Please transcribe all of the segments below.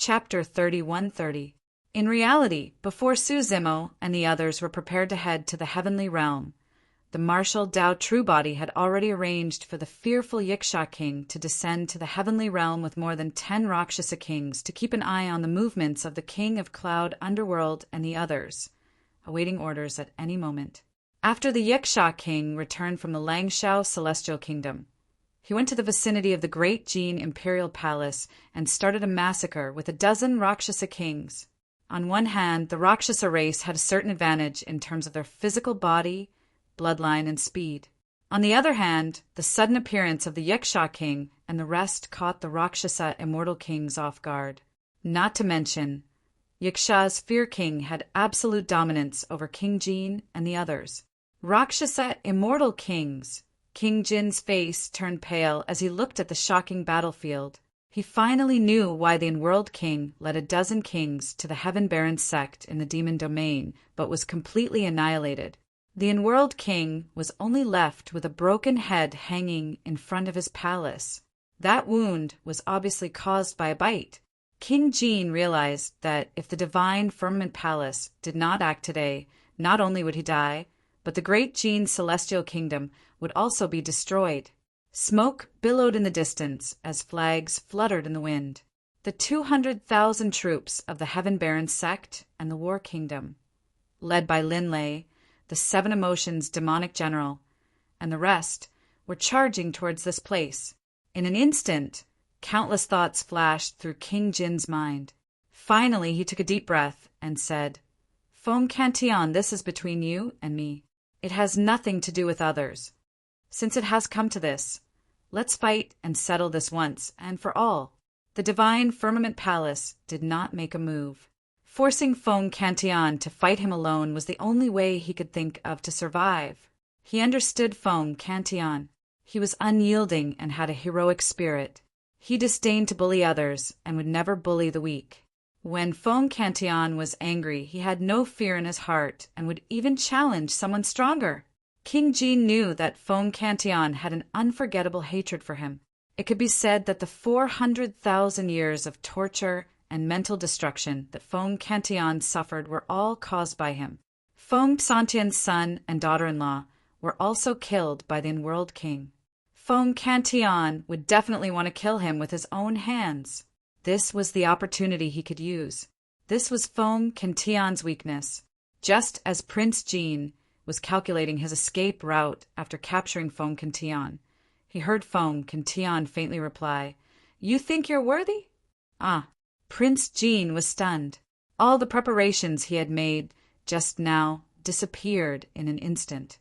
Chapter 3130. In reality, before Su Zimo and the others were prepared to head to the heavenly realm, the martial Tao Truebody had already arranged for the fearful Yiksha king to descend to the heavenly realm with more than 10 Rakshasa kings to keep an eye on the movements of the king of Cloud Underworld and the others, awaiting orders at any moment. After the Yiksha king returned from the Langshao celestial kingdom, he went to the vicinity of the Great Jin imperial palace and started a massacre with 12 Rakshasa kings. On one hand, the Rakshasa race had a certain advantage in terms of their physical body, bloodline, and speed. On the other hand, the sudden appearance of the Yiksha king and the rest caught the Rakshasa immortal kings off guard. Not to mention, Yiksha's Fear King had absolute dominance over King Jin and the others. Rakshasa immortal kings. King Jin's face turned pale as he looked at the shocking battlefield. He finally knew why the Enworld King led 12 kings to the Heaven Baron sect in the demon domain, but was completely annihilated. The Enworld King was only left with a broken head hanging in front of his palace. That wound was obviously caused by a bite. King Jin realized that if the Divine Firmament Palace did not act today, not only would he die, but the Great Jin Celestial Kingdom would also be destroyed. Smoke billowed in the distance as flags fluttered in the wind. The 200,000 troops of the Heaven Baron sect and the War Kingdom, led by Lin Lei, the 7 Emotions demonic general, and the rest, were charging towards this place. In an instant, countless thoughts flashed through King Jin's mind. Finally, he took a deep breath and said, "Foam Cantillon, this is between you and me. It has nothing to do with others. Since it has come to this, let's fight and settle this once and for all." The Divine Firmament Palace did not make a move. Forcing Foam Cantillon to fight him alone was the only way he could think of to survive. He understood Foam Cantillon. He was unyielding and had a heroic spirit. He disdained to bully others and would never bully the weak. When Foam Cantillon was angry, he had no fear in his heart and would even challenge someone stronger. King Jin knew that Foam Cantillon had an unforgettable hatred for him. It could be said that the 400,000 years of torture and mental destruction that Foam Cantillon suffered were all caused by him. Foam Santian's son and daughter-in-law were also killed by the Enworld King. Foam Cantillon would definitely want to kill him with his own hands. This was the opportunity he could use. This was Foam Cantillon's weakness. Just as Prince Jin was calculating his escape route after capturing Foam Cantillon, he heard Foam Cantillon faintly reply, "You think you're worthy?" Prince Jin was stunned. All the preparations he had made just now disappeared in an instant.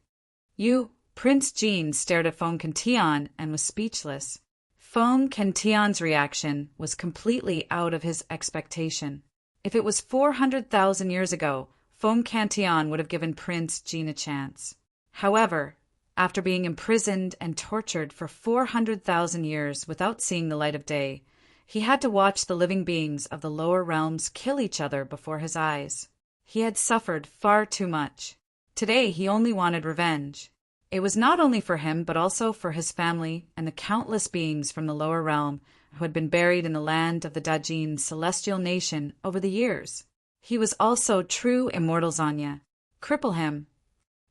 Prince Jin stared at Foam Cantillon and was speechless. Foam Cantillon's reaction was completely out of his expectation. If it was 400,000 years ago, Foam Cantillon would have given Prince Jin a chance. However, after being imprisoned and tortured for 400,000 years without seeing the light of day, he had to watch the living beings of the lower realms kill each other before his eyes. He had suffered far too much. Today he only wanted revenge. It was not only for him but also for his family and the countless beings from the lower realm who had been buried in the land of the Dajin celestial nation over the years. He was also true immortal Zanya. Cripple him.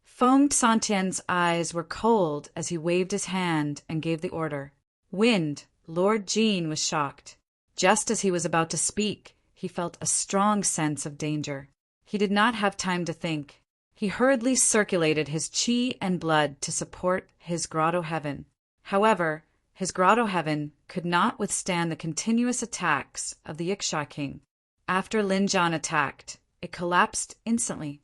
Foam Santian's eyes were cold as he waved his hand and gave the order. Wind, Lord Jin was shocked. Just as he was about to speak, he felt a strong sense of danger. He did not have time to think. He hurriedly circulated his chi and blood to support his grotto heaven. However, his grotto heaven could not withstand the continuous attacks of the Yiksha king. After Lin Zhan attacked, it collapsed instantly.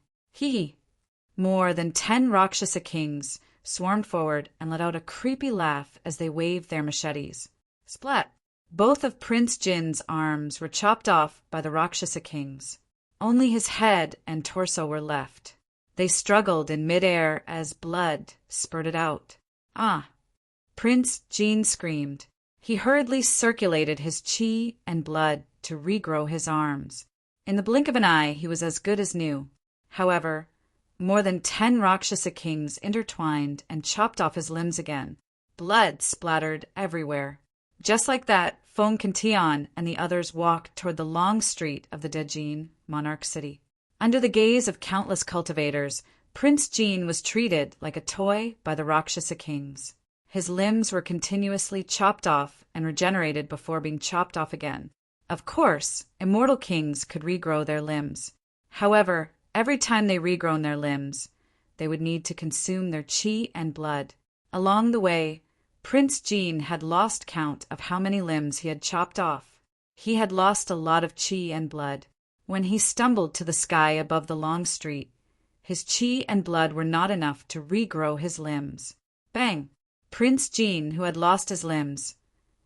More than 10 Rakshasa kings swarmed forward and let out a creepy laugh as they waved their machetes. Splat! Both of Prince Jin's arms were chopped off by the Rakshasa kings. Only his head and torso were left. They struggled in midair as blood spurted out. Prince Jin screamed. He hurriedly circulated his chi and blood to regrow his arms. In the blink of an eye, he was as good as new. However, more than 10 Rakshasa kings intertwined and chopped off his limbs again. Blood splattered everywhere. Just like that, Feng Tian and the others walked toward the long street of the Dejin monarch city. Under the gaze of countless cultivators, Prince Jin was treated like a toy by the Rakshasa kings. His limbs were continuously chopped off and regenerated before being chopped off again. Of course, immortal kings could regrow their limbs. However, every time they regrown their limbs, they would need to consume their qi and blood. Along the way, Prince Jin had lost count of how many limbs he had chopped off. He had lost a lot of qi and blood. When he stumbled to the sky above the long street, his qi and blood were not enough to regrow his limbs. Bang! Prince Jin, who had lost his limbs,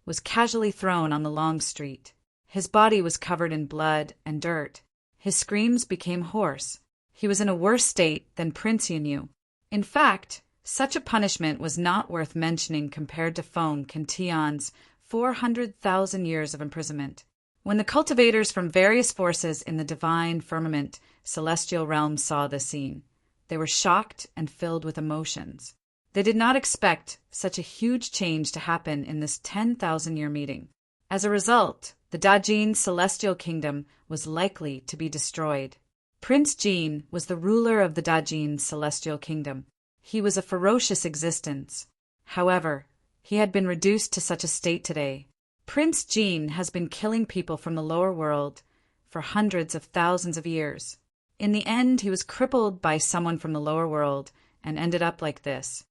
was casually thrown on the long street. His body was covered in blood and dirt. His screams became hoarse. He was in a worse state than Prince Yunyu. In fact, such a punishment was not worth mentioning compared to Feng Tian's 400,000 years of imprisonment. When the cultivators from various forces in the divine firmament celestial realm saw this scene, they were shocked and filled with emotions. They did not expect such a huge change to happen in this 10,000-year meeting. As a result, the Dajin celestial kingdom was likely to be destroyed. Prince Jin was the ruler of the Dajin celestial kingdom. He was a ferocious existence. However, he had been reduced to such a state today. Prince Jin has been killing people from the lower world for hundreds of thousands of years. In the end, he was crippled by someone from the lower world and ended up like this.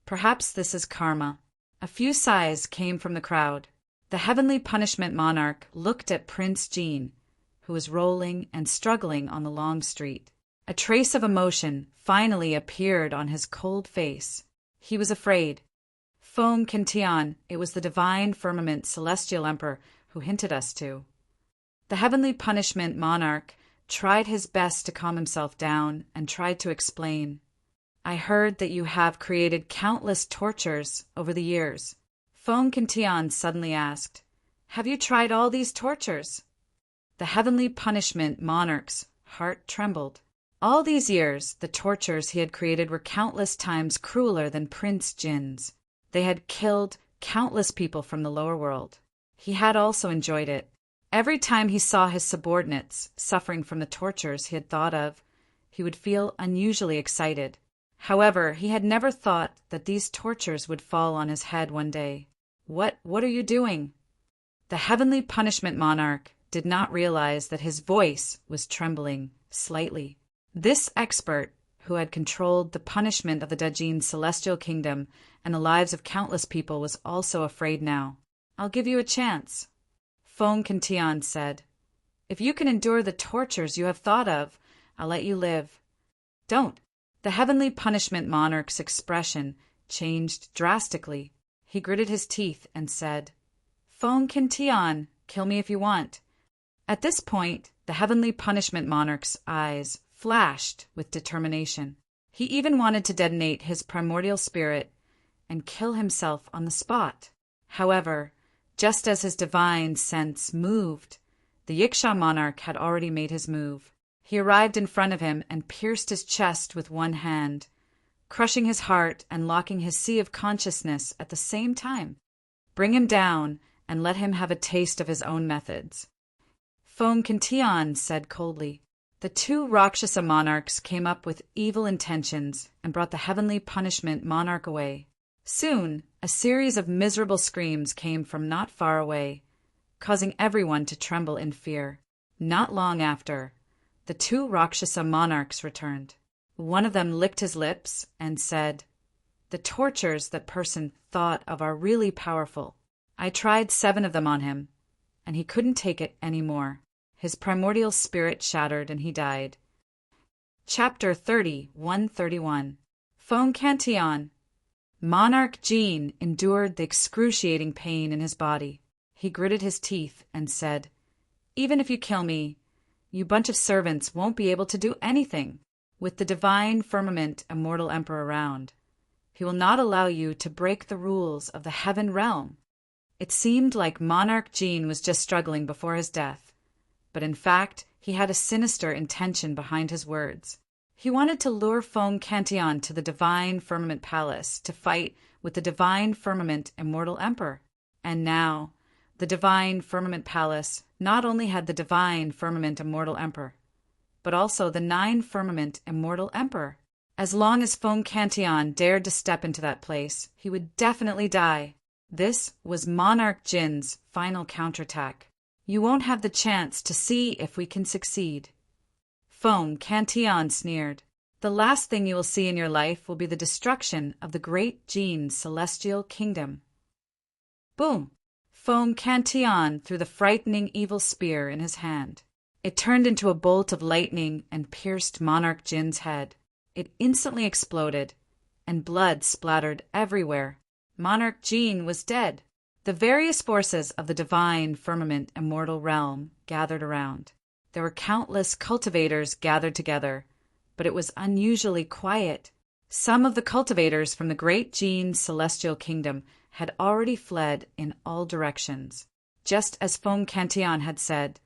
Perhaps this is karma. A few sighs came from the crowd. The heavenly punishment monarch looked at Prince Jin, who was rolling and struggling on the long street. A trace of emotion finally appeared on his cold face. He was afraid. Feng Tian, it was the divine firmament celestial emperor who hinted us to. The heavenly punishment monarch tried his best to calm himself down and tried to explain. I heard that you have created countless tortures over the years. Feng Tian suddenly asked, have you tried all these tortures? The heavenly punishment monarch's heart trembled. All these years, the tortures he had created were countless times crueler than Prince Jin's. They had killed countless people from the lower world. He had also enjoyed it. Every time he saw his subordinates suffering from the tortures he had thought of, he would feel unusually excited. However, he had never thought that these tortures would fall on his head one day. What are you doing? The heavenly punishment monarch did not realize that his voice was trembling slightly. This expert, who had controlled the punishment of the Dajin celestial kingdom and the lives of countless people, was also afraid now. I'll give you a chance. Feng Tian said, if you can endure the tortures you have thought of, I'll let you live. Don't. The heavenly punishment monarch's expression changed drastically. He gritted his teeth and said, Feng Tian, kill me if you want. At this point, the heavenly punishment monarch's eyes flashed with determination. He even wanted to detonate his primordial spirit and kill himself on the spot. However, just as his divine sense moved, the Yiksha monarch had already made his move. He arrived in front of him and pierced his chest with one hand, crushing his heart and locking his sea of consciousness at the same time. Bring him down and let him have a taste of his own methods. Feng Tian said coldly. The two Rakshasa monarchs came up with evil intentions and brought the heavenly punishment monarch away. Soon, a series of miserable screams came from not far away, causing everyone to tremble in fear. Not long after, the two Rakshasa monarchs returned. One of them licked his lips and said, the tortures that person thought of are really powerful. I tried 7 of them on him, and he couldn't take it anymore. His primordial spirit shattered and he died. Chapter 30:131. Feng Tian. Monarch Jin endured the excruciating pain in his body. He gritted his teeth and said, even if you kill me, you bunch of servants won't be able to do anything. With the divine firmament immortal emperor around, he will not allow you to break the rules of the heaven realm. It seemed like Monarch Jin was just struggling before his death, but in fact, he had a sinister intention behind his words. He wanted to lure Feng Tian to the divine firmament palace to fight with the divine firmament immortal emperor. And now, the the divine firmament palace not only had the divine firmament immortal emperor, but also the 9 firmament immortal emperor. As long as Foam Cantillon dared to step into that place, he would definitely die. This was Monarch Jin's final counterattack. You won't have the chance to see if we can succeed. Foam Cantillon sneered. The last thing you will see in your life will be the destruction of the great Jin's celestial kingdom. Boom! Foam Cantillon threw the frightening evil spear in his hand. It turned into a bolt of lightning and pierced Monarch Jin's head. It instantly exploded, and blood splattered everywhere. Monarch Jin was dead. The various forces of the divine firmament immortal realm gathered around. There were countless cultivators gathered together, but it was unusually quiet. Some of the cultivators from the great Jin's celestial kingdom had already fled in all directions. Just as Foam Cantillon had said,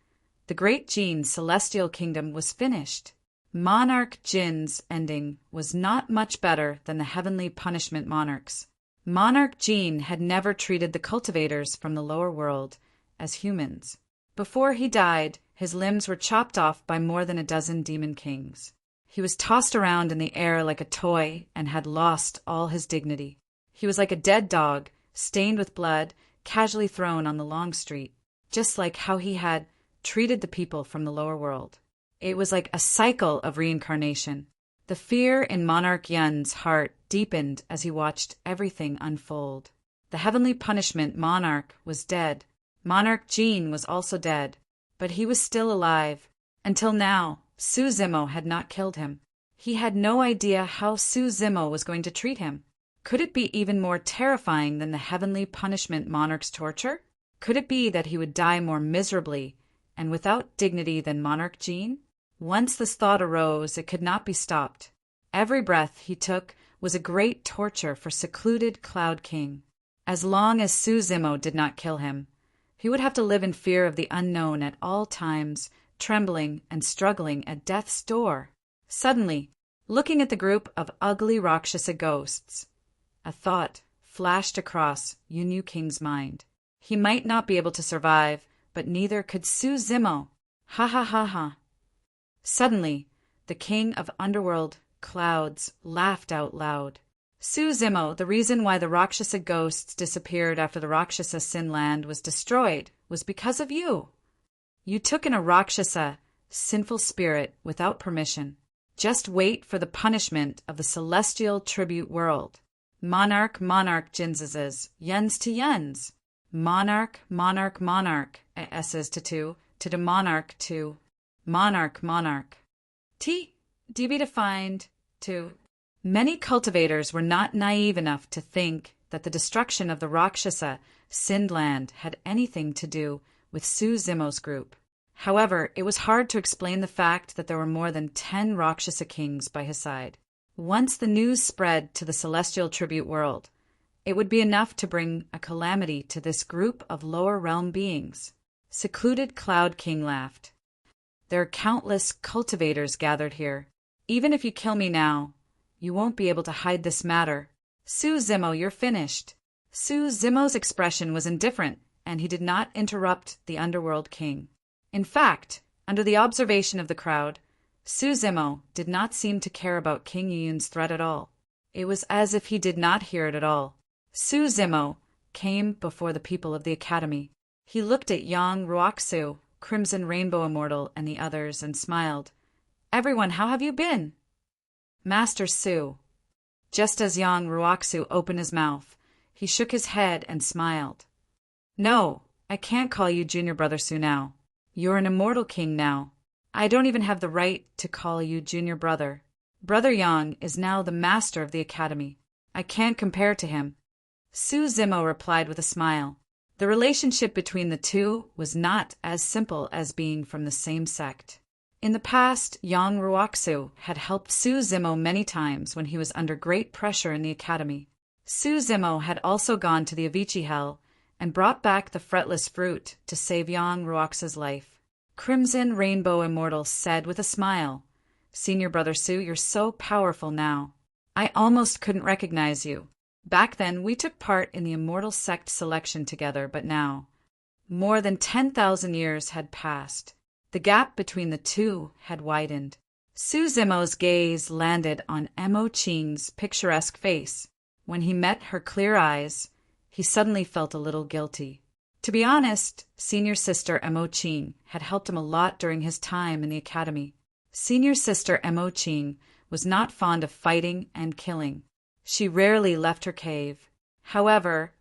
the great Jin's celestial kingdom was finished. Monarch Jin's ending was not much better than the heavenly punishment monarch's. Monarch Jin had never treated the cultivators from the lower world as humans. Before he died, his limbs were chopped off by more than a dozen demon kings. He was tossed around in the air like a toy and had lost all his dignity. He was like a dead dog, stained with blood, casually thrown on the long street, just like how he had treated the people from the lower world. It was like a cycle of reincarnation. The fear in Monarch Yun's heart deepened as he watched everything unfold. The heavenly punishment monarch was dead. Monarch Jin was also dead, but he was still alive. Until now, Su Zimo had not killed him. He had no idea how Su Zimo was going to treat him. Could it be even more terrifying than the heavenly punishment monarch's torture? Could it be that he would die more miserably and without dignity than Monarch Jin? Once this thought arose, it could not be stopped. Every breath he took was a great torture for secluded Cloud King. As long as Su Zimo did not kill him, he would have to live in fear of the unknown at all times, trembling and struggling at death's door. Suddenly, looking at the group of ugly Rakshasa ghosts, a thought flashed across Yunyu King's mind. He might not be able to survive, but neither could Su Zimo. Ha ha ha ha. Suddenly, the king of underworld clouds laughed out loud. Su Zimo, the reason why the Rakshasa ghosts disappeared after the Rakshasa Sin Land was destroyed was because of you. You took in a Rakshasa, sinful spirit without permission. Just wait for the punishment of the celestial tribute world. Monarch Jinzes, Yuns to Yuns. Monarch, S's to the monarch to monarch. T, DB defined to. Many cultivators were not naive enough to think that the destruction of the Rakshasa Sind Land had anything to do with Su Zimo's group. However, it was hard to explain the fact that there were more than 10 Rakshasa kings by his side. Once the news spread to the celestial tribute world, it would be enough to bring a calamity to this group of lower realm beings. Secluded Cloud King laughed. There are countless cultivators gathered here. Even if you kill me now, you won't be able to hide this matter. Su Zimo, you're finished. Su Zimo's expression was indifferent, and he did not interrupt the underworld king. In fact, under the observation of the crowd, Su Zimo did not seem to care about King Yun's threat at all. It was as if he did not hear it at all. Su Zimo came before the people of the academy. He looked at Yang Ruoxu, Crimson Rainbow Immortal, and the others, and smiled. "Everyone, how have you been?" "Master Su." Just as Yang Ruoxu opened his mouth, he shook his head and smiled. "No, I can't call you Junior Brother Su now. You're an immortal king now. I don't even have the right to call you Junior Brother. Brother Yang is now the master of the academy. I can't compare to him." Su Zimo replied with a smile. The relationship between the two was not as simple as being from the same sect. In the past, Yang Ruoxu had helped Su Zimo many times when he was under great pressure in the academy. Su Zimo had also gone to the Avicii Hell and brought back the fretless fruit to save Yang Ruoxu's life. Crimson Rainbow Immortal said with a smile, "Senior Brother Su, you're so powerful now. I almost couldn't recognize you. Back then, we took part in the Immortal Sect selection together, but now More than 10,000 years had passed. The gap between the two had widened. Su Zimo's gaze landed on Emo Ching's picturesque face. When he met her clear eyes, he suddenly felt a little guilty. To be honest, senior sister Emo Ching had helped him a lot during his time in the academy. Senior sister Emo Ching was not fond of fighting and killing. She rarely left her cave. However,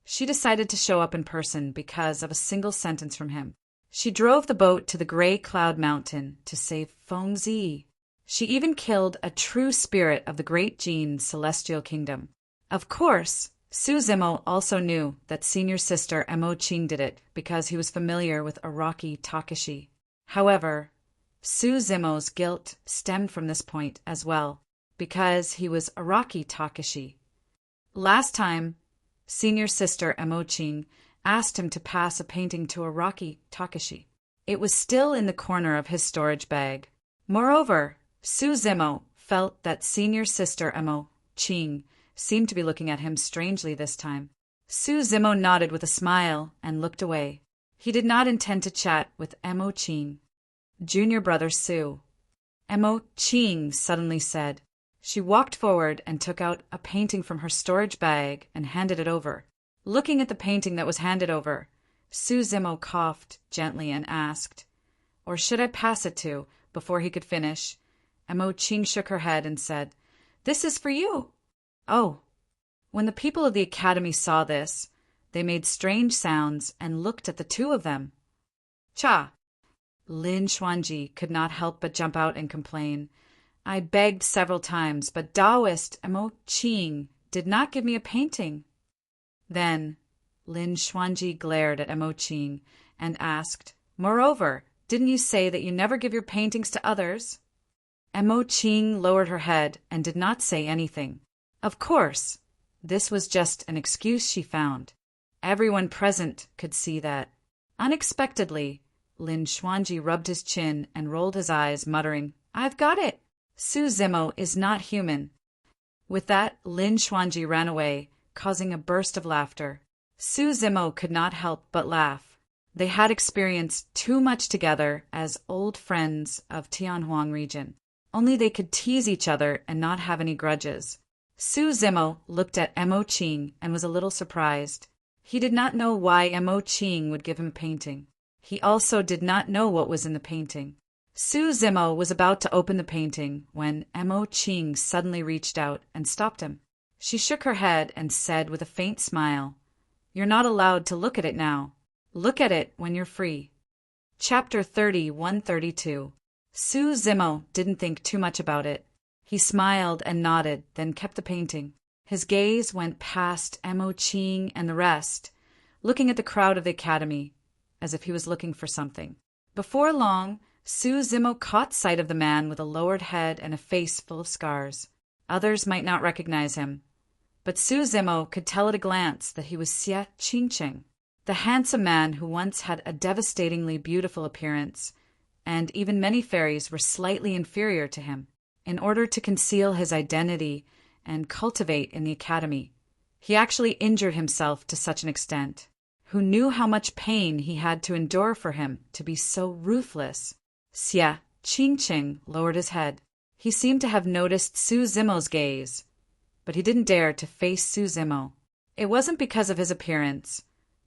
she decided to show up in person because of a single sentence from him. She drove the boat to the Gray Cloud Mountain to save Fengzi. She even killed a true spirit of the Great Gene's celestial kingdom. Of course, Su Zimo also knew that senior sister Emo Ching did it because he was familiar with Araki Takashi. However, Su Zimo's guilt stemmed from this point as well, because he was Araki Takashi. Last time, senior sister Emo Ching asked him to pass a painting to Araki Takashi. It was still in the corner of his storage bag. Moreover, Su Zimo felt that senior sister Emo Ching seemed to be looking at him strangely this time. Su Zimo nodded with a smile and looked away. He did not intend to chat with Emo Ching. Junior brother Su. Emo Ching suddenly said. She walked forward and took out a painting from her storage bag and handed it over. Looking at the painting that was handed over, Su Zimo coughed gently and asked, "Or should I pass it to?" Before he could finish, Emo Ching shook her head and said, "This is for you." Oh. When the people of the academy saw this, they made strange sounds and looked at the two of them. Cha! Lin Xuanji could not help but jump out and complain. I begged several times, but Taoist Emo Ching did not give me a painting. Then Lin Xuanji glared at Emo Ching and asked, "Moreover, didn't you say that you never give your paintings to others?" Emo Ching lowered her head and did not say anything. Of course, this was just an excuse she found. Everyone present could see that. Unexpectedly, Lin Xuanji rubbed his chin and rolled his eyes, muttering, "I've got it! Su Zimo is not human." With that, Lin Xuanji ran away, causing a burst of laughter. Su Zimo could not help but laugh. They had experienced too much together as old friends of Tianhuang region. Only they could tease each other and not have any grudges. Su Zimo looked at Emo Ching and was a little surprised. He did not know why Emo Ching would give him a painting. He also did not know what was in the painting. Su Zimo was about to open the painting when Emo Ching suddenly reached out and stopped him. She shook her head and said with a faint smile, "You're not allowed to look at it now. Look at it when you're free." Chapter 3132. Su Zimo didn't think too much about it. He smiled and nodded, then kept the painting. His gaze went past Emo Ching and the rest, looking at the crowd of the academy, as if he was looking for something. Before long, Su Zimo caught sight of the man with a lowered head and a face full of scars. Others might not recognize him, but Su Zimo could tell at a glance that he was Xie Qingcheng, the handsome man who once had a devastatingly beautiful appearance, and even many fairies were slightly inferior to him. In order to conceal his identity and cultivate in the academy, he actually injured himself to such an extent. Who knew how much pain he had to endure for him to be so ruthless? Xie Qingcheng lowered his head. He seemed to have noticed Su Zimo's gaze, but he didn't dare to face Su Zimo. It wasn't because of his appearance,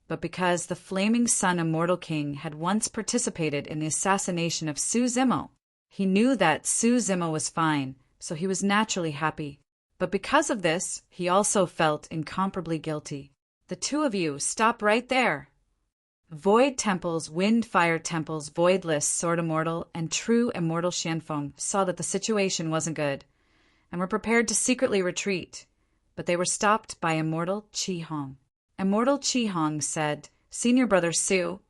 but because the Flaming Sun Immortal King had once participated in the assassination of Su Zimo. He knew that Su Zimo was fine, so he was naturally happy. But because of this, he also felt incomparably guilty. "The two of you, stop right there." Void Temples, Wind Fire Temples, Voidless, Sword Immortal, and True Immortal Xianfeng saw that the situation wasn't good, and were prepared to secretly retreat, but they were stopped by Immortal Qi Hong. Immortal Qi Hong said, "Senior brother Su,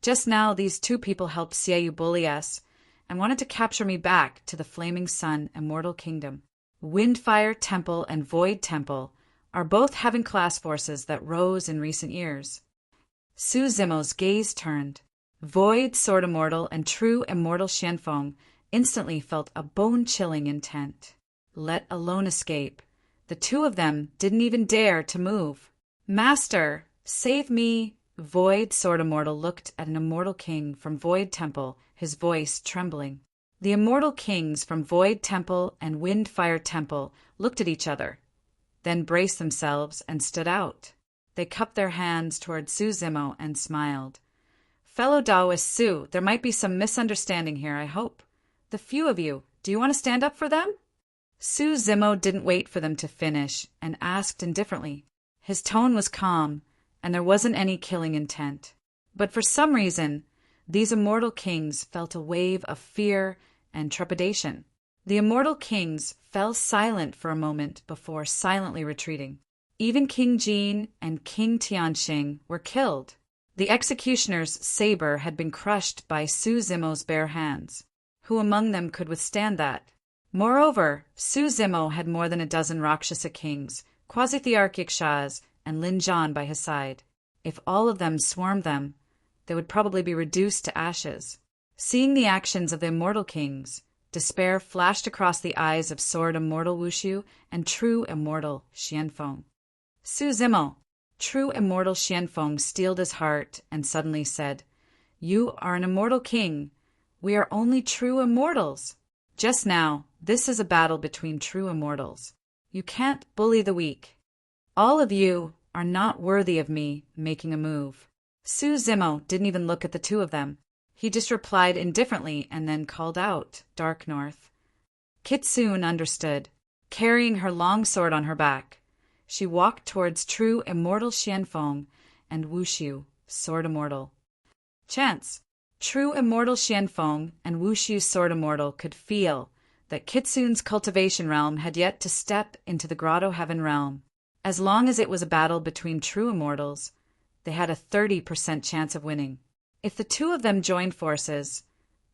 just now these two people helped Xie bully us, and wanted to capture me back to the Flaming Sun Immortal Kingdom. Windfire Temple and Void Temple are both heaven class forces that rose in recent years." Su Zimo's gaze turned. Void, Sword Immortal, and True Immortal Xianfeng instantly felt a bone-chilling intent. Let alone escape. The two of them didn't even dare to move. "Master, save me!" Void Sword Immortal looked at an immortal king from Void Temple, his voice trembling. The immortal kings from Void Temple and Wind Fire Temple looked at each other, then braced themselves and stood out. They cupped their hands toward Su Zimo and smiled. Fellow Taoist Su, there might be some misunderstanding here, I hope. The few of you, do you want to stand up for them? Su Zimo didn't wait for them to finish and asked indifferently. His tone was calm, and there wasn't any killing intent. But for some reason, these immortal kings felt a wave of fear and trepidation. The immortal kings fell silent for a moment before silently retreating. Even King Jin and King Tianxing were killed. The executioner's saber had been crushed by Su Zimo's bare hands. Who among them could withstand that? Moreover, Su Zimo had more than a dozen Rakshasa kings, quasi-thearchic Shahs, and Lin Zhan by his side. If all of them swarmed them, they would probably be reduced to ashes. Seeing the actions of the immortal kings, despair flashed across the eyes of Sword Immortal Wushu and True Immortal Xianfeng. Su Zimo, True Immortal Xianfeng steeled his heart and suddenly said, "You are an immortal king. We are only true immortals. Just now, this is a battle between true immortals. You can't bully the weak. All of you are not worthy of me making a move." Su Zimo didn't even look at the two of them. He just replied indifferently and then called out, Dark North. Kitsune understood. Carrying her long sword on her back, she walked towards True Immortal Xianfeng and Wushu, Sword Immortal. Chance. True Immortal Xianfeng and Wushu Sword Immortal could feel that Kitsune's cultivation realm had yet to step into the Grotto Heaven realm. As long as it was a battle between true immortals, they had a 30% chance of winning. If the two of them joined forces,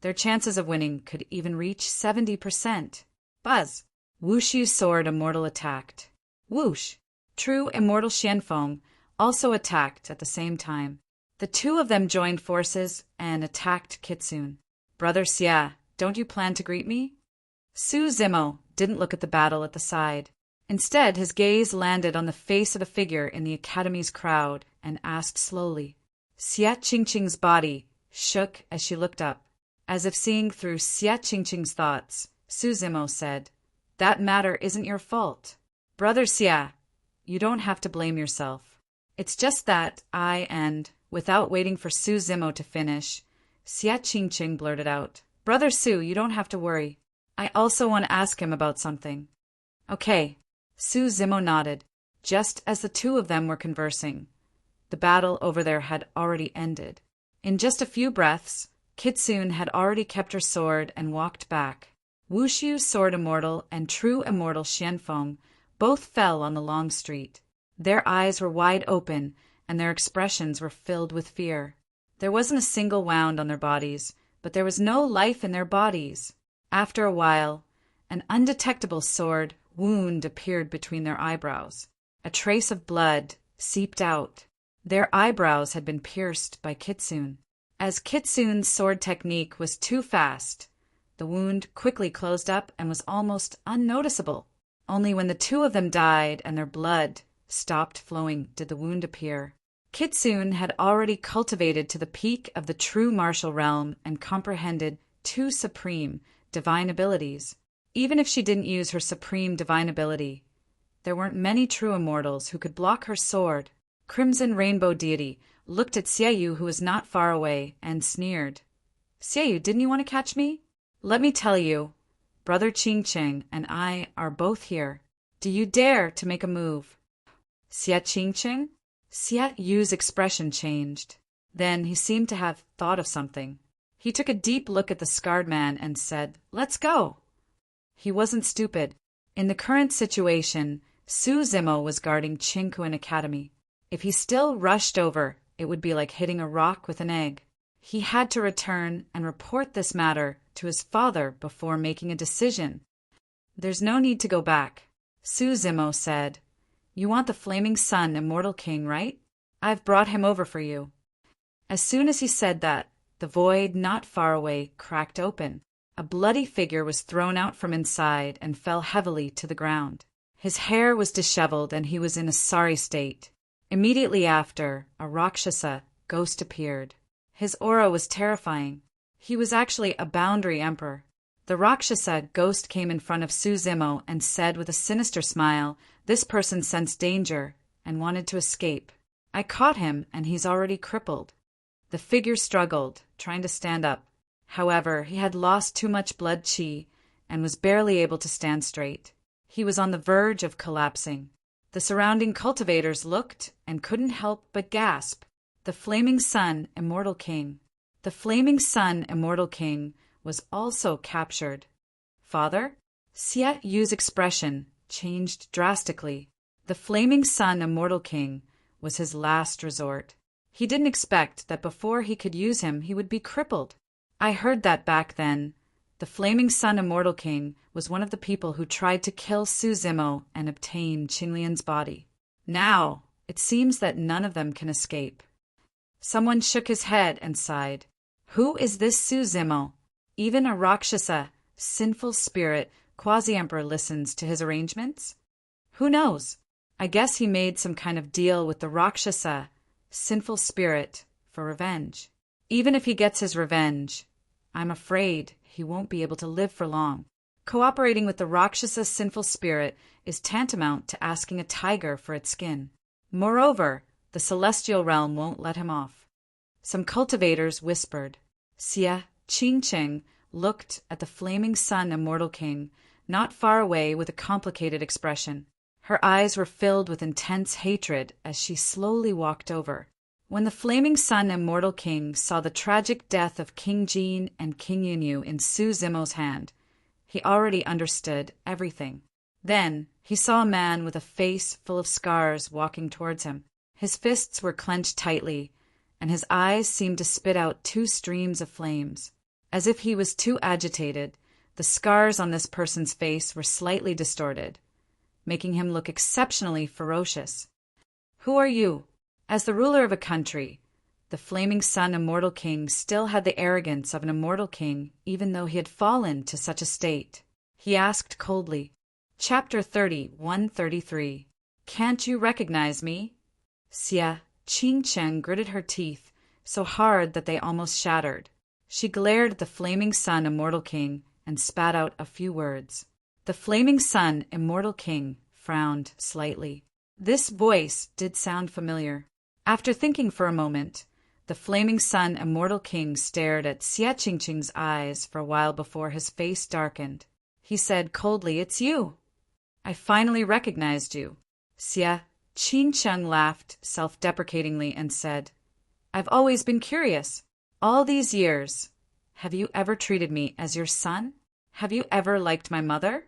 their chances of winning could even reach 70%. Buzz! Wushu's Sword Immortal attacked. Whoosh! True Immortal Xianfeng also attacked at the same time. The two of them joined forces and attacked Kitsune. Brother Xia, don't you plan to greet me? Su Zimo didn't look at the battle at the side. Instead, his gaze landed on the face of a figure in the academy's crowd and asked slowly. Xia Qingqing's body shook as she looked up. As if seeing through Xia Qingqing's thoughts, Su Zimo said, "That matter isn't your fault. Brother Xia, you don't have to blame yourself. It's just that and, without waiting for Su Zimo to finish, Xia Qingqing blurted out, Brother Su, you don't have to worry. I also want to ask him about something." Okay. Su Zimo nodded, just as the two of them were conversing. The battle over there had already ended. In just a few breaths, Kitsune had already kept her sword and walked back. Wushu Sword Immortal and True Immortal Xianfeng both fell on the long street. Their eyes were wide open, and their expressions were filled with fear. There wasn't a single wound on their bodies, but there was no life in their bodies. After a while, an undetectable sword wound appeared between their eyebrows. A trace of blood seeped out. Their eyebrows had been pierced by Kitsune. As Kitsune's sword technique was too fast, the wound quickly closed up and was almost unnoticeable. Only when the two of them died and their blood stopped flowing did the wound appear. Kitsune had already cultivated to the peak of the true martial realm and comprehended two supreme divine abilities. Even if she didn't use her supreme divine ability, there weren't many true immortals who could block her sword. Crimson Rainbow Deity looked at Xiaoyu, who was not far away, and sneered. Xiaoyu, didn't you want to catch me? Let me tell you, Brother Qingqing and I are both here. Do you dare to make a move? Xia Qingqing? Xiaoyu's expression changed. Then he seemed to have thought of something. He took a deep look at the scarred man and said, Let's go. He wasn't stupid. In the current situation, Su Zimo was guarding Qingkuan Academy. If he still rushed over, it would be like hitting a rock with an egg. He had to return and report this matter to his father before making a decision. There's no need to go back. Su Zimo said, You want the Flaming Sun Immortal King, right? I've brought him over for you. As soon as he said that, the void not far away cracked open. A bloody figure was thrown out from inside and fell heavily to the ground. His hair was disheveled and he was in a sorry state. Immediately after, a Rakshasa, Ghost appeared. His aura was terrifying. He was actually a boundary emperor. The Rakshasa ghost came in front of Suzimo and said with a sinister smile, "This person sensed danger and wanted to escape. I caught him and he's already crippled." The figure struggled, trying to stand up. However, he had lost too much blood chi and was barely able to stand straight. He was on the verge of collapsing. The surrounding cultivators looked and couldn't help but gasp. The Flaming Sun, Immortal King. The Flaming Sun, Immortal King, was also captured. Father? Xie Yu's expression changed drastically. The Flaming Sun, Immortal King, was his last resort. He didn't expect that before he could use him, he would be crippled. I heard that back then. The Flaming Sun, Immortal King, was one of the people who tried to kill Suzimo and obtain Qinglian's body. Now, it seems that none of them can escape. Someone shook his head and sighed. Who is this Suzimo? Even a Rakshasa, sinful spirit, quasi-emperor listens to his arrangements? Who knows? I guess he made some kind of deal with the Rakshasa, sinful spirit, for revenge. Even if he gets his revenge, I'm afraid he won't be able to live for long. Cooperating with the Rakshasa sinful spirit is tantamount to asking a tiger for its skin. Moreover, the celestial realm won't let him off. Some cultivators whispered. Xie Qingqing looked at the Flaming Sun, Immortal King, not far away with a complicated expression. Her eyes were filled with intense hatred as she slowly walked over. When the Flaming Sun, Immortal King, saw the tragic death of King Jin and King Yunyu in Suzimo's hand, he already understood everything. Then he saw a man with a face full of scars walking towards him. His fists were clenched tightly, and his eyes seemed to spit out two streams of flames. As if he was too agitated, the scars on this person's face were slightly distorted, making him look exceptionally ferocious. Who are you? As the ruler of a country, the Flaming Sun, Immortal King still had the arrogance of an immortal king, even though he had fallen to such a state. He asked coldly. Chapter 30:133. Can't you recognize me? Xie Qingqing gritted her teeth so hard that they almost shattered. She glared at the Flaming Sun, Immortal King, and spat out a few words. The Flaming Sun, Immortal King, frowned slightly. This voice did sound familiar. After thinking for a moment, the Flaming Sun, Immortal King stared at Xie Qingqing's eyes for a while before his face darkened. He said coldly, "It's you. I finally recognized you." Xie Qingqing laughed self-deprecatingly and said, "I've always been curious. All these years, have you ever treated me as your son? Have you ever liked my mother?"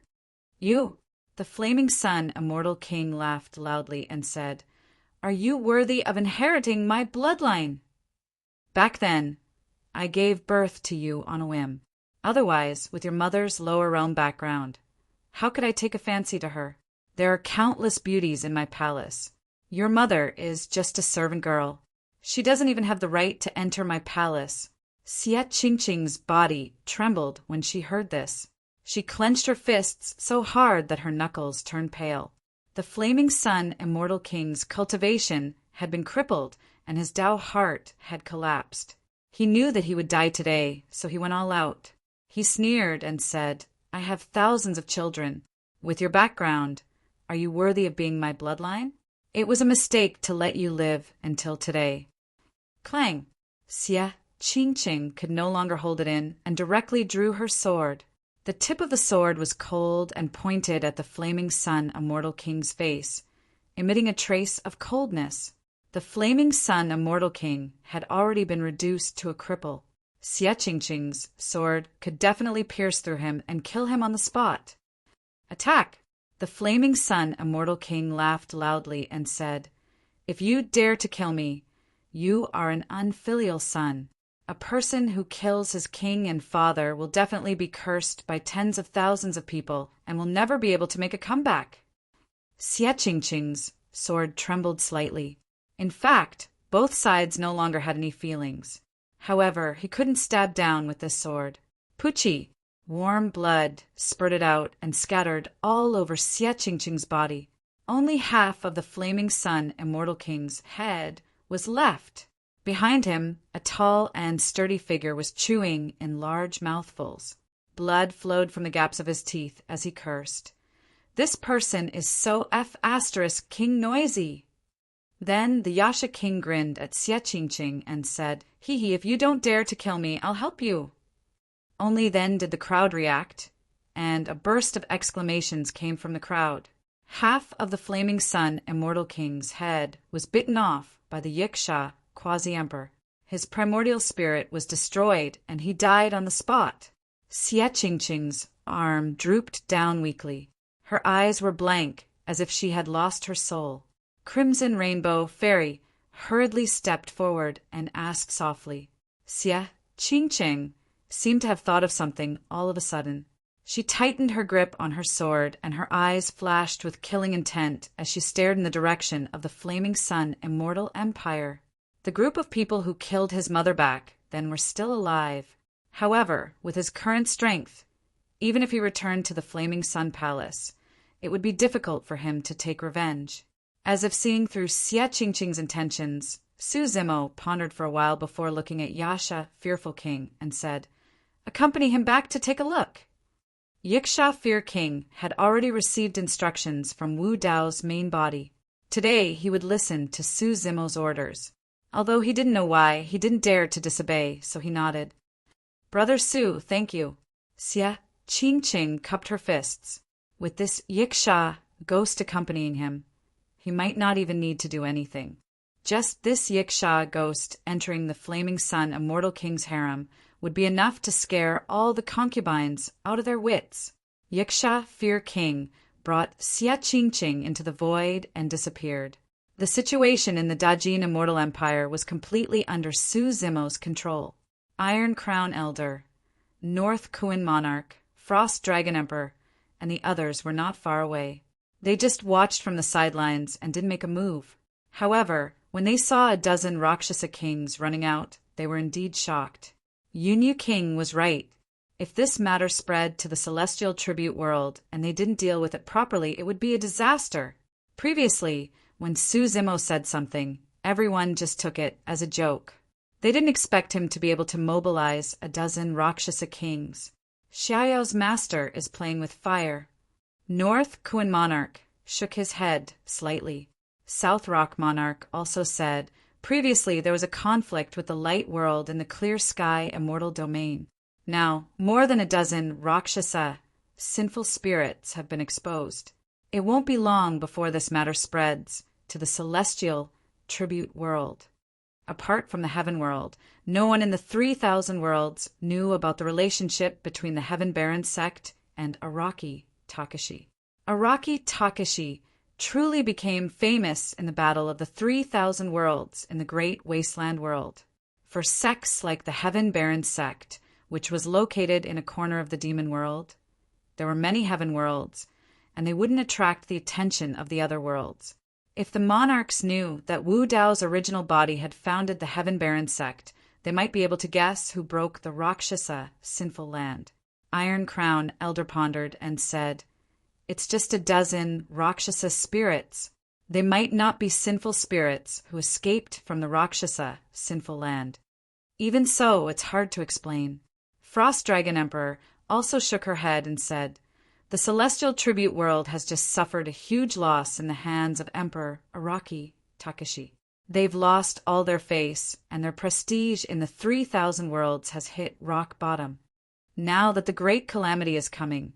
"You." The Flaming Sun, Immortal King, laughed loudly and said, "Are you worthy of inheriting my bloodline? Back then, I gave birth to you on a whim. Otherwise, with your mother's lower realm background, how could I take a fancy to her? There are countless beauties in my palace. Your mother is just a servant girl. She doesn't even have the right to enter my palace." Xie Qingqing's body trembled when she heard this. She clenched her fists so hard that her knuckles turned pale. The Flaming Sun, Immortal King's cultivation had been crippled and his Tao heart had collapsed. He knew that he would die today, so he went all out. He sneered and said, "I have thousands of children. With your background, are you worthy of being my bloodline? It was a mistake to let you live until today." Clang! Xie Qingqing could no longer hold it in and directly drew her sword. The tip of the sword was cold and pointed at the Flaming Sun, Immortal King's face, emitting a trace of coldness. The Flaming Sun, Immortal King, had already been reduced to a cripple. Xie Qingqing's sword could definitely pierce through him and kill him on the spot. "Attack!" The Flaming Sun, Immortal King, laughed loudly and said, "If you dare to kill me, you are an unfilial son. A person who kills his king and father will definitely be cursed by tens of thousands of people and will never be able to make a comeback." Xie Qingqing's sword trembled slightly. In fact, both sides no longer had any feelings. However, he couldn't stab down with this sword. Pucci! Warm blood spurted out and scattered all over Xie Qingqing's body. Only half of the Flaming Sun, Immortal King's head was left. Behind him, a tall and sturdy figure was chewing in large mouthfuls. Blood flowed from the gaps of his teeth as he cursed. "This person is so King noisy." Then the Yasha king grinned at Xie Qingqing and said, "Hee hee, if you don't dare to kill me, I'll help you." Only then did the crowd react, and a burst of exclamations came from the crowd. Half of the Flaming Sun Immortal King's head was bitten off by the Yiksha quasi-emperor. His primordial spirit was destroyed, and he died on the spot. Xie Qingqing's arm drooped down weakly. Her eyes were blank, as if she had lost her soul. Crimson Rainbow Fairy hurriedly stepped forward and asked softly. Xie Qingqing seemed to have thought of something all of a sudden. She tightened her grip on her sword, and her eyes flashed with killing intent as she stared in the direction of the Flaming Sun Immortal Empire. The group of people who killed his mother back then were still alive. However, with his current strength, even if he returned to the Flaming Sun Palace, it would be difficult for him to take revenge. As if seeing through Xie Qingqing's intentions, Su Zimo pondered for a while before looking at Yasha, Fearful King, and said, "Accompany him back to take a look." Yiksha Fear King had already received instructions from Wu Dao's main body. Today he would listen to Su Zimo's orders. Although he didn't know why, he didn't dare to disobey, so he nodded. "Brother Su, thank you." Xie Qingqing cupped her fists. With this Yiksha ghost accompanying him, he might not even need to do anything. Just this Yiksha ghost entering the Flaming Sun Immortal King's harem would be enough to scare all the concubines out of their wits. Yiksha Fear King brought Xie Qingqing into the void and disappeared. The situation in the Dajin Immortal Empire was completely under Su Zimo's control. Iron Crown Elder, North Kuan Monarch, Frost Dragon Emperor, and the others were not far away. They just watched from the sidelines and didn't make a move. However, when they saw a dozen Rakshasa kings running out, they were indeed shocked. Yunyu King was right. If this matter spread to the celestial tribute world and they didn't deal with it properly, it would be a disaster. Previously, when Su Zimo said something, everyone just took it as a joke. They didn't expect him to be able to mobilize a dozen Rakshasa kings. Xiaoyao's master is playing with fire. North Kuan Monarch shook his head slightly. South Rock Monarch also said, previously there was a conflict with the light world in the clear sky immortal domain. Now, more than a dozen Rakshasa, sinful spirits, have been exposed. It won't be long before this matter spreads to the celestial tribute world. Apart from the heaven world, no one in the 3,000 worlds knew about the relationship between the Heaven Baron sect and Araki Takashi. Araki Takashi truly became famous in the battle of the 3,000 worlds in the Great Wasteland World. For sects like the Heaven Baron sect, which was located in a corner of the demon world, there were many heaven worlds, and they wouldn't attract the attention of the other worlds. If the monarchs knew that Wu Dao's original body had founded the Heaven Baron sect, they might be able to guess who broke the Rakshasa sinful land. Iron Crown Elder pondered and said, "It's just a dozen Rakshasa spirits. They might not be sinful spirits who escaped from the Rakshasa sinful land. Even so, it's hard to explain." Frost Dragon Emperor also shook her head and said, "The celestial tribute world has just suffered a huge loss in the hands of Emperor Araki Takashi. They've lost all their face, and their prestige in the 3,000 worlds has hit rock bottom. Now that the great calamity is coming,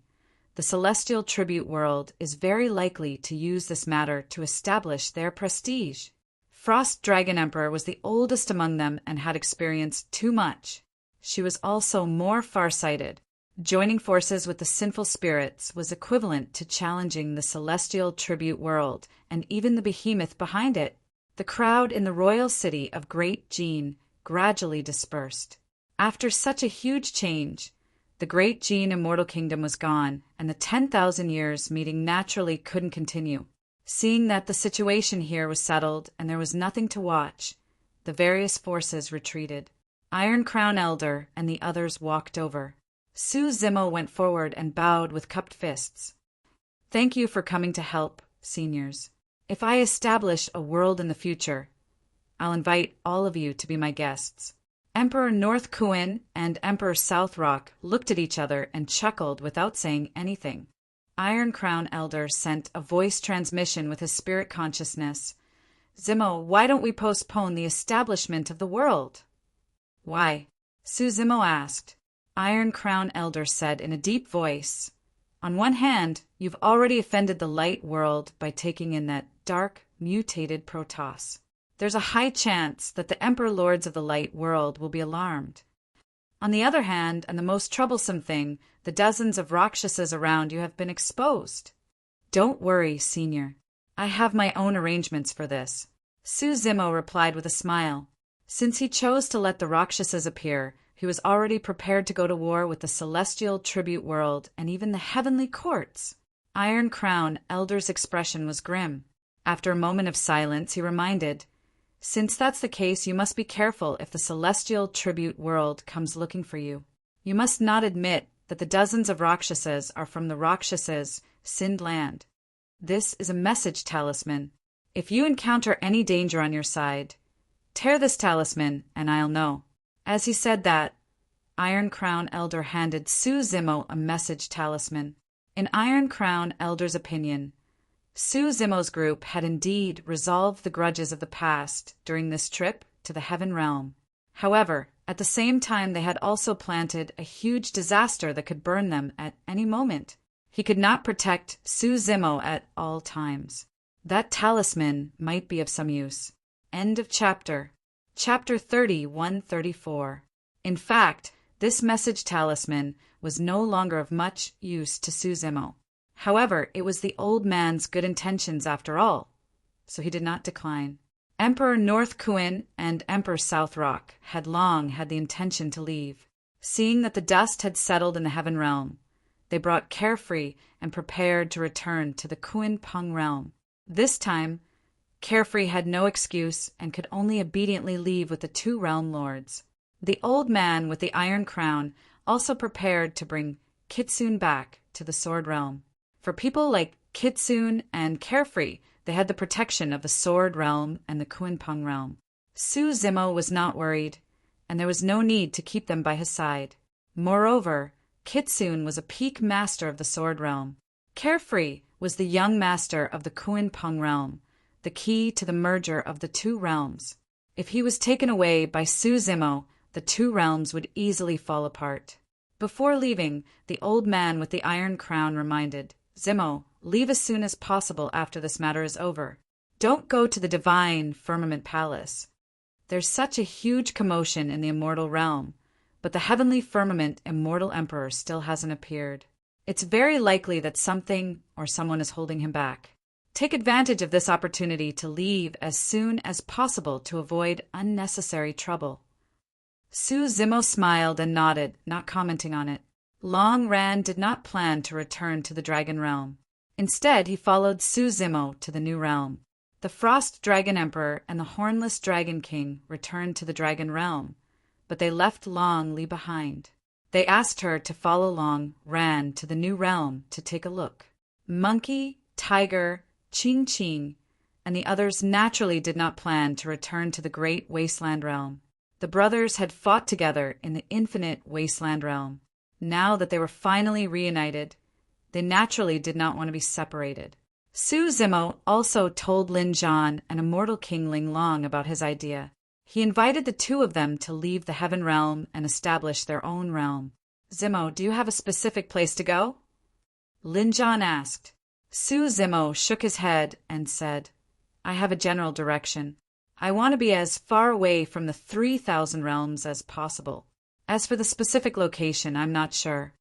the celestial tribute world is very likely to use this matter to establish their prestige." Frost Dragon Emperor was the oldest among them and had experienced too much. She was also more farsighted. Joining forces with the sinful spirits was equivalent to challenging the celestial tribute world and even the behemoth behind it. The crowd in the royal city of Great Jin gradually dispersed. After such a huge change, the Great Jin Immortal Kingdom was gone, and the 10,000 years meeting naturally couldn't continue. Seeing that the situation here was settled and there was nothing to watch, the various forces retreated. Iron Crown Elder and the others walked over. Su Zimo went forward and bowed with cupped fists. "Thank you for coming to help, seniors. If I establish a world in the future, I'll invite all of you to be my guests." Emperor North Kuin and Emperor South Rock looked at each other and chuckled without saying anything. Iron Crown Elder sent a voice transmission with his spirit consciousness. "Zimo, why don't we postpone the establishment of the world?" "Why?" Su Zimo asked. Iron Crown Elder said in a deep voice, "On one hand, you've already offended the light world by taking in that dark, mutated Protoss. There's a high chance that the Emperor Lords of the light world will be alarmed. On the other hand, and the most troublesome thing, the dozens of Rakshasas around you have been exposed." "Don't worry, Senior. I have my own arrangements for this," Su Zimo replied with a smile. Since he chose to let the Rakshasas appear, he was already prepared to go to war with the celestial tribute world and even the heavenly courts. Iron Crown Elder's expression was grim. After a moment of silence, he reminded, "Since that's the case, you must be careful if the celestial tribute world comes looking for you. You must not admit that the dozens of Rakshasas are from the Rakshasas' Sind land. This is a message talisman. If you encounter any danger on your side, tear this talisman and I'll know." As he said that, Iron Crown Elder handed Su Zimo a message talisman. In Iron Crown Elder's opinion, Su Zimo's group had indeed resolved the grudges of the past during this trip to the Heaven Realm. However, at the same time they had also planted a huge disaster that could burn them at any moment. He could not protect Su Zimo at all times. That talisman might be of some use. End of chapter. Chapter 30-134. In fact, this message talisman was no longer of much use to Su Zimo. However, it was the old man's good intentions after all, so he did not decline. Emperor North Kuin and Emperor South Rock had long had the intention to leave. Seeing that the dust had settled in the Heaven Realm, they brought Carefree and prepared to return to the Kuin Pung Realm. This time, Carefree had no excuse and could only obediently leave with the two realm lords. The old man with the iron crown also prepared to bring Kitsune back to the Sword Realm. For people like Kitsune and Carefree, they had the protection of the Sword Realm and the Kuinpung Realm. Su Zimo was not worried, and there was no need to keep them by his side. Moreover, Kitsune was a peak master of the Sword Realm. Carefree was the young master of the Kuinpung Realm, the key to the merger of the two realms. If he was taken away by Su Zimo, the two realms would easily fall apart. Before leaving, the old man with the iron crown reminded, "Zimo, leave as soon as possible after this matter is over. Don't go to the divine Firmament Palace. There's such a huge commotion in the immortal realm, but the heavenly firmament immortal emperor still hasn't appeared. It's very likely that something or someone is holding him back. Take advantage of this opportunity to leave as soon as possible to avoid unnecessary trouble." Su Zimo smiled and nodded, not commenting on it. Long Ran did not plan to return to the Dragon Realm. Instead, he followed Su Zimo to the new realm. The Frost Dragon Emperor and the Hornless Dragon King returned to the Dragon Realm, but they left Long Li behind. They asked her to follow Long Ran to the new realm to take a look. Monkey, Tiger, Ching Ching, and the others naturally did not plan to return to the Great Wasteland Realm. The brothers had fought together in the Infinite Wasteland Realm. Now that they were finally reunited, they naturally did not want to be separated. Su Zimo also told Lin Zhan and Immortal King Ling Long about his idea. He invited the two of them to leave the Heaven Realm and establish their own realm. "Zimo, do you have a specific place to go?" Lin Zhan asked. Su Zimo shook his head and said, "I have a general direction. I want to be as far away from the 3,000 realms as possible. As for the specific location, I'm not sure.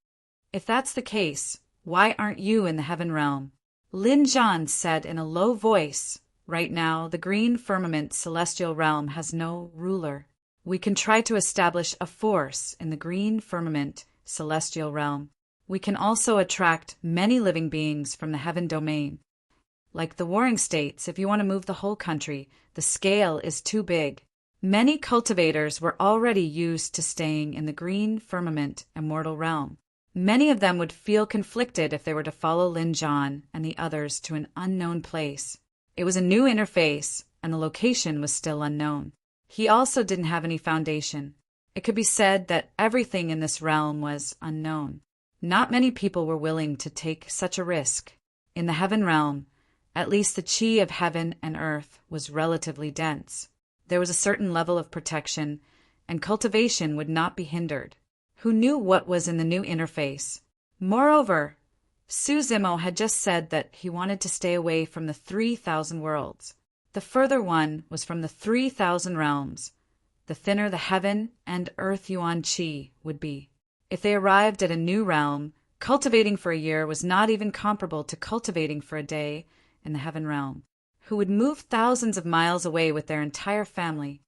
If that's the case, why aren't you in the Heaven Realm?" Lin Zhan said in a low voice, "Right now, the Green Firmament Celestial Realm has no ruler. We can try to establish a force in the Green Firmament Celestial Realm. We can also attract many living beings from the Heaven Domain. Like the Warring States, if you want to move the whole country, the scale is too big. Many cultivators were already used to staying in the Green Firmament Immortal Realm. Many of them would feel conflicted if they were to follow Lin Zhan and the others to an unknown place. It was a new interface, and the location was still unknown. He also didn't have any foundation. It could be said that everything in this realm was unknown. Not many people were willing to take such a risk. In the heaven realm, at least the chi of heaven and earth was relatively dense. There was a certain level of protection, and cultivation would not be hindered. Who knew what was in the new interface? Moreover, Suzimo had just said that he wanted to stay away from the 3,000 worlds. The further one was from the 3,000 realms. The thinner the heaven and earth yuan chi would be. If they arrived at a new realm, cultivating for a year was not even comparable to cultivating for a day in the heaven realm. Who would move thousands of miles away with their entire family?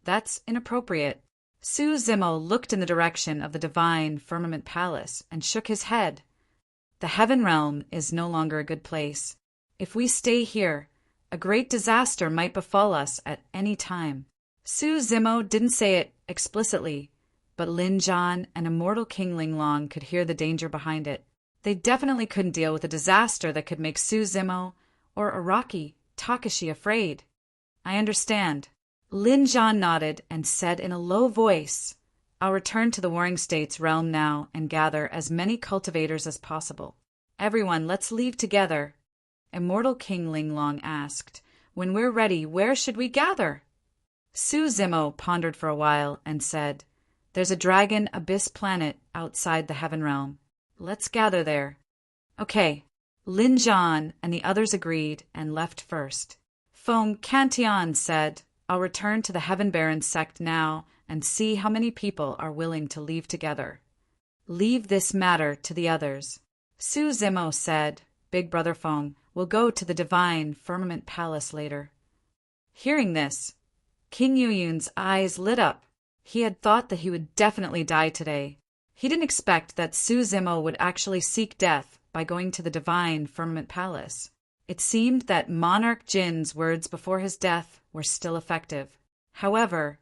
That's inappropriate. Suzimo looked in the direction of the divine firmament palace and shook his head. The heaven realm is no longer a good place. If we stay here, a great disaster might befall us at any time. Suzimo didn't say it explicitly, but Lin Zhan and immortal King Linglong could hear the danger behind it. They definitely couldn't deal with a disaster that could make Suzimo or Araki Takashi afraid. I understand. Lin Zhan nodded and said in a low voice, I'll return to the Warring States realm now and gather as many cultivators as possible. Everyone, let's leave together. Immortal King Linglong asked, When we're ready, where should we gather? Suzimo pondered for a while and said, There's a dragon abyss planet outside the heaven realm. Let's gather there. Okay. Lin Zhan and the others agreed and left first. Feng Cantian said, I'll return to the Heaven Baron sect now and see how many people are willing to leave together. Leave this matter to the others. Suzimo said, Big Brother Feng will go to the divine firmament palace later. Hearing this, King Yuyun's eyes lit up. He had thought that he would definitely die today. He didn't expect that Suzimo would actually seek death by going to the divine firmament palace. It seemed that Monarch Jin's words before his death were still effective. However,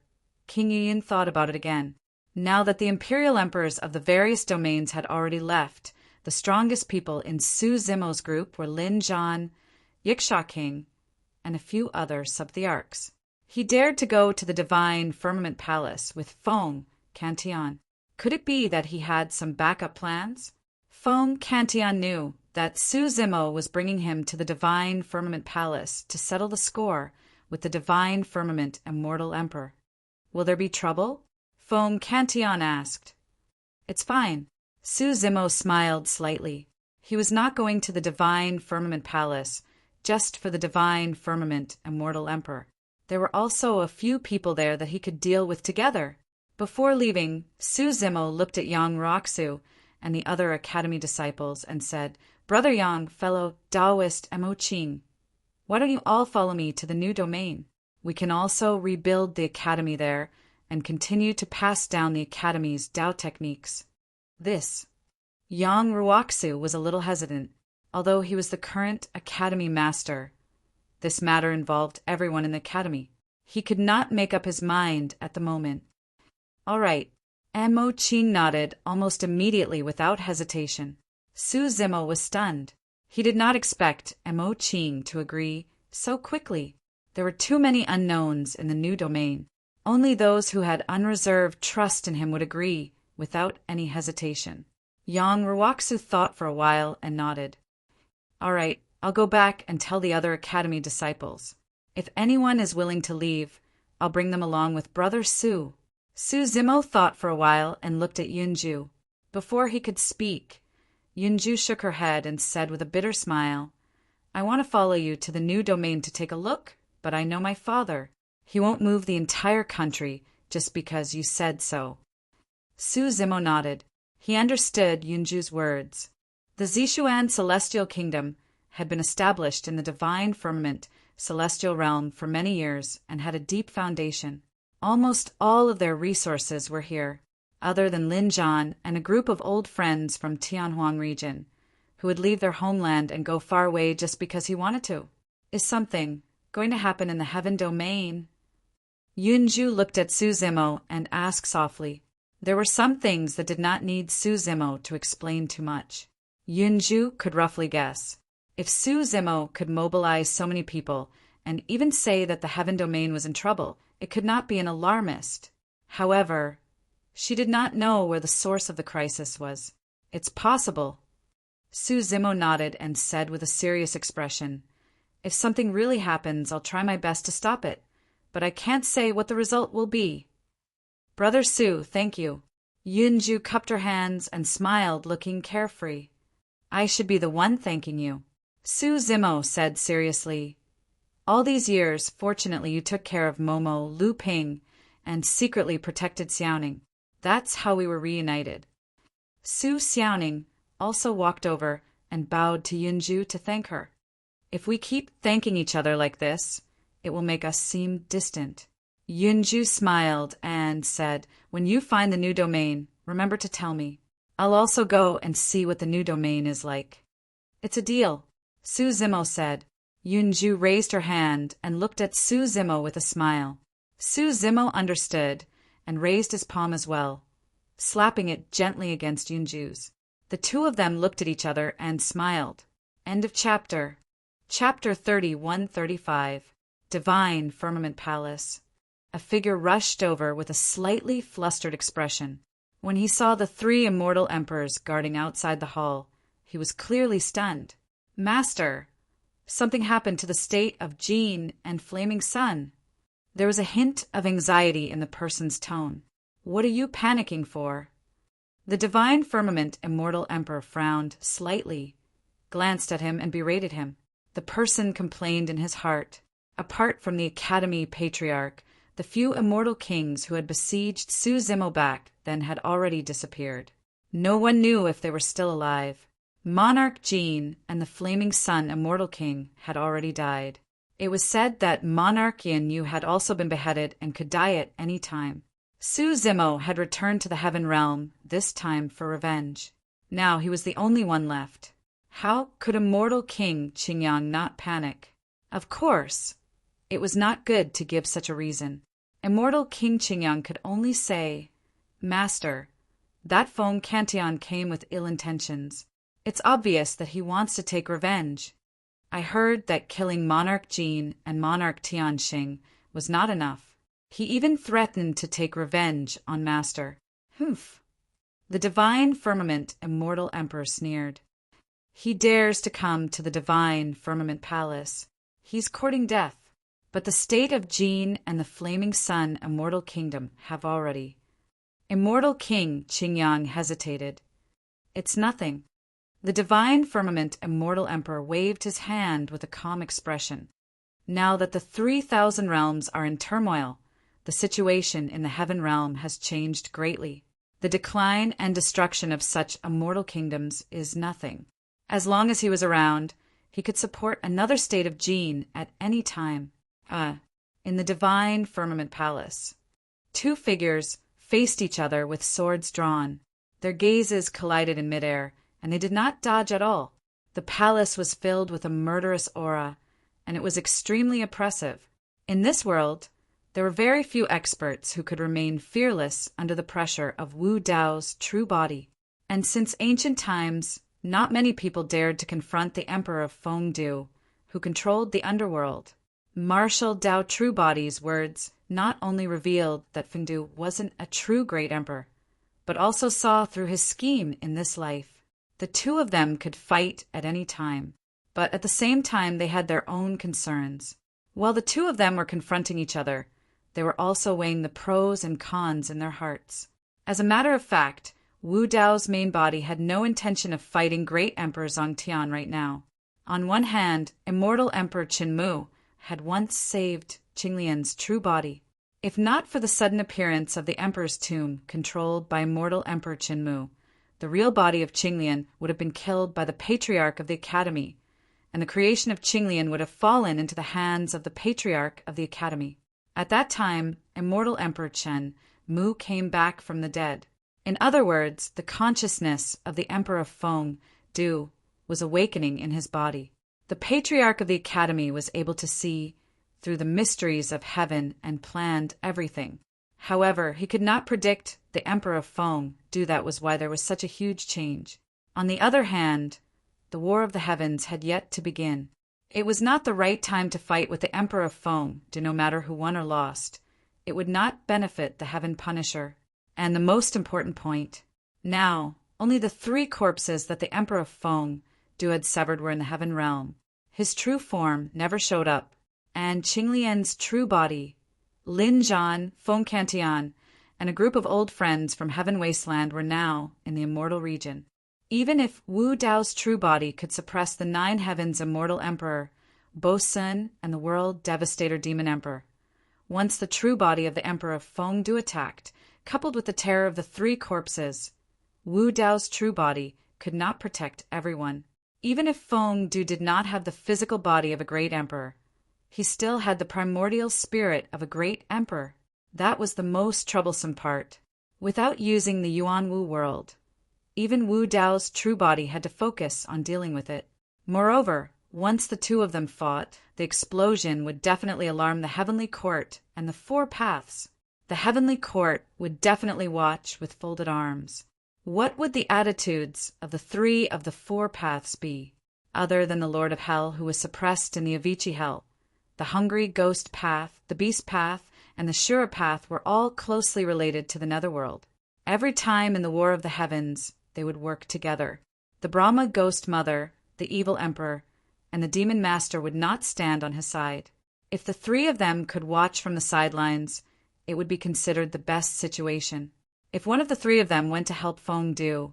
King Yuyun thought about it again. Now that the imperial emperors of the various domains had already left, the strongest people in Suzimo's group were Lin Zhan, Yiksha King, and a few other sub-thearchs. He dared to go to the divine firmament palace with Feng Cantian. Could it be that he had some backup plans? Feng Cantian knew that Suzimo was bringing him to the divine firmament palace to settle the score with the divine firmament immortal emperor. Will there be trouble? Feng Cantian asked. It's fine. Suzimo smiled slightly. He was not going to the divine firmament palace just for the divine firmament immortal emperor. There were also a few people there that he could deal with together. Before leaving, Suzimo looked at Yang Roxu and the other academy disciples and said, Brother Yang, fellow Taoist Mo Qing, why don't you all follow me to the new domain? We can also rebuild the academy there and continue to pass down the academy's Tao techniques. Yang Ruoxu was a little hesitant, although he was the current academy master. This matter involved everyone in the academy. He could not make up his mind at the moment. All right. Mo Qing nodded almost immediately without hesitation. Suzimo was stunned. He did not expect Mo Qing to agree so quickly. There were too many unknowns in the new domain. Only those who had unreserved trust in him would agree without any hesitation. Yang Ruoxu thought for a while and nodded. All right, I'll go back and tell the other academy disciples. If anyone is willing to leave, I'll bring them along with Brother Su. Suzimo thought for a while and looked at Yunju. Before he could speak, Yunju shook her head and said with a bitter smile, I want to follow you to the new domain to take a look, but I know my father. He won't move the entire country just because you said so. Suzimo nodded. He understood Yunju's words. The Zishuan Celestial Kingdom had been established in the divine firmament celestial realm for many years and had a deep foundation. Almost all of their resources were here, other than Lin Zhan and a group of old friends from Tianhuang region, who would leave their homeland and go far away just because he wanted to. Is something going to happen in the heaven domain? Yunju looked at Suzimo and asked softly. There were some things that did not need Suzimo to explain too much. Yunju could roughly guess. If Suzimo could mobilize so many people and even say that the heaven domain was in trouble. It could not be an alarmist. However, she did not know where the source of the crisis was. It's possible. Su Zimo nodded and said with a serious expression, "If something really happens, I'll try my best to stop it, but I can't say what the result will be." "Brother Su, thank you." Yunju cupped her hands and smiled, looking carefree. "I should be the one thanking you." Su Zimo said seriously, "All these years, fortunately you took care of Momo, Lu Ping, and secretly protected Xiaoning. That's how we were reunited." Su Xiaoning also walked over and bowed to Yunju to thank her. "If we keep thanking each other like this, it will make us seem distant." Yunju smiled and said, "When you find the new domain, remember to tell me. I'll also go and see what the new domain is like." "It's a deal," Su Zimo said. Yunju raised her hand and looked at Su Zimo with a smile. Su Zimo understood and raised his palm as well, slapping it gently against Yunju's. The two of them looked at each other and smiled. End of chapter. Chapter 31-35. Divine Firmament Palace. A figure rushed over with a slightly flustered expression. When he saw the three immortal emperors guarding outside the hall, he was clearly stunned. "Master, something happened to the state of Jin and Flaming Sun." There was a hint of anxiety in the person's tone. "What are you panicking for?" The Divine Firmament Immortal Emperor frowned slightly, glanced at him, and berated him. The person complained in his heart. Apart from the Academy Patriarch, the few immortal kings who had besieged Su Zimo back then had already disappeared. No one knew if they were still alive. Monarch Jin and the Flaming Sun Immortal King had already died. It was said that Monarch Yin Yu had also been beheaded and could die at any time. Su Zimo had returned to the Heaven Realm, this time for revenge. Now he was the only one left. How could Immortal King Qingyang not panic? Of course, it was not good to give such a reason. Immortal King Qingyang could only say, "Master, that Feng Cantian came with ill intentions. It's obvious that he wants to take revenge. I heard that killing Monarch Jin and Monarch Tianxing was not enough. He even threatened to take revenge on Master." Humph. The Divine Firmament Immortal Emperor sneered. "He dares to come to the Divine Firmament Palace. He's courting death. But the state of Jin and the Flaming Sun Immortal Kingdom have already." Immortal King Qingyang hesitated. "It's nothing." The Divine Firmament Immortal Emperor waved his hand with a calm expression. "Now that the 3,000 realms are in turmoil, the situation in the Heaven Realm has changed greatly. The decline and destruction of such immortal kingdoms is nothing. As long as he was around, he could support another state of Jin at any time. In the Divine Firmament Palace." Two figures faced each other with swords drawn. Their gazes collided in midair, and they did not dodge at all. The palace was filled with a murderous aura, and it was extremely oppressive. In this world, there were very few experts who could remain fearless under the pressure of Wu Dao's true body. And since ancient times, not many people dared to confront the Emperor of Fengdu, who controlled the underworld. Martial Dao True Body's words not only revealed that Fengdu wasn't a true great emperor, but also saw through his scheme in this life. The two of them could fight at any time, but at the same time they had their own concerns. While the two of them were confronting each other, they were also weighing the pros and cons in their hearts. As a matter of fact, Wu Dao's main body had no intention of fighting Great Emperor Zongtian right now. On one hand, Immortal Emperor Qinmu had once saved Qinglian's true body. If not for the sudden appearance of the Emperor's tomb controlled by Immortal Emperor Qinmu, the real body of Qinglian would have been killed by the Patriarch of the Academy, and the creation of Qinglian would have fallen into the hands of the Patriarch of the Academy. At that time, Immortal Emperor Chen Mu came back from the dead. In other words, the consciousness of the Emperor of Feng Du was awakening in his body. The Patriarch of the Academy was able to see through the mysteries of heaven and planned everything. However, he could not predict the Emperor of Feng Du. That was why there was such a huge change. On the other hand, the War of the Heavens had yet to begin. It was not the right time to fight with the Emperor of Feng, no matter who won or lost. It would not benefit the Heaven Punisher. And the most important point, now, only the 3 corpses that the Emperor of Feng had severed were in the Heaven Realm. His true form never showed up, and Qinglian's true body, Lin Zhan, Feng Cantian, and a group of old friends from Heaven Wasteland were now in the immortal region. Even if Wu Dao's true body could suppress the 9 heavens' immortal emperor, Bo Sun, and the world devastator demon emperor, once the true body of the Emperor of Feng attacked, coupled with the terror of the 3 corpses, Wu Dao's true body could not protect everyone. Even if Feng did not have the physical body of a great emperor, he still had the primordial spirit of a great emperor. That was the most troublesome part. Without using the Yuanwu world, even Wu Dao's true body had to focus on dealing with it. Moreover, once the 2 of them fought, the explosion would definitely alarm the Heavenly Court and the 4 paths. The Heavenly Court would definitely watch with folded arms. What would the attitudes of the 3 of the 4 paths be, other than the Lord of Hell who was suppressed in the Avicii Hell? The Hungry Ghost Path, the Beast Path, and the Shura Path were all closely related to the Netherworld. Every time in the War of the Heavens, they would work together. The Brahma Ghost Mother, the Evil Emperor, and the Demon Master would not stand on his side. If the 3 of them could watch from the sidelines, it would be considered the best situation. If one of the 3 of them went to help Feng Du,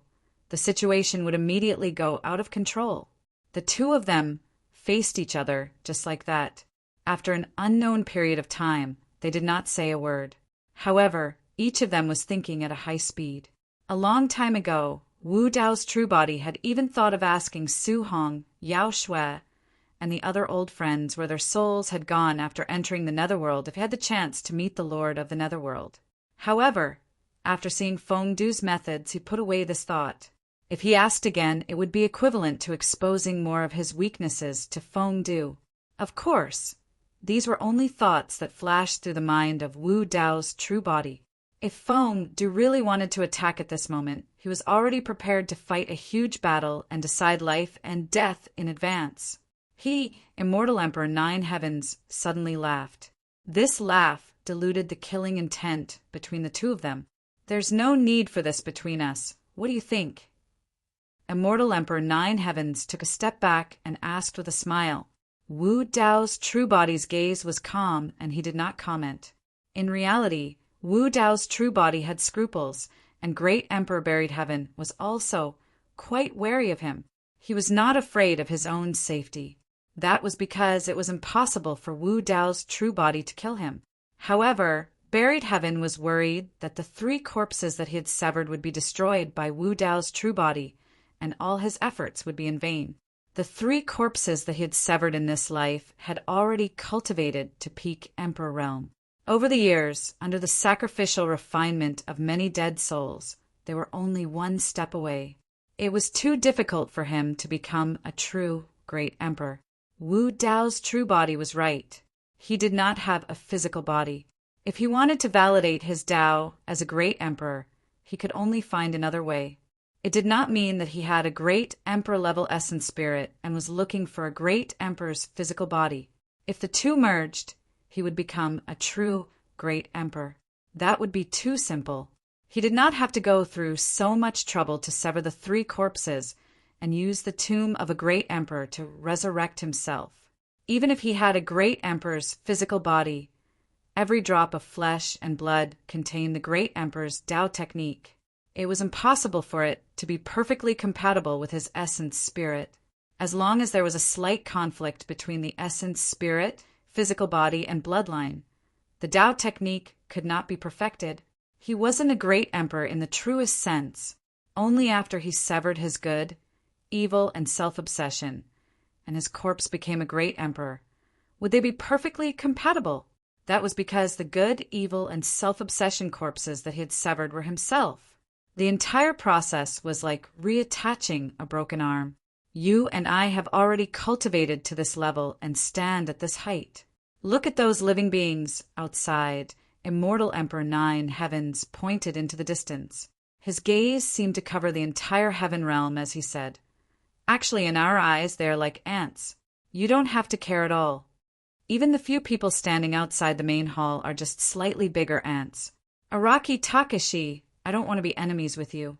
the situation would immediately go out of control. The 2 of them faced each other just like that. After an unknown period of time, they did not say a word. However, each of them was thinking at a high speed. A long time ago, Wu Dao's true body had even thought of asking Su Hong, Yao Shui, and the other old friends where their souls had gone after entering the Netherworld if he had the chance to meet the Lord of the Netherworld. However, after seeing Feng Du's methods, he put away this thought. If he asked again, it would be equivalent to exposing more of his weaknesses to Feng Du. Of course, these were only thoughts that flashed through the mind of Wu Dao's true body. If Feng Du really wanted to attack at this moment, he was already prepared to fight a huge battle and decide life and death in advance. He, Immortal Emperor 9 Heavens, suddenly laughed. This laugh diluted the killing intent between the 2 of them. There's no need for this between us. What do you think? Immortal Emperor 9 Heavens took a step back and asked with a smile. Wu Dao's true body's gaze was calm and he did not comment. In reality, Wu Dao's true body had scruples, and Great Emperor Buried Heaven was also quite wary of him. He was not afraid of his own safety. That was because it was impossible for Wu Dao's true body to kill him. However, Buried Heaven was worried that the 3 corpses that he had severed would be destroyed by Wu Dao's true body, and all his efforts would be in vain. The 3 corpses that he had severed in this life had already cultivated to peak Emperor realm. Over the years, under the sacrificial refinement of many dead souls, they were only 1 step away. It was too difficult for him to become a true great emperor. Wu Dao's true body was right. He did not have a physical body. If he wanted to validate his Dao as a great emperor, he could only find another way. It did not mean that he had a great emperor-level essence spirit and was looking for a great emperor's physical body. If the 2 merged, he would become a true great emperor. That would be too simple. He did not have to go through so much trouble to sever the 3 corpses and use the tomb of a great emperor to resurrect himself. Even if he had a great emperor's physical body, every drop of flesh and blood contained the great emperor's Dao technique. It was impossible for it to be perfectly compatible with his essence spirit. As long as there was a slight conflict between the essence spirit, physical body, and bloodline, the Dao technique could not be perfected. He wasn't a great emperor in the truest sense. Only after he severed his good, evil, and self-obsession, and his corpse became a great emperor, would they be perfectly compatible. That was because the good, evil, and self-obsession corpses that he had severed were himself. The entire process was like reattaching a broken arm. You and I have already cultivated to this level and stand at this height. Look at those living beings outside. Immortal Emperor 9 Heavens pointed into the distance. His gaze seemed to cover the entire heaven realm as he said, "Actually, in our eyes, they are like ants. You don't have to care at all. Even the few people standing outside the main hall are just slightly bigger ants. Araki Takashi, I don't want to be enemies with you.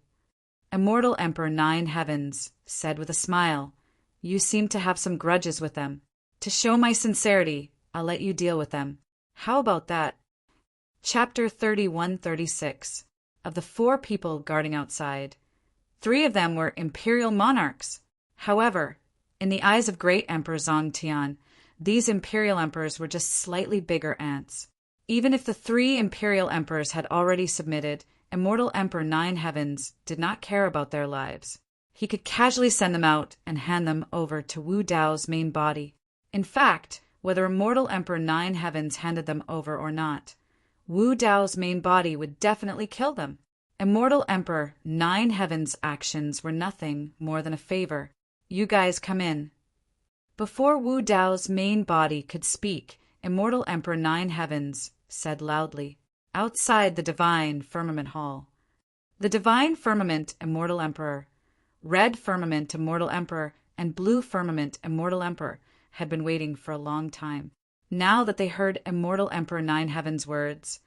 Immortal Emperor Nine Heavens said with a smile, you seem to have some grudges with them. To show my sincerity, I'll let you deal with them. How about that? Chapter 31-36. Of the 4 people guarding outside, 3 of them were imperial monarchs. However, in the eyes of great Emperor Zongtian, these imperial emperors were just slightly bigger ants. Even if the 3 imperial emperors had already submitted, Immortal Emperor Nine Heavens did not care about their lives. He could casually send them out and hand them over to Wu Dao's main body. In fact, whether Immortal Emperor Nine Heavens handed them over or not, Wu Dao's main body would definitely kill them. Immortal Emperor Nine Heavens' actions were nothing more than a favor. You guys come in. Before Wu Dao's main body could speak, Immortal Emperor Nine Heavens said loudly, outside the Divine Firmament Hall. The Divine Firmament Immortal Emperor, Red Firmament Immortal Emperor, and Blue Firmament Immortal Emperor had been waiting for a long time. Now that they heard Immortal Emperor Nine Heavens' words,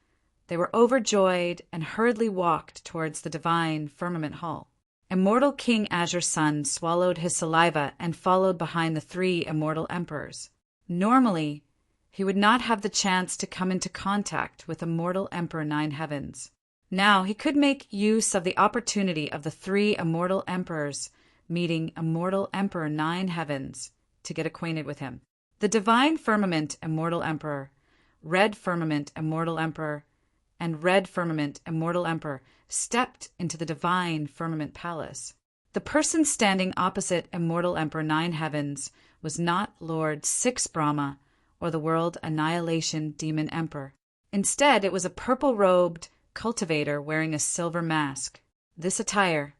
they were overjoyed and hurriedly walked towards the Divine Firmament Hall. Immortal King Azure's son swallowed his saliva and followed behind the 3 immortal emperors. Normally, he would not have the chance to come into contact with Immortal Emperor Nine Heavens. Now he could make use of the opportunity of the 3 immortal emperors meeting Immortal Emperor Nine Heavens to get acquainted with him. The Divine Firmament Immortal Emperor, Red Firmament Immortal Emperor, and Red Firmament Immortal Emperor stepped into the Divine Firmament Palace. The person standing opposite Immortal Emperor Nine Heavens was not Lord Six Brahma or the World Annihilation Demon Emperor. Instead, it was a purple-robed cultivator wearing a silver mask. This attire,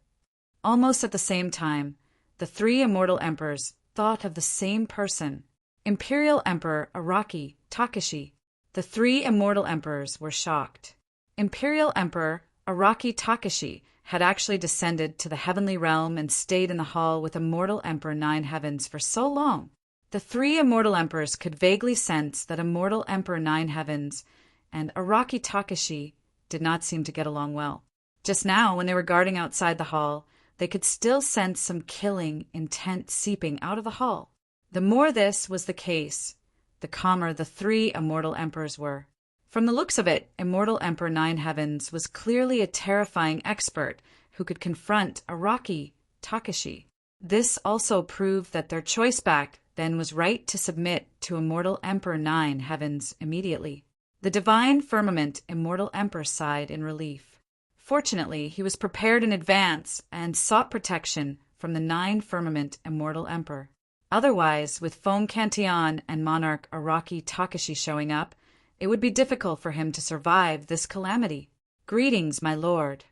almost at the same time, the 3 immortal emperors thought of the same person, Imperial Emperor Araki Takashi. The 3 immortal emperors were shocked. Imperial Emperor Araki Takashi had actually descended to the heavenly realm and stayed in the hall with Immortal Emperor Nine Heavens for so long. The 3 immortal emperors could vaguely sense that Immortal Emperor Nine Heavens and Araki Takashi did not seem to get along well. Just now, when they were guarding outside the hall, they could still sense some killing intent seeping out of the hall. The more this was the case, the calmer the 3 immortal emperors were. From the looks of it, Immortal Emperor Nine Heavens was clearly a terrifying expert who could confront Araki Takashi. This also proved that their choice back then was right to submit to Immortal Emperor Nine Heavens immediately. The Divine Firmament Immortal Emperor sighed in relief. Fortunately, he was prepared in advance and sought protection from the 9 Firmament Immortal Emperor. Otherwise, with Foam Cantillon and Monarch Araki Takashi showing up, it would be difficult for him to survive this calamity. Greetings, my lord.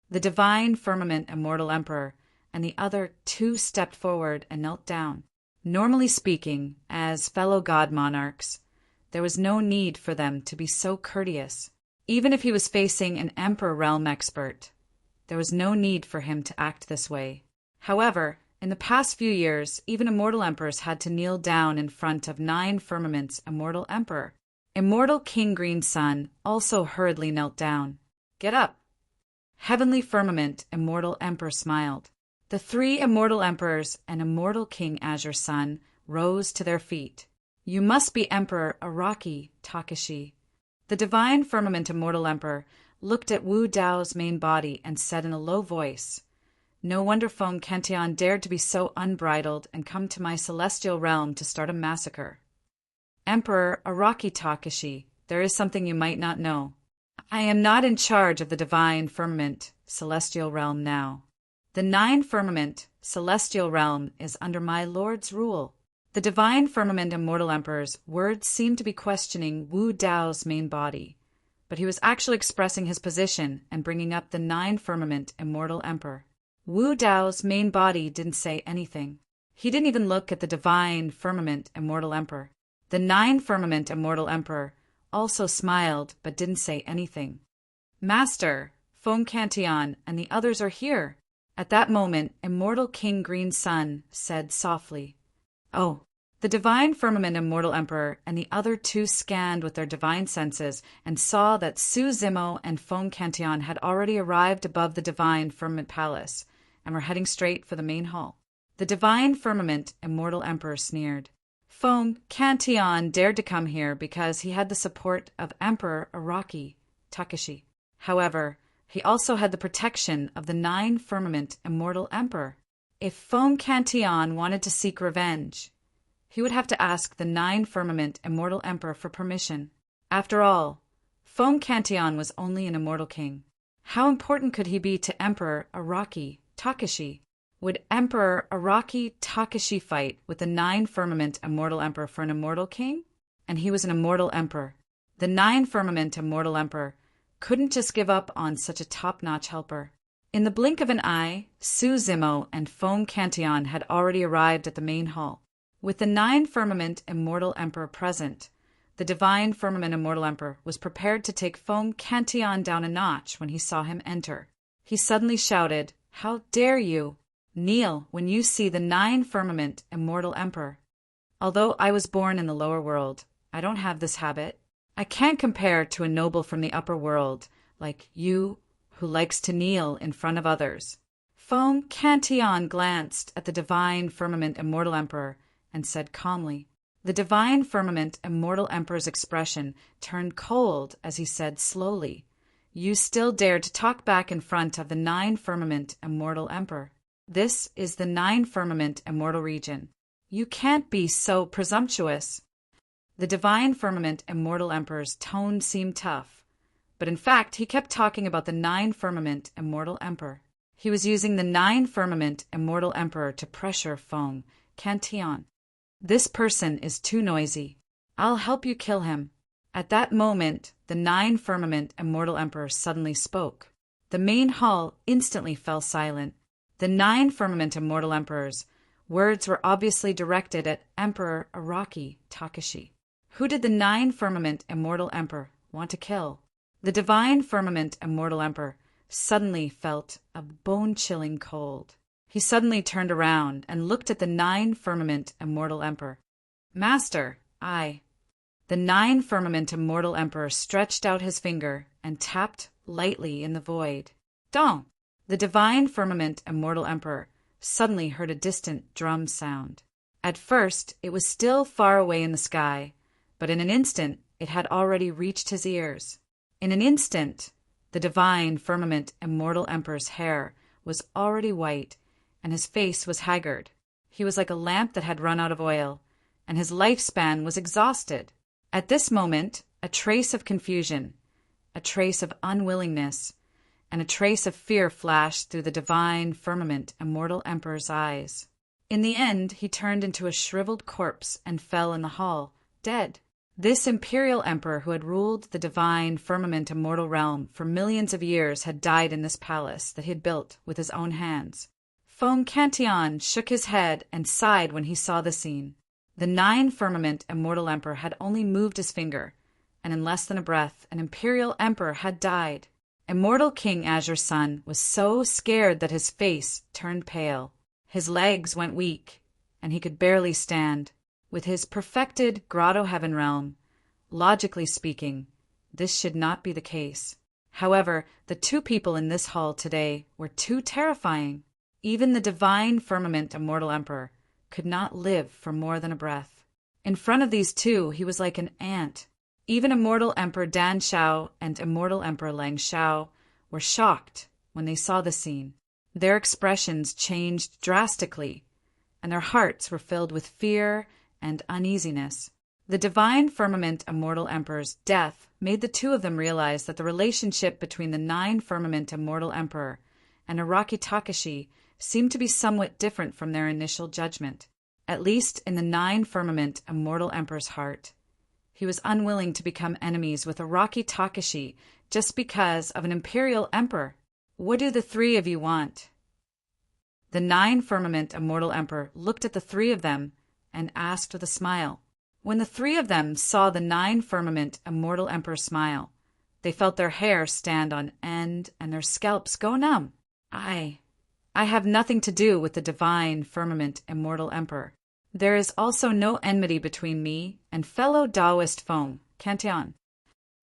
The Divine Firmament Immortal Emperor and the other 2 stepped forward and knelt down. Normally speaking, as fellow god monarchs, there was no need for them to be so courteous. Even if he was facing an Emperor realm expert, there was no need for him to act this way. However, in the past few years, even immortal emperors had to kneel down in front of 9 firmaments immortal emperor. Immortal King Green Sun also hurriedly knelt down. Get up. Heavenly Firmament Immortal Emperor smiled. The 3 immortal emperors and Immortal King Azure Sun rose to their feet. You must be Emperor Araki Takashi. The Divine Firmament Immortal Emperor looked at Wu Dao's main body and said in a low voice, No wonder Foam Cantillon dared to be so unbridled and come to my celestial realm to start a massacre. Emperor Araki Takashi, there is something you might not know. I am not in charge of the Divine Firmament Celestial Realm now. The 9 Firmament Celestial Realm is under my Lord's rule. The Divine Firmament Immortal Emperor's words seemed to be questioning Wu Dao's main body, but he was actually expressing his position and bringing up the 9 Firmament Immortal Emperor. Wu Dao's main body didn't say anything. He didn't even look at the Divine Firmament Immortal Emperor. The 9 Firmament Immortal Emperor also smiled but didn't say anything. Master, Foam Cantillon, and the others are here. At that moment, Immortal King Green Sun said softly, Oh, The divine firmament immortal emperor and the other two scanned with their divine senses and saw that Su Zimo and Feng Cantillon had already arrived above the divine firmament palace and were heading straight for the main hall. The divine firmament immortal emperor sneered. Feng Cantillon dared to come here because he had the support of Emperor Araki Takashi. However, he also had the protection of the 9 firmament immortal emperor. If Feng Cantillon wanted to seek revenge, he would have to ask the 9 firmament immortal emperor for permission. After all, Feng Cantillon was only an immortal king. How important could he be to Emperor Araki Takashi? Would Emperor Araki Takashi fight with the 9 firmament immortal emperor for an immortal king? And he was an immortal emperor. The 9 firmament immortal emperor couldn't just give up on such a top-notch helper. In the blink of an eye, Su Zimo and Feng Cantillon had already arrived at the main hall. With the 9 firmament immortal emperor present, the divine firmament immortal emperor was prepared to take Feng Cantillon down a notch when he saw him enter. He suddenly shouted, "How dare you! Kneel when you see the 9 firmament immortal emperor. Although I was born in the lower world, I don't have this habit. I can't compare to a noble from the upper world, like you, who likes to kneel in front of others." Feng Cantillon glanced at the divine firmament immortal emperor and said calmly. The divine firmament immortal emperor's expression turned cold as he said slowly, "You still dare to talk back in front of the 9 firmament immortal emperor. This is the 9 firmament immortal region. You can't be so presumptuous." The divine firmament immortal emperor's tone seemed tough, but in fact he kept talking about the 9 firmament immortal emperor. He was using the 9 firmament immortal emperor to pressure Feng Cantillon. "This person is too noisy. I'll help you kill him." At that moment, the 9 firmament immortal emperor suddenly spoke. The main hall instantly fell silent. The 9 firmament immortal emperor's words were obviously directed at Emperor Araki Takashi. Who did the 9 firmament immortal emperor want to kill? The divine firmament immortal emperor suddenly felt a bone-chilling cold. He suddenly turned around and looked at the 9 firmament immortal emperor. "Master, I..." The 9 firmament immortal emperor stretched out his finger and tapped lightly in the void. "Don't!" The divine firmament immortal emperor suddenly heard a distant drum sound. At first, it was still far away in the sky, but in an instant it had already reached his ears. In an instant, the divine firmament immortal emperor's hair was already white, and his face was haggard. He was like a lamp that had run out of oil, and his lifespan was exhausted. At this moment, a trace of confusion, a trace of unwillingness, and a trace of fear flashed through the divine firmament immortal emperor's eyes. In the end, he turned into a shriveled corpse and fell in the hall, dead. This imperial emperor who had ruled the divine firmament immortal realm for millions of years had died in this palace that he had built with his own hands. Feng Cantillon shook his head and sighed when he saw the scene. The 9 firmament immortal emperor had only moved his finger, and in less than a breath, an imperial emperor had died. Immortal King Azure's son was so scared that his face turned pale. His legs went weak, and he could barely stand. With his perfected Grotto Heaven realm, logically speaking, this should not be the case. However, the 2 people in this hall today were too terrifying. Even the divine firmament immortal emperor could not live for more than a breath. In front of these 2, he was like an ant. Even Immortal Emperor Dan Shao and Immortal Emperor Lang Shao were shocked when they saw the scene. Their expressions changed drastically, and their hearts were filled with fear and uneasiness. The divine firmament immortal emperor's death made the 2 of them realize that the relationship between the 9 firmament immortal emperor and Araki Takashi seemed to be somewhat different from their initial judgment, at least in the 9 firmament immortal emperor's heart. He was unwilling to become enemies with Araki Takashi just because of an imperial emperor. "What do the 3 of you want?" The 9 firmament immortal emperor looked at the 3 of them and asked with a smile. When the 3 of them saw the 9 firmament immortal emperor smile, they felt their hair stand on end and their scalps go numb. I have nothing to do with the divine firmament immortal emperor. There is also no enmity between me and fellow Taoist Feng Cantillon.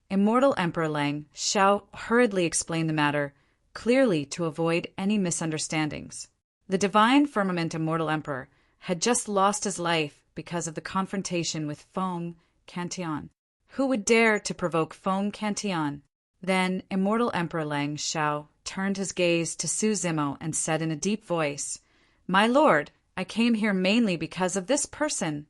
Immortal Emperor Lang Shao hurriedly explained the matter, clearly to avoid any misunderstandings. The divine firmament Immortal Emperor had just lost his life because of the confrontation with Feng Cantillon. Who would dare to provoke Feng Cantillon? Then Immortal Emperor Lang Shao turned his gaze to Su Zimo and said in a deep voice, "My lord, I came here mainly because of this person."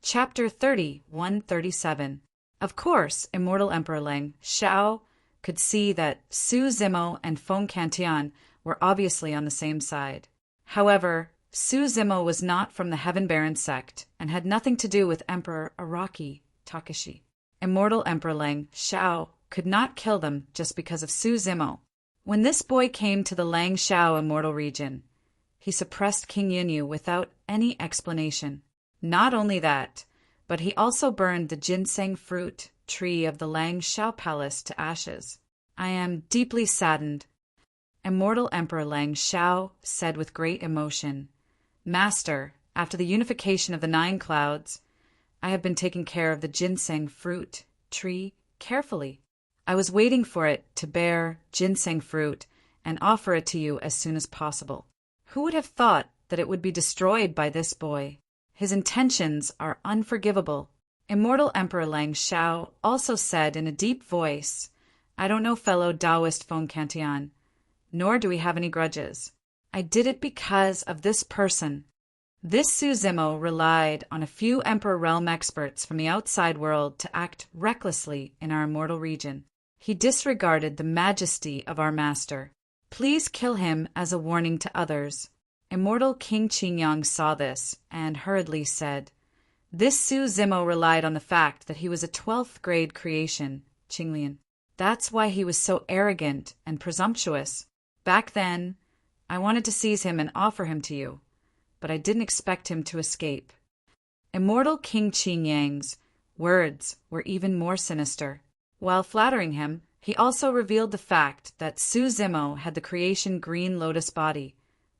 Chapter 30:137. Of course, Immortal Emperor Lang Shao could see that Su Zimo and Feng Cantillon were obviously on the same side. However, Su Zimo was not from the Heaven Baron sect and had nothing to do with Emperor Araki Takashi. Immortal Emperor Lang Shao could not kill them just because of Su Zimo. When this boy came to the Lang Shao immortal region, he suppressed King Yunyu without any explanation. Not only that, but he also burned the ginseng fruit tree of the Lang Shao Palace to ashes. I am deeply saddened. Immortal Emperor Lang Shao said with great emotion, "Master, after the unification of the 9 clouds, I have been taking care of the ginseng fruit tree carefully. I was waiting for it to bear ginseng fruit and offer it to you as soon as possible. Who would have thought that it would be destroyed by this boy? His intentions are unforgivable." Immortal Emperor Lang Shao also said in a deep voice, "I don't know fellow Taoist Feng Cantillon, nor do we have any grudges. I did it because of this person." This Su Zimo relied on a few Emperor Realm experts from the outside world to act recklessly in our immortal region. He disregarded the majesty of our master. Please kill him as a warning to others. Immortal King Qingyang saw this and hurriedly said, "This Su Zimo relied on the fact that he was a 12th grade creation, Qinglian. That's why he was so arrogant and presumptuous. Back then, I wanted to seize him and offer him to you, but I didn't expect him to escape." Immortal King Qingyang's words were even more sinister. While flattering him, he also revealed the fact that Su Zimo had the creation green lotus body,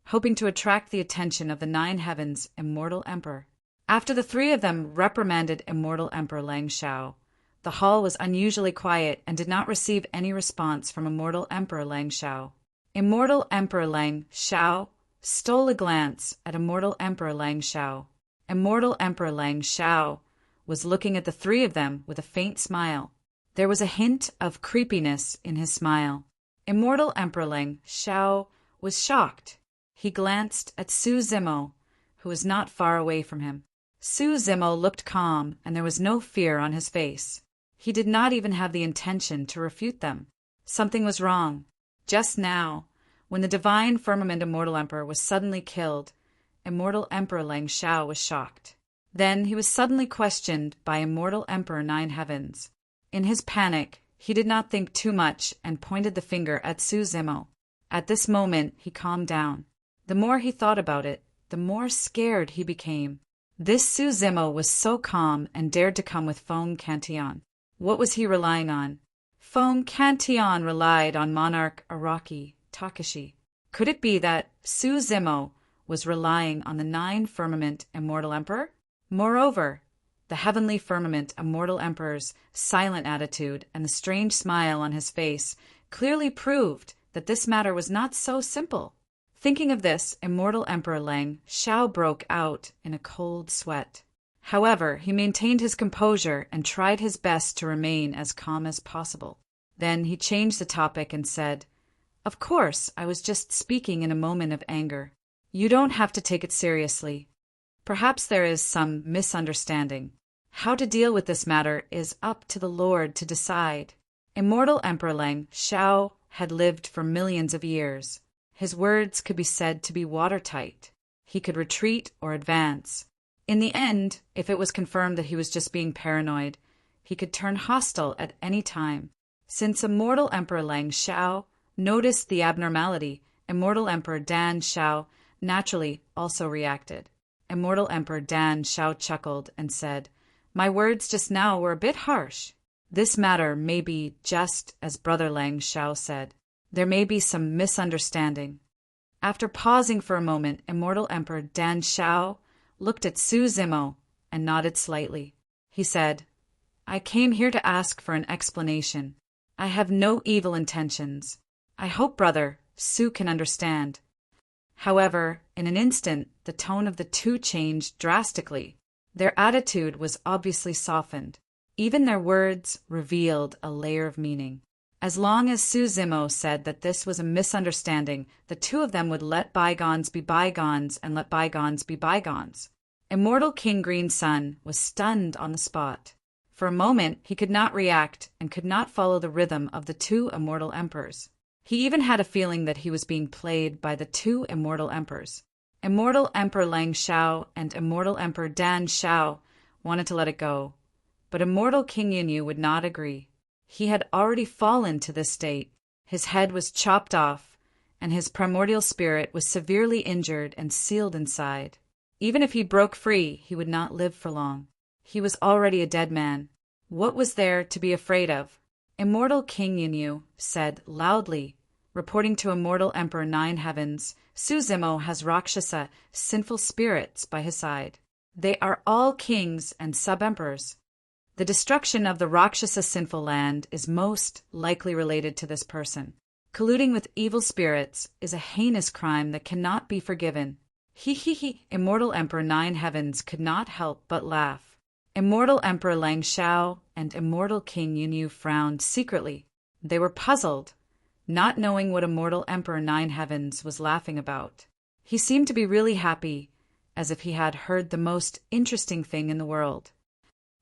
hoping to attract the attention of the 9 heavens' immortal emperor. After the 3 of them reprimanded Immortal Emperor Lang Shao, the hall was unusually quiet and did not receive any response from Immortal Emperor Lang Shao. Immortal Emperor Lang Shao stole a glance at Immortal Emperor Lang Shao. Immortal Emperor Lang Shao was looking at the 3 of them with a faint smile. There was a hint of creepiness in his smile. Immortal Emperor Lang Shao was shocked. He glanced at Su Zimo, who was not far away from him. Su Zimo looked calm, and there was no fear on his face. He did not even have the intention to refute them. Something was wrong. Just now, when the divine firmament Immortal Emperor was suddenly killed, Immortal Emperor Lang Shao was shocked. Then he was suddenly questioned by Immortal Emperor 9 Heavens. In his panic, he did not think too much and pointed the finger at Su Zimo. At this moment, he calmed down. The more he thought about it, the more scared he became. This Su Zimo was so calm and dared to come with Feng Cantillon. What was he relying on? Feng Cantillon relied on monarch Araki Takashi. Could it be that Su Zimo was relying on the 9 firmament Immortal Emperor? Moreover, the heavenly firmament Immortal Emperor's silent attitude and the strange smile on his face clearly proved that this matter was not so simple. Thinking of this, Immortal Emperor Lang Shao broke out in a cold sweat. However, he maintained his composure and tried his best to remain as calm as possible. Then he changed the topic and said, "Of course, I was just speaking in a moment of anger. You don't have to take it seriously. Perhaps there is some misunderstanding. How to deal with this matter is up to the Lord to decide." Immortal Emperor Lang Shao had lived for millions of years. His words could be said to be watertight. He could retreat or advance. In the end, if it was confirmed that he was just being paranoid, he could turn hostile at any time. Since Immortal Emperor Lang Shao noticed the abnormality, Immortal Emperor Dan Shao naturally also reacted. Immortal Emperor Dan Shao chuckled and said, "My words just now were a bit harsh. This matter may be just as Brother Lang Shao said. There may be some misunderstanding." After pausing for a moment, Immortal Emperor Dan Shao looked at Su Zimo and nodded slightly. He said, "I came here to ask for an explanation. I have no evil intentions. I hope, brother, Su can understand." However, in an instant, the tone of the two changed drastically. Their attitude was obviously softened. Even their words revealed a layer of meaning. As long as Su Zimo said that this was a misunderstanding, the two of them would let bygones be bygones and let bygones be bygones. Immortal King Green Sun was stunned on the spot. For a moment, he could not react and could not follow the rhythm of the two immortal emperors. He even had a feeling that he was being played by the two immortal emperors. Immortal Emperor Lang Shao and Immortal Emperor Dan Shao wanted to let it go, but Immortal King Yunyu would not agree. He had already fallen to this state. His head was chopped off, and his primordial spirit was severely injured and sealed inside. Even if he broke free, he would not live for long. He was already a dead man. What was there to be afraid of? Immortal King Yunyu said loudly, reporting to Immortal Emperor Nine Heavens, Su Zimo has Rakshasa, sinful spirits, by his side. They are all kings and sub-emperors. The destruction of the Rakshasa sinful land is most likely related to this person. Colluding with evil spirits is a heinous crime that cannot be forgiven. He. Immortal Emperor Nine Heavens could not help but laugh. Immortal Emperor Lang Shao and Immortal King Yunyu frowned secretly. They were puzzled, not knowing what Immortal Emperor Nine Heavens was laughing about. He seemed to be really happy, as if he had heard the most interesting thing in the world.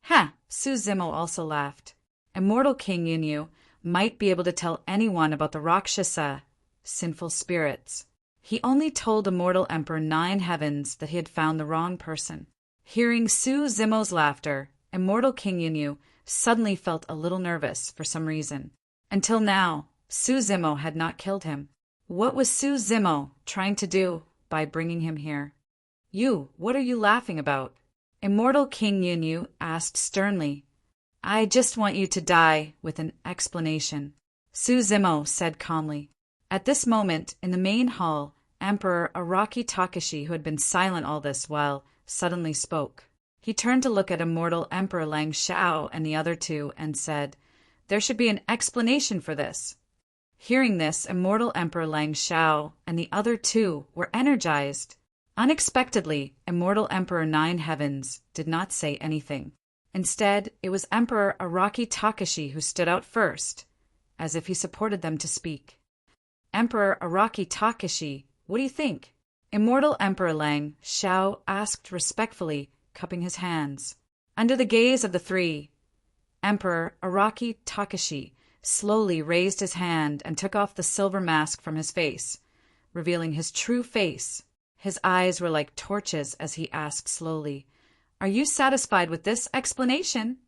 Ha! Su Zimo also laughed. Immortal King Yunyu might be able to tell anyone about the Rakshasa, sinful spirits. He only told Immortal Emperor Nine Heavens that he had found the wrong person. Hearing Su Zimo's laughter, Immortal King Yunyu suddenly felt a little nervous for some reason. Until now, Su Zimo had not killed him. What was Su Zimo trying to do by bringing him here? "You, what are you laughing about?" Immortal King Yunyu asked sternly. "I just want you to die with an explanation," Su Zimo said calmly. At this moment, in the main hall, Emperor Araki Takashi, who had been silent all this while, suddenly spoke. He turned to look at Immortal Emperor Lang Shao and the other two and said, "There should be an explanation for this." Hearing this, Immortal Emperor Lang Shao and the other two were energized. Unexpectedly, Immortal Emperor Nine Heavens did not say anything. Instead, it was Emperor Araki Takashi who stood out first, as if he supported them to speak. "Emperor Araki Takashi, what do you think?" Immortal Emperor Lang Shao asked respectfully, cupping his hands. Under the gaze of the three, Emperor Araki Takashi slowly raised his hand and took off the silver mask from his face, revealing his true face. His eyes were like torches as he asked slowly, "Are you satisfied with this explanation?"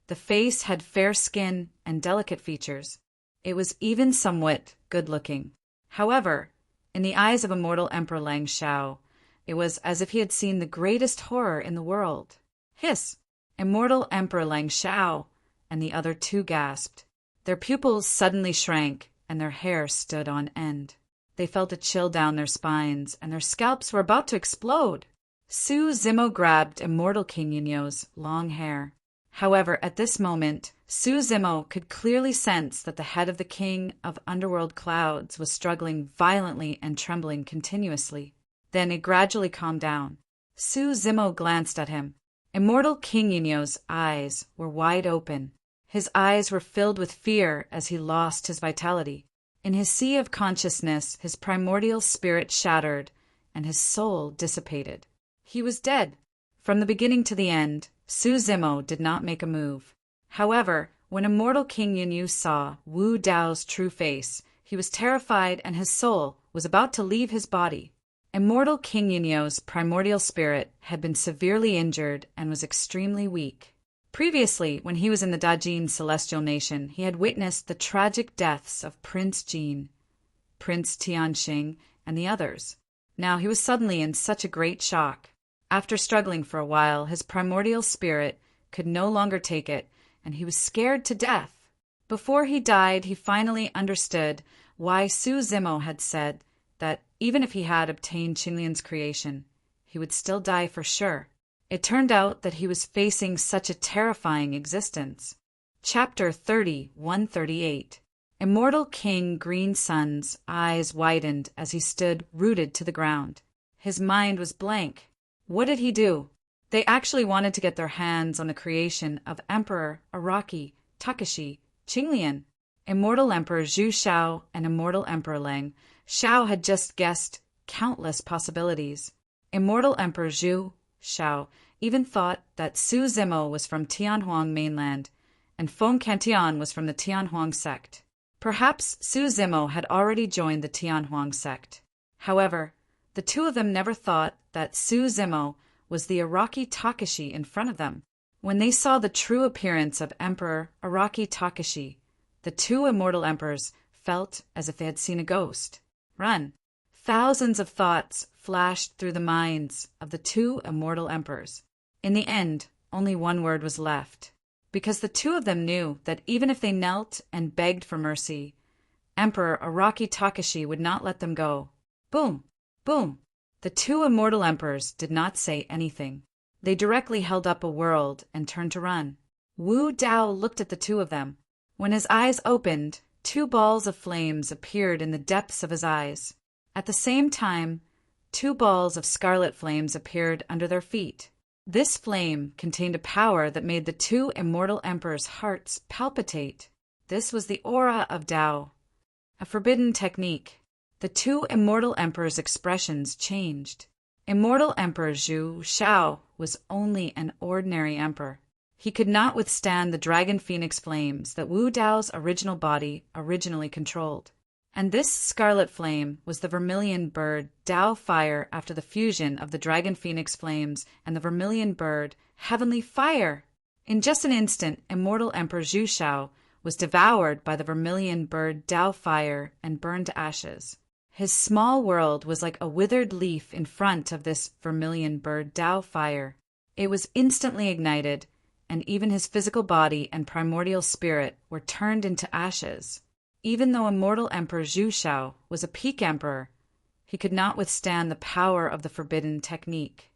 The face had fair skin and delicate features. It was even somewhat good-looking. However, in the eyes of Immortal Emperor Lang Shao, it was as if he had seen the greatest horror in the world. Hiss! Immortal Emperor Lang Shao and the other two gasped. Their pupils suddenly shrank, and their hair stood on end. They felt a chill down their spines, and their scalps were about to explode. Su Zimo grabbed Immortal King Yunyu's long hair. However, at this moment, Su Zimo could clearly sense that the head of the King of Underworld Clouds was struggling violently and trembling continuously. Then it gradually calmed down. Su Zimo glanced at him. Immortal King Yunyu's eyes were wide open. His eyes were filled with fear as he lost his vitality. In his sea of consciousness, his primordial spirit shattered, and his soul dissipated. He was dead. From the beginning to the end, Su Zimo did not make a move. However, when Immortal King Yunyu saw Wu Dao's true face, he was terrified and his soul was about to leave his body. Immortal King Yunyu's primordial spirit had been severely injured and was extremely weak. Previously, when he was in the Dajin celestial nation, he had witnessed the tragic deaths of Prince Jin, Prince Tianxing, and the others. Now he was suddenly in such a great shock. After struggling for a while, his primordial spirit could no longer take it, and he was scared to death. Before he died, he finally understood why Su Zimo had said that even if he had obtained Qinlian's creation, he would still die for sure. It turned out that he was facing such a terrifying existence. Chapter 30:138. Immortal King Green Sun's eyes widened as he stood rooted to the ground. His mind was blank. What did he do? They actually wanted to get their hands on the creation of Emperor Araki Takashi Qinglian. Immortal Emperor Zhu Xiao and Immortal Emperor Lang Xiao had just guessed countless possibilities. Immortal Emperor Zhu Xiao even thought that Su Zimo was from Tianhuang mainland and Feng Cantian was from the Tianhuang sect. Perhaps Su Zimo had already joined the Tianhuang sect. However, the two of them never thought that Su Zimo was the Araki Takashi in front of them. When they saw the true appearance of Emperor Araki Takashi, the two immortal emperors felt as if they had seen a ghost. Run! Thousands of thoughts flashed through the minds of the two immortal emperors. In the end, only one word was left, because the two of them knew that even if they knelt and begged for mercy, Emperor Araki Takashi would not let them go. Boom! Boom! The two immortal emperors did not say anything. They directly held up a world and turned to run. Wu Dao looked at the two of them. When his eyes opened, two balls of flames appeared in the depths of his eyes. At the same time, two balls of scarlet flames appeared under their feet. This flame contained a power that made the two immortal emperors' hearts palpitate. This was the aura of Dao, a forbidden technique. The two immortal emperors' expressions changed. Immortal Emperor Zhu Xiao was only an ordinary emperor. He could not withstand the dragon phoenix flames that Wu Dao's original body originally controlled. And this scarlet flame was the vermilion bird Dao fire after the fusion of the dragon phoenix flames and the vermilion bird heavenly fire. In just an instant, Immortal Emperor Zhu Xiao was devoured by the vermilion bird Dao fire and burned to ashes. His small world was like a withered leaf in front of this vermilion bird Dao fire. It was instantly ignited, and even his physical body and primordial spirit were turned into ashes. Even though Immortal Emperor Zhu Xiao was a peak emperor, he could not withstand the power of the forbidden technique.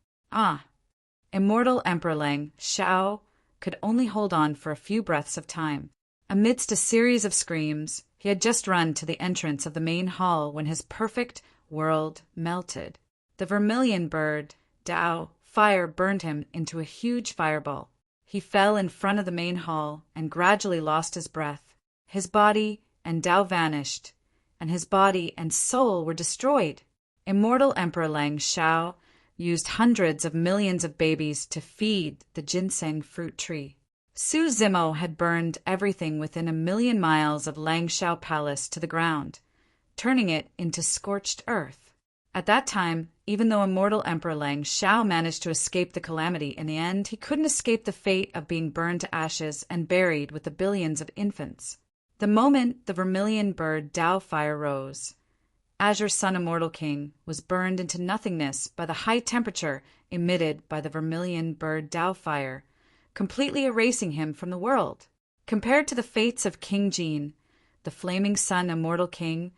Immortal Emperor Lang Xiao could only hold on for a few breaths of time. Amidst a series of screams, he had just run to the entrance of the main hall when his perfect world melted. The vermilion bird, Dao, fire burned him into a huge fireball. He fell in front of the main hall and gradually lost his breath. His body and Dao vanished, and his body and soul were destroyed. Immortal Emperor Lang Xiao used hundreds of millions of babies to feed the ginseng fruit tree. Su Zimo had burned everything within 1,000,000 miles of Lang Xiao Palace to the ground, turning it into scorched earth. At that time, even though Immortal Emperor Lang Xiao managed to escape the calamity, in the end he couldn't escape the fate of being burned to ashes and buried with the billions of infants. The moment the vermilion bird Dao fire rose, Azure's Sun Immortal King was burned into nothingness by the high temperature emitted by the vermilion bird Dao fire, completely erasing him from the world. Compared to the fates of King Jin, the Flaming Sun Immortal King,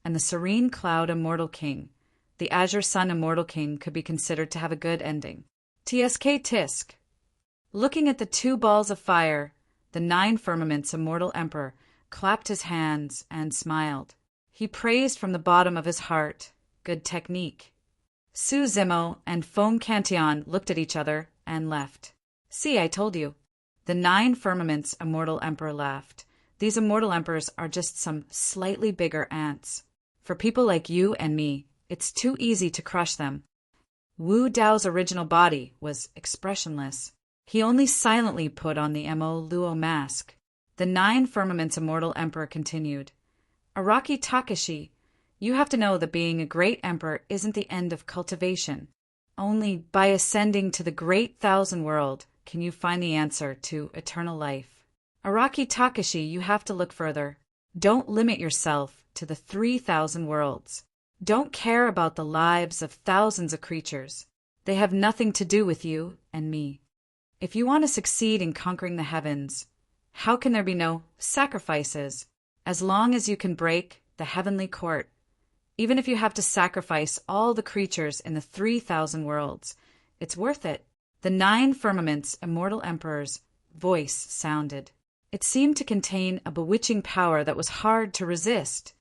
and the Serene Cloud Immortal King, the Azure Sun Immortal King could be considered to have a good ending. TSK Tisk. Looking at the two balls of fire, the 9 Firmaments Immortal Emperor clapped his hands and smiled. He praised from the bottom of his heart. Good technique. Su Zimo and Feng Cantian looked at each other and left. See, I told you. The 9 Firmaments Immortal Emperor laughed. These immortal emperors are just some slightly bigger ants. For people like you and me, it's too easy to crush them. Wu Dao's original body was expressionless. He only silently put on the Mo Luo mask. The 9 Firmaments Immortal Emperor continued. Araki Takashi, you have to know that being a great emperor isn't the end of cultivation. Only by ascending to the great thousand world can you find the answer to eternal life. Araki Takashi, you have to look further. Don't limit yourself to the 3,000 worlds. Don't care about the lives of thousands of creatures. They have nothing to do with you and me. If you want to succeed in conquering the heavens, how can there be no sacrifices? As long as you can break the heavenly court, Even if you have to sacrifice all the creatures in the 3,000 worlds, it's worth it. The 9 firmaments' immortal emperor's voice sounded. It seemed to contain a bewitching power that was hard to resist.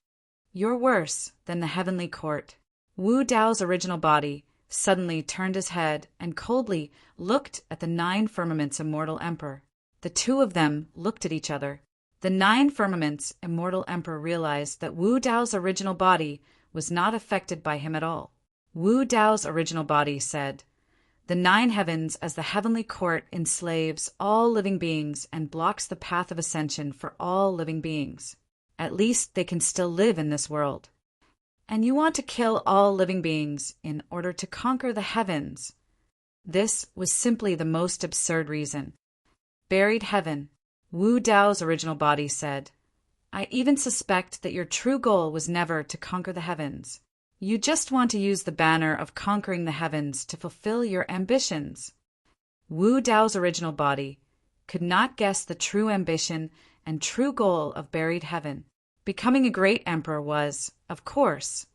You're worse than the heavenly court. Wu Dao's original body suddenly turned his head and coldly looked at the 9 firmaments' immortal emperor. The two of them looked at each other. The 9 firmaments' immortal emperor realized that Wu Dao's original body was not affected by him at all. Wu Dao's original body said, "The 9 heavens as the heavenly court enslaves all living beings and blocks the path of ascension for all living beings. At least they can still live in this world. And you want to kill all living beings in order to conquer the heavens." This was simply the most absurd reason. Buried heaven, Wu Dao's original body said, "I even suspect that your true goal was never to conquer the heavens. You just want to use the banner of conquering the heavens to fulfill your ambitions." Wu Dao's original body could not guess the true ambition and true goal of buried heaven. Becoming a great emperor was, of course,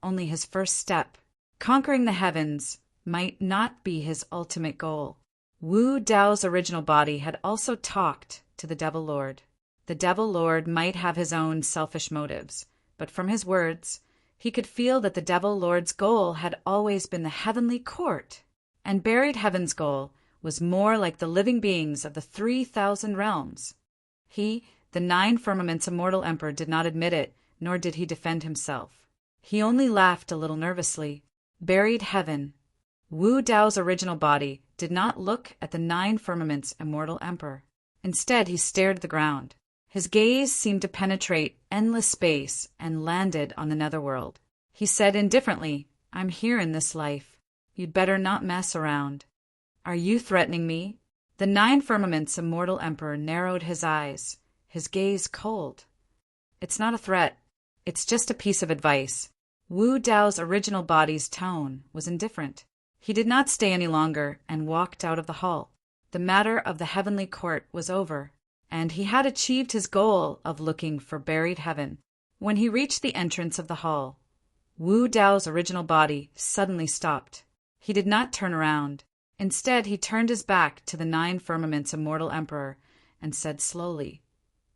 only his first step. Conquering the heavens might not be his ultimate goal. Wu Dao's original body had also talked to the Devil Lord. The Devil Lord might have his own selfish motives, but from his words, he could feel that the Devil Lord's goal had always been the heavenly court, and buried heaven's goal was more like the living beings of the 3,000 realms. He, the 9 firmaments' immortal emperor, did not admit it, nor did he defend himself. He only laughed a little nervously. Buried heaven, Wu Dao's original body, did not look at the 9 firmaments' immortal emperor. Instead, he stared at the ground. His gaze seemed to penetrate endless space and landed on the netherworld. He said indifferently, "I'm here in this life. You'd better not mess around." "Are you threatening me?" The 9 firmaments' immortal emperor narrowed his eyes, his gaze cold. "It's not a threat. It's just a piece of advice." Wu Dao's original body's tone was indifferent. He did not stay any longer and walked out of the hall. The matter of the heavenly court was over, and he had achieved his goal of looking for buried heaven. When he reached the entrance of the hall, Wu Dao's original body suddenly stopped. He did not turn around. Instead, he turned his back to the 9 firmaments' immortal emperor and said slowly,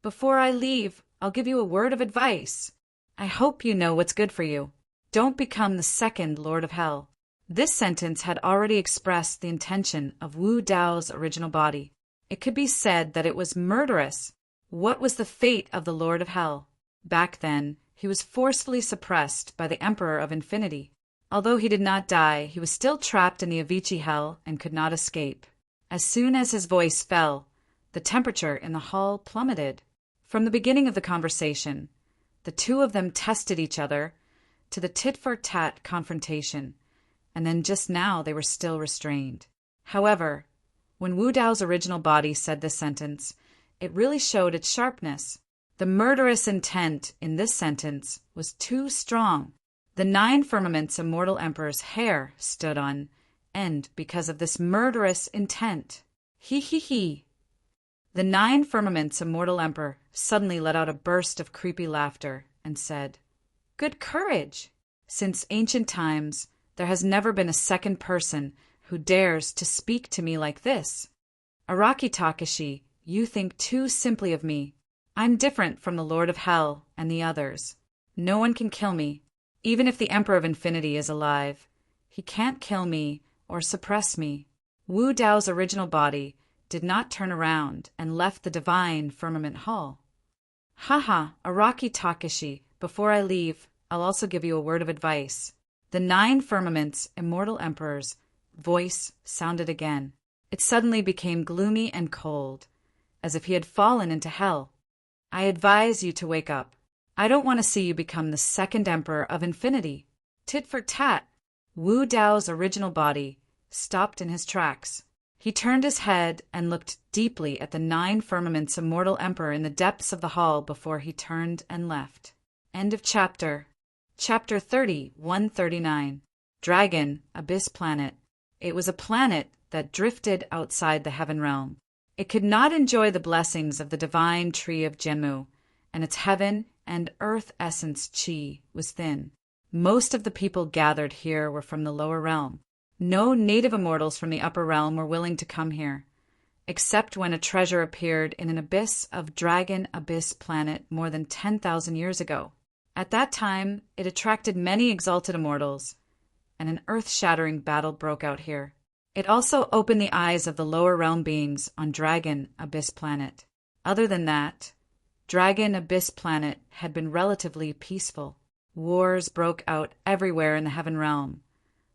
"Before I leave, I'll give you a word of advice. I hope you know what's good for you. Don't become the second Lord of Hell." This sentence had already expressed the intention of Wu Dao's original body. It could be said that it was murderous. What was the fate of the Lord of Hell? Back then, he was forcefully suppressed by the Emperor of Infinity. Although he did not die, he was still trapped in the Avicii Hell and could not escape. As soon as his voice fell, the temperature in the hall plummeted. From the beginning of the conversation, the two of them tested each other to the tit-for-tat confrontation, and then just now they were still restrained. However, when Wu Dao's original body said this sentence, it really showed its sharpness. The murderous intent in this sentence was too strong. The 9 firmaments' immortal emperor's hair stood on end because of this murderous intent. He. The 9 firmaments' immortal emperor suddenly let out a burst of creepy laughter and said, "Good courage! Since ancient times, there has never been a second person who dares to speak to me like this. Araki Takashi, you think too simply of me. I'm different from the Lord of Hell and the others. No one can kill me, even if the Emperor of Infinity is alive. He can't kill me or suppress me." Wu Dao's original body did not turn around and left the divine firmament hall. "Haha, Araki Takashi, before I leave, I'll also give you a word of advice." The 9 firmaments' immortal emperor's voice sounded again. It suddenly became gloomy and cold, as if he had fallen into hell. "I advise you to wake up. I don't want to see you become the second Emperor of Infinity." Tit for tat, Wu Dao's original body stopped in his tracks. He turned his head and looked deeply at the 9 firmaments' immortal emperor in the depths of the hall before he turned and left. End of chapter. Chapter 30, 139. Dragon, Abyss Planet. It was a planet that drifted outside the heaven realm. It could not enjoy the blessings of the divine tree of Genmu, and its heaven and earth essence chi was thin. Most of the people gathered here were from the lower realm. No native immortals from the upper realm were willing to come here, except when a treasure appeared in an abyss of Dragon Abyss Planet more than 10,000 years ago. At that time, it attracted many exalted immortals, and an earth-shattering battle broke out here. It also opened the eyes of the lower realm beings on Dragon Abyss Planet. Other than that, Dragon Abyss Planet had been relatively peaceful. Wars broke out everywhere in the heaven realm,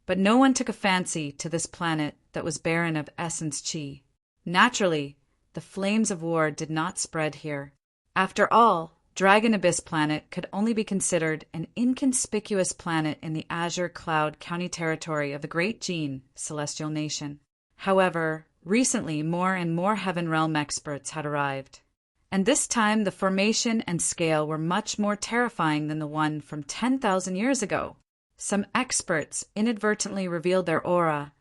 but no one took a fancy to this planet that was barren of essence chi. Naturally, the flames of war did not spread here. After all, Dragon Abyss Planet could only be considered an inconspicuous planet in the Azure Cloud County territory of the Great Gene Celestial Nation. However, recently more and more Heaven Realm experts had arrived, and this time the formation and scale were much more terrifying than the one from 10,000 years ago. Some experts inadvertently revealed their aura,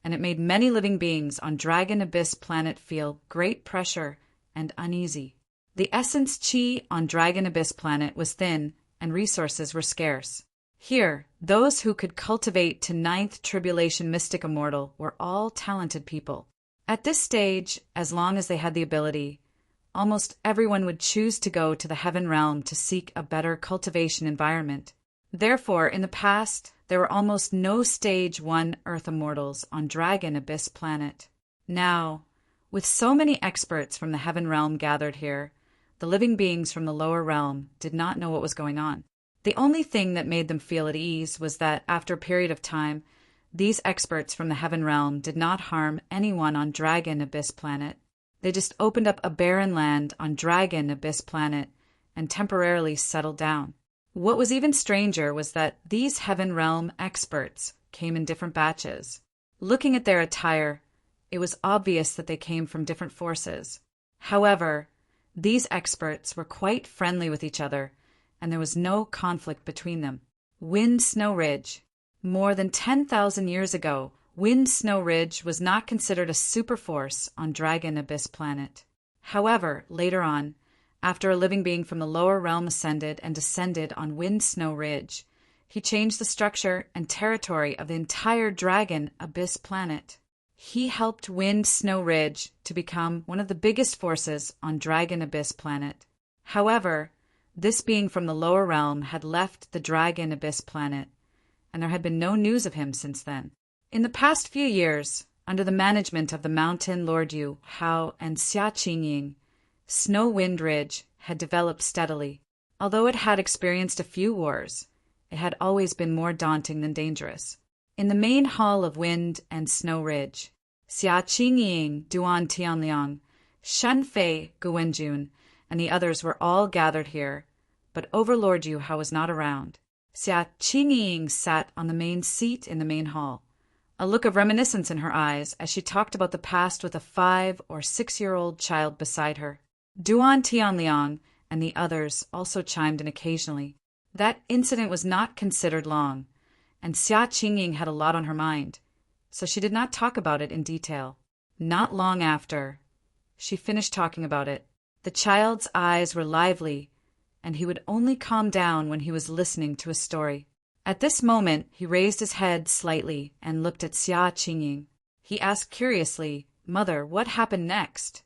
and it made many living beings on Dragon Abyss Planet feel great pressure and uneasy. The essence chi on Dragon Abyss Planet was thin, and resources were scarce. Here, those who could cultivate to 9th Tribulation Mystic Immortal were all talented people. At this stage, as long as they had the ability, almost everyone would choose to go to the Heaven Realm to seek a better cultivation environment. Therefore, in the past, there were almost no Stage 1 Earth Immortals on Dragon Abyss Planet. Now, with so many experts from the Heaven Realm gathered here, the living beings from the lower realm did not know what was going on. The only thing that made them feel at ease was that, after a period of time, these experts from the Heaven Realm did not harm anyone on Dragon Abyss Planet. They just opened up a barren land on Dragon Abyss Planet and temporarily settled down. What was even stranger was that these Heaven Realm experts came in different batches. Looking at their attire, it was obvious that they came from different forces. However, these experts were quite friendly with each other, and there was no conflict between them. Wind Snow Ridge. More than 10,000 years ago, Wind Snow Ridge was not considered a superforce on Dragon Abyss Planet. However, later on, after a living being from the lower realm ascended and descended on Wind Snow Ridge, he changed the structure and territory of the entire Dragon Abyss Planet. He helped Wind Snow Ridge to become one of the biggest forces on Dragon Abyss Planet. However, this being from the lower realm had left the Dragon Abyss Planet, and there had been no news of him since then. In the past few years, under the management of the Mountain Lord Yu, Hao, and Xia Qingying, Snow Wind Ridge had developed steadily. Although it had experienced a few wars, it had always been more daunting than dangerous. In the main hall of Wind and Snow Ridge, Xia Qingying, Duan Tianliang, Shen Fei, Guwenjun, and the others were all gathered here, but Overlord Yu Hao was not around. Xia Qingying sat on the main seat in the main hall, a look of reminiscence in her eyes as she talked about the past with a 5- or 6-year-old child beside her. Duan Tianliang and the others also chimed in occasionally. That incident was not considered long, and Xia Qingying had a lot on her mind, so she did not talk about it in detail. Not long after she finished talking about it, the child's eyes were lively, and he would only calm down when he was listening to a story. At this moment, he raised his head slightly and looked at Xia Qingying. He asked curiously, "Mother, what happened next?"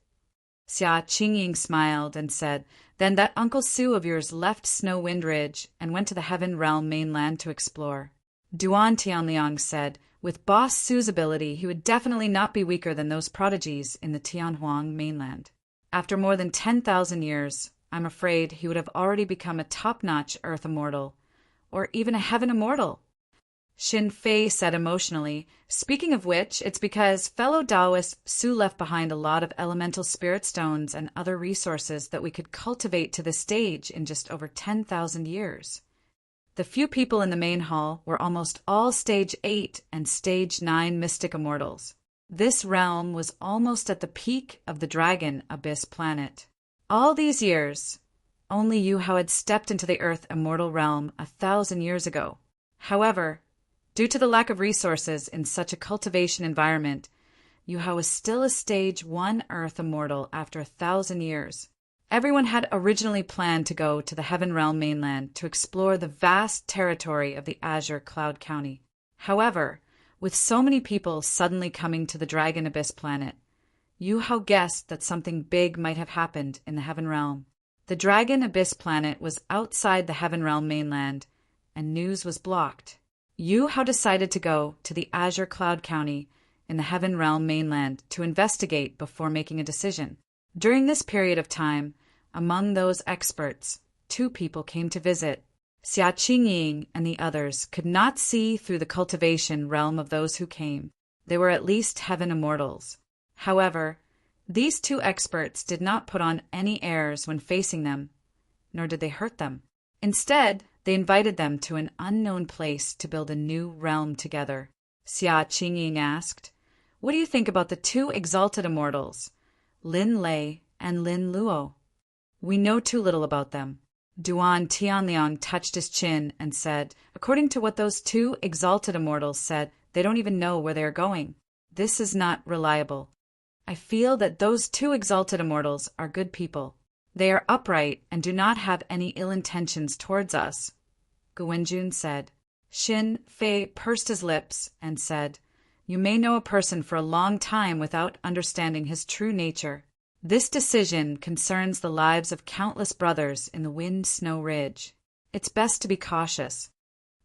Xia Qingying smiled and said, "Then that Uncle Su of yours left Snow Wind Ridge and went to the Heaven Realm mainland to explore." Duan Tianliang said, "With Boss Su's ability, he would definitely not be weaker than those prodigies in the Tianhuang mainland. After more than 10,000 years, I'm afraid he would have already become a top-notch Earth Immortal, or even a Heaven Immortal." Xin Fei said emotionally, "Speaking of which, it's because fellow Taoist Su left behind a lot of elemental spirit stones and other resources that we could cultivate to this stage in just over 10,000 years. The few people in the main hall were almost all Stage 8 and Stage 9 Mystic Immortals. This realm was almost at the peak of the Dragon Abyss Planet. All these years, only Yu Hao had stepped into the Earth Immortal realm 1,000 years ago. However, due to the lack of resources in such a cultivation environment, Yu Hao was still a Stage 1 Earth Immortal after 1,000 years. Everyone had originally planned to go to the Heaven Realm mainland to explore the vast territory of the Azure Cloud County. However, with so many people suddenly coming to the Dragon Abyss planet, Yu Hao guessed that something big might have happened in the Heaven Realm. The Dragon Abyss planet was outside the Heaven Realm mainland, and news was blocked. Yu Hao decided to go to the Azure Cloud County in the Heaven Realm mainland to investigate before making a decision. During this period of time, among those experts, 2 people came to visit. Xia Qingying and the others could not see through the cultivation realm of those who came. They were at least heaven immortals. However, these 2 experts did not put on any airs when facing them, nor did they hurt them. Instead, they invited them to an unknown place to build a new realm together. Xia Qingying asked, "What do you think about the 2 exalted immortals, Lin Lei and Lin Luo? We know too little about them." Duan Tianliang touched his chin and said, "According to what those 2 exalted immortals said, they don't even know where they are going. This is not reliable. I feel that those 2 exalted immortals are good people. They are upright and do not have any ill intentions towards us," Gu Wenjun said. Xin Fei pursed his lips and said, "You may know a person for a long time without understanding his true nature. This decision concerns the lives of countless brothers in the Wind Snow Ridge. It's best to be cautious.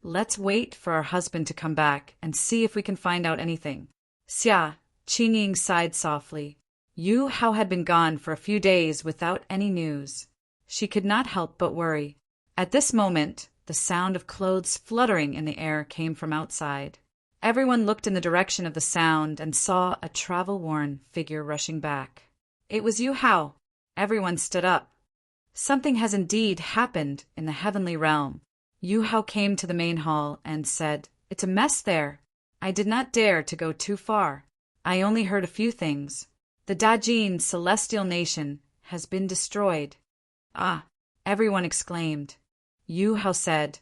Let's wait for our husband to come back and see if we can find out anything." Xia Qingying sighed softly. Yu Hao had been gone for a few days without any news. She could not help but worry. At this moment, the sound of clothes fluttering in the air came from outside. Everyone looked in the direction of the sound and saw a travel-worn figure rushing back. It was Yu Hao. Everyone stood up. Something has indeed happened in the heavenly realm. Yu Hao came to the main hall and said, "It's a mess there. I did not dare to go too far. I only heard a few things. The Dajin celestial nation has been destroyed." "Ah!" everyone exclaimed. Yu Hao said,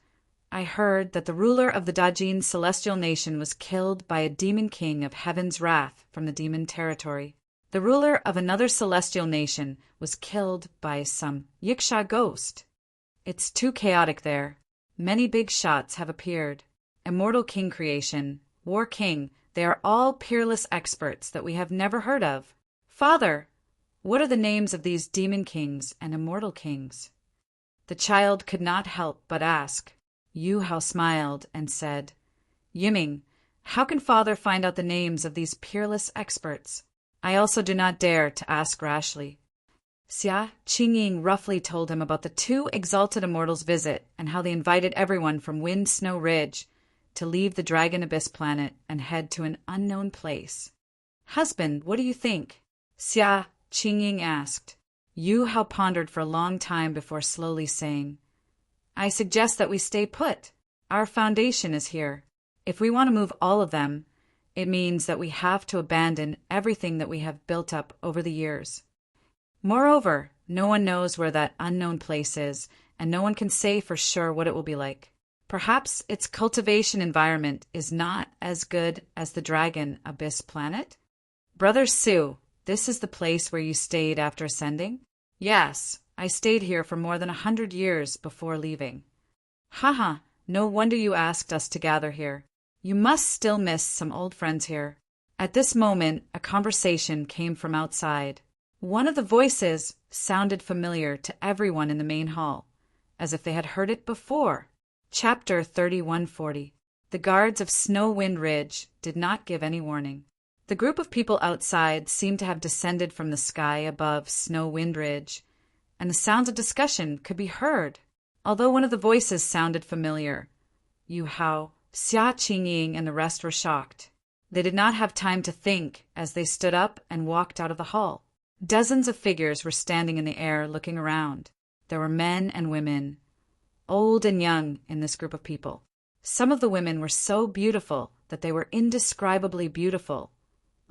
"I heard that the ruler of the Dajin celestial nation was killed by a demon king of heaven's wrath from the demon territory. The ruler of another celestial nation was killed by some Yiksha ghost. It's too chaotic there. Many big shots have appeared. Immortal King creation, War King, they are all peerless experts that we have never heard of. Father, what are the names of these demon kings and immortal kings?" The child could not help but ask. Yu Hao smiled and said, "Yiming, how can father find out the names of these peerless experts? I also do not dare to ask rashly." Xia Qingying roughly told him about the 2 exalted immortals' visit and how they invited everyone from Wind Snow Ridge to leave the Dragon Abyss planet and head to an unknown place. "Husband, what do you think?" Xia Qingying asked. Yu Hao pondered for a long time before slowly saying, "I suggest that we stay put. Our foundation is here. If we want to move all of them, it means that we have to abandon everything that we have built up over the years. Moreover, no one knows where that unknown place is, and no one can say for sure what it will be like. Perhaps its cultivation environment is not as good as the Dragon Abyss planet?" "Brother Su, this is the place where you stayed after ascending?" "Yes, I stayed here for more than 100 years before leaving." "Haha, no wonder you asked us to gather here. You must still miss some old friends here." At this moment, a conversation came from outside. One of the voices sounded familiar to everyone in the main hall, as if they had heard it before. Chapter 3140. The guards of Snow Wind Ridge did not give any warning. The group of people outside seemed to have descended from the sky above Snow Wind Ridge, and the sounds of discussion could be heard. Although one of the voices sounded familiar, Yu Hao, Xia Qingying, and the rest were shocked. They did not have time to think as they stood up and walked out of the hall. Dozens of figures were standing in the air looking around. There were men and women, old and young, in this group of people. Some of the women were so beautiful that they were indescribably beautiful,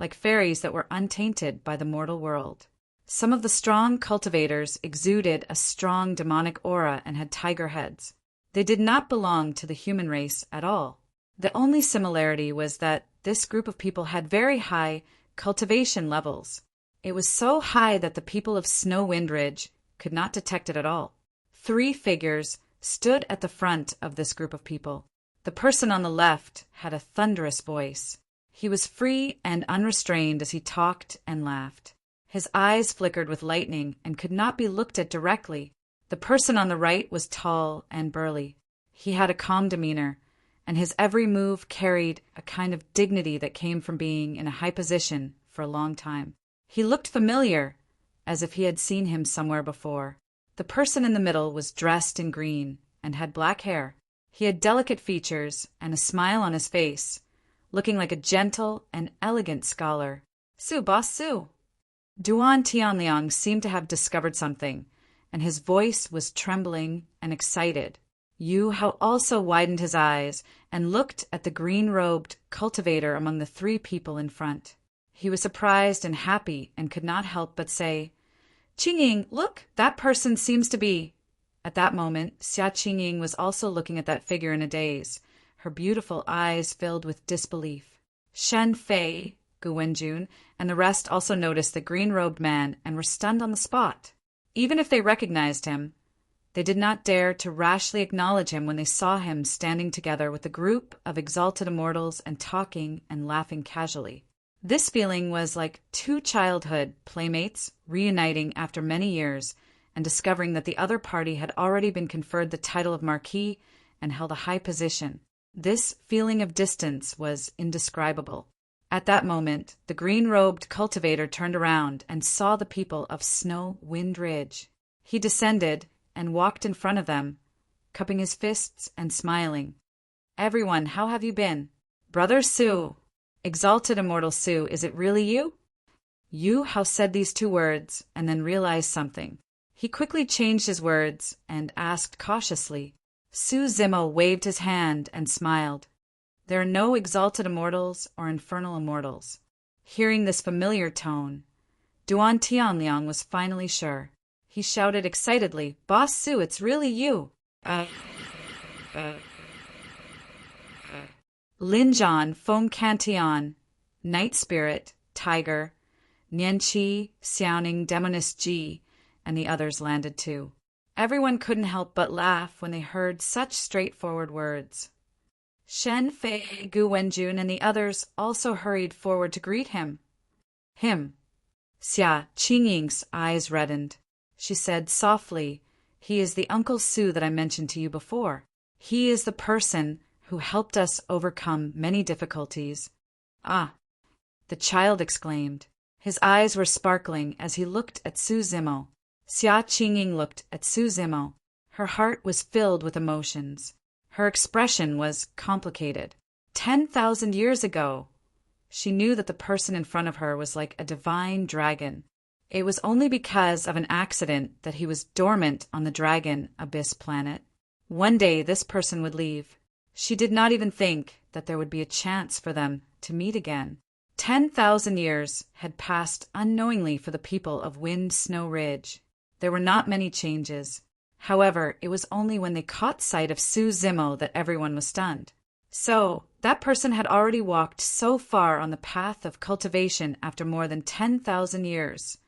like fairies that were untainted by the mortal world. Some of the strong cultivators exuded a strong demonic aura and had tiger heads. They did not belong to the human race at all. The only similarity was that this group of people had very high cultivation levels. It was so high that the people of Snow Wind Ridge could not detect it at all. 3 figures stood at the front of this group of people. The person on the left had a thunderous voice. He was free and unrestrained as he talked and laughed. His eyes flickered with lightning and could not be looked at directly. The person on the right was tall and burly. He had a calm demeanor, and his every move carried a kind of dignity that came from being in a high position for a long time. He looked familiar, as if he had seen him somewhere before. The person in the middle was dressed in green and had black hair. He had delicate features and a smile on his face, looking like a gentle and elegant scholar. "Su, boss Su." Duan Tianliang seemed to have discovered something, and his voice was trembling and excited. Yu Hao also widened his eyes and looked at the green-robed cultivator among the 3 people in front. He was surprised and happy and could not help but say, "Qingying, look, that person seems to be—" At that moment, Xia Qingying was also looking at that figure in a daze, her beautiful eyes filled with disbelief. Shen Fei, Gu Wenjun, and the rest also noticed the green-robed man and were stunned on the spot. Even if they recognized him, they did not dare to rashly acknowledge him when they saw him standing together with a group of exalted immortals and talking and laughing casually. This feeling was like 2 childhood playmates reuniting after many years and discovering that the other party had already been conferred the title of Marquis and held a high position. This feeling of distance was indescribable. At that moment, the green-robed cultivator turned around and saw the people of Snow Wind Ridge. He descended and walked in front of them, cupping his fists and smiling. "Everyone, how have you been? Brother Su, exalted immortal Su, is it really you?" Yu Hao said these 2 words and then realized something. He quickly changed his words and asked cautiously. Su Zimo waved his hand and smiled. "There are no exalted immortals or infernal immortals." Hearing this familiar tone, Duan Tianliang was finally sure. He shouted excitedly, "Boss Su, it's really you!" Lin Zhan, Feng Cantian, Night Spirit, Tiger, Nianqi, Xiaoning, Demoness Ji, and the others landed too. Everyone couldn't help but laugh when they heard such straightforward words. Shen Fei, Gu Wenjun, and the others also hurried forward to greet him. Xia Qingying's eyes reddened. She said softly, "He is the Uncle Su that I mentioned to you before. He is the person who helped us overcome many difficulties." "Ah!" the child exclaimed. His eyes were sparkling as he looked at Su Zimo. Xia Qingying looked at Su Zimo. Her heart was filled with emotions. Her expression was complicated. 10,000 years ago, she knew that the person in front of her was like a divine dragon. It was only because of an accident that he was dormant on the Dragon Abyss planet. One day this person would leave. She did not even think that there would be a chance for them to meet again. 10,000 years had passed unknowingly for the people of Wind Snow Ridge. There were not many changes. However, it was only when they caught sight of Su Zimo that everyone was stunned. So, that person had already walked so far on the path of cultivation after more than 10,000 years.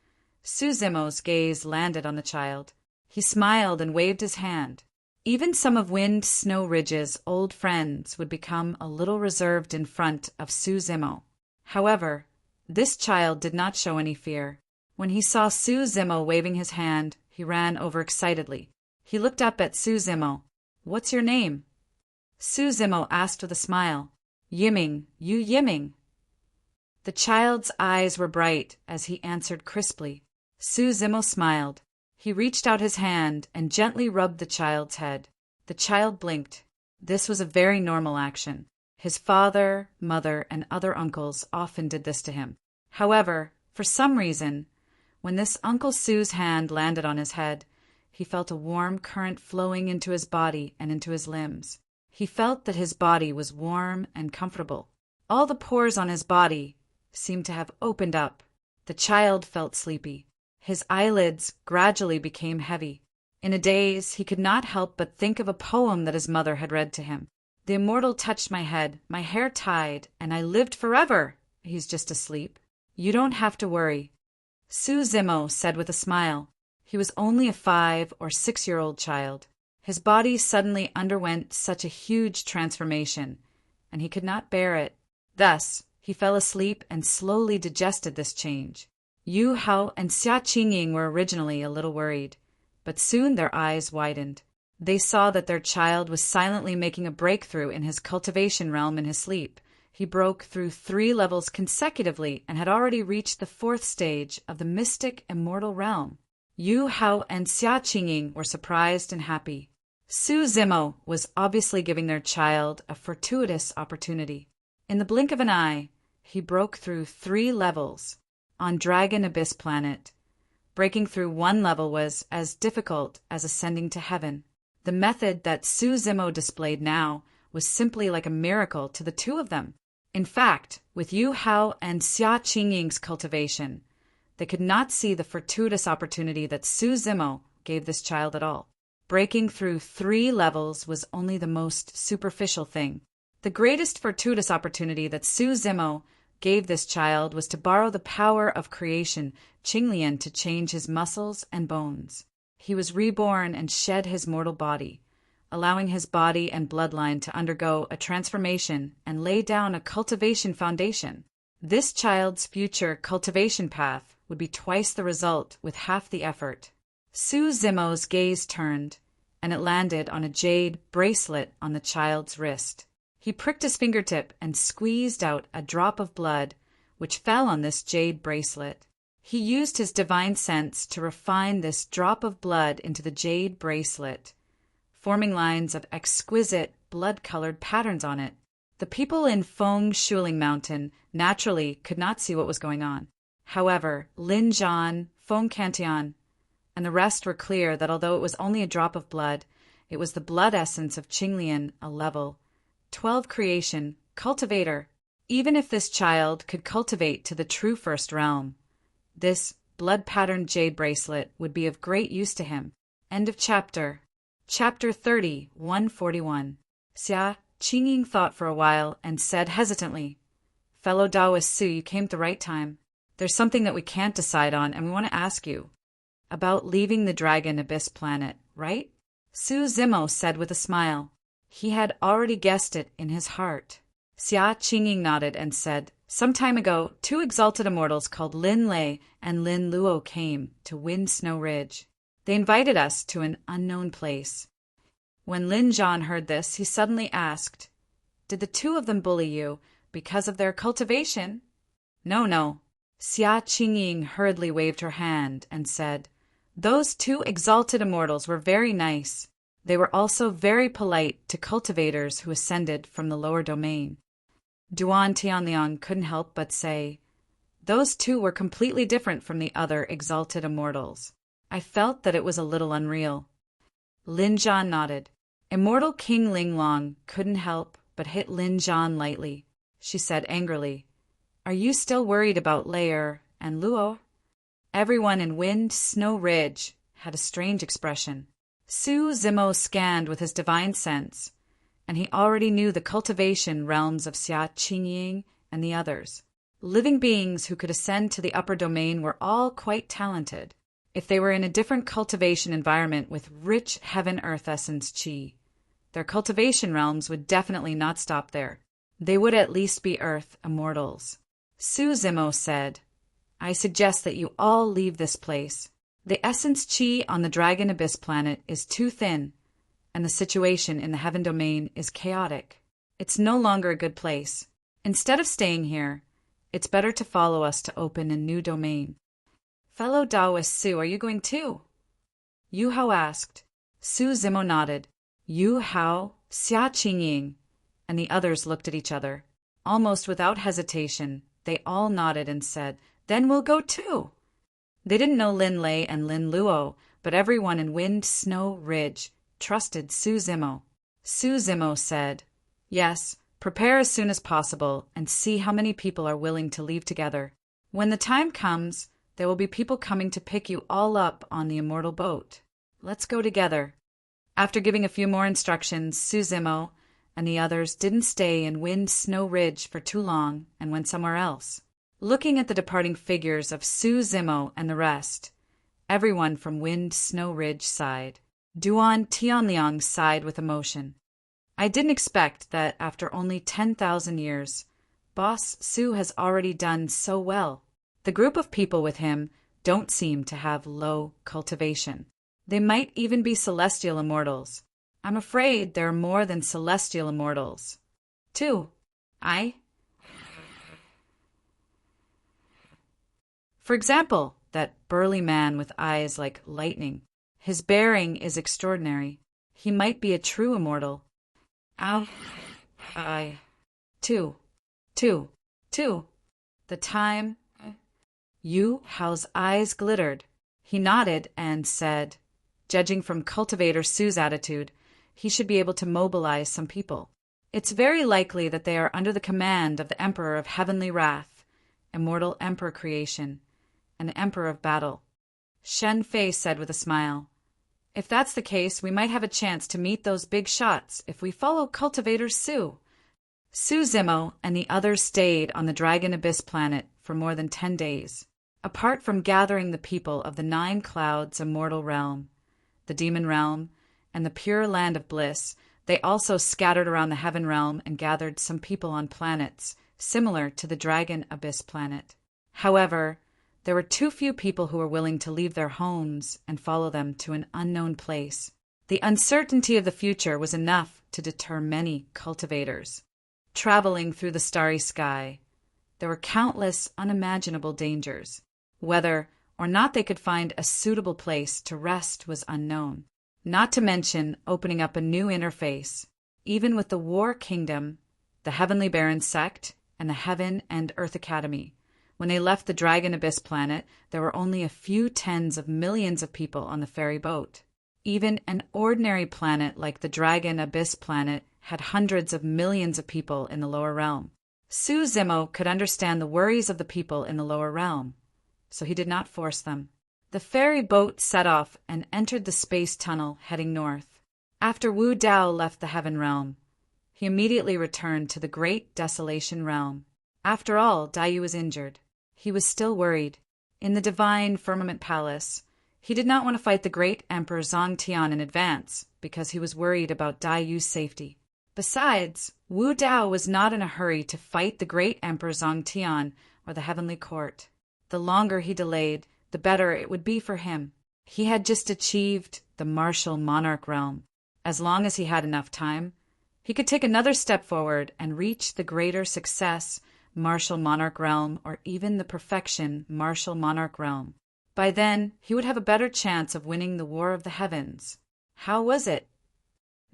Su Zimo's gaze landed on the child. He smiled and waved his hand. Even some of Wind Snow Ridge's old friends would become a little reserved in front of Su Zimo. However, this child did not show any fear. When he saw Su Zimo waving his hand, he ran over excitedly. He looked up at Su Zimo. "What's your name?" Su Zimo asked with a smile. "Yiming, Yu Yiming." The child's eyes were bright as he answered crisply. Su Zimo smiled. He reached out his hand and gently rubbed the child's head. The child blinked. This was a very normal action. His father, mother, and other uncles often did this to him. However, for some reason, when this Uncle Su's hand landed on his head, he felt a warm current flowing into his body and into his limbs. He felt that his body was warm and comfortable. All the pores on his body seemed to have opened up. The child felt sleepy. His eyelids gradually became heavy. In a daze, he could not help but think of a poem that his mother had read to him. "The immortal touched my head, my hair tied, and I lived forever. He's just asleep. You don't have to worry." Su Zimo said with a smile. He was only a 5 or 6-year-old child. His body suddenly underwent such a huge transformation, and he could not bear it. Thus, he fell asleep and slowly digested this change. Yu Hao and Xia Qingying were originally a little worried, but soon their eyes widened. They saw that their child was silently making a breakthrough in his cultivation realm in his sleep. He broke through 3 levels consecutively and had already reached the 4th stage of the mystic immortal realm. Yu Hao and Xia Qingying were surprised and happy. Su Zimo was obviously giving their child a fortuitous opportunity. In the blink of an eye, he broke through 3 levels on Dragon Abyss Planet. Breaking through 1 level was as difficult as ascending to heaven. The method that Su Zimo displayed now was simply like a miracle to the 2 of them. In fact, with Yu Hao and Xia Qingying's cultivation, they could not see the fortuitous opportunity that Su Zimo gave this child at all. Breaking through 3 levels was only the most superficial thing. The greatest fortuitous opportunity that Su Zimo gave this child was to borrow the power of creation, Qinglian, to change his muscles and bones. He was reborn and shed his mortal body, allowing his body and bloodline to undergo a transformation and lay down a cultivation foundation. This child's future cultivation path would be twice the result with half the effort. Su Zimo's gaze turned, and it landed on a jade bracelet on the child's wrist. He pricked his fingertip and squeezed out a drop of blood, which fell on this jade bracelet. He used his divine sense to refine this drop of blood into the jade bracelet, forming lines of exquisite blood-colored patterns on it. The people in Feng Shuling Mountain naturally could not see what was going on. However, Lin Zhan, Feng Cantian, and the rest were clear that although it was only a drop of blood, it was the blood essence of Qinglian, a level 12 creation, cultivator. Even if this child could cultivate to the true first realm, this blood-patterned jade bracelet would be of great use to him. End of chapter. Chapter 30, 141. Xia Qingying thought for a while and said hesitantly, "Fellow Taoist Su, you came at the right time. There's something that we can't decide on, and we want to ask you about leaving the Dragon Abyss Planet, right?" Su Zimo said with a smile. He had already guessed it in his heart. Xia Qingying nodded and said, "Some time ago, 2 exalted immortals called Lin Lei and Lin Luo came to Wind Snow Ridge. They invited us to an unknown place." When Lin Zhan heard this, he suddenly asked, "Did the 2 of them bully you because of their cultivation?" No. Xia Qingying hurriedly waved her hand and said, "Those 2 exalted immortals were very nice. They were also very polite to cultivators who ascended from the lower domain." Duan Tianliang couldn't help but say, "Those 2 were completely different from the other exalted immortals. I felt that it was a little unreal." Lin Zhan nodded. Immortal King Ling Long couldn't help but hit Lin Zhan lightly. She said angrily, "Are you still worried about Lair and Luo?" Everyone in Wind Snow Ridge had a strange expression. Su Zimo scanned with his divine sense, and he already knew the cultivation realms of Xia Qingying and the others. Living beings who could ascend to the upper domain were all quite talented. If they were in a different cultivation environment with rich heaven-earth essence qi, their cultivation realms would definitely not stop there. They would at least be earth immortals. Su Zimo said, "I suggest that you all leave this place. The essence qi on the Dragon Abyss Planet is too thin, and the situation in the heaven domain is chaotic. It's no longer a good place. Instead of staying here, it's better to follow us to open a new domain." "Fellow Taoist Su, are you going too?" Yu Hao asked. Su Zimo nodded. Yu Hao, Xia Qingying, and the others looked at each other. Almost without hesitation, they all nodded and said, "Then we'll go too." They didn't know Lin Lei and Lin Luo, but everyone in Wind Snow Ridge trusted Su Zimo. Su Zimo said, "Yes, prepare as soon as possible and see how many people are willing to leave together. When the time comes, there will be people coming to pick you all up on the immortal boat. Let's go together." After giving a few more instructions, Su Zimo and the others didn't stay in Wind Snow Ridge for too long and went somewhere else. Looking at the departing figures of Su Zimo and the rest, Everyone from Wind Snow Ridge sighed. Duan Tianliang sighed with emotion. I didn't expect that after only 10,000 years, Boss Su has already done so well. The group of people with him don't seem to have low cultivation. They might even be celestial immortals. I'm afraid there are more than celestial immortals. 2. For example, that burly man with eyes like lightning. His bearing is extraordinary. He might be a true immortal. Two. The time. Yu Hao's eyes glittered. He nodded and said, judging from Cultivator Su's attitude, he should be able to mobilize some people. It's very likely that they are under the command of the Emperor of Heavenly Wrath, Immortal Emperor Creation, and Emperor of Battle. Shen Fei said with a smile, if that's the case, we might have a chance to meet those big shots if we follow Cultivator Su. Su Zimo and the others stayed on the Dragon Abyss planet for more than 10 days. Apart from gathering the people of the 9 Clouds Immortal Realm, the Demon Realm, and the Pure Land of Bliss, they also scattered around the Heaven Realm and gathered some people on planets, similar to the Dragon Abyss planet. However, there were too few people who were willing to leave their homes and follow them to an unknown place. The uncertainty of the future was enough to deter many cultivators. Traveling through the starry sky, there were countless unimaginable dangers. Whether or not they could find a suitable place to rest was unknown. Not to mention opening up a new interface, even with the War Kingdom, the Heavenly Baron sect, and the Heaven and Earth Academy. When they left the Dragon Abyss planet, there were only a few tens of millions of people on the ferry boat. Even an ordinary planet like the Dragon Abyss planet had hundreds of millions of people in the lower realm. Su Zimo could understand the worries of the people in the lower realm, so he did not force them. The ferry boat set off and entered the space tunnel heading north. After Wu Dao left the Heaven Realm, he immediately returned to the Great Desolation Realm. After all, Daiyu was injured. He was still worried. In the Divine Firmament Palace, he did not want to fight the great Emperor Zongtian in advance because he was worried about Daiyu's safety. Besides, Wu Dao was not in a hurry to fight the great Emperor Zongtian or the Heavenly Court. The longer he delayed, the better it would be for him. He had just achieved the martial monarch realm. As long as he had enough time, he could take another step forward and reach the greater success martial monarch realm or even the perfection martial monarch realm. By then, he would have a better chance of winning the War of the Heavens. How was it?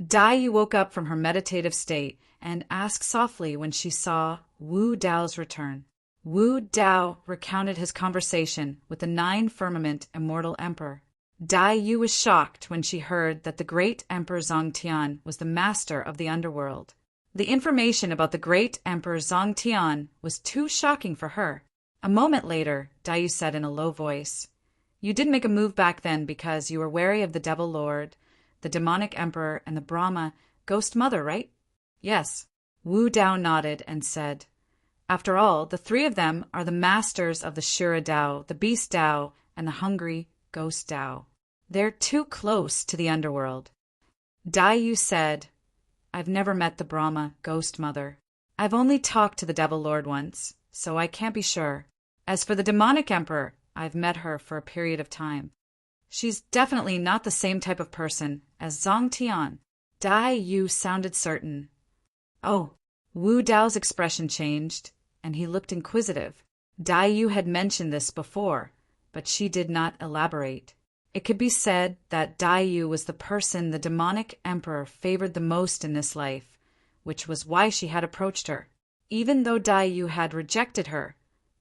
Daiyu woke up from her meditative state and asked softly when she saw Wu Dao's return. Wu Dao recounted his conversation with the 9 Firmament Immortal Emperor. Daiyu was shocked when she heard that the great Emperor Zongtian was the master of the underworld. The information about the great Emperor Zongtian was too shocking for her. A moment later, Daiyu said in a low voice, "You didn't make a move back then because you were wary of the Devil Lord, the Demonic Emperor, and the Brahma Ghost Mother, right?" "Yes." Wu Dao nodded and said, "After all, the 3 of them are the masters of the Shura Dao, the Beast Dao, and the Hungry Ghost Dao. They're too close to the underworld." Daiyu said, "I've never met the Brahma Ghost Mother. I've only talked to the Devil Lord once, so I can't be sure. As for the Demonic Emperor, I've met her for a period of time. She's definitely not the same type of person as Zongtian." Daiyu sounded certain. "Oh." Wu Dao's expression changed, and he looked inquisitive. Daiyu had mentioned this before, but she did not elaborate. It could be said that Daiyu was the person the demonic emperor favored the most in this life, which was why she had approached her. Even though Daiyu had rejected her,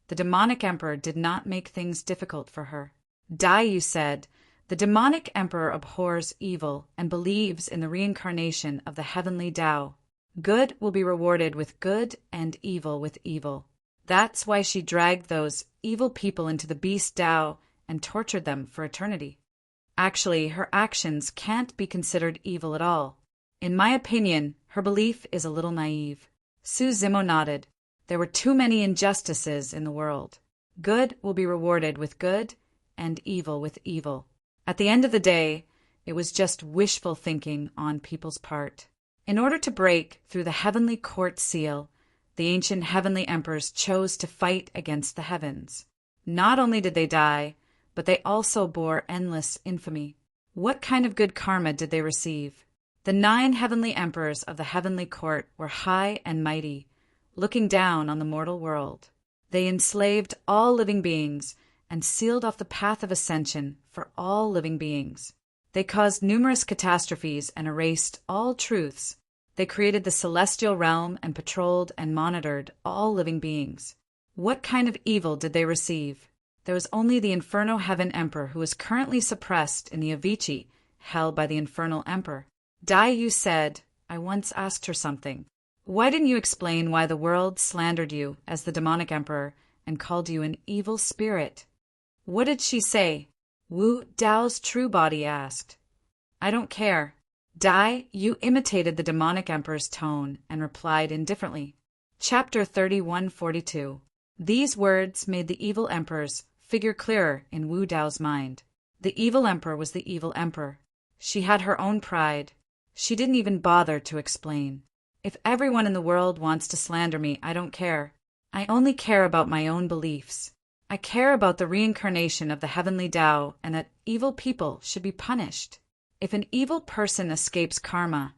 the demonic emperor did not make things difficult for her. Daiyu said, "The demonic emperor abhors evil and believes in the reincarnation of the heavenly Tao. Good will be rewarded with good and evil with evil. That's why she dragged those evil people into the Beast Tao and tortured them for eternity. Actually, her actions can't be considered evil at all. In my opinion, her belief is a little naive." Su Zimo nodded. There were too many injustices in the world. Good will be rewarded with good, and evil with evil. At the end of the day, it was just wishful thinking on people's part. In order to break through the heavenly court seal, the ancient heavenly emperors chose to fight against the heavens. Not only did they die, but they also bore endless infamy. What kind of good karma did they receive? The 9 heavenly emperors of the heavenly court were high and mighty, looking down on the mortal world. They enslaved all living beings and sealed off the path of ascension for all living beings. They caused numerous catastrophes and erased all truths. They created the celestial realm and patrolled and monitored all living beings. What kind of evil did they receive? There was only the Inferno Heaven Emperor who is currently suppressed in the Avicii, held by the Infernal Emperor. Dai Yu said, I once asked her something. Why didn't you explain why the world slandered you as the demonic emperor and called you an evil spirit? What did she say? Wu Dao's true body asked. I don't care. Dai Yu imitated the demonic emperor's tone and replied indifferently. Chapter 3142. These words made the evil emperor's figure clearer in Wu Dao's mind. The evil emperor was the evil emperor. She had her own pride. She didn't even bother to explain. If everyone in the world wants to slander me, I don't care. I only care about my own beliefs. I care about the reincarnation of the heavenly Tao and that evil people should be punished. If an evil person escapes karma,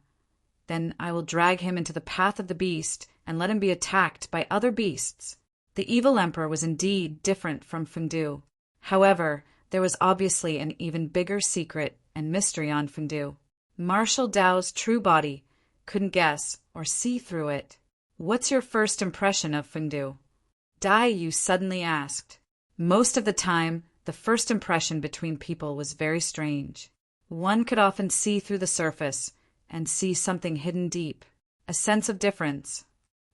then I will drag him into the path of the beast and let him be attacked by other beasts. The evil emperor was indeed different from Fengdu. However, there was obviously an even bigger secret and mystery on Fengdu. Martial Dao's true body couldn't guess or see through it. What's your first impression of Fengdu? Dai Yu suddenly asked. Most of the time, the first impression between people was very strange. One could often see through the surface and see something hidden deep, a sense of difference.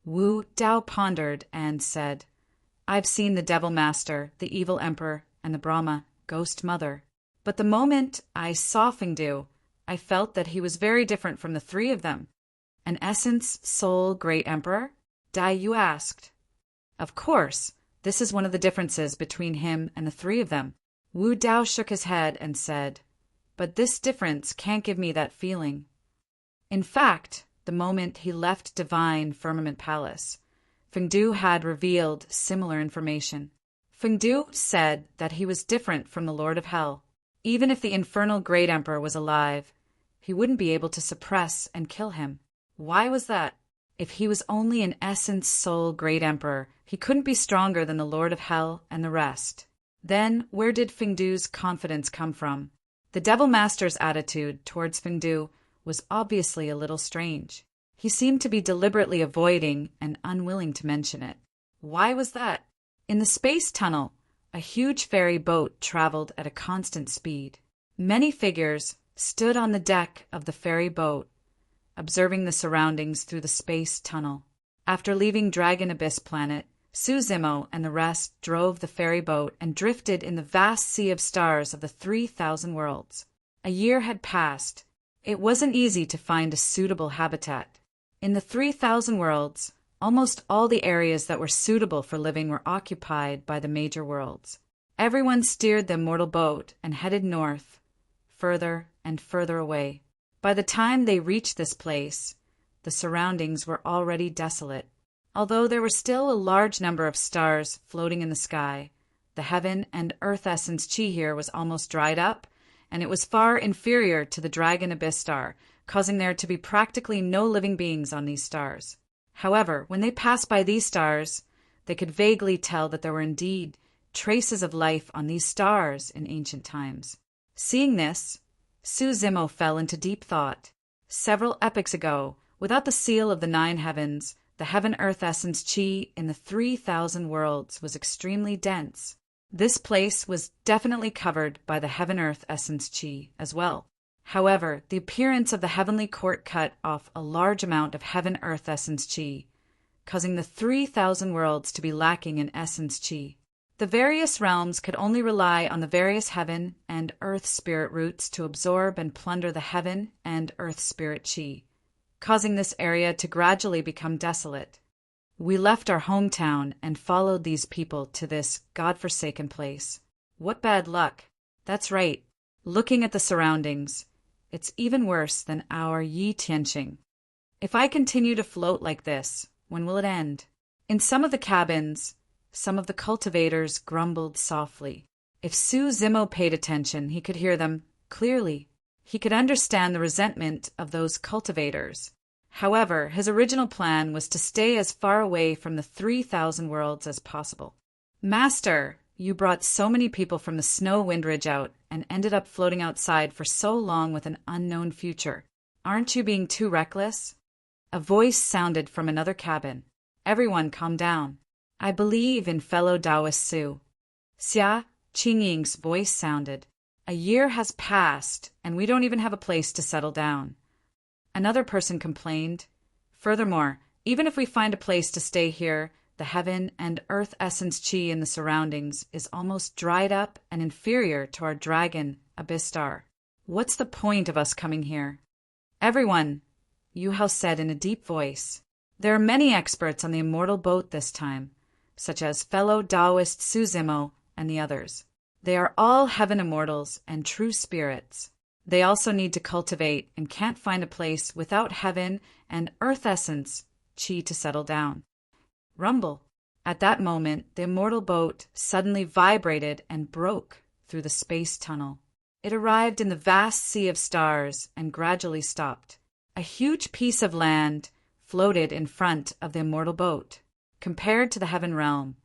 Wu Dao pondered and said, I've seen the Devil Master, the Evil Emperor, and the Brahma, Ghost Mother. But the moment I saw Fengdu, I felt that he was very different from the 3 of them. An essence, soul, great emperor? Dai Yu asked. Of course, this is one of the differences between him and the 3 of them. Wu Dao shook his head and said, But this difference can't give me that feeling. In fact, the moment he left Divine Firmament Palace, Fengdu had revealed similar information. Fengdu said that he was different from the Lord of Hell. Even if the infernal Great Emperor was alive, he wouldn't be able to suppress and kill him. Why was that? If he was only an essence soul Great Emperor, he couldn't be stronger than the Lord of Hell and the rest. Then, where did Fengdu's confidence come from? The Devil Master's attitude towards Fengdu was obviously a little strange. He seemed to be deliberately avoiding and unwilling to mention it. Why was that? In the space tunnel, a huge ferry boat traveled at a constant speed. Many figures stood on the deck of the ferry boat, observing the surroundings through the space tunnel. After leaving Dragon Abyss Planet, Su Zimo and the rest drove the ferry boat and drifted in the vast sea of stars of the 3,000 worlds. A year had passed. It wasn't easy to find a suitable habitat. In the 3,000 worlds, almost all the areas that were suitable for living were occupied by the major worlds. Everyone steered the mortal boat and headed north, further and further away. By the time they reached this place, the surroundings were already desolate. Although there were still a large number of stars floating in the sky, the heaven and earth essence chi here was almost dried up, and it was far inferior to the Dragon Abyss star, causing there to be practically no living beings on these stars. However, when they passed by these stars, they could vaguely tell that there were indeed traces of life on these stars in ancient times. Seeing this, Su Zimo fell into deep thought. Several epochs ago, without the seal of the 9 heavens, the heaven-earth essence chi in the 3,000 worlds was extremely dense. This place was definitely covered by the heaven-earth essence chi as well. However, the appearance of the heavenly court cut off a large amount of heaven-earth essence chi, causing the 3,000 worlds to be lacking in essence chi. The various realms could only rely on the various heaven and earth spirit roots to absorb and plunder the heaven and earth spirit chi, causing this area to gradually become desolate. We left our hometown and followed these people to this godforsaken place. What bad luck. That's right. Looking at the surroundings, it's even worse than our Yi Tianqing. If I continue to float like this, when will it end? In some of the cabins, some of the cultivators grumbled softly. If Su Zimo paid attention, he could hear them clearly. He could understand the resentment of those cultivators. However, his original plan was to stay as far away from the 3,000 worlds as possible. Master, you brought so many people from the snow wind ridge out and ended up floating outside for so long with an unknown future. Aren't you being too reckless? A voice sounded from another cabin. Everyone calm down. I believe in fellow Taoist Su. Xia Qingying's voice sounded. A year has passed, and we don't even have a place to settle down. Another person complained. Furthermore, even if we find a place to stay here, the heaven and earth essence qi in the surroundings is almost dried up and inferior to our dragon, Abystar. What's the point of us coming here? Everyone, Yu Hao said in a deep voice. There are many experts on the immortal boat this time, such as fellow Taoist Su Zimo and the others. They are all heaven immortals and true spirits. They also need to cultivate and can't find a place without heaven and earth essence qi to settle down. Rumble. At that moment, the immortal boat suddenly vibrated and broke through the space tunnel. It arrived in the vast sea of stars and gradually stopped. A huge piece of land floated in front of the immortal boat. Compared to the heaven realm,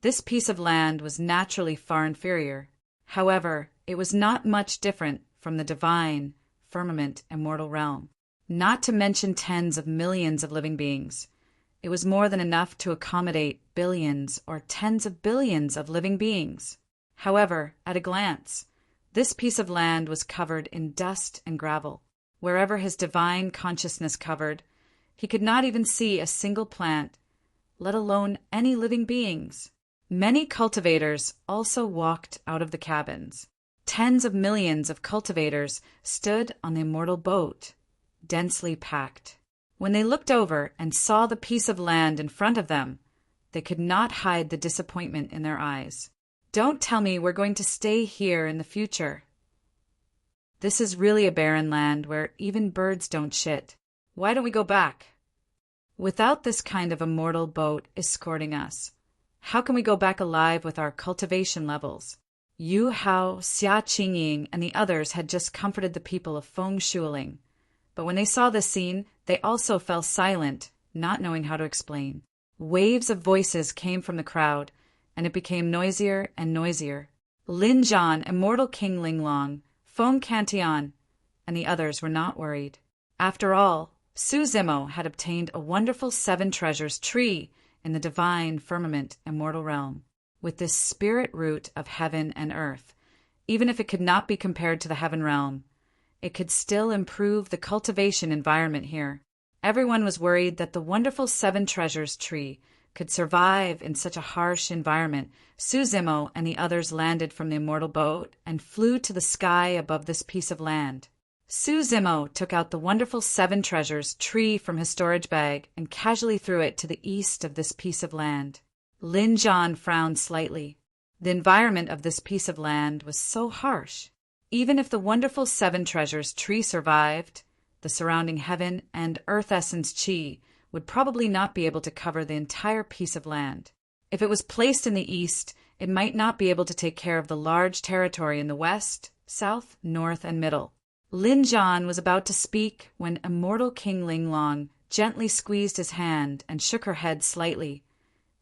this piece of land was naturally far inferior. However, it was not much different from the divine, firmament, immortal realm. Not to mention tens of millions of living beings. It was more than enough to accommodate billions or tens of billions of living beings. However, at a glance, this piece of land was covered in dust and gravel. Wherever his divine consciousness covered, he could not even see a single plant, let alone any living beings. Many cultivators also walked out of the cabins. Tens of millions of cultivators stood on the immortal boat, densely packed. When they looked over and saw the piece of land in front of them, they could not hide the disappointment in their eyes. Don't tell me we're going to stay here in the future. This is really a barren land where even birds don't shit. Why don't we go back? Without this kind of immortal boat escorting us, how can we go back alive with our cultivation levels? Yu Hao, Xia Qingying, and the others had just comforted the people of Feng Shuling. But when they saw this scene, they also fell silent, not knowing how to explain. Waves of voices came from the crowd, and it became noisier and noisier. Lin Zhan, Immortal King Linglong, Feng Cantian, and the others were not worried. After all, Su Zimo had obtained a wonderful 7 treasures tree in the divine firmament immortal realm. With this spirit root of heaven and earth, even if it could not be compared to the heaven realm, it could still improve the cultivation environment here. Everyone was worried that the wonderful 7 treasures tree could survive in such a harsh environment. Su Zimo and the others landed from the immortal boat and flew to the sky above this piece of land. Su Zimo took out the wonderful 7 treasures tree from his storage bag and casually threw it to the east of this piece of land. Lin Zhan frowned slightly. The environment of this piece of land was so harsh. Even if the wonderful 7 treasures tree survived, the surrounding heaven and earth essence qi would probably not be able to cover the entire piece of land. If it was placed in the east, it might not be able to take care of the large territory in the west, south, north, and middle. Lin Zhan was about to speak when Immortal King Linglong gently squeezed his hand and shook her head slightly,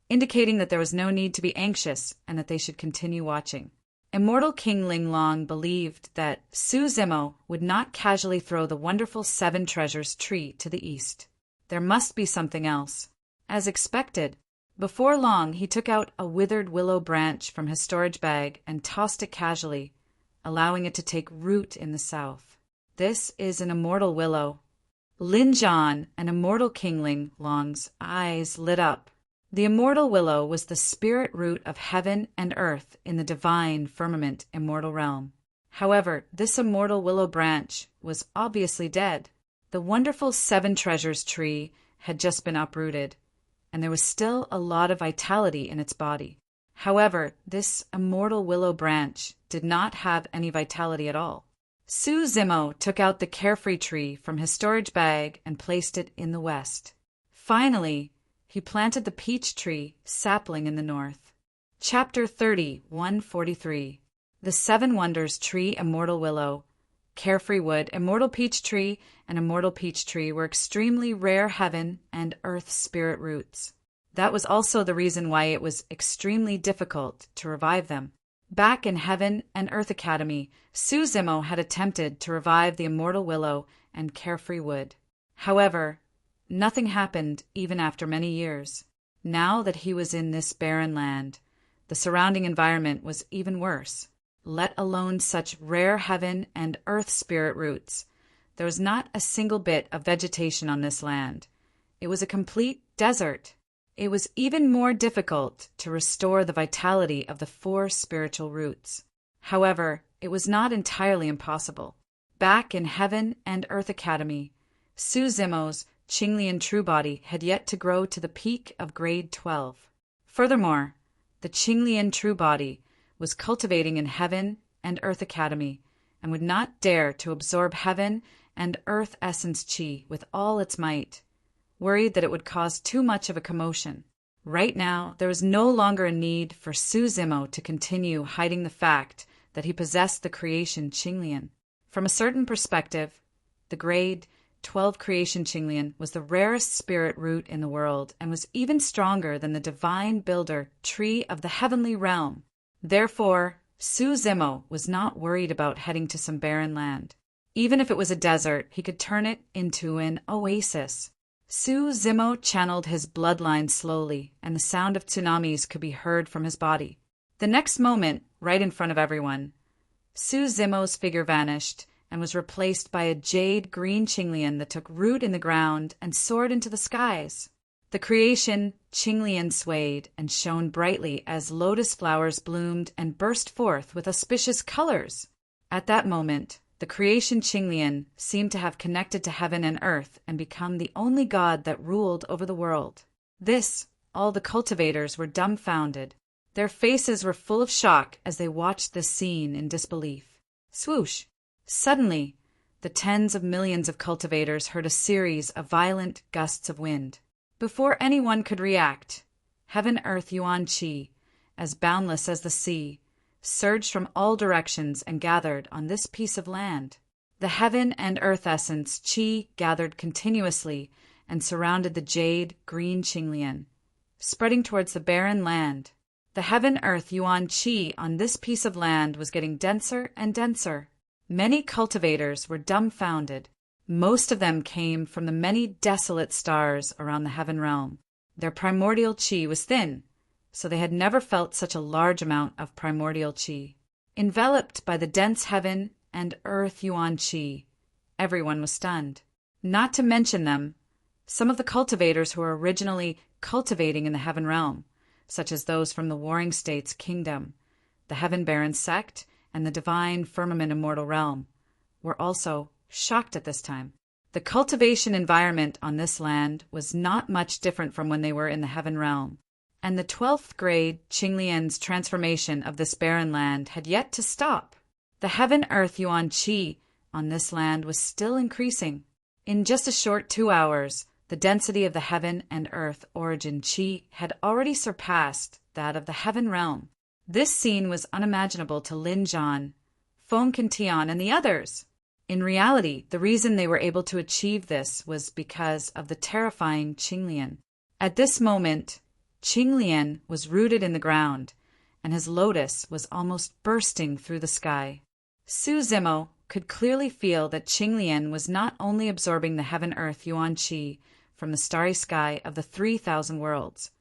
indicating that there was no need to be anxious and that they should continue watching. Immortal King Linglong believed that Su Zimo would not casually throw the wonderful 7 treasures tree to the east. There must be something else. As expected, before long he took out a withered willow branch from his storage bag and tossed it casually, allowing it to take root in the south. This is an immortal willow. Lin Zhan and Immortal King Linglong's eyes lit up. The immortal willow was the spirit root of heaven and earth in the divine firmament immortal realm. However, this immortal willow branch was obviously dead. The wonderful 7 treasures tree had just been uprooted, and there was still a lot of vitality in its body. However, this immortal willow branch did not have any vitality at all. Su Zimo took out the carefree tree from his storage bag and placed it in the west. Finally, he planted the peach tree sapling in the north. Chapter 30, 143. The Seven Wonders Tree, Immortal Willow, Carefree Wood, Immortal Peach Tree, and Immortal Peach Tree were extremely rare heaven and earth spirit roots. That was also the reason why it was extremely difficult to revive them. Back in Heaven and Earth Academy, Su Zimo had attempted to revive the Immortal Willow and Carefree Wood. However, nothing happened even after many years. Now that he was in this barren land, the surrounding environment was even worse. Let alone such rare heaven and earth spirit roots. There was not a single bit of vegetation on this land. It was a complete desert. It was even more difficult to restore the vitality of the four spiritual roots. However, it was not entirely impossible. Back in Heaven and Earth Academy, Su Zimo's Qinglian true body had yet to grow to the peak of grade 12. Furthermore, the Qinglian true body was cultivating in Heaven and Earth Academy and would not dare to absorb Heaven and Earth Essence Qi with all its might, worried that it would cause too much of a commotion. Right now, there was no longer a need for Su Zimo to continue hiding the fact that he possessed the creation Qinglian. From a certain perspective, the grade 12 creation Qinglian was the rarest spirit root in the world and was even stronger than the divine builder tree of the heavenly realm. Therefore, Su Zimo was not worried about heading to some barren land. Even if it was a desert, he could turn it into an oasis. Su Zimo channeled his bloodline slowly, and the sound of tsunamis could be heard from his body. The next moment, right in front of everyone, Su Zimo's figure vanished and was replaced by a jade green Qinglian that took root in the ground and soared into the skies. The creation Qinglian swayed and shone brightly as lotus flowers bloomed and burst forth with auspicious colors. At that moment, the creation Qinglian seemed to have connected to heaven and earth and become the only god that ruled over the world. All the cultivators were dumbfounded. Their faces were full of shock as they watched this scene in disbelief. Swoosh! Suddenly, the tens of millions of cultivators heard a series of violent gusts of wind. Before anyone could react, Heaven Earth Yuan Qi, as boundless as the sea, surged from all directions and gathered on this piece of land. The heaven and earth essence Qi gathered continuously and surrounded the jade green Qinglian, spreading towards the barren land. The heaven earth Yuan Qi on this piece of land was getting denser and denser. Many cultivators were dumbfounded. Most of them came from the many desolate stars around the heaven realm. Their primordial Qi was thin, so they had never felt such a large amount of primordial Qi. Enveloped by the dense heaven and earth Yuan Qi, everyone was stunned. Not to mention them, some of the cultivators who were originally cultivating in the heaven realm, such as those from the Warring States Kingdom, the Heaven Baron sect, and the Divine Firmament Immortal Realm, were also shocked at this time. The cultivation environment on this land was not much different from when they were in the heaven realm, and the 12th grade Qinglian's transformation of this barren land had yet to stop. The heaven earth Yuan Qi on this land was still increasing. In just a short 2 hours, the density of the heaven and earth origin Qi had already surpassed that of the heaven realm. This scene was unimaginable to Lin Zhan, Feng Qintian, and the others. In reality, the reason they were able to achieve this was because of the terrifying Qinglian. At this moment, Qinglian was rooted in the ground, and his lotus was almost bursting through the sky. Su Zimo could clearly feel that Qinglian was not only absorbing the heaven-earth Yuan Qi from the starry sky of the 3,000 worlds,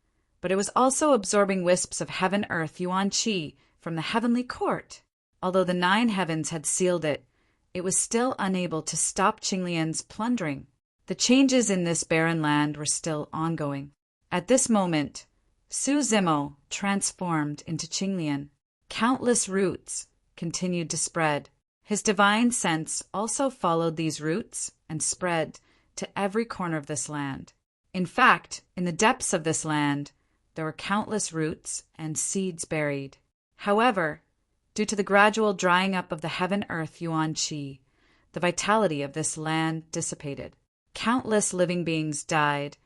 but it was also absorbing wisps of heaven-earth Yuan Qi from the heavenly court. Although the 9 heavens had sealed it, it was still unable to stop Qinglian's plundering. The changes in this barren land were still ongoing. At this moment, Su Zimo transformed into Qinglian. Countless roots continued to spread. His divine sense also followed these roots and spread to every corner of this land. In fact, in the depths of this land, there were countless roots and seeds buried. However, due to the gradual drying up of the heaven-earth Yuan Qi, the vitality of this land dissipated. Countless living beings died,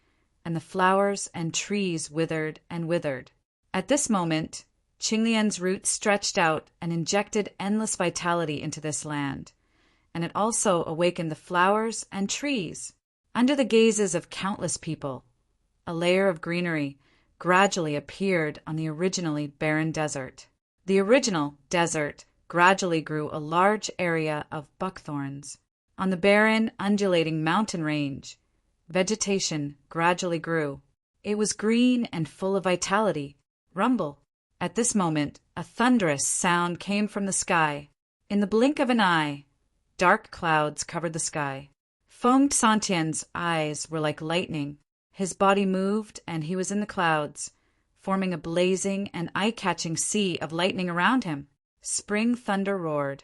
and the flowers and trees withered and withered. At this moment, Qinglian's roots stretched out and injected endless vitality into this land, and it also awakened the flowers and trees. Under the gazes of countless people, a layer of greenery gradually appeared on the originally barren desert. The original desert gradually grew a large area of buckthorns. On the barren, undulating mountain range, vegetation gradually grew. It was green and full of vitality. Rumble. At this moment, a thunderous sound came from the sky. In the blink of an eye, dark clouds covered the sky. Feng Santian's eyes were like lightning. His body moved, and he was in the clouds, forming a blazing and eye-catching sea of lightning around him. Spring thunder roared,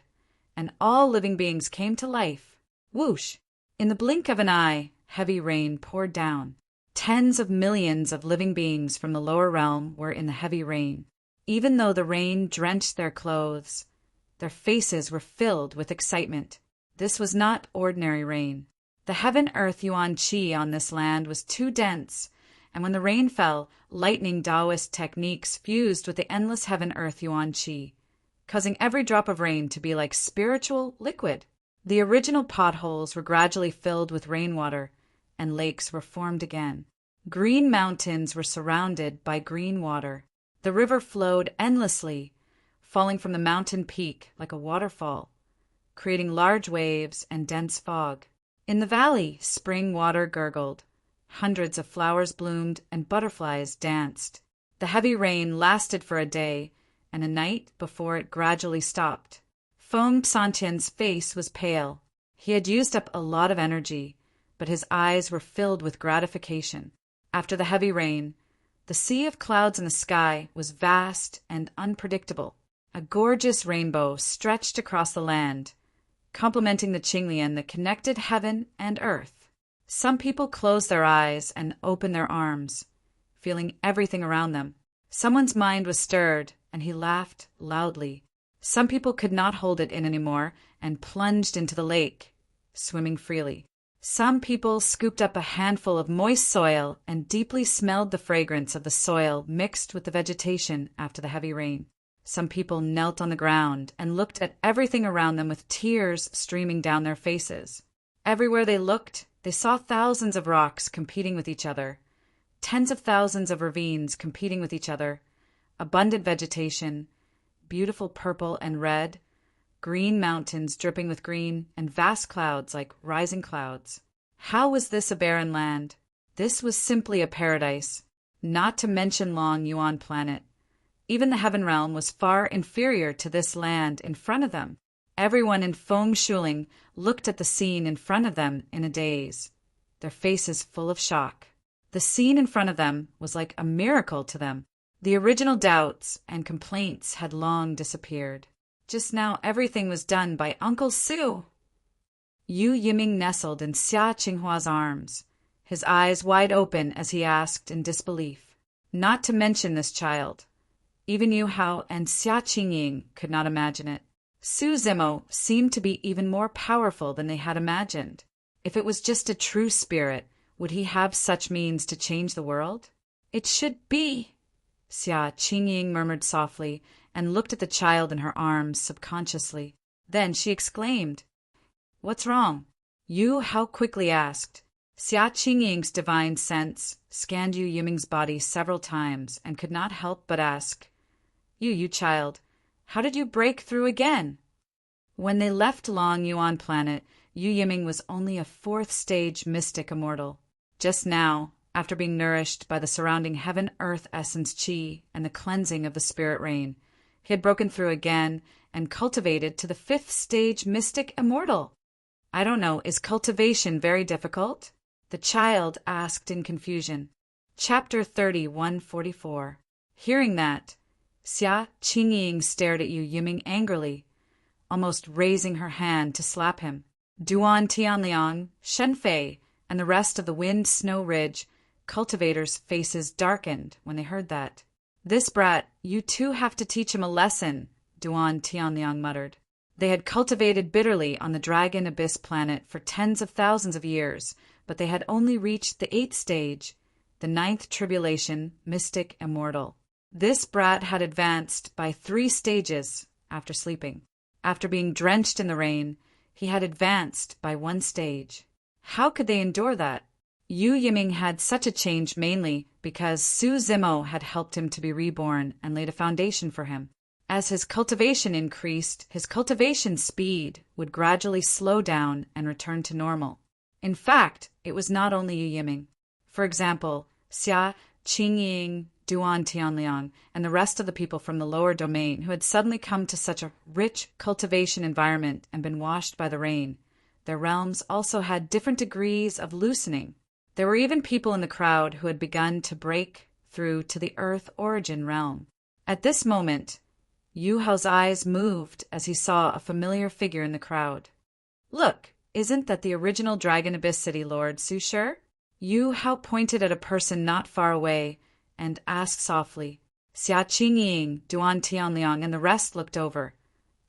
and all living beings came to life. Whoosh! In the blink of an eye, heavy rain poured down. Tens of millions of living beings from the lower realm were in the heavy rain. Even though the rain drenched their clothes, their faces were filled with excitement. This was not ordinary rain. The heaven-earth Yuan Qi on this land was too dense, and when the rain fell, lightning Taoist techniques fused with the endless heaven-earth Yuan Qi, causing every drop of rain to be like spiritual liquid. The original potholes were gradually filled with rainwater, and lakes were formed again. Green mountains were surrounded by green water. The river flowed endlessly, falling from the mountain peak like a waterfall, creating large waves and dense fog. In the valley, spring water gurgled. Hundreds of flowers bloomed and butterflies danced. The heavy rain lasted for a day and a night before it gradually stopped. Feng Santian's face was pale. He had used up a lot of energy, but his eyes were filled with gratification. After the heavy rain, the sea of clouds in the sky was vast and unpredictable. A gorgeous rainbow stretched across the land, complementing the Qinglian that connected heaven and earth. Some people closed their eyes and opened their arms, feeling everything around them. Someone's mind was stirred, and he laughed loudly. Some people could not hold it in anymore and plunged into the lake, swimming freely. Some people scooped up a handful of moist soil and deeply smelled the fragrance of the soil mixed with the vegetation after the heavy rain. Some people knelt on the ground and looked at everything around them with tears streaming down their faces. Everywhere they looked, they saw thousands of rocks competing with each other, tens of thousands of ravines competing with each other, abundant vegetation, beautiful purple and red, green mountains dripping with green, and vast clouds like rising clouds. How was this a barren land? This was simply a paradise, not to mention Long Yuan planet. Even the heaven realm was far inferior to this land in front of them. Everyone in Feng Shuling looked at the scene in front of them in a daze, their faces full of shock. The scene in front of them was like a miracle to them. The original doubts and complaints had long disappeared. Just now everything was done by Uncle Su. Yu Yiming nestled in Xia Qinghua's arms, his eyes wide open as he asked in disbelief. Not to mention this child. Even Yu Hao and Xia Qingying could not imagine it. Su Zimo seemed to be even more powerful than they had imagined. If it was just a true spirit, would he have such means to change the world? It should be. Xia Qingying murmured softly and looked at the child in her arms subconsciously. Then she exclaimed, "What's wrong?" Yu Hao quickly asked. Xia Qingying's divine sense scanned Yu Yiming's body several times and could not help but ask, You child, how did you break through again?" When they left Long Yuan planet, Yu Yiming was only a 4th-stage mystic immortal. Just now, after being nourished by the surrounding heaven-earth essence qi and the cleansing of the spirit rain, he had broken through again and cultivated to the 5th-stage mystic immortal. "I don't know, is cultivation very difficult?" the child asked in confusion. Chapter 30:144. Hearing that, Xia Qingying stared at Yu Yiming angrily, almost raising her hand to slap him. Duan Tianliang, Shenfei, and the rest of the Wind Snow Ridge cultivators' faces darkened when they heard that. "This brat, you too have to teach him a lesson," Duan Tianliang muttered. They had cultivated bitterly on the Dragon Abyss planet for tens of thousands of years, but they had only reached the 8th stage, the 9th tribulation, mystic immortal. This brat had advanced by 3 stages after sleeping. After being drenched in the rain, he had advanced by 1 stage. How could they endure that? Yu Yiming had such a change mainly because Su Zimo had helped him to be reborn and laid a foundation for him. As his cultivation increased, his cultivation speed would gradually slow down and return to normal. In fact, it was not only Yu Yiming. For example, Xia Qingying, Duan Tianliang, and the rest of the people from the lower domain who had suddenly come to such a rich cultivation environment and been washed by the rain. Their realms also had different degrees of loosening. There were even people in the crowd who had begun to break through to the Earth origin realm. At this moment, Yu Hao's eyes moved as he saw a familiar figure in the crowd. "Look, isn't that the original Dragon Abyss City Lord, Su Shi?" Yu Hao pointed at a person not far away and asked softly. Xia Qingying, Duan Tianliang, and the rest looked over,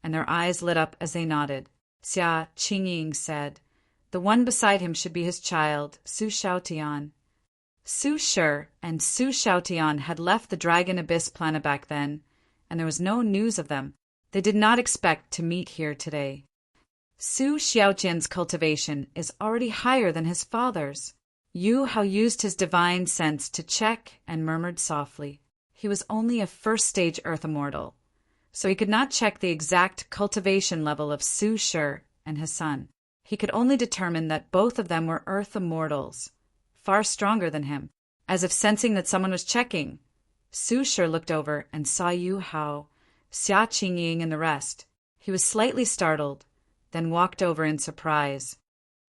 and their eyes lit up as they nodded. Xia Qingying said, "The one beside him should be his child, Su Shaotian." Su Shi and Su Shaotian had left the Dragon Abyss planet back then, and there was no news of them. They did not expect to meet here today. Su Xiaotian's cultivation is already higher than his father's. Yu Hao used his divine sense to check and murmured softly. He was only a 1st stage Earth immortal, so he could not check the exact cultivation level of Su Shi and his son. He could only determine that both of them were Earth immortals, far stronger than him. As if sensing that someone was checking, Su Shi looked over and saw Yu Hao, Xia Qingying, and the rest. He was slightly startled, then walked over in surprise.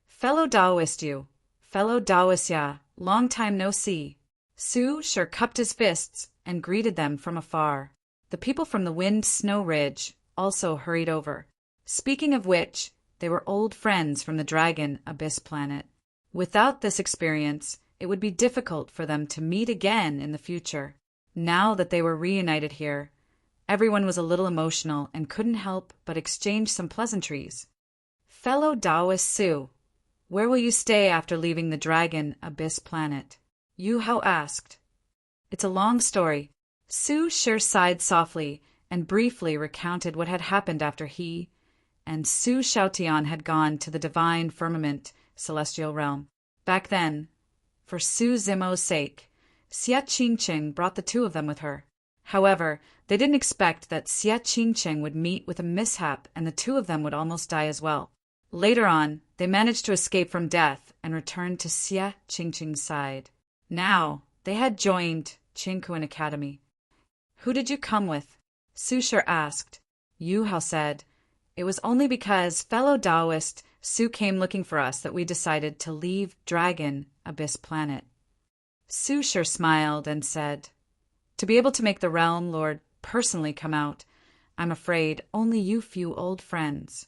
"Fellow Taoist Yu, fellow Taoist Ya, long time no see." Su Shi cupped his fists and greeted them from afar. The people from the Wind Snow Ridge also hurried over. Speaking of which, they were old friends from the Dragon Abyss planet. Without this experience, it would be difficult for them to meet again in the future. Now that they were reunited here, everyone was a little emotional and couldn't help but exchange some pleasantries. "Fellow Taoist Su, where will you stay after leaving the Dragon Abyss planet?" Yu Hao asked. "It's a long story." Su Shi sighed softly and briefly recounted what had happened after he and Su Shaotian had gone to the divine firmament celestial realm. Back then, for Su Zimo's sake, Xia Qingqing brought the 2 of them with her. However, they didn't expect that Xia Qingqing would meet with a mishap and the 2 of them would almost die as well. Later on, they managed to escape from death and returned to Xia Qingqing's side. Now, they had joined Qingkuan Academy. "Who did you come with?" Su Shi asked. Yu Hao said, "It was only because fellow Taoist Su came looking for us that we decided to leave Dragon Abyss planet." Su Shi smiled and said, "To be able to make the Realm Lord personally come out, I'm afraid only you few old friends."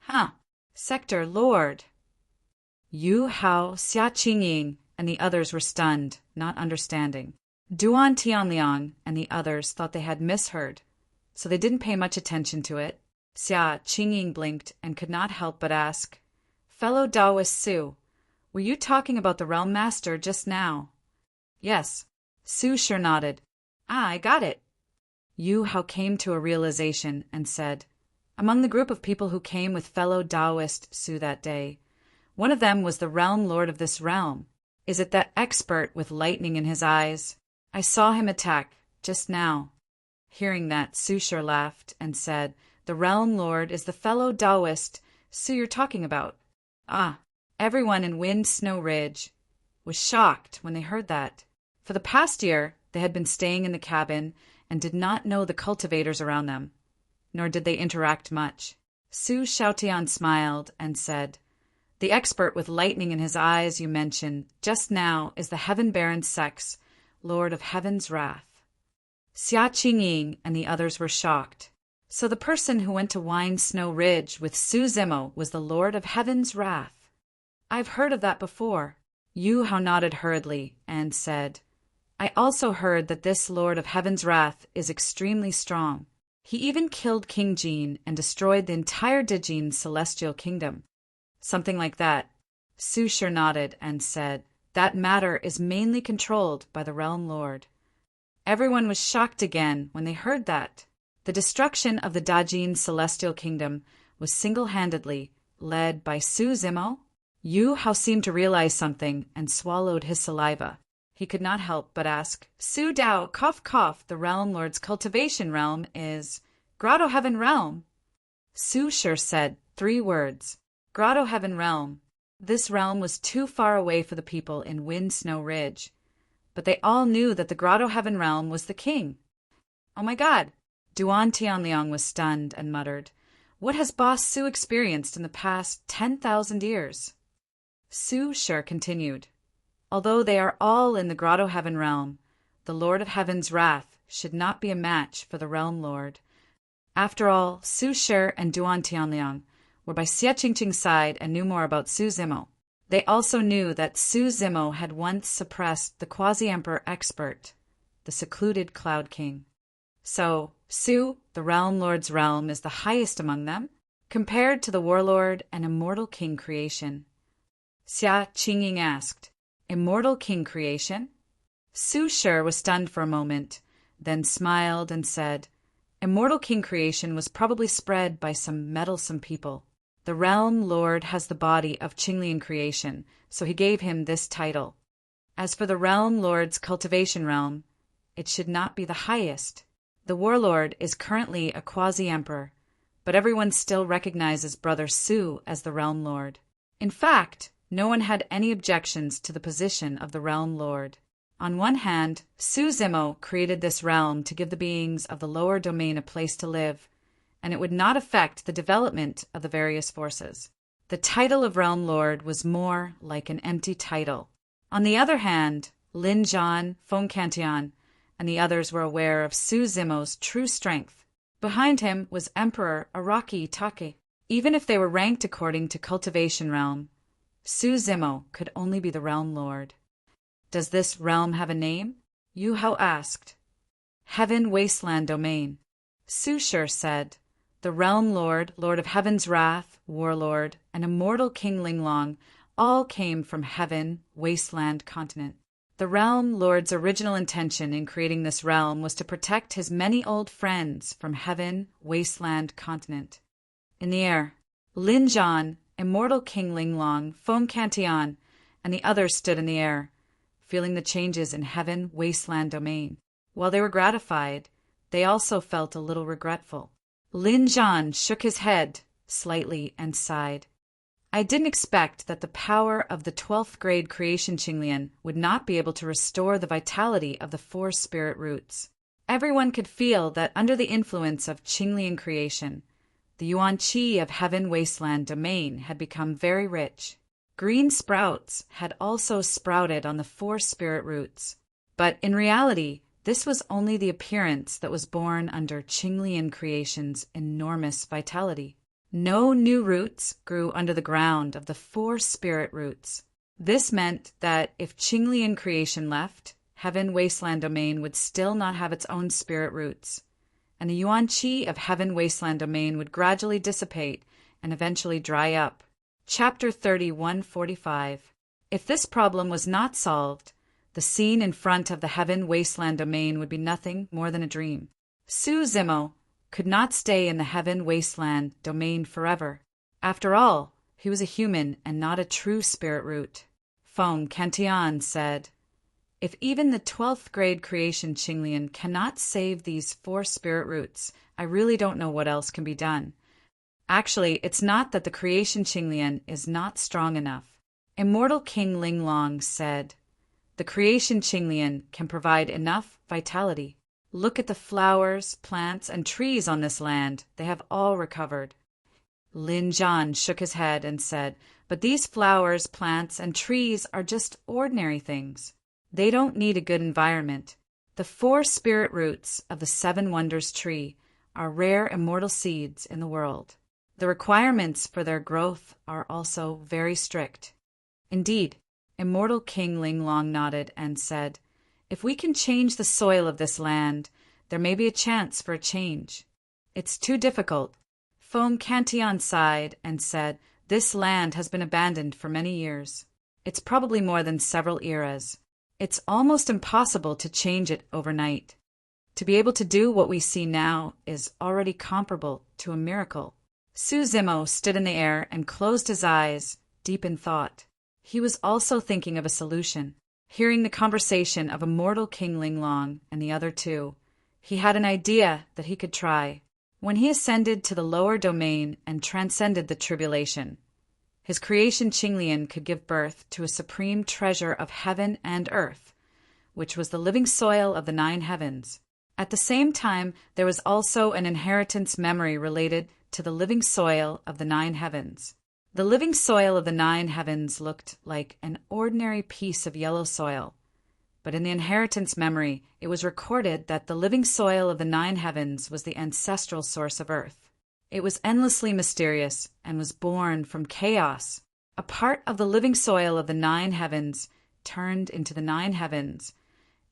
"Huh, Sector Lord." Yu Hao, Xia Qingying, and the others were stunned, not understanding. Duan Tianliang and the others thought they had misheard, so they didn't pay much attention to it. Xia Qingying blinked and could not help but ask, "Fellow Taoist Su, were you talking about the Realm Master just now?" "Yes." Su Shi nodded. "Ah, I got it." Yu Hao came to a realization and said, "Among the group of people who came with fellow Taoist Su that day, one of them was the Realm Lord of this realm. Is it that expert with lightning in his eyes? I saw him attack just now." Hearing that, Su Shi laughed and said, "The Realm Lord is the fellow Taoist Su you're talking about." Ah, everyone in Wind Snow Ridge was shocked when they heard that. For the past year, they had been staying in the cabin and did not know the cultivators around them, nor did they interact much. Su Shaotian smiled and said, "The expert with lightning in his eyes you mentioned just now is the Heaven Baron Sex, Lord of Heaven's Wrath." Xia Qingying and the others were shocked. So the person who went to Wind Snow Ridge with Su Zimo was the Lord of Heaven's Wrath. "I've heard of that before." Yu Hao nodded hurriedly and said, I also heard that this Lord of Heaven's wrath is extremely strong. He even killed King Jin and destroyed the entire Dijin celestial kingdom. Something like that. Su Shi nodded and said, that matter is mainly controlled by the Realm Lord. Everyone was shocked again when they heard that. The destruction of the Dajin celestial kingdom was single-handedly led by Su Zimo. Yu Hao seemed to realize something and swallowed his saliva. He could not help but ask, Su Dao, cough cough, the Realm Lord's cultivation realm is Grotto Heaven Realm. Su Shi said 3 words, Grotto Heaven Realm. This realm was too far away for the people in Wind Snow Ridge, but they all knew that the Grotto Heaven Realm was the king. Oh my God! Duan Tianliang was stunned and muttered, what has Boss Su experienced in the past 10,000 years? Su Shi continued, although they are all in the Grotto Heaven Realm, the Lord of Heaven's wrath should not be a match for the Realm Lord. After all, Su Shi and Duan Tianliang were by Xie Qingqing's side and knew more about Su Zimo. They also knew that Su Zimo had once suppressed the quasi-emperor expert, the secluded Cloud King. So, Su, the Realm Lord's realm, is the highest among them, compared to the Warlord and Immortal King creation. Xia Qingying asked, Immortal King creation? Su Shi was stunned for a moment, then smiled and said, Immortal King creation was probably spread by some meddlesome people. The Realm Lord has the body of Qinglian creation, so he gave him this title. As for the Realm Lord's cultivation realm, it should not be the highest. The Warlord is currently a quasi-emperor, but everyone still recognizes Brother Su as the Realm Lord. In fact, no one had any objections to the position of the Realm Lord. On one hand, Su Zimo created this realm to give the beings of the lower domain a place to live, and it would not affect the development of the various forces. The title of Realm Lord was more like an empty title. On the other hand, Lin Zhan, Feng Cantian, and the others were aware of Su Zimo's true strength. Behind him was Emperor Araki Take. Even if they were ranked according to cultivation realm, Su Zimo could only be the Realm Lord. Does this realm have a name? Yu Hao asked. Heaven Wasteland Domain. Su Shi said, the Realm Lord, Lord of Heaven's Wrath, Warlord, and Immortal King Linglong all came from Heaven Wasteland Continent. The Realm Lord's original intention in creating this realm was to protect his many old friends from Heaven Wasteland Continent. In the air, Lin Zhan, Immortal King Linglong, Feng Cantian, and the others stood in the air, feeling the changes in Heaven Wasteland Domain. While they were gratified, they also felt a little regretful. Lin Zhan shook his head slightly and sighed. I didn't expect that the power of the 12th grade creation Qinglian would not be able to restore the vitality of the 4 spirit roots. Everyone could feel that under the influence of Qinglian creation, the Yuan Qi of Heaven Wasteland Domain had become very rich. Green sprouts had also sprouted on the 4 spirit roots. But in reality, this was only the appearance that was born under Qinglian creation's enormous vitality. No new roots grew under the ground of the 4 spirit roots. This meant that if Qinglian creation left, Heaven Wasteland Domain would still not have its own spirit roots, and the Yuan Qi of Heaven Wasteland Domain would gradually dissipate and eventually dry up. Chapter 3145. If this problem was not solved, the scene in front of the Heaven Wasteland Domain would be nothing more than a dream. Su Zimo could not stay in the Heaven Wasteland Domain forever. After all, he was a human and not a true spirit root. Feng Cantian said, if even the 12th grade creation Qinglian cannot save these 4 spirit roots, I really don't know what else can be done. Actually, it's not that the creation Qinglian is not strong enough. Immortal King Linglong said, the creation Qinglian can provide enough vitality. Look at the flowers, plants, and trees on this land. They have all recovered. Lin Zhan shook his head and said, but these flowers, plants, and trees are just ordinary things. They don't need a good environment. The 4 spirit roots of the 7 Wonders tree are rare immortal seeds in the world. The requirements for their growth are also very strict. Indeed, Immortal King Linglong nodded and said, "If we can change the soil of this land, there may be a chance for a change." "It's too difficult." Foam Cantillon sighed and said, "This land has been abandoned for many years. It's probably more than several eras. It's almost impossible to change it overnight. To be able to do what we see now is already comparable to a miracle." Suzimo stood in the air and closed his eyes, deep in thought. He was also thinking of a solution. Hearing the conversation of Immortal King Linglong and the other two, he had an idea that he could try. When he ascended to the lower domain and transcended the tribulation, his creation Qinglian could give birth to a supreme treasure of heaven and earth, which was the living soil of the 9 heavens. At the same time, there was also an inheritance memory related to the living soil of the 9 heavens. The living soil of the 9 heavens looked like an ordinary piece of yellow soil, but in the inheritance memory, it was recorded that the living soil of the 9 heavens was the ancestral source of earth. It was endlessly mysterious and was born from chaos. A part of the living soil of the 9 heavens turned into the 9 heavens,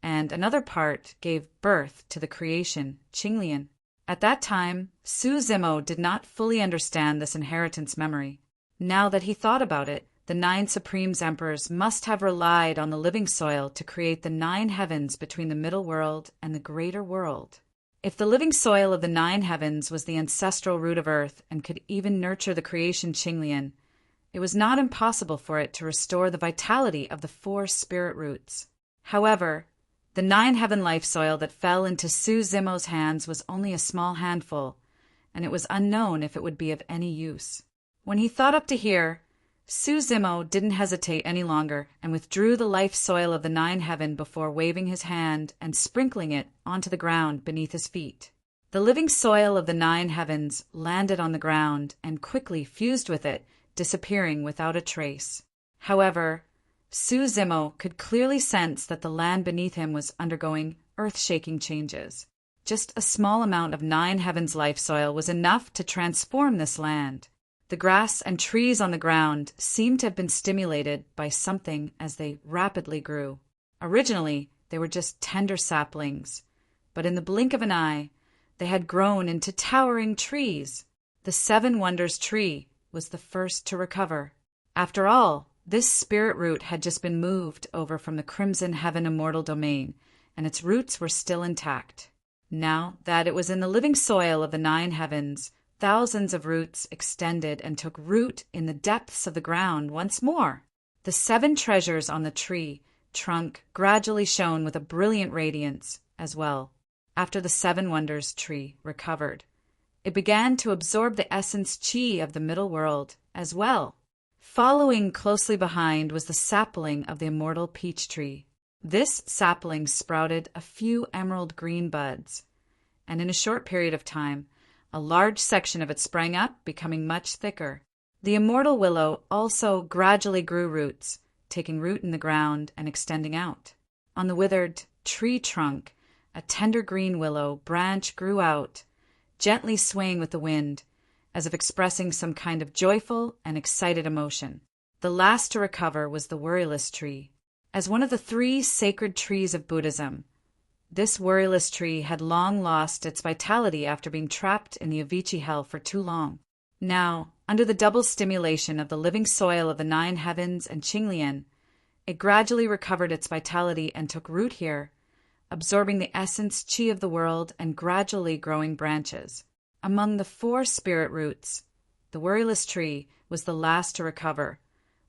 and another part gave birth to the creation Qinglian. At that time, Suzimo did not fully understand this inheritance memory. Now that he thought about it, the 9 Supremes Emperors must have relied on the living soil to create the 9 heavens between the middle world and the greater world. If the living soil of the 9 heavens was the ancestral root of earth and could even nurture the creation Qinglian, it was not impossible for it to restore the vitality of the 4 spirit roots. However, the 9 heaven life soil that fell into Suzimo's hands was only a small handful, and it was unknown if it would be of any use. When he thought up to here, Suzimo didn't hesitate any longer and withdrew the life soil of the 9 heaven before waving his hand and sprinkling it onto the ground beneath his feet. The living soil of the 9 heavens landed on the ground and quickly fused with it, disappearing without a trace. However, Suzimo could clearly sense that the land beneath him was undergoing earth-shaking changes. Just a small amount of 9 heavens life soil was enough to transform this land. The grass and trees on the ground seemed to have been stimulated by something as they rapidly grew. Originally, they were just tender saplings, but in the blink of an eye, they had grown into towering trees. The 7 Wonders tree was the first to recover. After all, this spirit root had just been moved over from the Crimson Heaven Immortal Domain, and its roots were still intact. Now that it was in the living soil of the 9 heavens, thousands of roots extended and took root in the depths of the ground once more. The 7 treasures on the tree trunk gradually shone with a brilliant radiance as well. After the 7 Wonders tree recovered, it began to absorb the essence qi of the middle world as well. Following closely behind was the sapling of the immortal peach tree. This sapling sprouted a few emerald green buds, and in a short period of time, a large section of it sprang up, becoming much thicker. The immortal willow also gradually grew roots, taking root in the ground and extending out. On the withered tree trunk, a tender green willow branch grew out, gently swaying with the wind, as if expressing some kind of joyful and excited emotion. The last to recover was the worryless tree. As one of the 3 sacred trees of Buddhism, this worryless tree had long lost its vitality after being trapped in the Avicii hell for too long. Now, under the double stimulation of the living soil of the 9 heavens and Qinglian, it gradually recovered its vitality and took root here, absorbing the essence qi of the world and gradually growing branches. Among the 4 spirit roots, the worryless tree was the last to recover,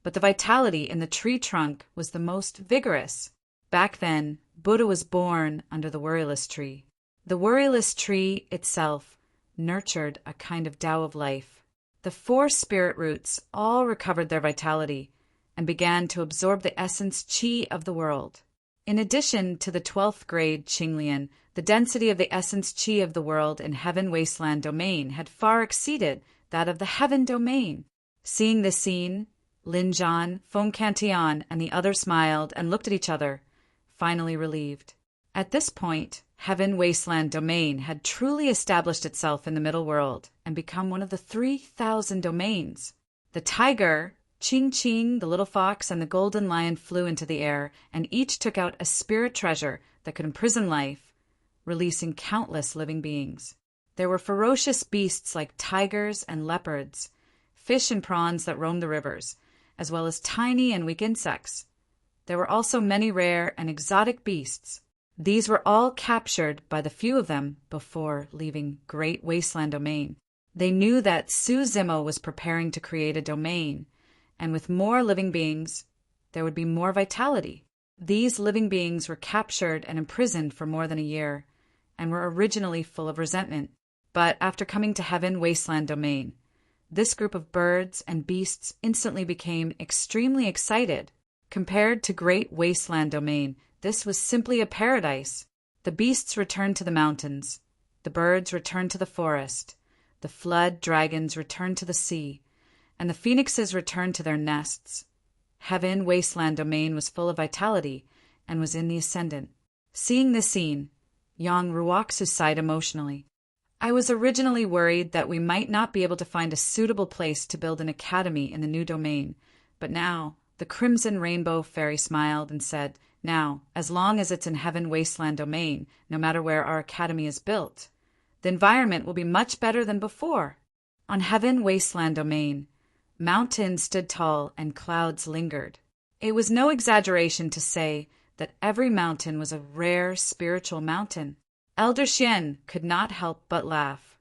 but the vitality in the tree trunk was the most vigorous. Back then, Buddha was born under the worryless tree. The worryless tree itself nurtured a kind of Tao of life. The 4 spirit roots all recovered their vitality and began to absorb the essence qi of the world. In addition to the 12th grade Qinglian, the density of the essence qi of the world in Heaven Wasteland Domain had far exceeded that of the Heaven Domain. Seeing this scene, Lin Zhan, Feng Cantillon, and the others smiled and looked at each other, finally relieved. At this point, Heaven Wasteland Domain had truly established itself in the middle world and become one of the 3,000 domains. The tiger, Ching Ching, the little fox, and the golden lion flew into the air, and each took out a spirit treasure that could imprison life, releasing countless living beings. There were ferocious beasts like tigers and leopards, fish and prawns that roamed the rivers, as well as tiny and weak insects. There were also many rare and exotic beasts. These were all captured by the few of them before leaving Great Wasteland Domain. They knew that Suzimo was preparing to create a domain, and with more living beings, there would be more vitality. These living beings were captured and imprisoned for more than a year, and were originally full of resentment. But after coming to Heaven Wasteland Domain, this group of birds and beasts instantly became extremely excited. Compared to Great Wasteland Domain, this was simply a paradise. The beasts returned to the mountains, the birds returned to the forest, the flood dragons returned to the sea, and the phoenixes returned to their nests. Heaven Wasteland Domain was full of vitality and was in the ascendant. Seeing this scene, Yang Ruoxu sighed emotionally. I was originally worried that we might not be able to find a suitable place to build an academy in the new domain, but now the Crimson Rainbow Fairy smiled and said, now, as long as it's in Heaven Wasteland Domain, no matter where our academy is built, the environment will be much better than before. On Heaven Wasteland Domain, mountains stood tall and clouds lingered. It was no exaggeration to say that every mountain was a rare spiritual mountain. Elder Xian could not help but laugh.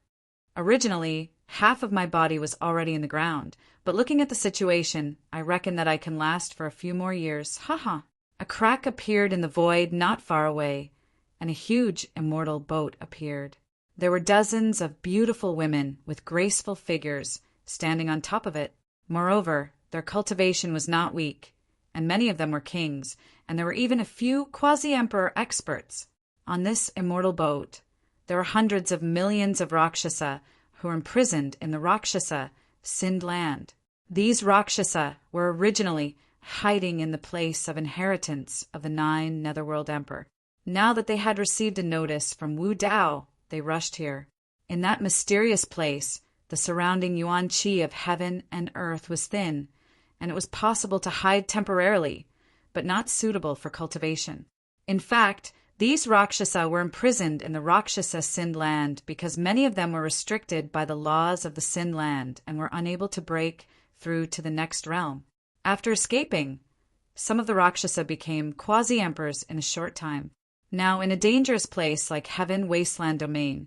Originally, half of my body was already in the ground, but looking at the situation, I reckon that I can last for a few more years. Ha. A crack appeared in the void not far away, and a huge immortal boat appeared. There were dozens of beautiful women with graceful figures standing on top of it. Moreover, their cultivation was not weak, and many of them were kings, and there were even a few quasi-emperor experts. On this immortal boat, there were hundreds of millions of Rakshasa who were imprisoned in the Rakshasa Sind land. These Rakshasa were originally hiding in the place of inheritance of the 9 Netherworld Emperor. Now that they had received a notice from Wu Dao, they rushed here. In that mysterious place, the surrounding yuan qi of heaven and earth was thin, and it was possible to hide temporarily, but not suitable for cultivation. In fact, these Rakshasa were imprisoned in the Rakshasa Sind land because many of them were restricted by the laws of the Sind land and were unable to break through to the next realm. After escaping, some of the Rakshasa became quasi-emperors in a short time. Now, in a dangerous place like Heaven Wasteland Domain,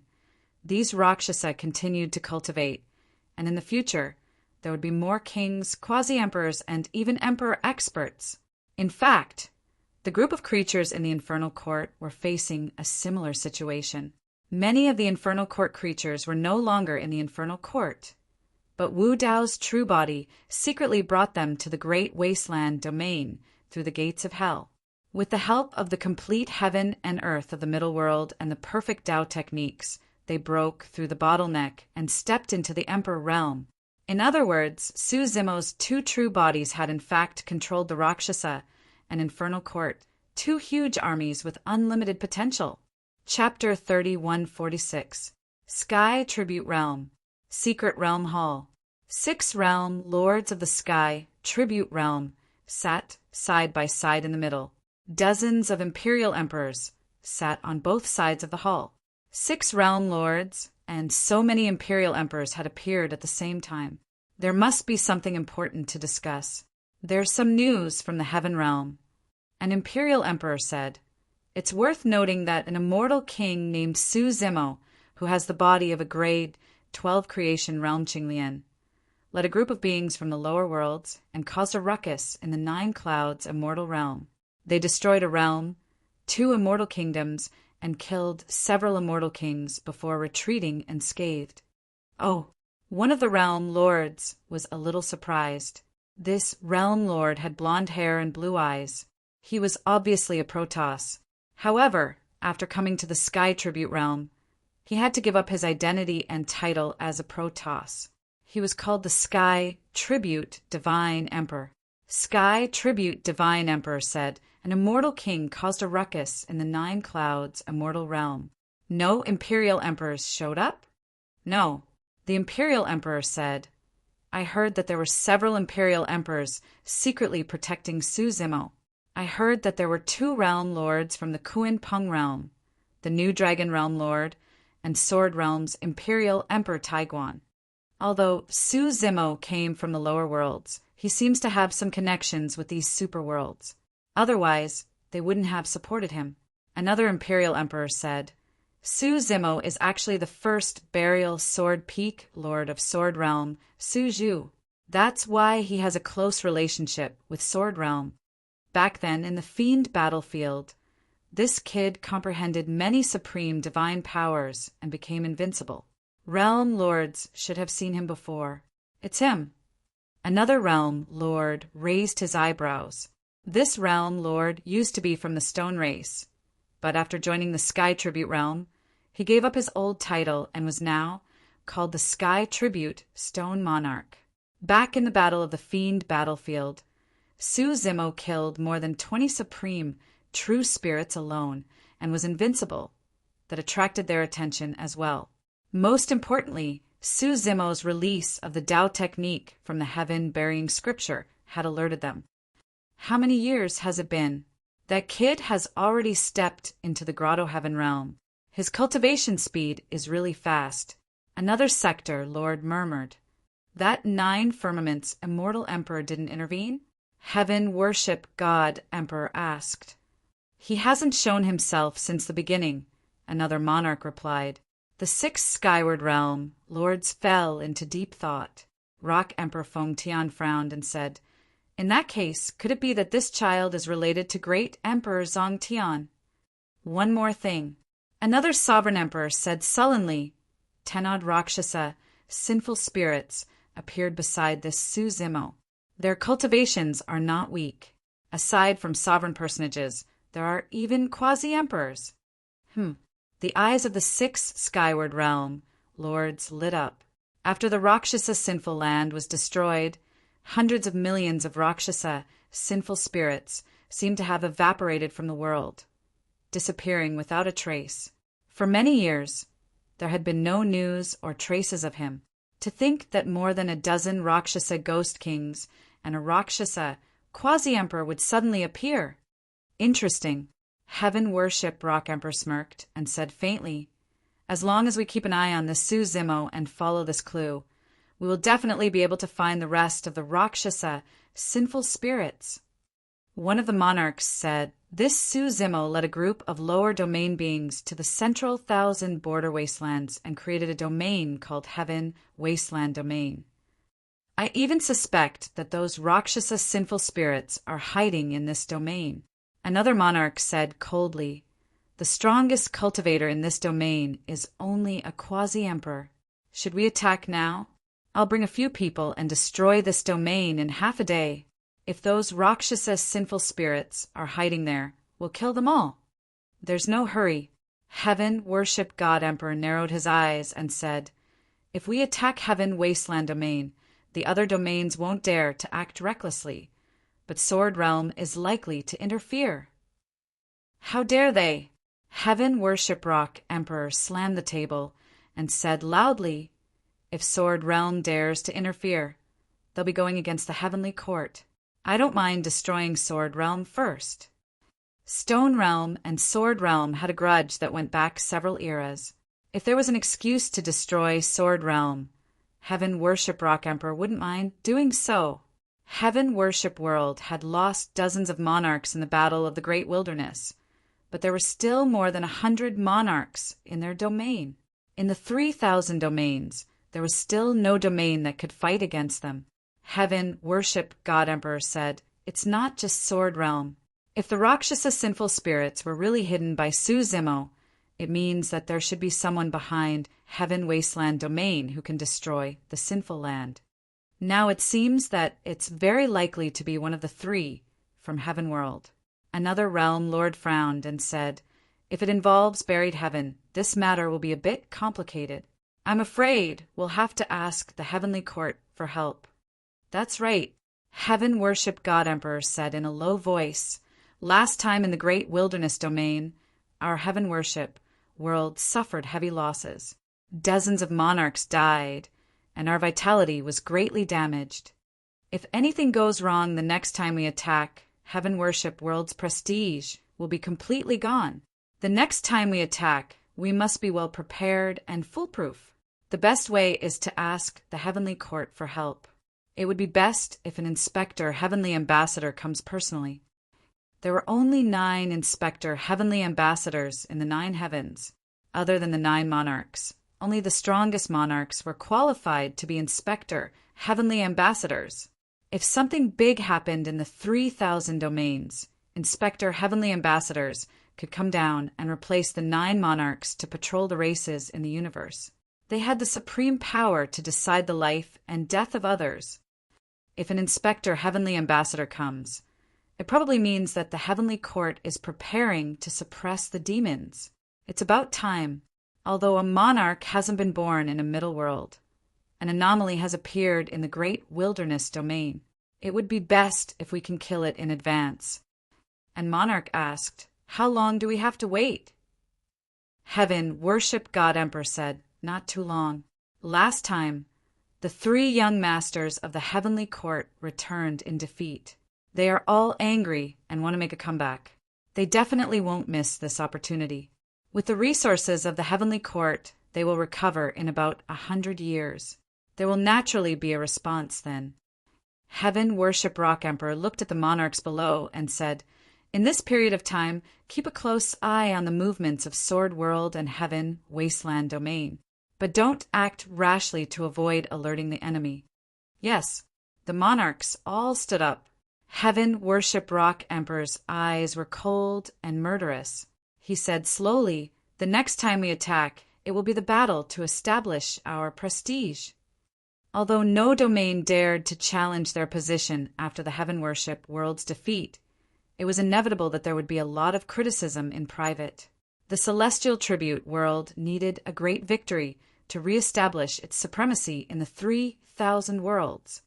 these Rakshasa continued to cultivate, and in the future, there would be more kings, quasi-emperors, and even emperor experts. In fact, the group of creatures in the Infernal Court were facing a similar situation. Many of the Infernal Court creatures were no longer in the Infernal Court, but Wu Dao's true body secretly brought them to the Great Wasteland Domain through the gates of hell. With the help of the complete heaven and earth of the middle world and the perfect Dao techniques, they broke through the bottleneck and stepped into the Emperor realm. In other words, Suzimo's 2 true bodies had in fact controlled the Rakshasa and Infernal Court, 2 huge armies with unlimited potential. Chapter 3146. Sky Tribute Realm. Secret Realm Hall. 6 realm lords of the sky tribute realm sat side by side in the middle. Dozens of imperial emperors sat on both sides of the hall. 6 realm lords and so many imperial emperors had appeared at the same time. There must be something important to discuss. There's some news from the heaven realm. An imperial emperor said, "It's worth noting that an immortal king named Suzimo, who has the body of a grade 12 creation realm Qinglian, led a group of beings from the lower worlds and caused a ruckus in the 9 clouds immortal realm. They destroyed a realm, 2 immortal kingdoms, and killed several immortal kings before retreating unscathed." Oh, one of the realm lords was a little surprised. This realm lord had blonde hair and blue eyes. He was obviously a Protoss. However, after coming to the Sky Tribute realm, he had to give up his identity and title as a Protoss. He was called the Sky Tribute Divine Emperor. Sky Tribute Divine Emperor said, "An immortal king caused a ruckus in the 9 clouds immortal realm. No imperial emperors showed up?" "No." The imperial emperor said, I heard that there were several imperial emperors secretly protecting Suzimo. I heard that there were 2 realm lords from the Kuin Peng realm, the New Dragon Realm Lord, and Sword Realm's Imperial Emperor Taiguan. Although Suzimo came from the lower worlds, he seems to have some connections with these superworlds. Otherwise, they wouldn't have supported him. Another Imperial Emperor said, Suzimo is actually the first burial Sword Peak Lord of Sword Realm, Suzhou. That's why he has a close relationship with Sword Realm. Back then, in the Fiend battlefield, this kid comprehended many supreme divine powers and became invincible. Realm lords should have seen him before. It's him. Another realm lord raised his eyebrows. This realm lord used to be from the Stone race, but after joining the Sky Tribute realm, he gave up his old title and was now called the Sky Tribute Stone Monarch. Back in the Battle of the Fiend battlefield, Suzimo killed more than 20 supreme true spirits alone and was invincible. That attracted their attention as well. Most importantly, Suzimo's release of the Tao technique from the heaven-burying scripture had alerted them. How many years has it been? That kid has already stepped into the Grotto Heaven realm. His cultivation speed is really fast. Another sector lord murmured. That 9 firmaments immortal emperor didn't intervene? Heaven worship God emperor asked. He hasn't shown himself since the beginning, another monarch replied. The 6th skyward realm lords fell into deep thought. Rock Emperor Feng Tian frowned and said, In that case, could it be that this child is related to great Emperor Zong Tian? One more thing. Another sovereign emperor said sullenly. Tenod Rakshasa, sinful spirits, appeared beside this Suzimo. Their cultivations are not weak. Aside from sovereign personages, there are even quasi-emperors. The eyes of the 6th skyward realm lords lit up. After the Rakshasa sinful land was destroyed, hundreds of millions of Rakshasa sinful spirits seemed to have evaporated from the world, disappearing without a trace. For many years, there had been no news or traces of him. To think that more than a dozen Rakshasa ghost kings and a Rakshasa quasi-emperor would suddenly appear. Interesting. Heaven worship, Rock Emperor smirked and said faintly, As long as we keep an eye on this Suzimo and follow this clue, we will definitely be able to find the rest of the Rakshasa sinful spirits. One of the monarchs said, This Suzimo led a group of lower domain beings to the central 1,000 border wastelands and created a domain called Heaven Wasteland Domain. I even suspect that those Rakshasa sinful spirits are hiding in this domain. Another monarch said coldly, The strongest cultivator in this domain is only a quasi-emperor. Should we attack now? I'll bring a few people and destroy this domain in half a day. If those Rakshasa sinful spirits are hiding there, we'll kill them all. There's no hurry. Heaven worship God Emperor narrowed his eyes and said, If we attack Heaven Wasteland Domain, the other domains won't dare to act recklessly. But Sword Realm is likely to interfere. How dare they? Heaven Worship Rock Emperor slammed the table and said loudly, If Sword Realm dares to interfere, they'll be going against the Heavenly Court. I don't mind destroying Sword Realm first. Stone Realm and Sword Realm had a grudge that went back several eras. If there was an excuse to destroy Sword Realm, Heaven Worship Rock Emperor wouldn't mind doing so. Heaven Worship World had lost dozens of monarchs in the Battle of the Great Wilderness, but there were still more than 100 monarchs in their domain. In the 3,000 domains, there was still no domain that could fight against them. Heaven Worship God Emperor said, It's not just Sword Realm. If the Rakshasa sinful spirits were really hidden by Suzimo, it means that there should be someone behind Heaven Wasteland Domain who can destroy the sinful land. Now it seems that it's very likely to be one of the 3 from Heaven World. Another realm lord frowned and said, If it involves buried heaven, this matter will be a bit complicated. I'm afraid we'll have to ask the Heavenly Court for help. That's right, Heaven Worship God Emperor said in a low voice. Last time in the Great Wilderness Domain, our Heaven Worship world suffered heavy losses. Dozens of monarchs died, and our vitality was greatly damaged. If anything goes wrong the next time we attack, Heaven Worship World's prestige will be completely gone. The next time we attack, we must be well prepared and foolproof. The best way is to ask the Heavenly Court for help. It would be best if an Inspector Heavenly Ambassador comes personally. There were only 9 Inspector Heavenly Ambassadors in the 9 heavens, other than the 9 monarchs. Only the strongest monarchs were qualified to be Inspector Heavenly Ambassadors. If something big happened in the 3,000 domains, Inspector Heavenly Ambassadors could come down and replace the 9 monarchs to patrol the races in the universe. They had the supreme power to decide the life and death of others. If an Inspector Heavenly Ambassador comes, it probably means that the Heavenly Court is preparing to suppress the demons. It's about time. Although a monarch hasn't been born in a middle world, an anomaly has appeared in the great wilderness domain. It would be best if we can kill it in advance. And Monarch asked, "How long do we have to wait?" Heaven Worship God Emperor said, "Not too long." Last time, the 3 young masters of the Heavenly Court returned in defeat. They are all angry and want to make a comeback. They definitely won't miss this opportunity. With the resources of the Heavenly Court, they will recover in about 100 years. There will naturally be a response then. Heaven Worship Rock Emperor looked at the monarchs below and said, "In this period of time, keep a close eye on the movements of Sword World and Heaven Wasteland Domain, but don't act rashly to avoid alerting the enemy." Yes, the monarchs all stood up. Heaven Worship Rock Emperor's eyes were cold and murderous. He said slowly, "The next time we attack, it will be the battle to establish our prestige." Although no domain dared to challenge their position after the Heaven Worship World's defeat, it was inevitable that there would be a lot of criticism in private. The Celestial Tribute World needed a great victory to reestablish its supremacy in the 3,000 worlds.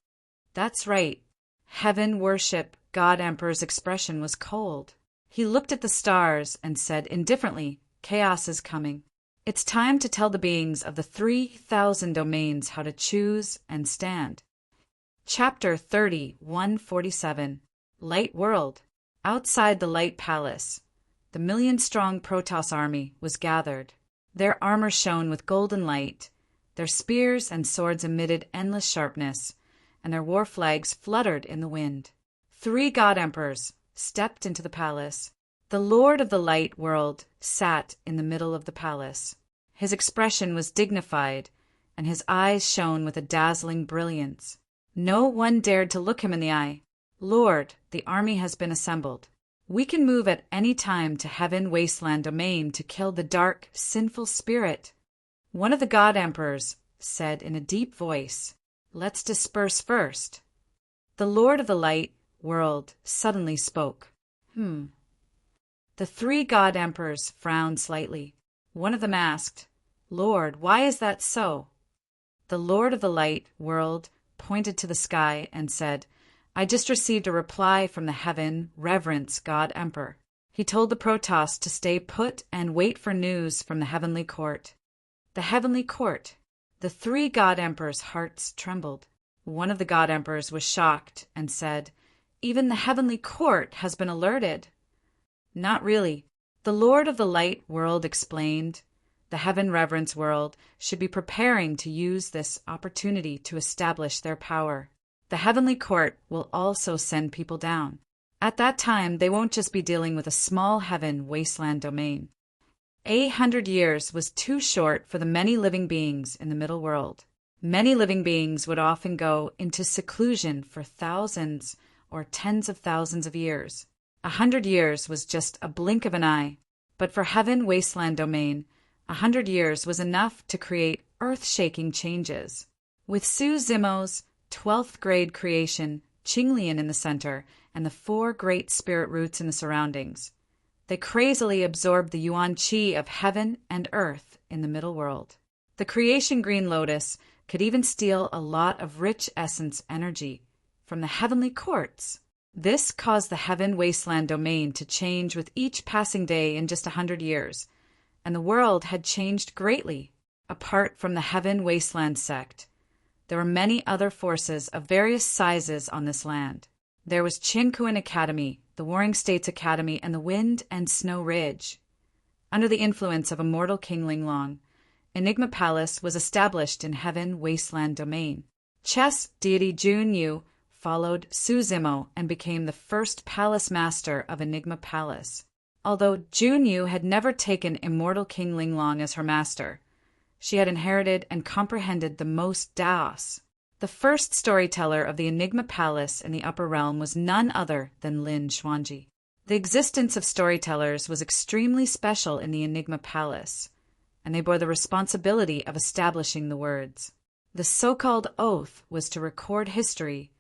That's right. Heaven Worship God Emperor's expression was cold. He looked at the stars and said indifferently, "Chaos is coming. It's time to tell the beings of the 3,000 domains how to choose and stand." Chapter 30, 147. Light World. Outside the Light Palace, the 1,000,000-strong Protoss army was gathered. Their armor shone with golden light, their spears and swords emitted endless sharpness, and their war flags fluttered in the wind. 3 God Emperors stepped into the palace. The Lord of the Light World sat in the middle of the palace. His expression was dignified, and his eyes shone with a dazzling brilliance. No one dared to look him in the eye. "Lord, the army has been assembled. We can move at any time to Heaven Wasteland Domain to kill the dark, sinful spirit." One of the God Emperors said in a deep voice, "Let's disperse first." The Lord of the Light World suddenly spoke. The 3 God Emperors frowned slightly. One of them asked, "Lord, why is that so?" The Lord of the Light World pointed to the sky and said, "I just received a reply from the Heaven Reverence God Emperor. He told the Protoss to stay put and wait for news from the Heavenly Court." The Heavenly Court. The 3 God Emperors' hearts trembled. One of the God Emperors was shocked and said, "Even the Heavenly Court has been alerted." Not really. The Lord of the Light World explained, the Heaven Reverence World should be preparing to use this opportunity to establish their power. The Heavenly Court will also send people down. At that time, they won't just be dealing with a small Heaven Wasteland Domain. 800 years was too short for the many living beings in the middle world. Many living beings would often go into seclusion for thousands or tens of thousands of years. 100 years was just a blink of an eye, but for Heaven Wasteland Domain, 100 years was enough to create earth-shaking changes. With Su Zimo's 12th grade creation, Qinglian in the center, and the 4 great spirit roots in the surroundings, they crazily absorbed the yuan qi of heaven and earth in the middle world. The creation green lotus could even steal a lot of rich essence energy from the heavenly courts. This caused the Heaven Wasteland Domain to change with each passing day in just 100 years, and the world had changed greatly. Apart from the Heaven Wasteland sect, There were many other forces of various sizes on this land. There was Qinkuan Academy, the Warring States Academy, and the Wind and Snow Ridge. Under the influence of immortal King Linglong, Enigma Palace was established in Heaven Wasteland Domain. Chess deity Jun Yu followed Su Zimo and became the first palace master of Enigma Palace. Although Jun Yu had never taken immortal King Linglong as her master, she had inherited and comprehended the most Daos. The first storyteller of the Enigma Palace in the Upper Realm was none other than Lin Xuanji. The existence of storytellers was extremely special in the Enigma Palace, and they bore the responsibility of establishing the words. The so-called oath was to record history,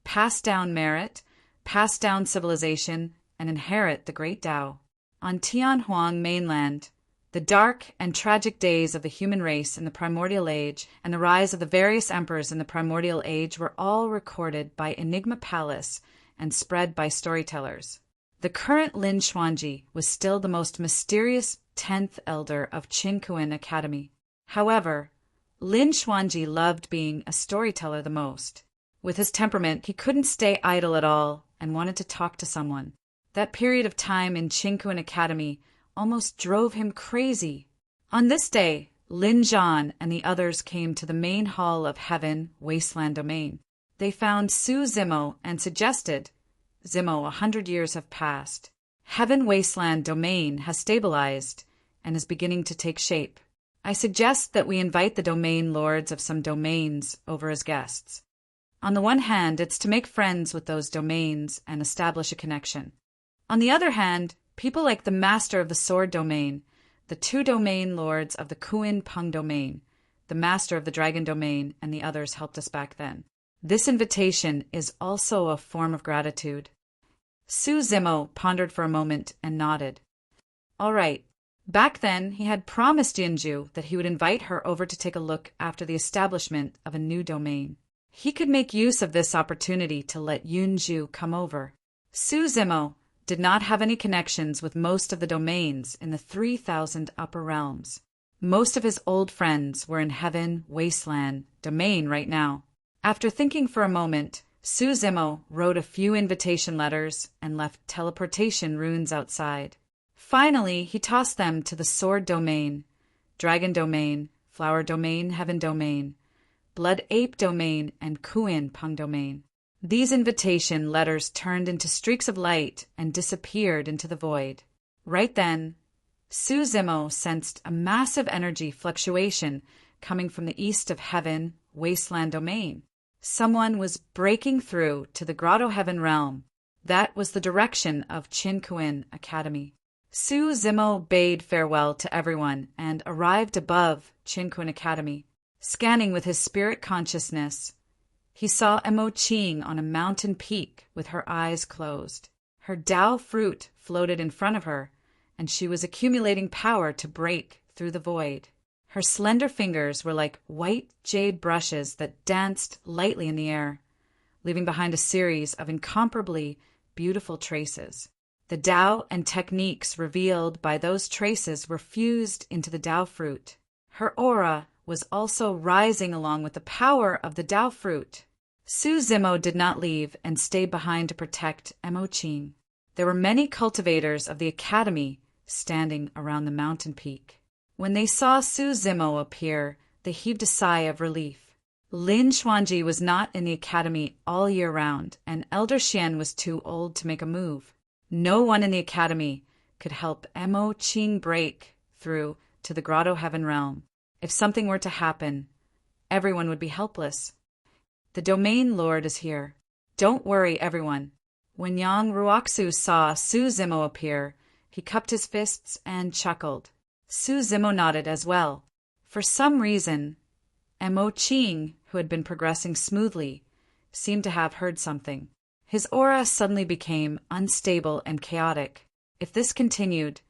pass down merit, pass down civilization, and inherit the great Tao. On Tianhuang mainland, the dark and tragic days of the human race in the primordial age and the rise of the various emperors in the primordial age were all recorded by Enigma Palace and spread by storytellers. The current Lin Xuanji was still the most mysterious 10th elder of Qinkuan Academy. However, Lin Xuanji loved being a storyteller the most. With his temperament, he couldn't stay idle at all and wanted to talk to someone. That period of time in Qinkuan Academy almost drove him crazy. On this day, Lin Zhan and the others came to the main hall of Heaven Wasteland Domain. They found Su Zimo and suggested, Zimo, 100 years have passed. Heaven Wasteland Domain has stabilized and is beginning to take shape. I suggest that we invite the domain lords of some domains over as guests. On the one hand, it's to make friends with those domains and establish a connection. On the other hand, people like the master of the sword domain, the 2 domain lords of the Kuin Peng domain, the master of the dragon domain, and the others helped us back then. This invitation is also a form of gratitude. Su Zimo pondered for a moment and nodded. All right. Back then, he had promised Yinju that he would invite her over to take a look after the establishment of a new domain. He could make use of this opportunity to let Yunju come over. Su Zimo did not have any connections with most of the domains in the 3,000 upper realms. Most of his old friends were in Heaven Wasteland Domain right now. After thinking for a moment, Su Zimo wrote a few invitation letters and left teleportation runes outside. Finally, he tossed them to the Sword Domain, Dragon Domain, Flower Domain, Heaven Domain, Blood Ape Domain, and Kuin Peng Domain. These invitation letters turned into streaks of light and disappeared into the void. Right then, Su Zimo sensed a massive energy fluctuation coming from the east of Heaven Wasteland Domain. Someone was breaking through to the Grotto Heaven realm. That was the direction of Qinkuan Academy. Su Zimo bade farewell to everyone and arrived above Qinkuan Academy. Scanning with his spirit consciousness, he saw Emo Qing on a mountain peak with her eyes closed. Her Tao fruit floated in front of her, and she was accumulating power to break through the void. Her slender fingers were like white jade brushes that danced lightly in the air, leaving behind a series of incomparably beautiful traces. The Tao and techniques revealed by those traces were fused into the Tao fruit. Her aura was also rising along with the power of the Tao fruit. Su Zimo did not leave and stayed behind to protect Emo Qing. There were many cultivators of the academy standing around the mountain peak. When they saw Su Zimo appear, they heaved a sigh of relief. Lin Xuanji was not in the academy all year round, and Elder Xian was too old to make a move. No one in the academy could help Emo Qing break through to the Grotto Heaven realm. If something were to happen, everyone would be helpless. The domain lord is here. Don't worry, everyone. When Yang Ruoxu saw Su Zimo appear, he cupped his fists and chuckled. Su Zimo nodded as well. For some reason, Emo Qing, who had been progressing smoothly, seemed to have heard something. His aura suddenly became unstable and chaotic. If this continued,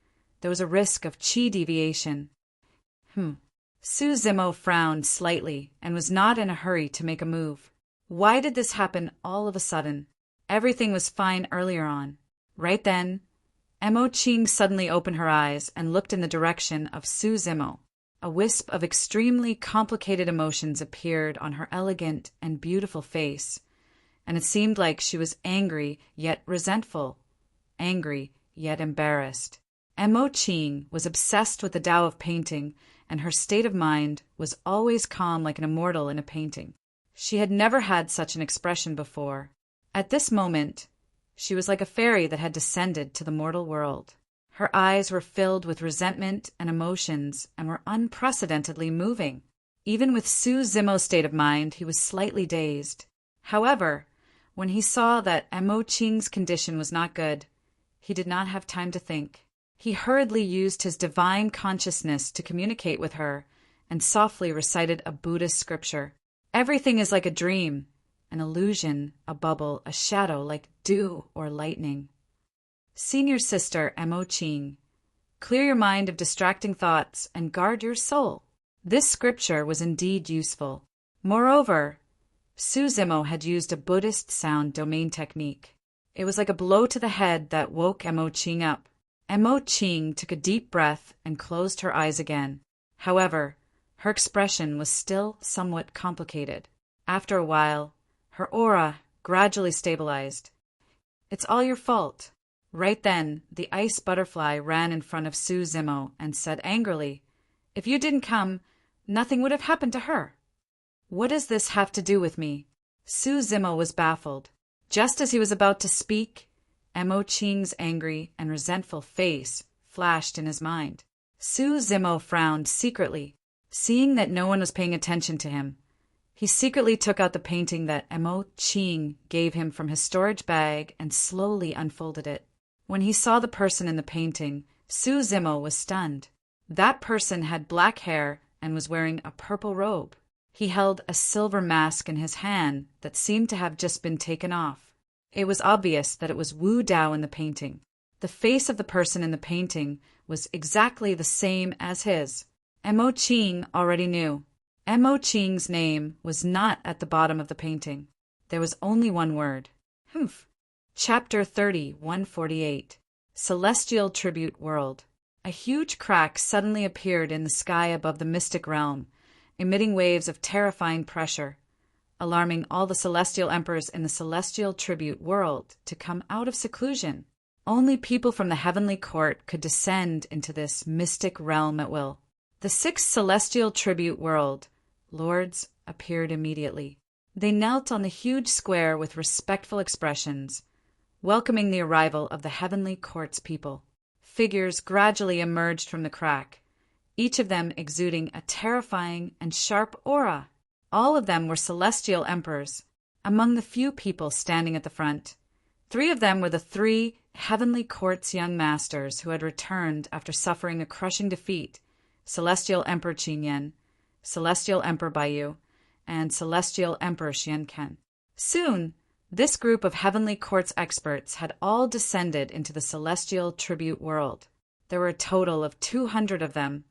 there was a risk of qi deviation. Su Zimo frowned slightly and was not in a hurry to make a move. Why did this happen all of a sudden? Everything was fine earlier on. Right then, Emo Qing suddenly opened her eyes and looked in the direction of Su Zimo. A wisp of extremely complicated emotions appeared on her elegant and beautiful face, and it seemed like she was angry yet resentful, angry yet embarrassed. Mo Ching was obsessed with the Tao of painting, and her state of mind was always calm like an immortal in a painting. She had never had such an expression before. At this moment, she was like a fairy that had descended to the mortal world. Her eyes were filled with resentment and emotions and were unprecedentedly moving. Even with Su Zimo's state of mind, he was slightly dazed. However, when he saw that Mo Ching's condition was not good, he did not have time to think. He hurriedly used his divine consciousness to communicate with her and softly recited a Buddhist scripture. Everything is like a dream, an illusion, a bubble, a shadow like dew or lightning. Senior Sister Mo Ching, clear your mind of distracting thoughts and guard your soul. This scripture was indeed useful. Moreover, Su Zimo had used a Buddhist sound domain technique. It was like a blow to the head that woke Mo Ching up. Mo Ching took a deep breath and closed her eyes again. However, her expression was still somewhat complicated. After a while, her aura gradually stabilized. It's all your fault. Right then, the ice butterfly ran in front of Su Zimo and said angrily, "If you didn't come, nothing would have happened to her." "What does this have to do with me?" Su Zimo was baffled. Just as he was about to speak, Mo Ching's angry and resentful face flashed in his mind. Su Zimo frowned secretly, seeing that no one was paying attention to him. He secretly took out the painting that Mo Ching gave him from his storage bag and slowly unfolded it. When he saw the person in the painting, Su Zimo was stunned. That person had black hair and was wearing a purple robe. He held a silver mask in his hand that seemed to have just been taken off. It was obvious that it was Wu Dao in the painting. The face of the person in the painting was exactly the same as his. Mo Ching already knew. Mo Ching's name was not at the bottom of the painting. There was only one word. Humph. Chapter 30, 148. Celestial Tribute World. A huge crack suddenly appeared in the sky above the mystic realm, emitting waves of terrifying pressure, alarming all the celestial emperors in the celestial tribute world to come out of seclusion. Only people from the heavenly court could descend into this mystic realm at will. The sixth celestial tribute world lords appeared immediately. They knelt on the huge square with respectful expressions, welcoming the arrival of the heavenly court's people. Figures gradually emerged from the crack, each of them exuding a terrifying and sharp aura. All of them were celestial emperors. Among the few people standing at the front, 3 of them were the 3 heavenly court's young masters who had returned after suffering a crushing defeat: Celestial Emperor Qinyan, Celestial Emperor Baiyu, and Celestial Emperor Xianken. Soon, this group of heavenly court's experts had all descended into the celestial tribute world. There were a total of 200 of them,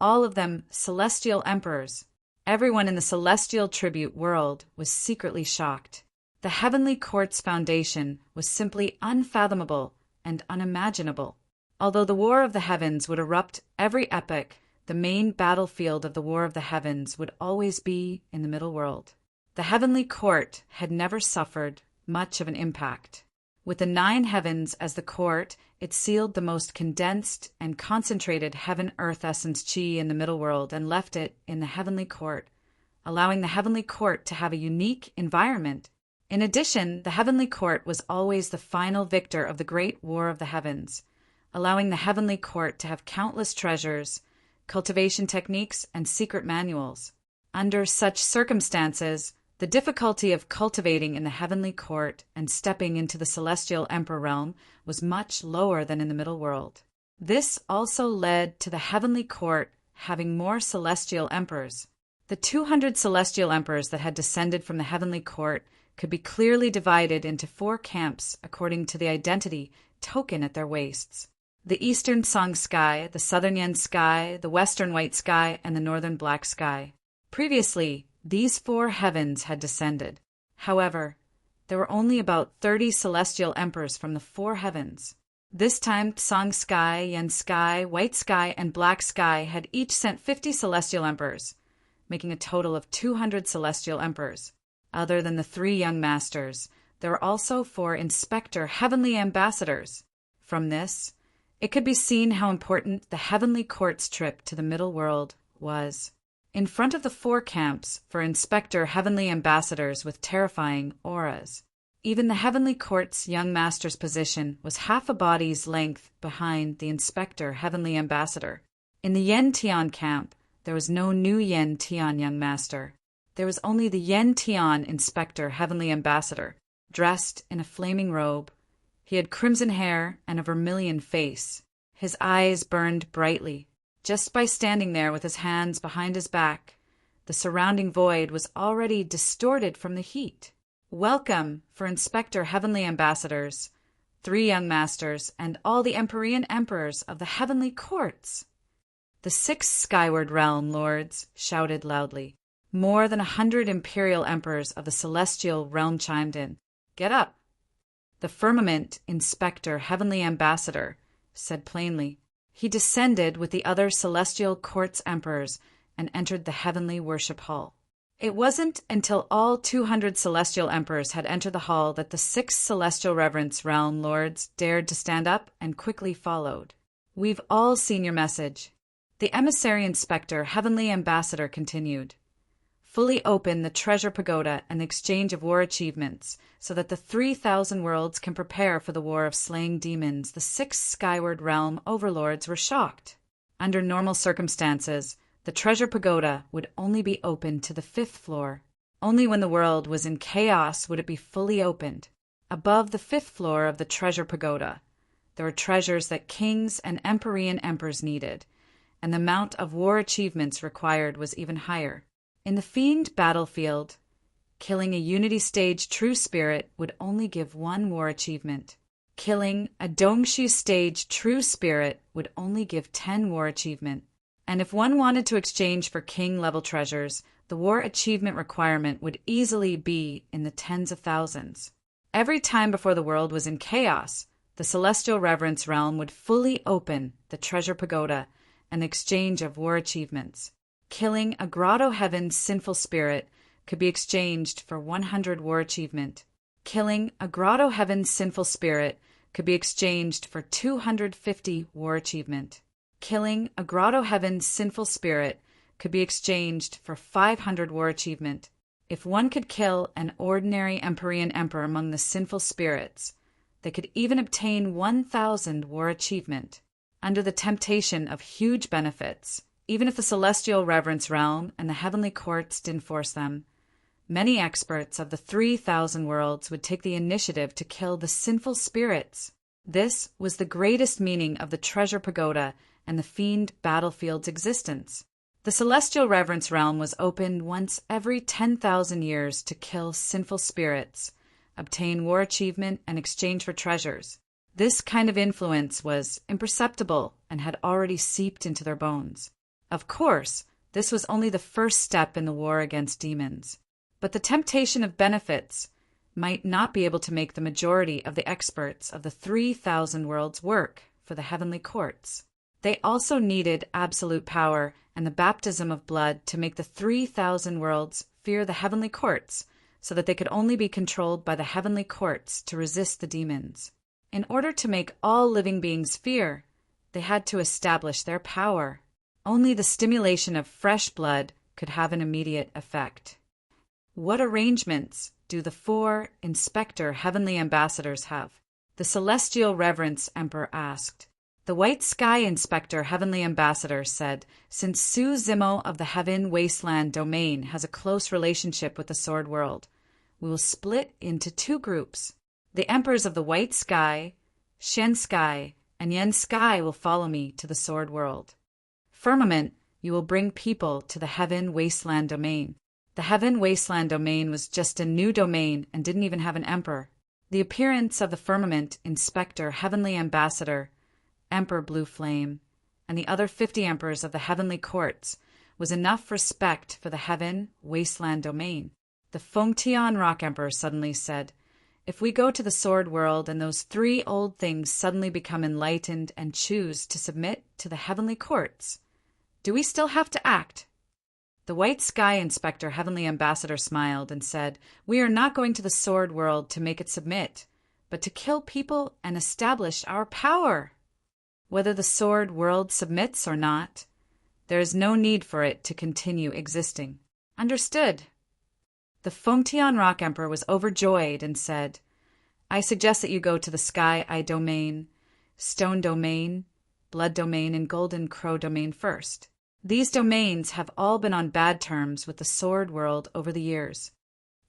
all of them celestial emperors. Everyone in the celestial tribute world was secretly shocked. The heavenly court's foundation was simply unfathomable and unimaginable. Although the War of the Heavens would erupt every epoch, the main battlefield of the War of the Heavens would always be in the middle world. The heavenly court had never suffered much of an impact. With the 9 heavens as the court, it sealed the most condensed and concentrated heaven-earth essence chi in the middle world and left it in the heavenly court, allowing the heavenly court to have a unique environment. In addition, the heavenly court was always the final victor of the great war of the heavens, allowing the heavenly court to have countless treasures, cultivation techniques, and secret manuals. Under such circumstances, the difficulty of cultivating in the heavenly court and stepping into the celestial emperor realm was much lower than in the middle world. This also led to the heavenly court having more celestial emperors. The 200 celestial emperors that had descended from the heavenly court could be clearly divided into 4 camps according to the identity token at their waists: the eastern Song sky, the southern Yen sky, the western white sky, and the northern black sky. Previously, these 4 heavens had descended. However, there were only about 30 celestial emperors from the 4 heavens. This time, Song Sky, Yen Sky, White Sky, and Black Sky had each sent 50 celestial emperors, making a total of 200 celestial emperors. Other than the 3 young masters, there were also 4 inspector heavenly ambassadors. From this, it could be seen how important the heavenly court's trip to the middle world was. In front of the 4 camps for inspector heavenly ambassadors with terrifying auras. Even the heavenly court's young master's position was half a body's length behind the inspector heavenly ambassador. In the Yen Tian camp, there was no new Yen Tian young master. There was only the Yen Tian inspector heavenly ambassador, dressed in a flaming robe. He had crimson hair and a vermilion face. His eyes burned brightly. Just by standing there with his hands behind his back, the surrounding void was already distorted from the heat. Welcome for Inspector Heavenly Ambassadors, 3 young masters, and all the Empyrean emperors of the heavenly courts. The 6 skyward realm lords shouted loudly. More than 100 imperial emperors of the celestial realm chimed in. Get up! The firmament inspector heavenly ambassador said plainly. He descended with the other celestial courts emperors and entered the heavenly worship hall. It wasn't until all 200 celestial emperors had entered the hall that the 6 celestial reverence realm lords dared to stand up and quickly followed. We've all seen your message. The emissary inspector heavenly ambassador continued. Fully open the treasure pagoda and the exchange of war achievements, so that the 3,000 worlds can prepare for the war of slaying demons. The 6 skyward realm overlords were shocked. Under normal circumstances, the treasure pagoda would only be opened to the 5th floor. Only when the world was in chaos would it be fully opened. Above the 5th floor of the treasure pagoda, there were treasures that kings and Empyrean emperors needed, and the amount of war achievements required was even higher. In the Fiend battlefield, killing a Unity Stage True Spirit would only give 1 war achievement. Killing a Dongshu Stage True Spirit would only give 10 war achievement. And if one wanted to exchange for King-level treasures, the war achievement requirement would easily be in the tens of thousands. Every time before the world was in chaos, the Celestial Reverence Realm would fully open the Treasure Pagoda and the exchange of war achievements. Killing a Grotto Heaven sinful spirit could be exchanged for 100 war achievement. Killing a Grotto Heaven sinful spirit could be exchanged for 250 war achievement. Killing a Grotto Heaven sinful spirit could be exchanged for 500 war achievement. If one could kill an ordinary Empyrean emperor among the sinful spirits, they could even obtain 1,000 war achievement. Under the temptation of huge benefits, even if the Celestial Reverence Realm and the Heavenly Courts didn't force them, many experts of the 3,000 worlds would take the initiative to kill the sinful spirits. This was the greatest meaning of the Treasure Pagoda and the Fiend Battlefield's existence. The Celestial Reverence Realm was opened once every 10,000 years to kill sinful spirits, obtain war achievement, and exchange for treasures. This kind of influence was imperceptible and had already seeped into their bones. Of course, this was only the first step in the war against demons. But the temptation of benefits might not be able to make the majority of the experts of the 3,000 worlds work for the heavenly courts. They also needed absolute power and the baptism of blood to make the 3,000 worlds fear the heavenly courts, so that they could only be controlled by the heavenly courts to resist the demons. In order to make all living beings fear, they had to establish their power. Only the stimulation of fresh blood could have an immediate effect. What arrangements do the 4 Inspector Heavenly Ambassadors have? The Celestial Reverence Emperor asked. The White Sky Inspector Heavenly Ambassador said, since Su Zimo of the Heaven Wasteland Domain has a close relationship with the Sword World, we will split into 2 groups. The Emperors of the White Sky, Shen Sky, and Yen Sky will follow me to the Sword World. Firmament, you will bring people to the Heaven Wasteland Domain. The Heaven Wasteland Domain was just a new domain and didn't even have an emperor. The appearance of the Firmament Inspector Heavenly Ambassador, Emperor Blue Flame, and the other 50 emperors of the heavenly courts was enough respect for the Heaven Wasteland Domain. The Fengtian Rock Emperor suddenly said, If we go to the sword world and those three old things suddenly become enlightened and choose to submit to the heavenly courts, do we still have to act? The White Sky Inspector Heavenly Ambassador smiled and said, "We are not going to the sword world to make it submit, but to kill people and establish our power. Whether the sword world submits or not, there is no need for it to continue existing." Understood. The Fengtian Rock Emperor was overjoyed and said, "I suggest that you go to the Sky Eye Domain, Stone Domain, Blood Domain, and Golden Crow Domain first. These domains have all been on bad terms with the sword world over the years.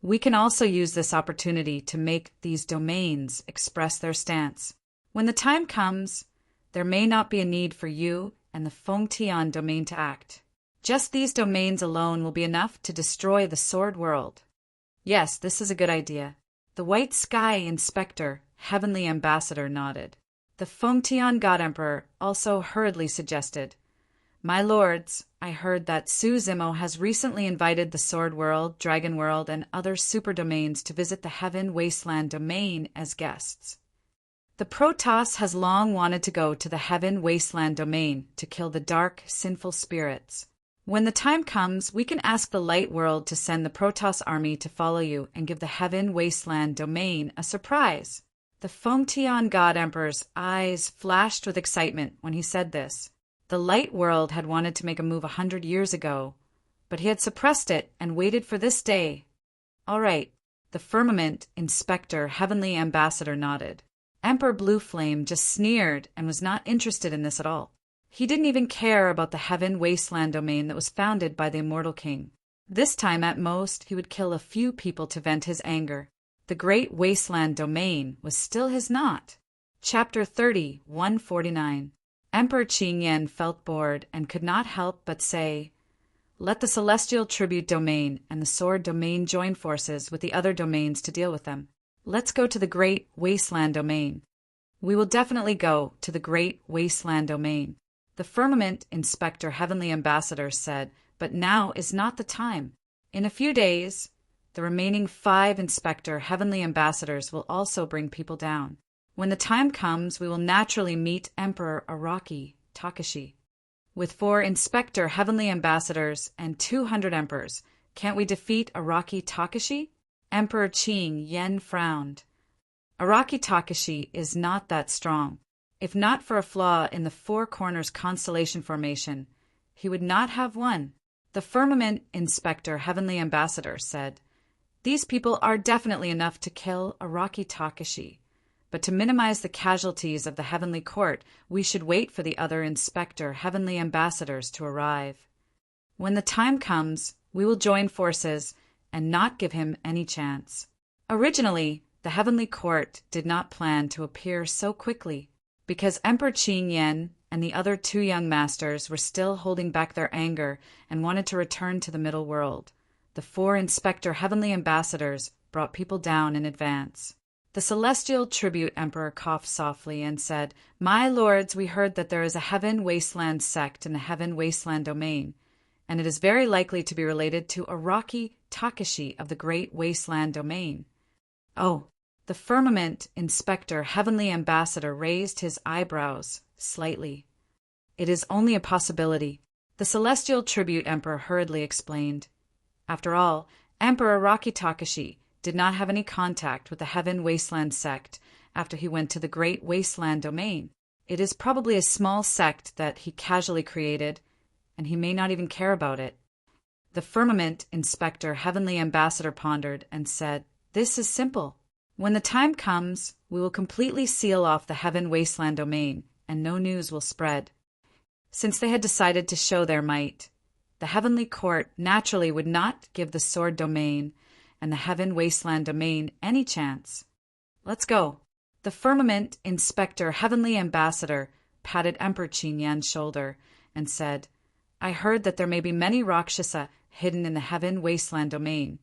We can also use this opportunity to make these domains express their stance. When the time comes, there may not be a need for you and the Fengtian domain to act. Just these domains alone will be enough to destroy the sword world." Yes, this is a good idea. The White Sky Inspector Heavenly Ambassador nodded. The Fengtian God Emperor also hurriedly suggested, "My lords, I heard that Su Zimo has recently invited the Sword World, Dragon World, and other super domains to visit the Heaven Wasteland domain as guests. The Protoss has long wanted to go to the Heaven Wasteland domain to kill the dark, sinful spirits. When the time comes, we can ask the Light World to send the Protoss army to follow you and give the Heaven Wasteland domain a surprise." The Fengtian God Emperor's eyes flashed with excitement when he said this. The Light World had wanted to make a move 100 years ago, but he had suppressed it and waited for this day. All right, the Firmament Inspector Heavenly Ambassador nodded. Emperor Blue Flame just sneered and was not interested in this at all. He didn't even care about the Heaven Wasteland domain that was founded by the Immortal King. This time, at most, he would kill a few people to vent his anger. The Great Wasteland domain was still his knot. Chapter 30, 149. Emperor Qing Yan felt bored and could not help but say, "Let the Celestial Tribute domain and the Sword domain join forces with the other domains to deal with them. Let's go to the Great Wasteland domain." "We will definitely go to the Great Wasteland domain," the Firmament Inspector Heavenly Ambassador said, "but now is not the time. In a few days, the remaining 5 Inspector Heavenly Ambassadors will also bring people down. When the time comes, we will naturally meet Emperor Araki Takashi. With 4 Inspector Heavenly Ambassadors and 200 Emperors, can't we defeat Araki Takashi?" Emperor Qing Yan frowned. "Araki Takashi is not that strong. If not for a flaw in the 4 corners constellation formation, he would not have won." The Firmament Inspector Heavenly Ambassador said, "These people are definitely enough to kill Araki Takashi, but to minimize the casualties of the Heavenly Court, we should wait for the other Inspector Heavenly Ambassadors to arrive. When the time comes, we will join forces and not give him any chance." Originally, the Heavenly Court did not plan to appear so quickly, because Emperor Qing Yan and the other 2 young masters were still holding back their anger and wanted to return to the middle world. The 4 Inspector Heavenly Ambassadors brought people down in advance. The Celestial Tribute Emperor coughed softly and said, "My lords, we heard that there is a Heaven Wasteland sect in the Heaven Wasteland domain, and it is very likely to be related to Araki Takashi of the Great Wasteland domain." "Oh." The Firmament Inspector Heavenly Ambassador raised his eyebrows slightly. "It is only a possibility," the Celestial Tribute Emperor hurriedly explained. After all, Emperor Araki Takashi did not have any contact with the Heaven Wasteland sect after he went to the Great Wasteland domain. It is probably a small sect that he casually created, and he may not even care about it. The Firmament Inspector Heavenly Ambassador pondered and said, "This is simple. When the time comes, we will completely seal off the Heaven Wasteland domain, and no news will spread." Since they had decided to show their might, the Heavenly Court naturally would not give the Sword domain and the Heaven Wasteland domain any chance. "Let's go." The Firmament Inspector Heavenly Ambassador patted Emperor Qin Yan's shoulder and said, "I heard that there may be many Rakshasa hidden in the Heaven Wasteland domain,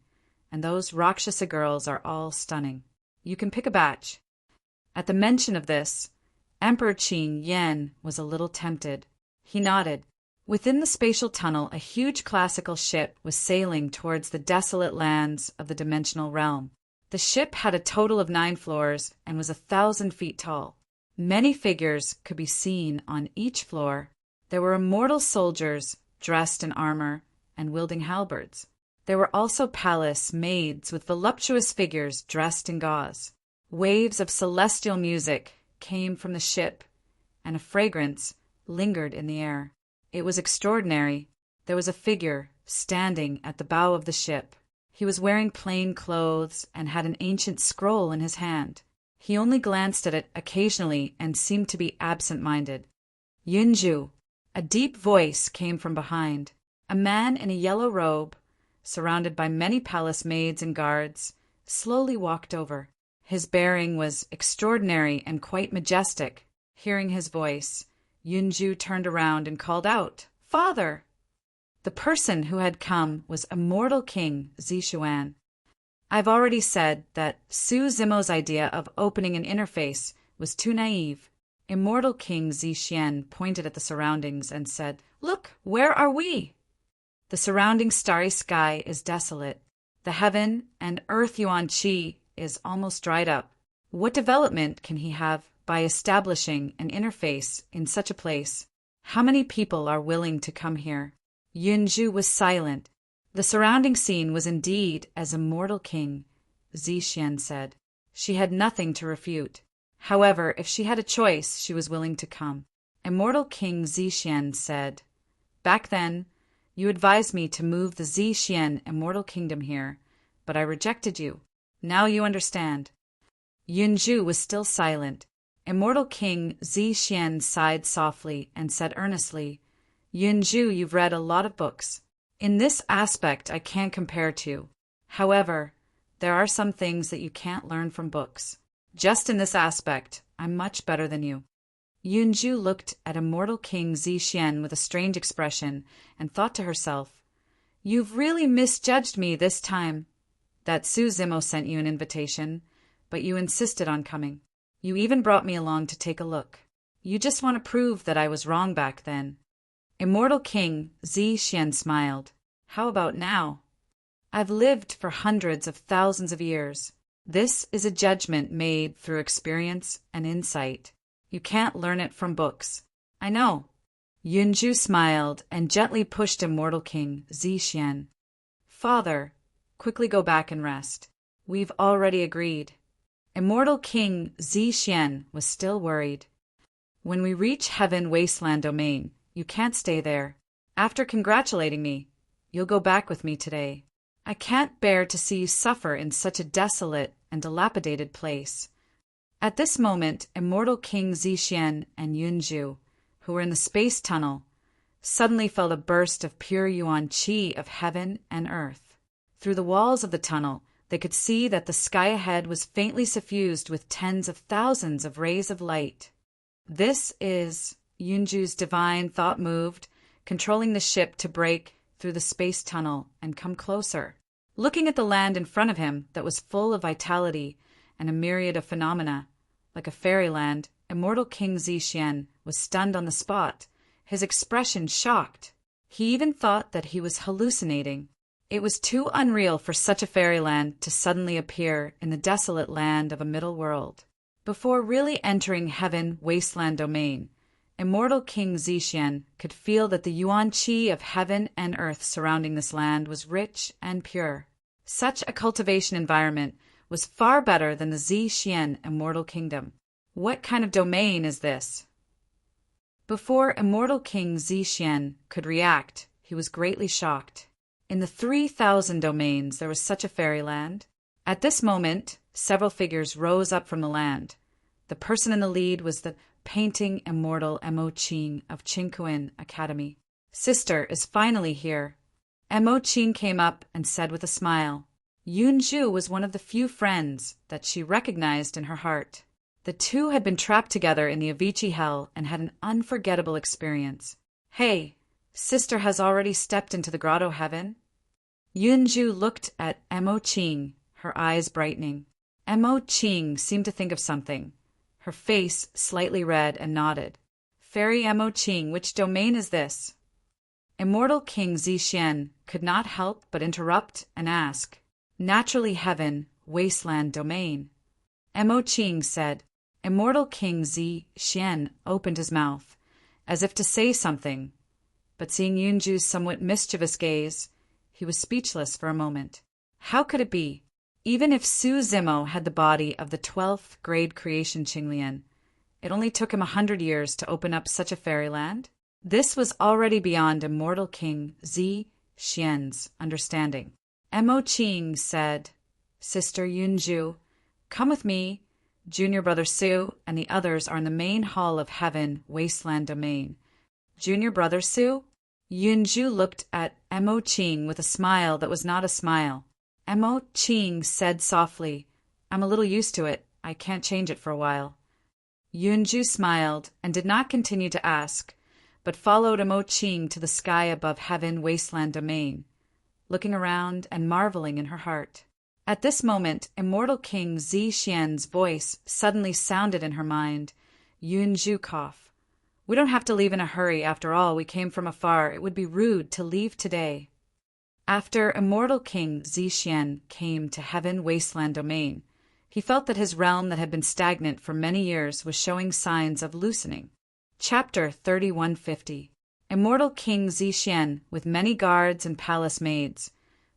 and those Rakshasa girls are all stunning. You can pick a batch." At the mention of this, Emperor Qin Yan was a little tempted. He nodded. Within the spatial tunnel, a huge classical ship was sailing towards the desolate lands of the dimensional realm. The ship had a total of 9 floors and was 1,000 feet tall. Many figures could be seen on each floor. There were immortal soldiers dressed in armor and wielding halberds. There were also palace maids with voluptuous figures dressed in gauze. Waves of celestial music came from the ship, and a fragrance lingered in the air. It was extraordinary. There was a figure standing at the bow of the ship. He was wearing plain clothes and had an ancient scroll in his hand. He only glanced at it occasionally and seemed to be absent-minded. Yunju! A deep voice came from behind. A man in a yellow robe, surrounded by many palace maids and guards, slowly walked over. His bearing was extraordinary and quite majestic. Hearing his voice, Yunju turned around and called out, "Father!" The person who had come was Immortal King Zishuan. I've already said that Su Zimo's idea of opening an interface was too naive. Immortal King Zishian pointed at the surroundings and said, "Look, where are we?" The surrounding starry sky is desolate. The heaven and earth Yuan Qi is almost dried up. What development can he have by establishing an interface in such a place? How many people are willing to come here? Yunju was silent. The surrounding scene was indeed as Immortal King Zishian said. She had nothing to refute. However, if she had a choice, she was willing to come. Immortal King Zishian said, "Back then, you advised me to move the Zishian Immortal Kingdom here, but I rejected you. Now you understand." Yunju was still silent. Immortal King Zishian sighed softly and said earnestly, "Yunju, you've read a lot of books. In this aspect, I can't compare to. However, there are some things that you can't learn from books. Just in this aspect, I'm much better than you." Yunju looked at Immortal King Zishian with a strange expression and thought to herself, "You've really misjudged me this time. That Su Zimo sent you an invitation, but you insisted on coming. You even brought me along to take a look. You just want to prove that I was wrong back then." Immortal King Zishian smiled. "How about now? I've lived for hundreds of thousands of years. This is a judgment made through experience and insight. You can't learn it from books." "I know." Yunju smiled and gently pushed Immortal King Zishian. "Father, quickly go back and rest. We've already agreed." Immortal King Zishian was still worried. "When we reach Heaven Wasteland Domain, you can't stay there. After congratulating me, you'll go back with me today. I can't bear to see you suffer in such a desolate and dilapidated place." At this moment, Immortal King Zishian and Yunju, who were in the space tunnel, suddenly felt a burst of pure Yuan Qi of heaven and earth. Through the walls of the tunnel, they could see that the sky ahead was faintly suffused with tens of thousands of rays of light. This is... Yunju's divine thought moved, controlling the ship to break through the space tunnel and come closer. Looking at the land in front of him that was full of vitality and a myriad of phenomena, like a fairyland, Immortal King Zishian was stunned on the spot, his expression shocked. He even thought that he was hallucinating. It was too unreal for such a fairyland to suddenly appear in the desolate land of a middle world. Before really entering Heaven Wasteland Domain, Immortal King Zishian could feel that the Yuan Qi of heaven and earth surrounding this land was rich and pure. Such a cultivation environment was far better than the Zishian Immortal Kingdom. What kind of domain is this? Before Immortal King Zishian could react, he was greatly shocked. In the 3,000 domains there was such a fairyland. At this moment, several figures rose up from the land. The person in the lead was the painting immortal Mo Qing of Qingkuan Academy. "Sister is finally here." Mo Qing came up and said with a smile. Yunju was one of the few friends that she recognized in her heart. The two had been trapped together in the Avicii Hell and had an unforgettable experience. "Hey, sister has already stepped into the grotto heaven?" Yunju looked at Mo Qing, her eyes brightening. Mo Qing seemed to think of something. Her face slightly red and nodded. "Fairy Mo Qing, which domain is this?" Immortal King Zishian could not help but interrupt and ask. "Naturally Heaven, wasteland domain. Mo Qing said. Immortal King Zi Xian opened his mouth, as if to say something, but seeing Yunju's somewhat mischievous gaze, he was speechless for a moment. How could it be? Even if Su Zimo had the body of the 12th grade creation Qinglian, it only took him 100 years to open up such a fairyland? This was already beyond Immortal King Zi Xian's understanding. Mo Qing said, Sister Yunju, come with me. Junior Brother Su and the others are in the main hall of Heaven Wasteland Domain. Junior Brother Su? Yunju looked at Mo Qing with a smile that was not a smile. Mo Qing said softly, I'm a little used to it. I can't change it for a while. Yunju smiled and did not continue to ask, but followed Mo Qing to the sky above Heaven Wasteland Domain, looking around and marveling in her heart. At this moment, Immortal King Zi Xian's voice suddenly sounded in her mind. Yunju coughed. We don't have to leave in a hurry. After all, we came from afar. It would be rude to leave today. After Immortal King Zi Xian came to Heaven Wasteland Domain, he felt that his realm that had been stagnant for many years was showing signs of loosening. Chapter 3150. Immortal King Zi Xian, with many guards and palace maids,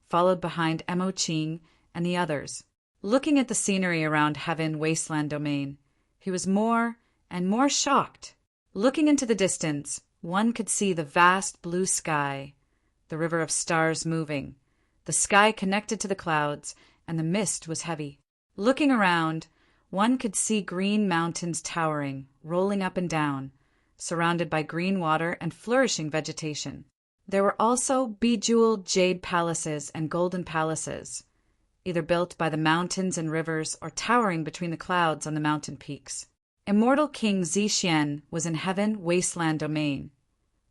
followed behind Mo Qing and the others. Looking at the scenery around Heaven Wasteland Domain, he was more and more shocked. Looking into the distance, one could see the vast blue sky, the river of stars moving, the sky connected to the clouds, and the mist was heavy. Looking around, one could see green mountains towering, rolling up and down, surrounded by green water and flourishing vegetation. There were also bejeweled jade palaces and golden palaces, either built by the mountains and rivers or towering between the clouds on the mountain peaks. Immortal King Zi Xian was in Heaven Wasteland Domain.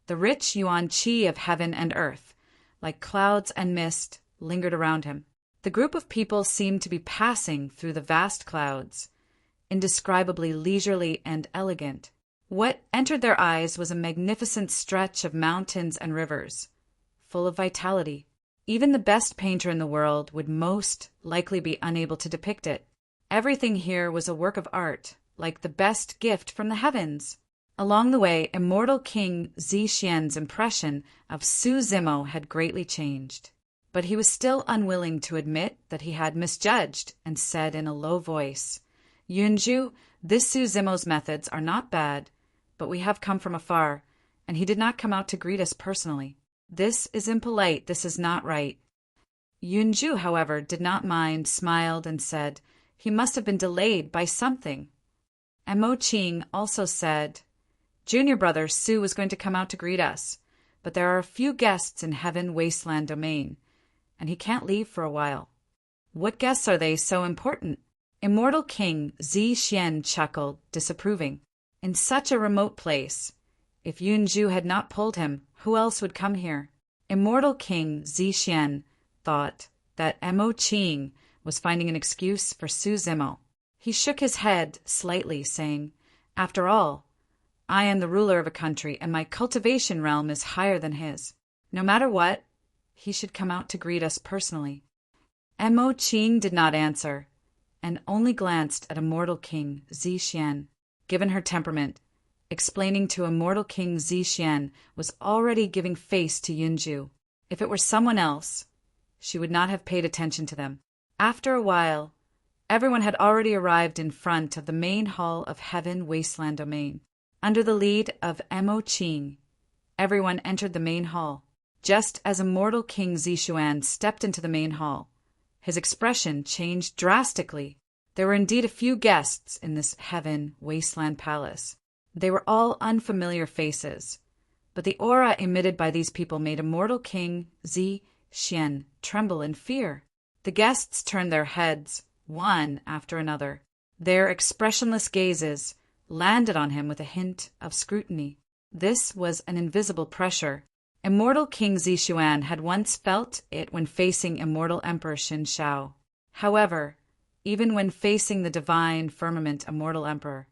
The rich yuan qi of heaven and earth, like clouds and mist, lingered around him. The group of people seemed to be passing through the vast clouds, indescribably leisurely and elegant. What entered their eyes was a magnificent stretch of mountains and rivers, full of vitality. Even the best painter in the world would most likely be unable to depict it. Everything here was a work of art, like the best gift from the heavens. Along the way, Immortal King Zi Xian's impression of Su Zimo had greatly changed. But he was still unwilling to admit that he had misjudged and said in a low voice, Yunju, this Su Zimo's methods are not bad, but we have come from afar, and he did not come out to greet us personally. This is impolite, this is not right. Yunju, however, did not mind, smiled, and said, he must have been delayed by something. And Mo Qing also said, Junior Brother Su was going to come out to greet us, but there are a few guests in Heaven Wasteland Domain, and he can't leave for a while. What guests are they so important? Immortal King Zi Xian chuckled, disapproving. In such a remote place, if Yunju had not pulled him, who else would come here? Immortal King Zi Xian thought that Mo Qing was finding an excuse for Su Zimo. He shook his head slightly, saying, After all, I am the ruler of a country, and my cultivation realm is higher than his. No matter what, he should come out to greet us personally. Mo Qing did not answer, and only glanced at Immortal King Zi Xian. Given her temperament, explaining to Immortal King Zi Xian was already giving face to Yunju. If it were someone else, she would not have paid attention to them. After a while, everyone had already arrived in front of the main hall of Heaven Wasteland Domain. Under the lead of Mo Qing, everyone entered the main hall. Just as Immortal King Zi Xuan stepped into the main hall, his expression changed drastically. There were indeed a few guests in this Heaven Wasteland Palace. They were all unfamiliar faces, but the aura emitted by these people made Immortal King Zi Xian tremble in fear. The guests turned their heads, one after another. Their expressionless gazes landed on him with a hint of scrutiny. This was an invisible pressure. Immortal King Zi Xuan had once felt it when facing Immortal Emperor Xin Shao. However, even when facing the divine firmament Immortal Emperor,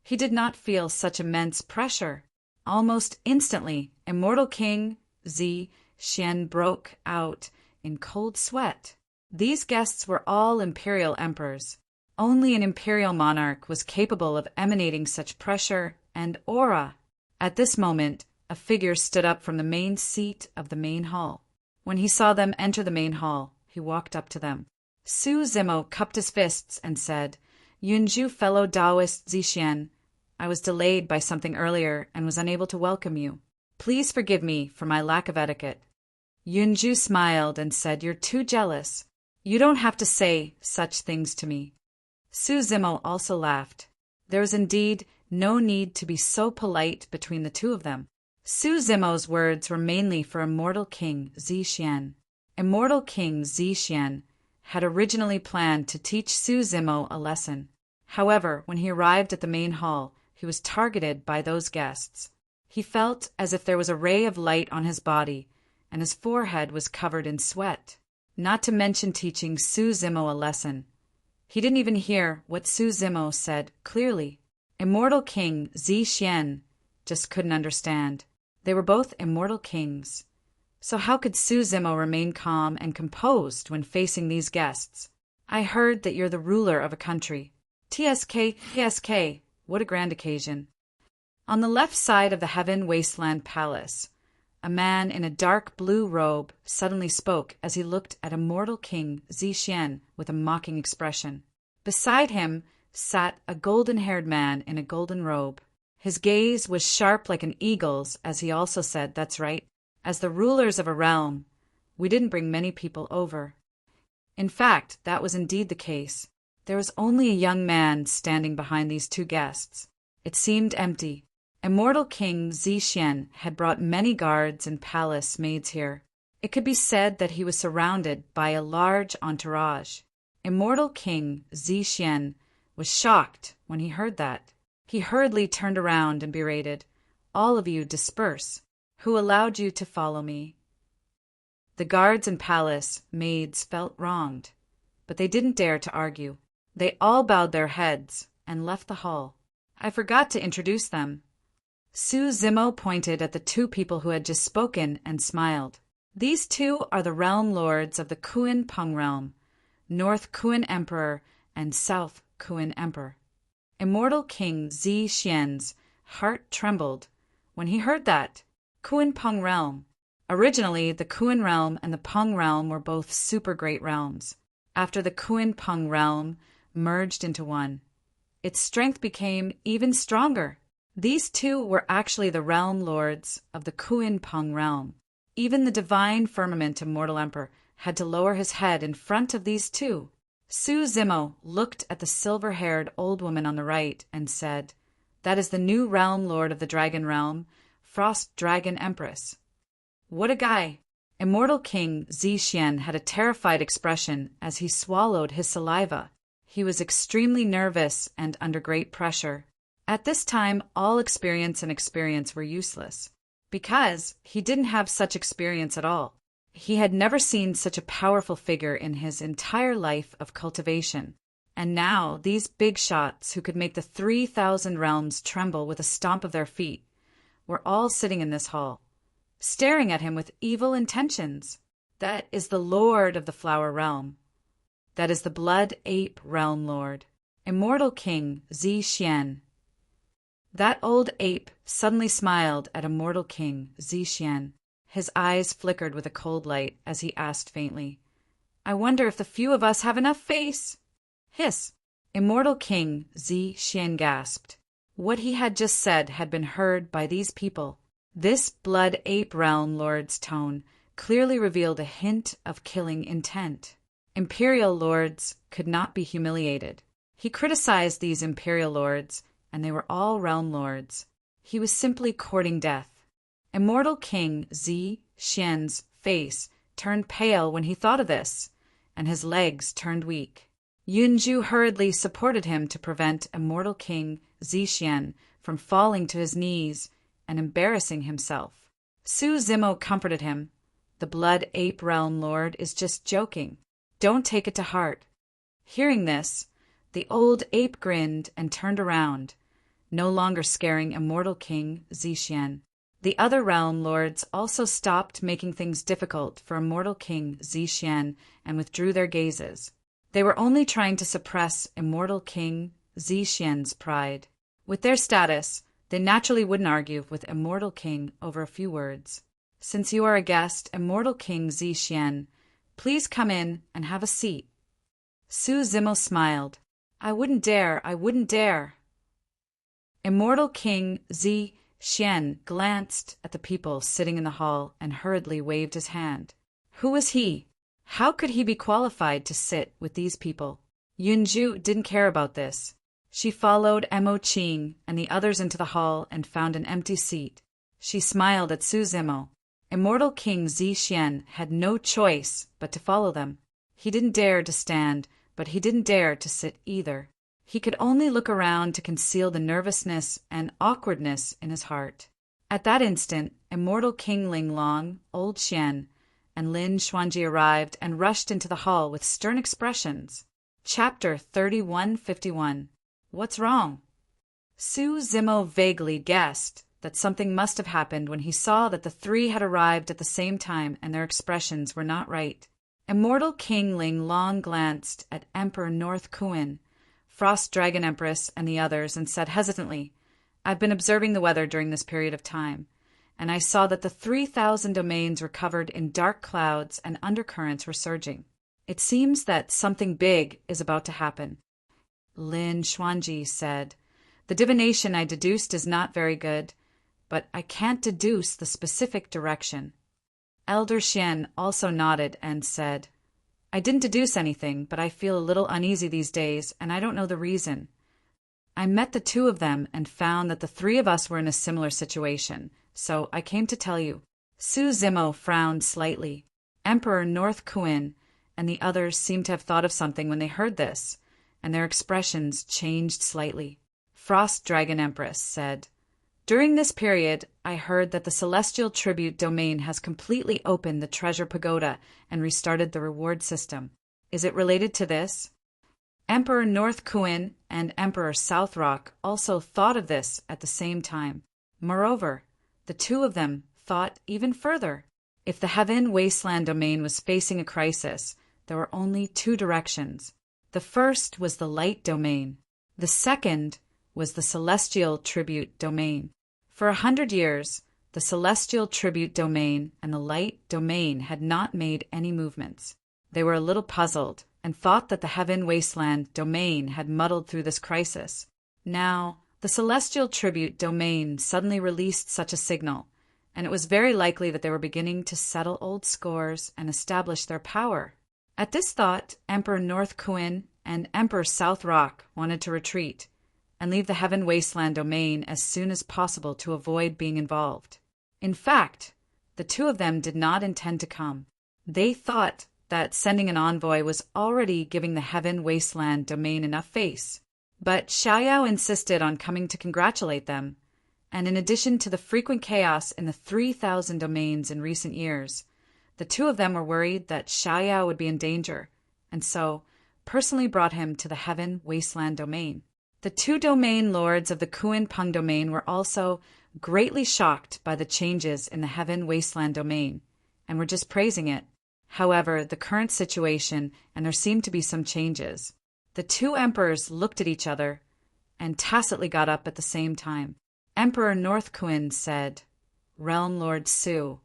he did not feel such immense pressure. Almost instantly, Immortal King Zi Xian broke out in cold sweat. These guests were all imperial emperors. Only an imperial monarch was capable of emanating such pressure and aura. At this moment, a figure stood up from the main seat of the main hall. When he saw them enter the main hall, he walked up to them. Su Zimo cupped his fists and said, "Yunju, fellow Taoist Zixian, I was delayed by something earlier and was unable to welcome you. Please forgive me for my lack of etiquette." Yunju smiled and said, "You're too jealous. You don't have to say such things to me." Su Zimo also laughed. There was indeed no need to be so polite between the two of them. Su Zimo's words were mainly for immortal King Zixian. Immortal King Zixian had originally planned to teach Su Zimo a lesson. However, when he arrived at the main hall, he was targeted by those guests. He felt as if there was a ray of light on his body, and his forehead was covered in sweat. Not to mention teaching Su Zimo a lesson. He didn't even hear what Su Zimo said clearly. Immortal King Zixian just couldn't understand. They were both immortal kings. So how could Su Zimo remain calm and composed when facing these guests? "I heard that you're the ruler of a country." TSK, what a grand occasion. On the left side of the Heaven Wasteland Palace, a man in a dark blue robe suddenly spoke as he looked at immortal King Zixian with a mocking expression. Beside him sat a golden-haired man in a golden robe. His gaze was sharp like an eagle's as he also said, "That's right. As the rulers of a realm, we didn't bring many people over." In fact, that was indeed the case. There was only a young man standing behind these two guests. It seemed empty. Immortal King Zixian had brought many guards and palace maids here. It could be said that he was surrounded by a large entourage. Immortal King Zixian was shocked when he heard that. He hurriedly turned around and berated, "All of you disperse. Who allowed you to follow me?" The guards and palace maids felt wronged, but they didn't dare to argue. They all bowed their heads and left the hall. "I forgot to introduce them." Su Zimo pointed at the two people who had just spoken and smiled. "These two are the realm lords of the Kuan Peng realm, North Kuan Emperor and South Kuan Emperor." Immortal King Zixian's heart trembled when he heard that. Kuan Peng realm. Originally, the Kuan realm and the Peng realm were both super great realms. After the Kuan Peng realm merged into one, its strength became even stronger. These two were actually the realm lords of the Kuan Peng realm. Even the divine firmament immortal emperor had to lower his head in front of these two. Su Zimo looked at the silver-haired old woman on the right and said, "That is the new realm lord of the dragon realm, Frost Dragon Empress." What a guy! Immortal King Zixian had a terrified expression as he swallowed his saliva. He was extremely nervous and under great pressure. At this time, all experience and experience were useless, because he didn't have such experience at all. He had never seen such a powerful figure in his entire life of cultivation. And now these big shots who could make the 3,000 realms tremble with a stomp of their feet were all sitting in this hall, staring at him with evil intentions. That is the Lord of the Flower Realm. That is the Blood Ape Realm Lord, Immortal King Zixian. That old ape suddenly smiled at Immortal King Zixian. His eyes flickered with a cold light as he asked faintly, "I wonder if the few of us have enough face?" Hiss! Immortal King Zixian gasped. What he had just said had been heard by these people. This Blood Ape Realm Lord's tone clearly revealed a hint of killing intent. Imperial lords could not be humiliated. He criticized these imperial lords, and they were all realm lords. He was simply courting death. Immortal King Zixian's face turned pale when he thought of this, and his legs turned weak. Yunju hurriedly supported him to prevent Immortal King Zixian from falling to his knees and embarrassing himself. Su Zimo comforted him. "The Blood Ape Realm Lord is just joking. Don't take it to heart." Hearing this, the old ape grinned and turned around, no longer scaring Immortal King Zixian. The other realm lords also stopped making things difficult for immortal King Zixian and withdrew their gazes. They were only trying to suppress immortal King Zixian's pride. With their status, they naturally wouldn't argue with immortal King over a few words. Since you are a guest, immortal King Zixian, please come in and have a seat. Su Zimo smiled. I wouldn't dare, I wouldn't dare. Immortal King Zixian glanced at the people sitting in the hall and hurriedly waved his hand. Who was he? How could he be qualified to sit with these people? Yunju didn't care about this. She followed Mo Qing and the others into the hall and found an empty seat. She smiled at Su Zimo. Immortal King Zixian had no choice but to follow them. He didn't dare to stand, but he didn't dare to sit either. He could only look around to conceal the nervousness and awkwardness in his heart. At that instant, immortal King Ling Long, Old Xian, and Lin Xuanji arrived and rushed into the hall with stern expressions. Chapter 3151. What's wrong? Su Zimo vaguely guessed that something must have happened when he saw that the three had arrived at the same time and their expressions were not right. Immortal King Ling Long glanced at Emperor North Kuin, Frost Dragon Empress, and the others and said hesitantly, I've been observing the weather during this period of time, and I saw that the 3,000 domains were covered in dark clouds and undercurrents were surging. It seems that something big is about to happen. Lin Xuanji said, The divination I deduced is not very good, but I can't deduce the specific direction. Elder Xian also nodded and said, I didn't deduce anything, but I feel a little uneasy these days, and I don't know the reason. I met the two of them and found that the three of us were in a similar situation, so I came to tell you. Su Zimo frowned slightly. Emperor North Kuin and the others seemed to have thought of something when they heard this, and their expressions changed slightly. Frost Dragon Empress said, During this period, I heard that the Celestial Tribute domain has completely opened the Treasure Pagoda and restarted the reward system. Is it related to this? Emperor North Kuin and Emperor South Rock also thought of this at the same time. Moreover, the two of them thought even further. If the Heaven Wasteland domain was facing a crisis, there were only two directions. The first was the Light domain. The second was the Celestial Tribute domain. For 100 years, the Celestial Tribute domain and the Light domain had not made any movements. They were a little puzzled and thought that the Heaven Wasteland domain had muddled through this crisis. Now, the Celestial Tribute domain suddenly released such a signal, and it was very likely that they were beginning to settle old scores and establish their power. At this thought, Emperor North Kuin and Emperor South Rock wanted to retreat and leave the Heaven Wasteland domain as soon as possible to avoid being involved. In fact, the two of them did not intend to come. They thought that sending an envoy was already giving the Heaven Wasteland domain enough face. But Xiaoyao insisted on coming to congratulate them, and in addition to the frequent chaos in the 3,000 domains in recent years, the two of them were worried that Xiaoyao would be in danger, and so personally brought him to the Heaven Wasteland domain. The two domain lords of the Kuin Peng domain were also greatly shocked by the changes in the Heaven Wasteland domain, and were just praising it. However, the current situation, and there seemed to be some changes. The two emperors looked at each other and tacitly got up at the same time. Emperor North Kuin said, Realm Lord Su,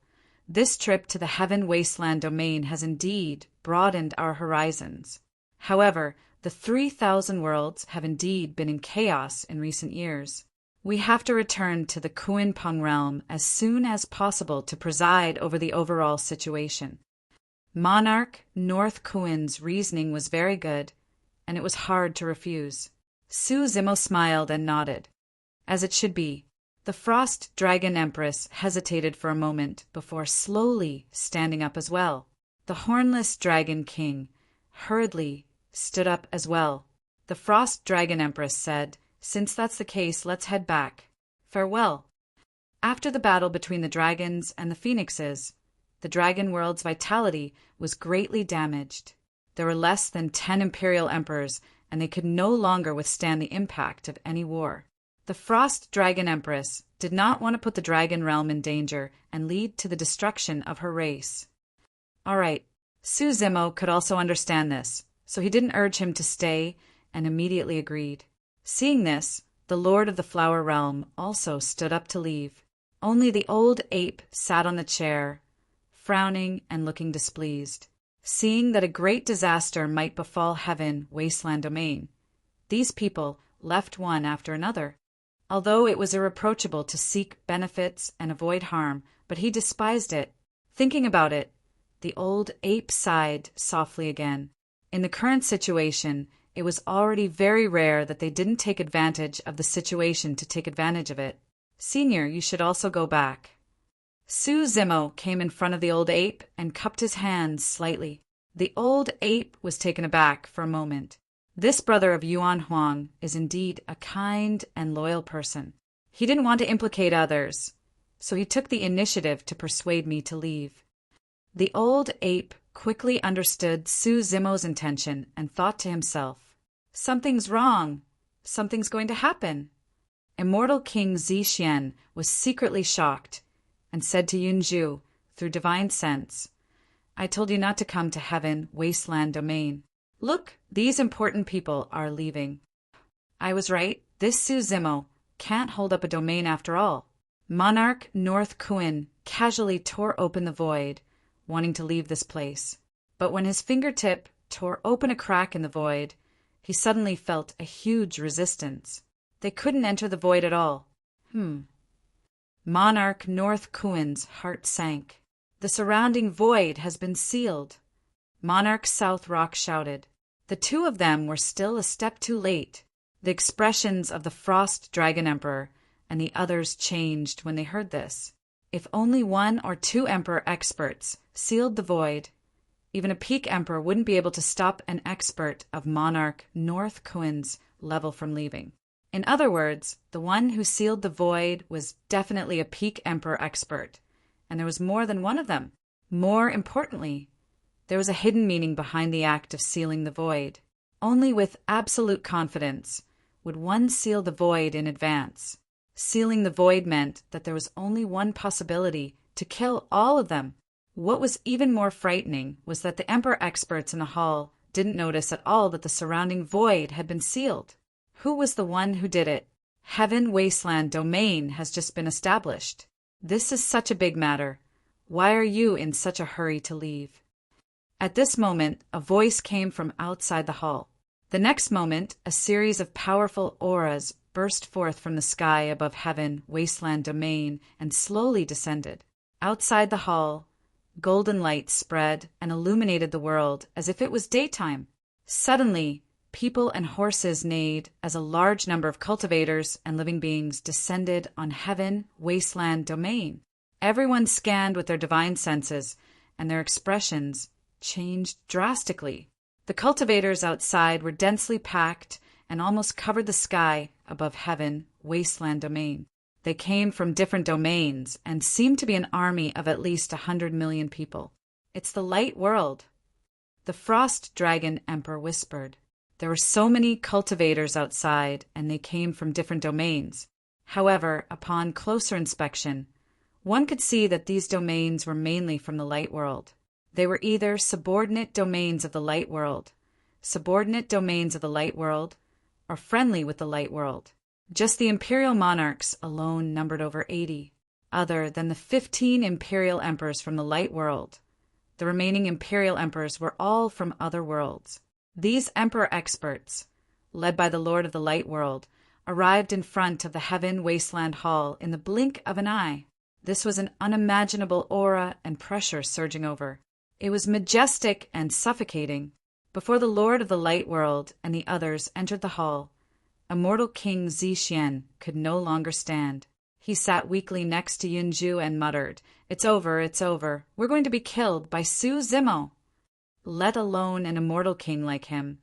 this trip to the Heaven Wasteland domain has indeed broadened our horizons. However, the 3,000 worlds have indeed been in chaos in recent years. We have to return to the Kuin Peng realm as soon as possible to preside over the overall situation. Monarch North Kuin's reasoning was very good, and it was hard to refuse. Su Zimo smiled and nodded. As it should be. The Frost Dragon Empress hesitated for a moment before slowly standing up as well. The Hornless Dragon King hurriedly stood up as well. The Frost Dragon Empress said, Since that's the case, let's head back. Farewell. After the battle between the dragons and the phoenixes, the dragon world's vitality was greatly damaged. There were less than 10 imperial emperors, and they could no longer withstand the impact of any war. The Frost Dragon Empress did not want to put the dragon realm in danger and lead to the destruction of her race. All right, Su Zimo could also understand this, so he didn't urge him to stay and immediately agreed. Seeing this, the Lord of the Flower Realm also stood up to leave. Only the old ape sat on the chair, frowning and looking displeased. Seeing that a great disaster might befall Heaven Wasteland Domain, these people left one after another. Although it was irreproachable to seek benefits and avoid harm, but he despised it. Thinking about it, the old ape sighed softly again. In the current situation, it was already very rare that they didn't take advantage of the situation to take advantage of it. Senior, you should also go back. Su Zimo came in front of the old ape and cupped his hands slightly. The old ape was taken aback for a moment. This brother of Yuan Huang is indeed a kind and loyal person. He didn't want to implicate others, so he took the initiative to persuade me to leave. The old ape quickly understood Su Zimo's intention and thought to himself, "Something's wrong. Something's going to happen." Immortal King Zixian was secretly shocked and said to Yunju through divine sense, "I told you not to come to Heaven Wasteland Domain. Look, these important people are leaving." I was right. This Su Zimo can't hold up a domain after all. Monarch North Kuin casually tore open the void, wanting to leave this place. But when his fingertip tore open a crack in the void, he suddenly felt a huge resistance. They couldn't enter the void at all. Monarch North Kuin's heart sank. The surrounding void has been sealed. Monarch South Rock shouted. The two of them were still a step too late. The expressions of the Frost Dragon Emperor and the others changed when they heard this. If only 1 or 2 Emperor experts sealed the void, even a peak Emperor wouldn't be able to stop an expert of Monarch North Kuin's level from leaving. In other words, the one who sealed the void was definitely a peak Emperor expert, and there was more than one of them. More importantly, there was a hidden meaning behind the act of sealing the void. Only with absolute confidence would one seal the void in advance. Sealing the void meant that there was only one possibility to kill all of them. What was even more frightening was that the Emperor experts in the hall didn't notice at all that the surrounding void had been sealed. Who was the one who did it? Heaven Wasteland Domain has just been established. This is such a big matter. Why are you in such a hurry to leave? At this moment, a voice came from outside the hall. The next moment, a series of powerful auras burst forth from the sky above Heaven Wasteland Domain and slowly descended. Outside the hall, golden light spread and illuminated the world as if it was daytime. Suddenly, people and horses neighed as a large number of cultivators and living beings descended on Heaven Wasteland Domain. Everyone scanned with their divine senses, and their expressions changed drastically. The cultivators outside were densely packed and almost covered the sky above Heaven Wasteland Domain. They came from different domains and seemed to be an army of at least 100 million people. "It's the light world," the Frost Dragon Emperor whispered. There were so many cultivators outside, and they came from different domains. However, upon closer inspection, one could see that these domains were mainly from the light world. They were either subordinate domains of the light world, or friendly with the light world. Just the imperial monarchs alone numbered over 80, other than the 15 imperial emperors from the light world. The remaining imperial emperors were all from other worlds. These emperor experts, led by the Lord of the Light World, arrived in front of the Heaven Wasteland Hall in the blink of an eye. This was an unimaginable aura and pressure surging over. It was majestic and suffocating. Before the Lord of the Light World and the others entered the hall, immortal King Zixian could no longer stand. He sat weakly next to Yunju and muttered, "It's over, it's over. We're going to be killed by Su Zimo." Let alone an immortal king like him.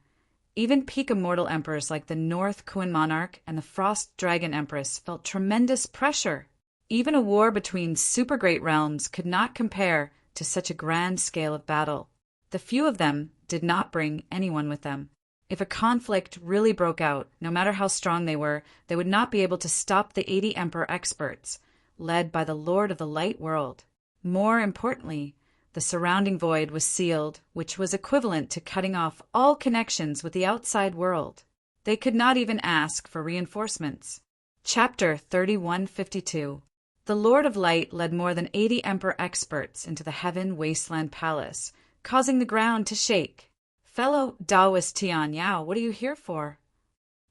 Even peak immortal emperors like the North Kuin Monarch and the Frost Dragon Empress felt tremendous pressure. Even a war between super great realms could not compare to such a grand scale of battle. The few of them did not bring anyone with them. If a conflict really broke out, no matter how strong they were, they would not be able to stop the 80 Emperor experts, led by the Lord of the Light World. More importantly, the surrounding void was sealed, which was equivalent to cutting off all connections with the outside world. They could not even ask for reinforcements. Chapter 3152. The Lord of Light led more than 80 Emperor experts into the Heaven Wasteland Palace, causing the ground to shake. Fellow Taoist Tian Yao, what are you here for?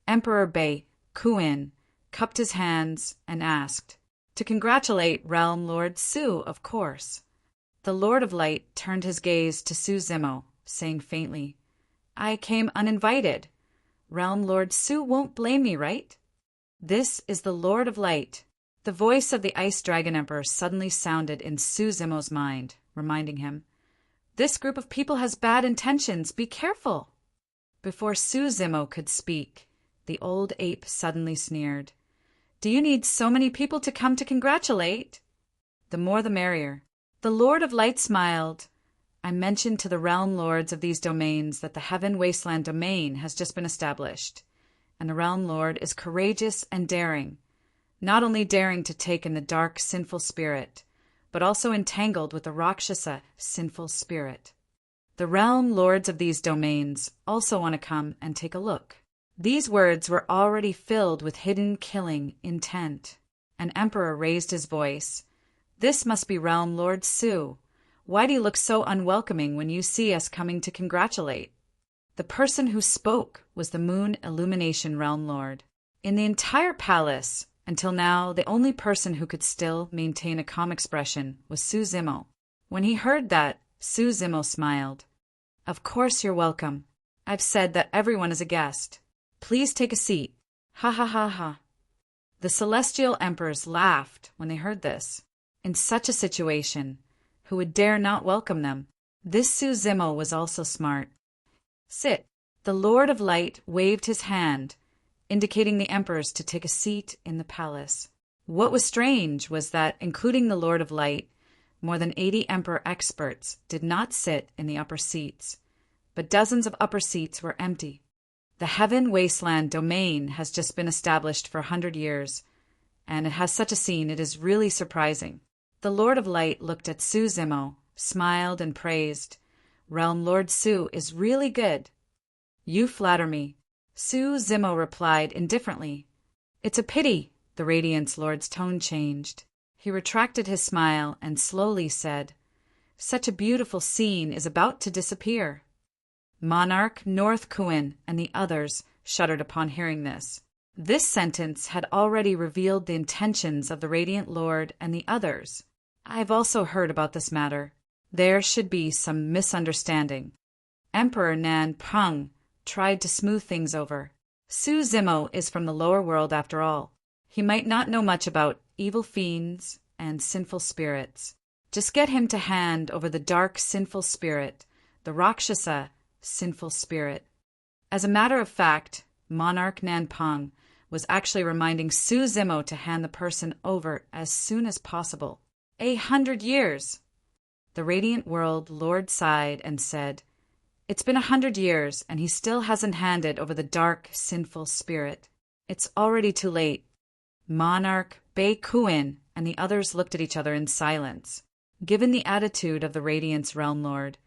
Emperor Bei Kuin cupped his hands and asked. To congratulate Realm Lord Su, of course. The Lord of Light turned his gaze to Su Zimo, saying faintly, I came uninvited. Realm Lord Su won't blame me, right? This is the Lord of Light. The voice of the Ice Dragon Emperor suddenly sounded in Su Zimo's mind, reminding him, This group of people has bad intentions. Be careful. Before Su Zimo could speak, the old ape suddenly sneered. Do you need so many people to come to congratulate? The more the merrier. The Lord of Light smiled. I mentioned to the realm lords of these domains that the Heaven Wasteland domain has just been established, and the realm lord is courageous and daring, not only daring to take in the dark, sinful spirit, but also entangled with the Rakshasa, sinful spirit. The realm lords of these domains also want to come and take a look. These words were already filled with hidden killing intent. An emperor raised his voice. This must be Realm Lord Su. Why do you look so unwelcoming when you see us coming to congratulate? The person who spoke was the Moon Illumination Realm Lord. In the entire palace, until now, the only person who could still maintain a calm expression was Su Zimo. When he heard that, Su Zimo smiled. Of course you're welcome. I've said that everyone is a guest. Please take a seat. Ha ha ha ha. The celestial emperors laughed when they heard this. In such a situation, who would dare not welcome them? This Su Zimo was also smart. Sit. The Lord of Light waved his hand, indicating the emperors to take a seat in the palace. What was strange was that, including the Lord of Light, more than 80 emperor experts did not sit in the upper seats, but dozens of upper seats were empty. The Heaven Wasteland domain has just been established for 100 years, and it has such a scene it is really surprising. The Lord of Light looked at Su Zimo, smiled and praised. Realm Lord Su is really good. You flatter me. Su Zimo replied indifferently. It's a pity. The Radiance Lord's tone changed. He retracted his smile and slowly said, Such a beautiful scene is about to disappear. Monarch North Kuin and the others shuddered upon hearing this. This sentence had already revealed the intentions of the Radiant Lord and the others. I've also heard about this matter. There should be some misunderstanding. Emperor Nan Peng tried to smooth things over. Su Zimo is from the lower world after all. He might not know much about evil fiends and sinful spirits. Just get him to hand over the dark sinful spirit, the Rakshasa sinful spirit. As a matter of fact, Monarch Nan Peng was actually reminding Su Zimo to hand the person over as soon as possible. 100 years! The Radiant World Lord sighed and said, It's been 100 years, and he still hasn't handed over the dark, sinful spirit. It's already too late. Monarch Bei Kuin and the others looked at each other in silence. Given the attitude of the Radiance Realm Lord,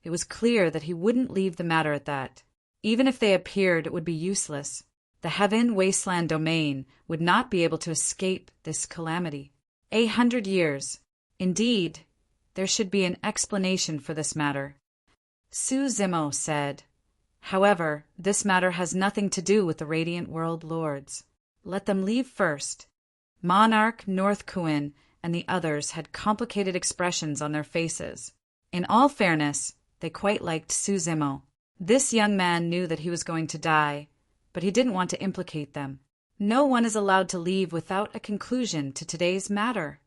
it was clear that he wouldn't leave the matter at that. Even if they appeared, it would be useless. The Heaven Wasteland domain would not be able to escape this calamity. 100 years. Indeed, there should be an explanation for this matter. Su Zimo said, However, this matter has nothing to do with the Radiant World Lords. Let them leave first. Monarch North Kuin and the others had complicated expressions on their faces. In all fairness, they quite liked Su Zimo. This young man knew that he was going to die, but he didn't want to implicate them. No one is allowed to leave without a conclusion to today's matter.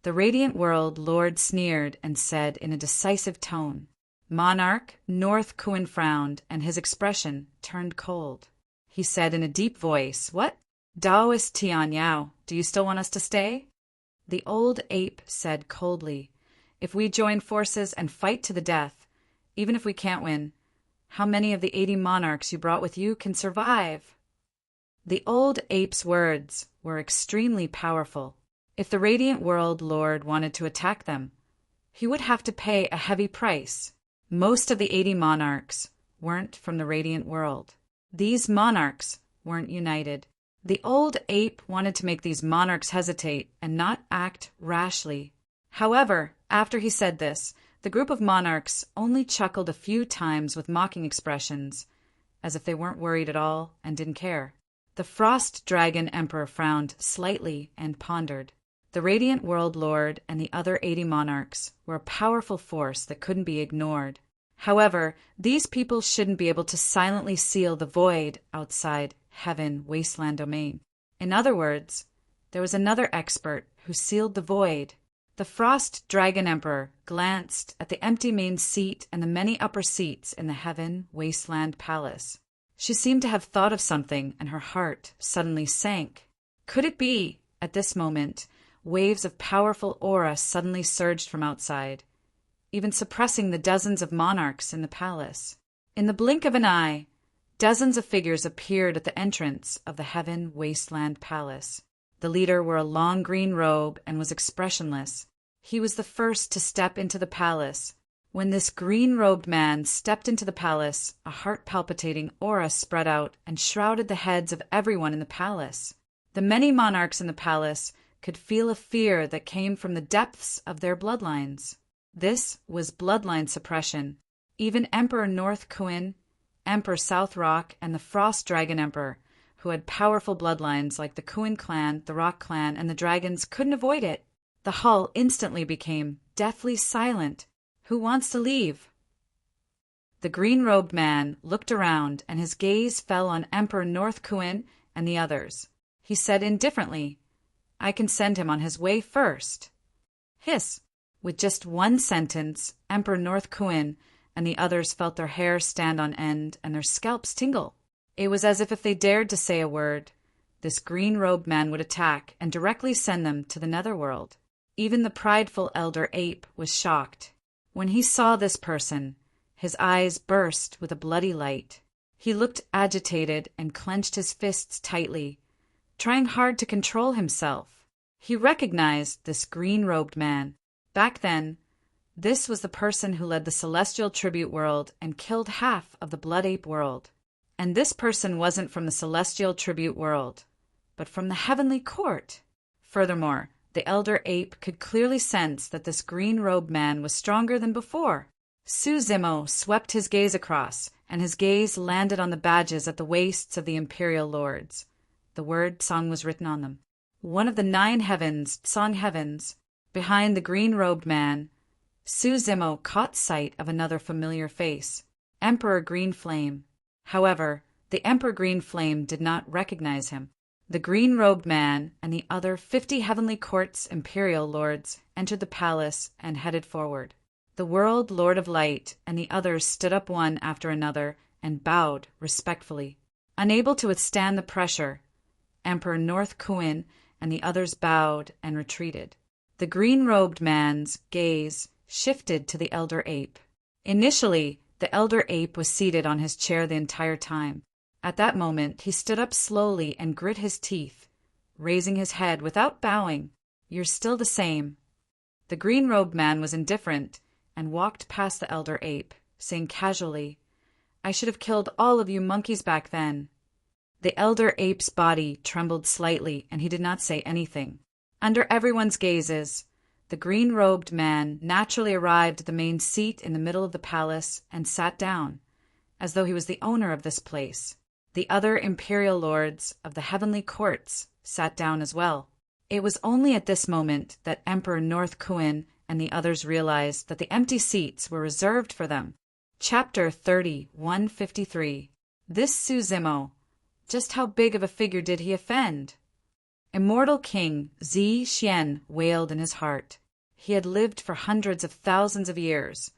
The Radiant World Lord sneered and said in a decisive tone. Monarch North Kuin frowned, and his expression turned cold. He said in a deep voice, What? Taoist Tian Yao, do you still want us to stay? The old ape said coldly, If we join forces and fight to the death, even if we can't win, How many of the 80 monarchs you brought with you can survive?" The old ape's words were extremely powerful. If the Radiant World Lord wanted to attack them, he would have to pay a heavy price. Most of the 80 monarchs weren't from the Radiant World. These monarchs weren't united. The old ape wanted to make these monarchs hesitate and not act rashly. However, after he said this, the group of monarchs only chuckled a few times with mocking expressions, as if they weren't worried at all and didn't care. The Frost Dragon Emperor frowned slightly and pondered. The Radiant World Lord and the other 80 monarchs were a powerful force that couldn't be ignored. However, these people shouldn't be able to silently seal the void outside Heaven Wasteland Domain. In other words, there was another expert who sealed the void. The Frost Dragon Emperor glanced at the empty main seat and the many upper seats in the Heaven Wasteland Palace. She seemed to have thought of something, and her heart suddenly sank. Could it be, at this moment, waves of powerful aura suddenly surged from outside, even suppressing the dozens of monarchs in the palace? In the blink of an eye, dozens of figures appeared at the entrance of the Heaven Wasteland Palace. The leader wore a long green robe and was expressionless. He was the first to step into the palace. When this green-robed man stepped into the palace, a heart-palpitating aura spread out and shrouded the heads of everyone in the palace. The many monarchs in the palace could feel a fear that came from the depths of their bloodlines. This was bloodline suppression. Even Emperor North Kuin, Emperor South Rock, and the Frost Dragon Emperor, who had powerful bloodlines like the Kuin clan, the Rock clan, and the Dragons, couldn't avoid it. The hall instantly became deathly silent. Who wants to leave? The green-robed man looked around, and his gaze fell on Emperor North Kuin and the others. He said indifferently, "I can send him on his way first." Hiss! With just one sentence, Emperor North Kuin and the others felt their hair stand on end and their scalps tingle. It was as if they dared to say a word, this green-robed man would attack and directly send them to the netherworld. Even the prideful elder ape was shocked. When he saw this person, his eyes burst with a bloody light. He looked agitated and clenched his fists tightly, trying hard to control himself. He recognized this green-robed man. Back then, this was the person who led the Celestial Tribute World and killed half of the Blood Ape world. And this person wasn't from the Celestial Tribute World, but from the Heavenly Court. Furthermore, the elder ape could clearly sense that this green-robed man was stronger than before. Suzimo swept his gaze across, and his gaze landed on the badges at the waists of the Imperial Lords. The word song was written on them. One of the 9 heavens, song heavens, behind the green-robed man, Suzimo caught sight of another familiar face, Emperor Green Flame. However, the Emperor Green Flame did not recognize him. The green-robed man and the other 50 Heavenly Court's Imperial Lords entered the palace and headed forward. The World Lord of Light and the others stood up one after another and bowed respectfully. Unable to withstand the pressure, Emperor North Kuin and the others bowed and retreated. The green-robed man's gaze shifted to the elder ape. Initially, the elder ape was seated on his chair the entire time. At that moment, he stood up slowly and grit his teeth, raising his head without bowing. "You're still the same." The green-robed man was indifferent and walked past the elder ape, saying casually, "I should have killed all of you monkeys back then." The elder ape's body trembled slightly, and he did not say anything. Under everyone's gazes, the green-robed man naturally arrived at the main seat in the middle of the palace and sat down, as though he was the owner of this place. The other imperial lords of the heavenly courts sat down as well. It was only at this moment that Emperor North Kuin and the others realized that the empty seats were reserved for them. Chapter 30:153. This Suzimo, just how big of a figure did he offend? Immortal King Zi Xian wailed in his heart. He had lived for hundreds of thousands of years,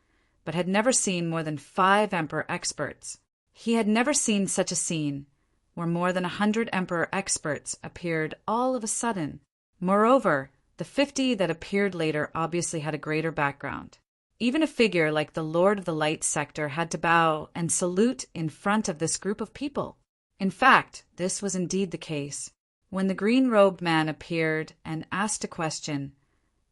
but had never seen more than 5 emperor experts. He had never seen such a scene, where more than 100 emperor experts appeared all of a sudden. Moreover, the 50 that appeared later obviously had a greater background. Even a figure like the Lord of the Light Sector had to bow and salute in front of this group of people. In fact, this was indeed the case. When the green-robed man appeared and asked a question,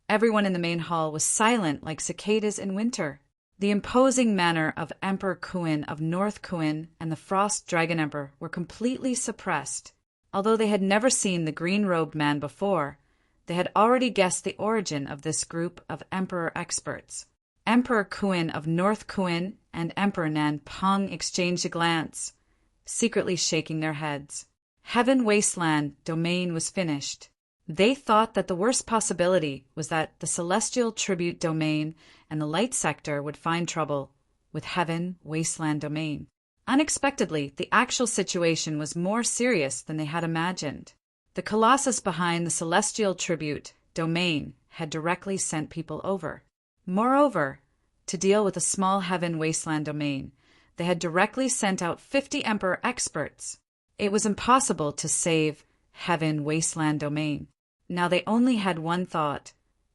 everyone in the main hall was silent like cicadas in winter. The imposing manner of Emperor Kuin of North Kuin and the Frost Dragon Emperor were completely suppressed. Although they had never seen the green-robed man before, they had already guessed the origin of this group of emperor experts. Emperor Kuin of North Kuin and Emperor Nan Peng exchanged a glance, secretly shaking their heads. Heaven Wasteland Domain was finished. They thought that the worst possibility was that the Celestial Tribute Domain and the Light Sector would find trouble with Heaven Wasteland Domain. Unexpectedly, the actual situation was more serious than they had imagined. The Colossus behind the Celestial Tribute Domain had directly sent people over. Moreover, to deal with a small Heaven Wasteland Domain, they had directly sent out 50 Emperor experts. It was impossible to save Heaven Wasteland Domain. Now they only had one thought,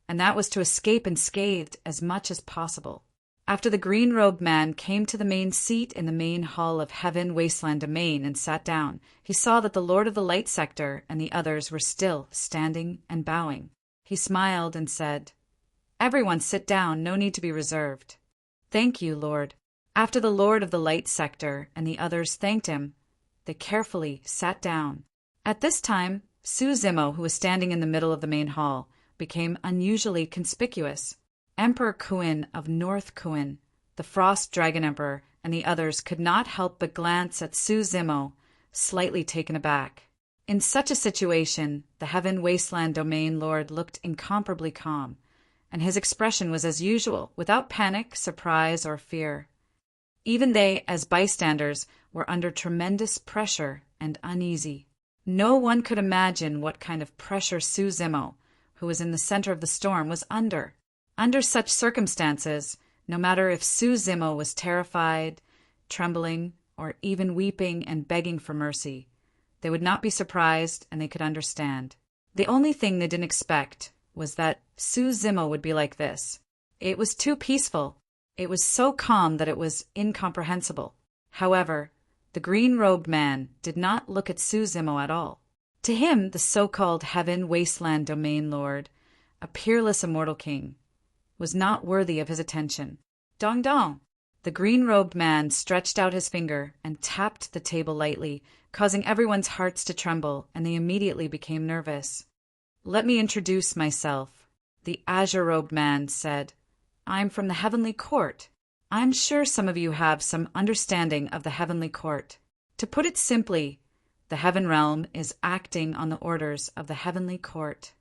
and that was to escape unscathed as much as possible. After the green-robed man came to the main seat in the main hall of Heaven Wasteland Domain and sat down, he saw that the Lord of the Light Sector and the others were still standing and bowing. He smiled and said, "Everyone sit down, no need to be reserved." "Thank you, Lord." After the Lord of the Light Sector and the others thanked him, they carefully sat down. At this time, Su Zimo, who was standing in the middle of the main hall, became unusually conspicuous. Emperor Kuin of North Kuin, the Frost Dragon Emperor, and the others could not help but glance at Su Zimo, slightly taken aback. In such a situation, the Heaven Wasteland Domain Lord looked incomparably calm, and his expression was as usual, without panic, surprise, or fear. Even they, as bystanders, were under tremendous pressure and uneasy. No one could imagine what kind of pressure Su Zimo, who was in the center of the storm, was under. Under such circumstances, no matter if Su Zimo was terrified, trembling, or even weeping and begging for mercy, they would not be surprised and they could understand. The only thing they didn't expect was that Su Zimo would be like this. It was too peaceful. It was so calm that it was incomprehensible. However, the green-robed man did not look at Su Zimo at all. To him, the so-called Heaven Wasteland Domain Lord, a peerless immortal king, was not worthy of his attention. Dong dong! The green-robed man stretched out his finger and tapped the table lightly, causing everyone's hearts to tremble, and they immediately became nervous. "Let me introduce myself," the azure-robed man said. "I'm from the Heavenly Court. I'm sure some of you have some understanding of the Heavenly Court. To put it simply, the Heaven Realm is acting on the orders of the Heavenly Court."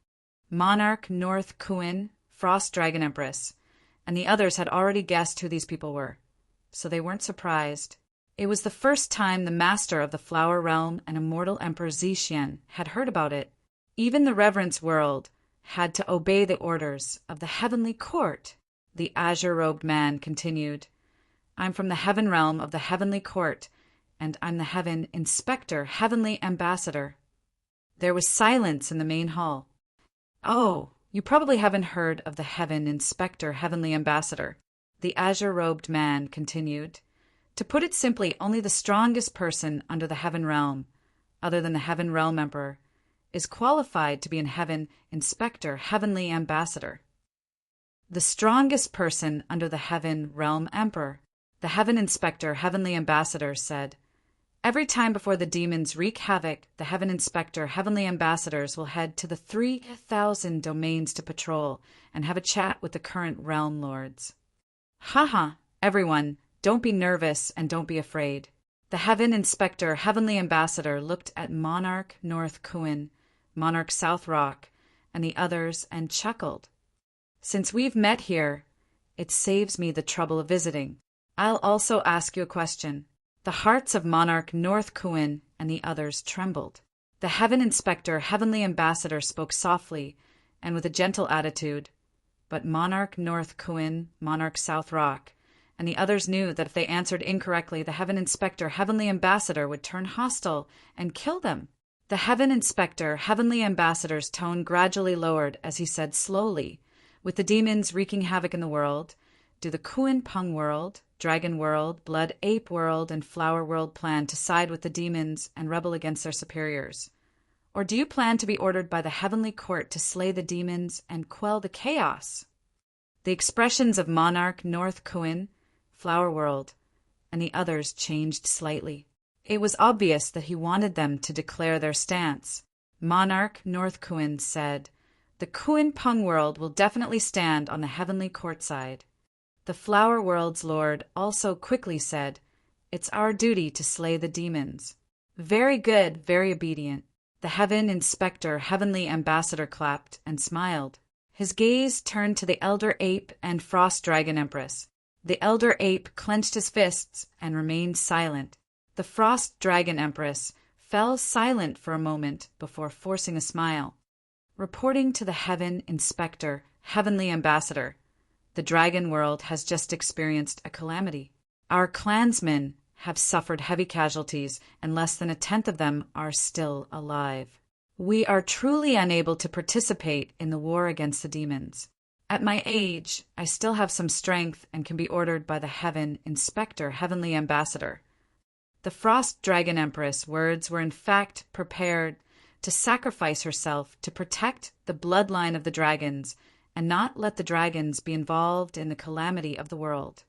Monarch North Kuin, Frost Dragon Empress, and the others had already guessed who these people were, so they weren't surprised. It was the first time the master of the Flower Realm and immortal Emperor Zixian had heard about it. Even the Reverence World had to obey the orders of the Heavenly Court. The azure-robed man continued, "I'm from the Heaven Realm of the Heavenly Court, and I'm the Heaven Inspector, Heavenly Ambassador." There was silence in the main hall. "Oh, you probably haven't heard of the Heaven Inspector, Heavenly Ambassador," the azure-robed man continued. "To put it simply, only the strongest person under the Heaven Realm, other than the Heaven Realm Emperor, is qualified to be an Heaven Inspector, Heavenly Ambassador." The strongest person under the Heaven Realm Emperor, the Heaven Inspector, Heavenly Ambassador, said, "Every time before the demons wreak havoc, the Heaven Inspector, Heavenly Ambassadors will head to the 3,000 domains to patrol and have a chat with the current realm lords." "Haha, everyone, don't be nervous and don't be afraid." The Heaven Inspector, Heavenly Ambassador looked at Monarch North Kuin, Monarch South Rock, and the others and chuckled. "Since we've met here, it saves me the trouble of visiting. I'll also ask you a question." The hearts of Monarch North Kuin and the others trembled. The Heaven Inspector, Heavenly Ambassador spoke softly and with a gentle attitude, but Monarch North Kuin, Monarch South Rock, and the others knew that if they answered incorrectly, the Heaven Inspector, Heavenly Ambassador would turn hostile and kill them. The Heaven Inspector, Heavenly Ambassador's tone gradually lowered as he said slowly, "With the demons wreaking havoc in the world, do the Kuan Pung world, Dragon world, Blood Ape world, and Flower world plan to side with the demons and rebel against their superiors? Or do you plan to be ordered by the heavenly court to slay the demons and quell the chaos? The expressions of Monarch North Kuan, Flower world, and the others changed slightly. It was obvious that he wanted them to declare their stance. Monarch North Kuan said, "The Kuan Pung world will definitely stand on the heavenly court side." The Flower world's lord also quickly said, "It's our duty to slay the demons." "Very good, very obedient." The Heaven Inspector, Heavenly Ambassador clapped and smiled. His gaze turned to the Elder Ape and Frost Dragon Empress. The Elder Ape clenched his fists and remained silent. The Frost Dragon Empress fell silent for a moment before forcing a smile. Reporting to the Heaven Inspector, Heavenly Ambassador, the Dragon world has just experienced a calamity. Our clansmen have suffered heavy casualties, and less than 1/10 of them are still alive. We are truly unable to participate in the war against the demons. At my age, I still have some strength and can be ordered by the Heaven Inspector, Heavenly Ambassador. The Frost Dragon Empress' words were in fact prepared to sacrifice herself to protect the bloodline of the dragons and not let the dragons be involved in the calamity of the world.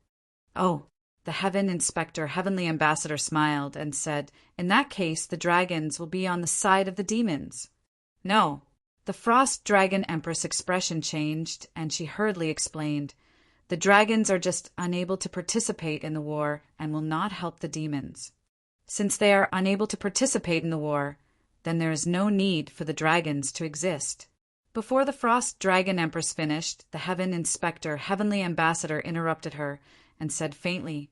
Oh, the Heaven Inspector, Heavenly Ambassador smiled and said, "In that case, the dragons will be on the side of the demons." No. The Frost Dragon Empress' expression changed, and she hurriedly explained, "The dragons are just unable to participate in the war and will not help the demons. Since they are unable to participate in the war, then there is no need for the dragons to exist." Before the Frost Dragon Empress finished, the Heaven Inspector, Heavenly Ambassador interrupted her and said faintly,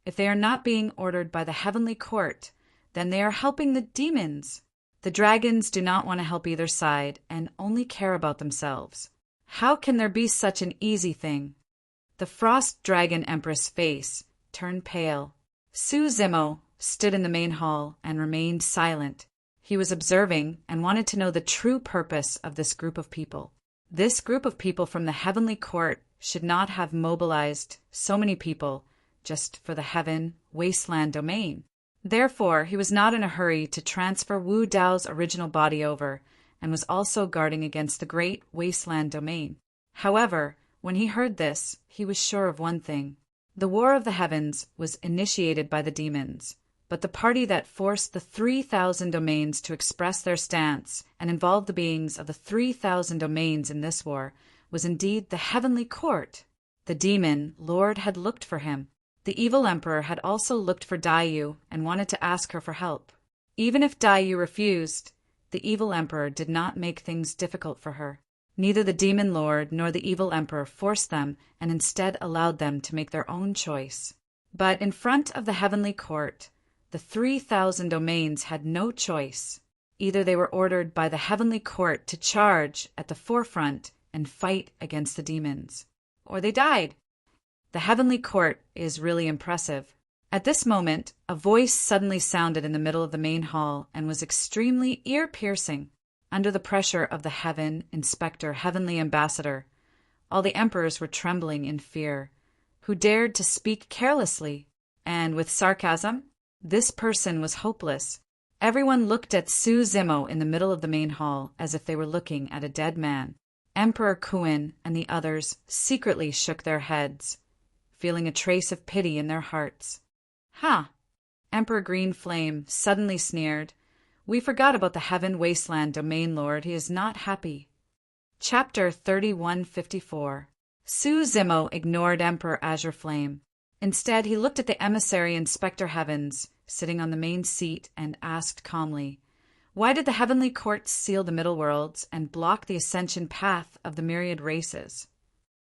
"If they are not being ordered by the heavenly court, then they are helping the demons. The dragons do not want to help either side and only care about themselves. How can there be such an easy thing?" The Frost Dragon Empress' face turned pale. Su Zimo stood in the main hall and remained silent. He was observing and wanted to know the true purpose of this group of people. This group of people from the heavenly court should not have mobilized so many people just for the Heaven Wasteland domain. Therefore, he was not in a hurry to transfer Wu Dao's original body over, and was also guarding against the great Wasteland domain. However, when he heard this, he was sure of one thing. The War of the Heavens was initiated by the demons, but the party that forced the 3,000 domains to express their stance and involved the beings of the 3,000 domains in this war was indeed the heavenly court. The demon lord had looked for him. The evil emperor had also looked for Daiyu and wanted to ask her for help. Even if Daiyu refused, the evil emperor did not make things difficult for her. Neither the demon lord nor the evil emperor forced them and instead allowed them to make their own choice. But in front of the heavenly court, the 3,000 domains had no choice. Either they were ordered by the heavenly court to charge at the forefront and fight against the demons, or they died. The heavenly court is really impressive. At this moment, a voice suddenly sounded in the middle of the main hall and was extremely ear-piercing. Under the pressure of the Heaven Inspector, Heavenly Ambassador, all the emperors were trembling in fear. Who dared to speak carelessly and with sarcasm? This person was hopeless. Everyone looked at Su Zimo in the middle of the main hall as if they were looking at a dead man. Emperor Kuan and the others secretly shook their heads, feeling a trace of pity in their hearts. "Ha!" Emperor Green Flame suddenly sneered. "We forgot about the Heaven Wasteland Domain Lord. He is not happy." Chapter 3154. Su Zimo ignored Emperor Azure Flame. Instead, he looked at the emissary Inspector Heavens, sitting on the main seat, and asked calmly, "Why did the heavenly courts seal the middle worlds and block the ascension path of the myriad races?"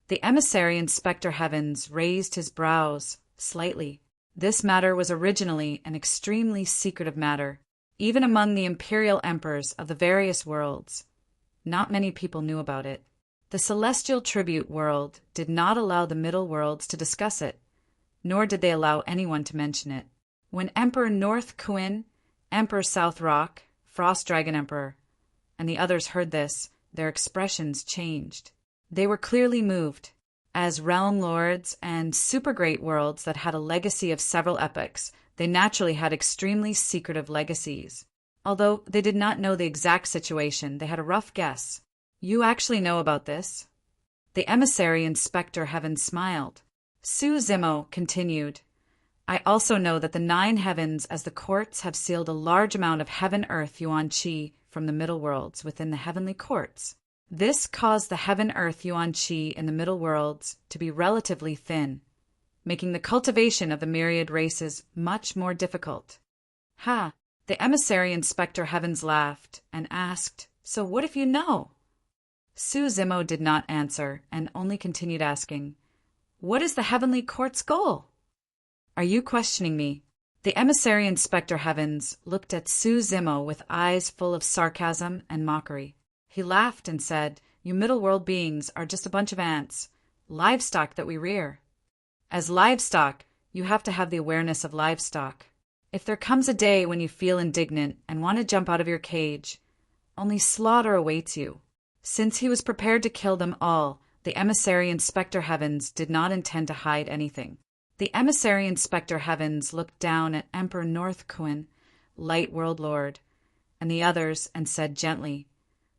The emissary Inspector Heavens raised his brows slightly. This matter was originally an extremely secretive matter. Even among the imperial emperors of the various worlds, not many people knew about it. The celestial tribute world did not allow the middle worlds to discuss it, nor did they allow anyone to mention it. When Emperor North Kuan, Emperor South Rock, Frost Dragon Emperor, and the others heard this, their expressions changed. They were clearly moved. As realm lords and super great worlds that had a legacy of several epochs, they naturally had extremely secretive legacies. Although they did not know the exact situation, they had a rough guess. You actually know about this? The emissary Inspector Heaven smiled. Su Zimo continued, I also know that the 9 heavens as the courts have sealed a large amount of heaven-earth yuan qi from the middle worlds within the heavenly courts. This caused the heaven-earth yuan qi in the middle worlds to be relatively thin, making the cultivation of the myriad races much more difficult. Ha! The emissary Inspector Heavens laughed and asked, So what if you know? Su Zimo did not answer and only continued asking, What is the heavenly court's goal? Are you questioning me? The emissary Inspector Heavens looked at Su Zimo with eyes full of sarcasm and mockery. He laughed and said, You middle world beings are just a bunch of ants, livestock that we rear. As livestock, you have to have the awareness of livestock. If there comes a day when you feel indignant and want to jump out of your cage, only slaughter awaits you. Since he was prepared to kill them all, the emissary Inspector Heavens did not intend to hide anything. The emissary Inspector Heavens looked down at Emperor North Kuin, Light World Lord, and the others and said gently,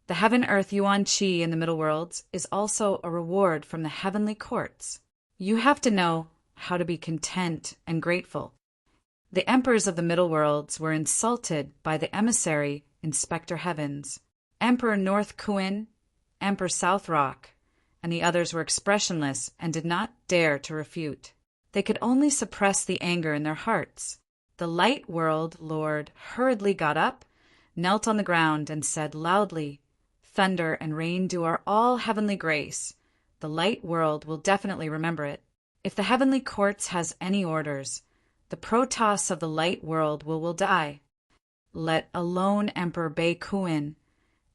The heaven-earth yuan qi in the middle worlds is also a reward from the heavenly courts. You have to know how to be content and grateful. The emperors of the middle worlds were insulted by the emissary Inspector Heavens. Emperor North Kuin, Emperor South Rock, and the others were expressionless and did not dare to refute. They could only suppress the anger in their hearts. The Light World Lord hurriedly got up, knelt on the ground, and said loudly, Thunder and rain dew are all heavenly grace. The Light World will definitely remember it. If the heavenly courts has any orders, the Protoss of the Light World will die. Let alone Emperor Bei Kuin.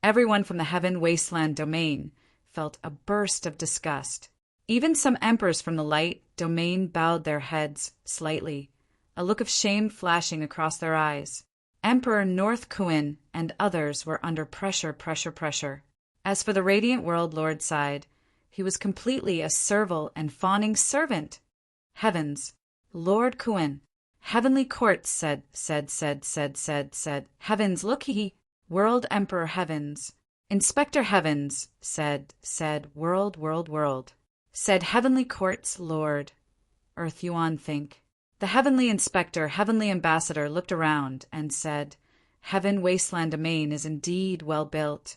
Everyone from the Heaven Wasteland domain felt a burst of disgust. Even some emperors from the Light domain bowed their heads slightly, a look of shame flashing across their eyes. Emperor North Kuin and others were under pressure. As for the Radiant World Lord side, he was completely a servile and fawning servant. Heavens, Lord Kuin, heavenly courts said. Heavens, look he, World Emperor Heavens. Inspector Heavens said, world. Said heavenly courts, Lord. Earth Yuan think. The heavenly inspector, heavenly ambassador looked around and said, Heaven Wasteland domain is indeed well built,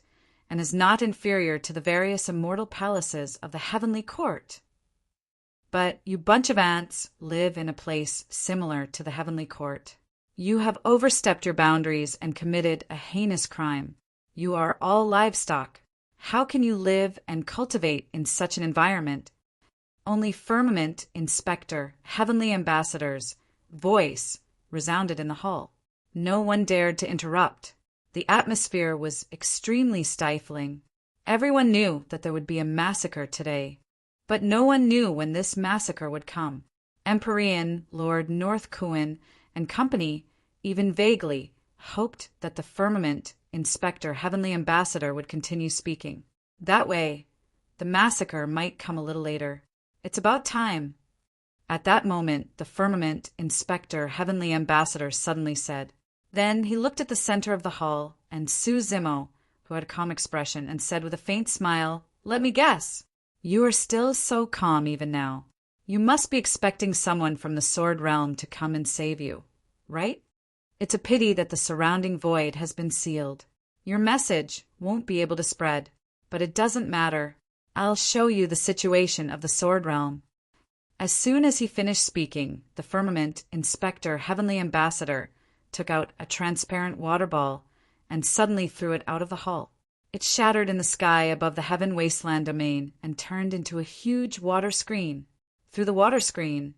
and is not inferior to the various immortal palaces of the heavenly court. But you bunch of ants live in a place similar to the heavenly court. You have overstepped your boundaries and committed a heinous crime. You are all livestock. How can you live and cultivate in such an environment? Only Firmament Inspector, Heavenly Ambassador's voice resounded in the hall. No one dared to interrupt. The atmosphere was extremely stifling. Everyone knew that there would be a massacre today, but no one knew when this massacre would come. Empyrean Lord North Kuin and company, even vaguely, hoped that the Firmament Inspector, Heavenly Ambassador would continue speaking. That way, the massacre might come a little later. It's about time. At that moment, the Firmament Inspector, Heavenly Ambassador suddenly said. Then he looked at the center of the hall and Su Zimo, who had a calm expression, and said with a faint smile, Let me guess. You are still so calm even now. You must be expecting someone from the Sword Realm to come and save you, right? It's a pity that the surrounding void has been sealed. Your message won't be able to spread, but it doesn't matter. I'll show you the situation of the Sword Realm. As soon as he finished speaking, the Firmament Inspector, Heavenly Ambassador, took out a transparent water ball and suddenly threw it out of the hall. It shattered in the sky above the Heaven Wasteland domain and turned into a huge water screen. Through the water screen,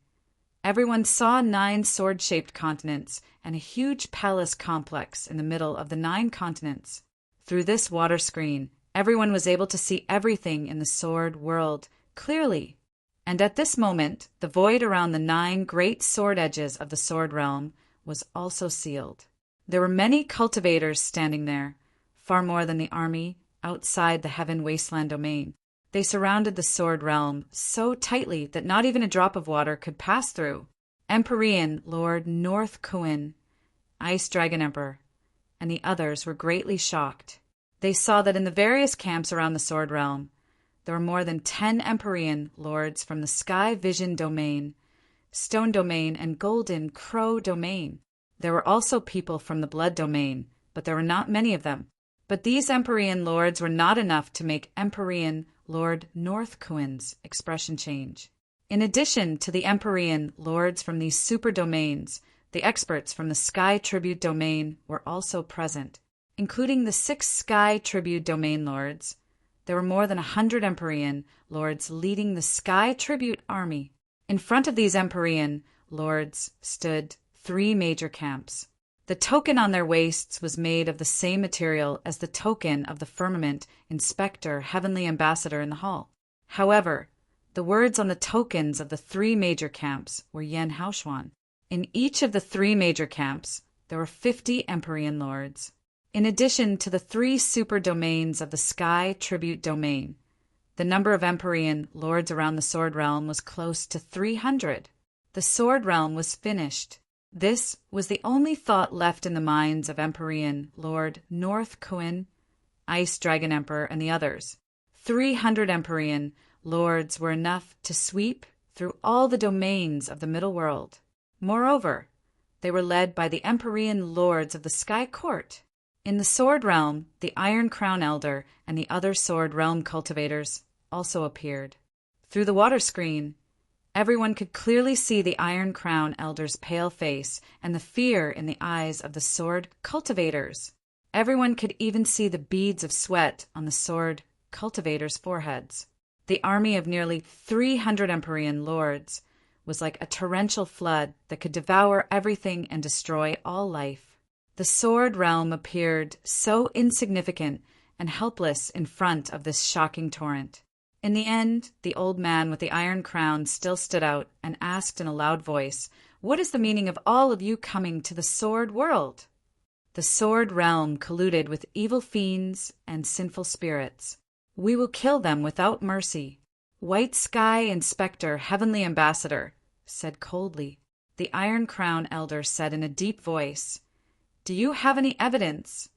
everyone saw 9 sword-shaped continents and a huge palace complex in the middle of the 9 continents. Through this water screen, everyone was able to see everything in the sword world clearly. And at this moment, the void around the 9 great sword edges of the sword realm was also sealed. There were many cultivators standing there, far more than the army outside the Heaven Wasteland domain. They surrounded the Sword Realm so tightly that not even a drop of water could pass through. Empyrean Lord North Kuin, Ice Dragon Emperor, and the others were greatly shocked. They saw that in the various camps around the Sword Realm, there were more than 10 Empyrean lords from the Sky Vision Domain, Stone Domain, and Golden Crow Domain. There were also people from the Blood Domain, but there were not many of them. But these Empyrean lords were not enough to make Empyrean Lord North Kuin's expression change. In addition to the Empyrean lords from these super domains, the experts from the Sky Tribute Domain were also present. Including the 6 Sky Tribute Domain lords, there were more than 100 Empyrean lords leading the Sky Tribute army. In front of these Empyrean lords stood 3 major camps. The token on their waists was made of the same material as the token of the Firmament Inspector Heavenly Ambassador in the hall. However, the words on the tokens of the 3 major camps were Yen Haoshuan. In each of the 3 major camps, there were 50 Empyrean lords. In addition to the 3 super domains of the Sky Tribute Domain, the number of Empyrean lords around the Sword Realm was close to 300. The Sword Realm was finished. This was the only thought left in the minds of Empyrean Lord North Kuin, Ice Dragon Emperor, and the others. 300 Empyrean lords were enough to sweep through all the domains of the middle world. Moreover, they were led by the Empyrean lords of the Sky Court. In the Sword Realm, the Iron Crown Elder and the other Sword Realm cultivators also appeared. Through the water screen, everyone could clearly see the Iron Crown Elder's pale face and the fear in the eyes of the sword cultivators. Everyone could even see the beads of sweat on the sword cultivators' foreheads. The army of nearly 300 Empyrean lords was like a torrential flood that could devour everything and destroy all life. The Sword Realm appeared so insignificant and helpless in front of this shocking torrent. In the end, the old man with the iron crown still stood out and asked in a loud voice, "What is the meaning of all of you coming to the Sword World?" The Sword Realm colluded with evil fiends and sinful spirits. We will kill them without mercy. White Sky Inspector Heavenly Ambassador said coldly. The Iron Crown Elder said in a deep voice, "Do you have any evidence?"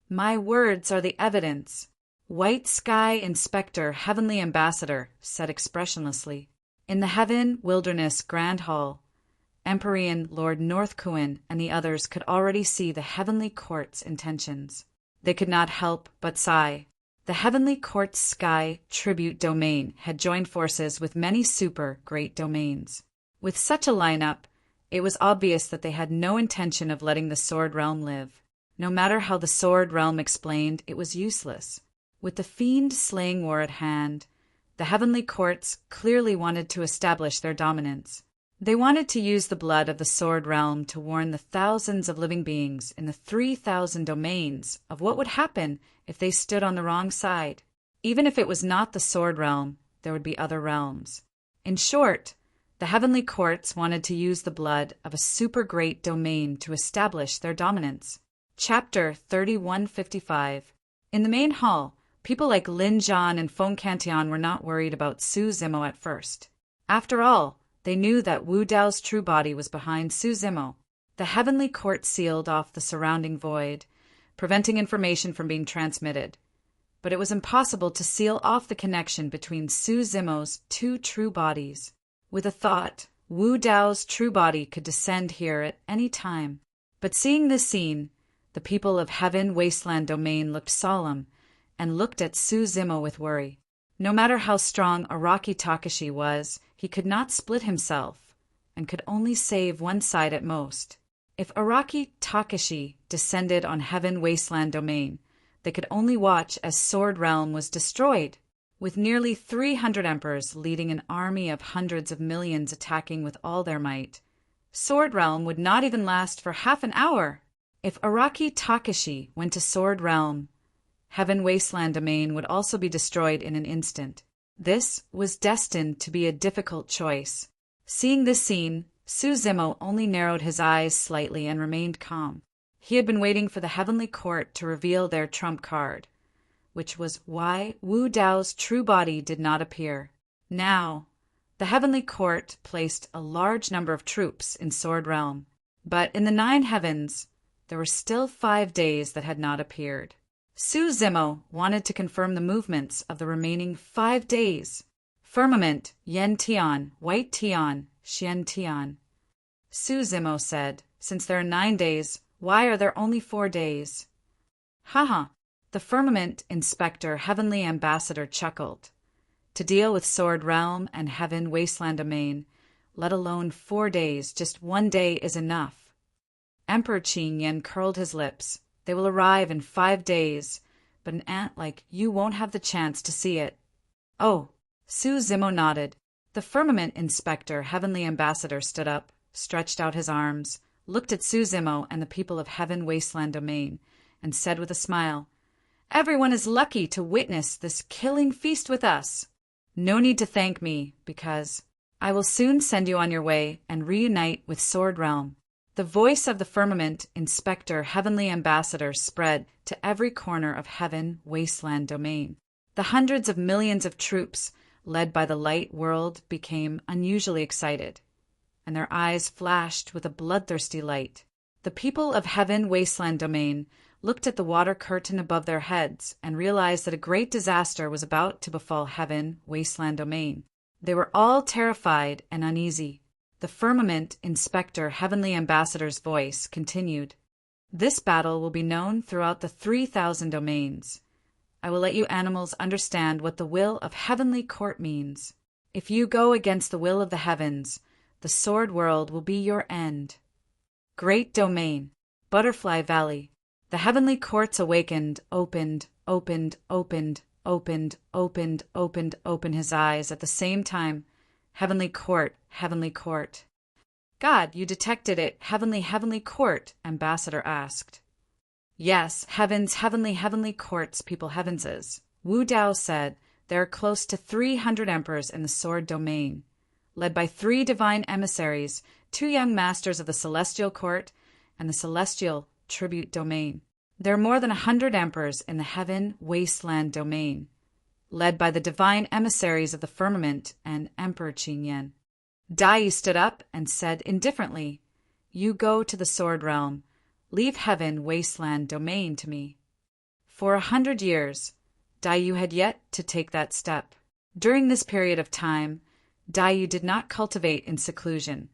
"My words are the evidence," White Sky Inspector Heavenly Ambassador said expressionlessly. In the Heaven Wilderness Grand Hall, Empyrean Lord North Kuin and the others could already see the Heavenly Court's intentions. They could not help but sigh. The Heavenly Court's Sky Tribute Domain had joined forces with many super great domains. With such a lineup, it was obvious that they had no intention of letting the Sword Realm live. No matter how the Sword Realm explained, it was useless. With the fiend-slaying war at hand, the Heavenly Courts clearly wanted to establish their dominance. They wanted to use the blood of the Sword Realm to warn the thousands of living beings in the 3,000 domains of what would happen if they stood on the wrong side. Even if it was not the Sword Realm, there would be other realms. In short, the Heavenly Courts wanted to use the blood of a super great domain to establish their dominance. Chapter 3155. In the main hall, people like Lin Zhan and Feng Cantian were not worried about Su Zimo at first. After all, they knew that Wu Dao's true body was behind Su Zimo. The Heavenly Court sealed off the surrounding void, preventing information from being transmitted. But it was impossible to seal off the connection between Su Zimo's 2 true bodies. With a thought, Wu Dao's true body could descend here at any time. But seeing this scene, the people of Heaven Wasteland Domain looked solemn and looked at Su Zimo with worry. No matter how strong Araki Takashi was, he could not split himself and could only save one side at most. If Araki Takashi descended on Heaven Wasteland Domain, they could only watch as Sword Realm was destroyed. With nearly 300 emperors leading an army of hundreds of millions attacking with all their might, Sword Realm would not even last for half an hour. If Araki Takashi went to Sword Realm, Heaven Wasteland Domain would also be destroyed in an instant. This was destined to be a difficult choice. Seeing this scene, Su Zimo only narrowed his eyes slightly and remained calm. He had been waiting for the Heavenly Court to reveal their trump card. which was why Wu Dao's true body did not appear. Now, the heavenly court placed a large number of troops in Sword Realm, but in the 9 heavens, there were still 5 days that had not appeared. Su Zimo wanted to confirm the movements of the remaining 5 days. Firmament, Yen Tian, White Tian, Xian Tian. Su Zimo said, since there are 9 days, why are there only 4 days? Haha, the firmament inspector heavenly ambassador chuckled. To deal with Sword Realm and Heaven Wasteland Domain, let alone 4 days, just 1 day is enough. Emperor Qin Yen curled his lips. They will arrive in 5 days, but an ant like you won't have the chance to see it. Oh, Su Zimo nodded. The firmament inspector heavenly ambassador stood up, stretched out his arms, looked at Su Zimo and the people of Heaven Wasteland Domain, and said with a smile, "Everyone is lucky to witness this killing feast with us. No need to thank me, because I will soon send you on your way and reunite with Sword Realm." The voice of the firmament inspector heavenly ambassador spread to every corner of Heaven Wasteland Domain. The hundreds of millions of troops led by the light world became unusually excited, and their eyes flashed with a bloodthirsty light. The people of Heaven Wasteland Domain looked at the water curtain above their heads and realized that a great disaster was about to befall Heaven Wasteland Domain. They were all terrified and uneasy. The firmament inspector heavenly ambassador's voice continued, "This battle will be known throughout the 3,000 domains. I will let you animals understand what the will of heavenly court means. If you go against the will of the heavens, the sword world will be your end." Great domain, Butterfly Valley. The heavenly courts awakened, opened his eyes at the same time. Heavenly court, heavenly court. God, you detected it, heavenly court, ambassador asked. Yes, heavenly courts, people heavenses. Wu Dao said, there are close to 300 emperors in the sword domain, led by 3 divine emissaries, 2 young masters of the celestial court and the celestial tribute domain. There are more than 100 emperors in the Heaven Wasteland Domain, led by the divine emissaries of the firmament and Emperor Qin Yen. Dai stood up and said indifferently, "You go to the Sword Realm. Leave Heaven Wasteland Domain to me." For 100 years, Dai had yet to take that step. During this period of time, Dai did not cultivate in seclusion,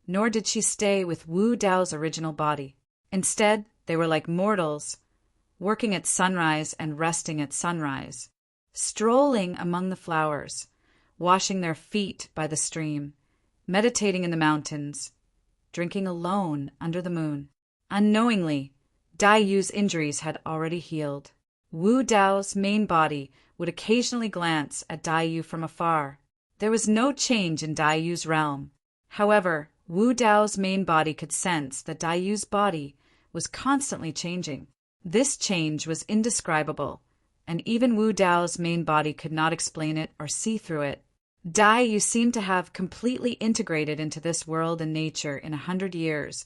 nor did she stay with Wu Dao's original body. Instead, they were like mortals, working at sunrise and resting at sunrise, strolling among the flowers, washing their feet by the stream, meditating in the mountains, drinking alone under the moon. Unknowingly, Dai Yu's injuries had already healed. Wu Dao's main body would occasionally glance at Dai Yu from afar. There was no change in Dai Yu's realm. However, Wu Dao's main body could sense that Dai Yu's body was constantly changing. This change was indescribable, and even Wu Dao's main body could not explain it or see through it. Dai Yu seemed to have completely integrated into this world and nature in 100 years,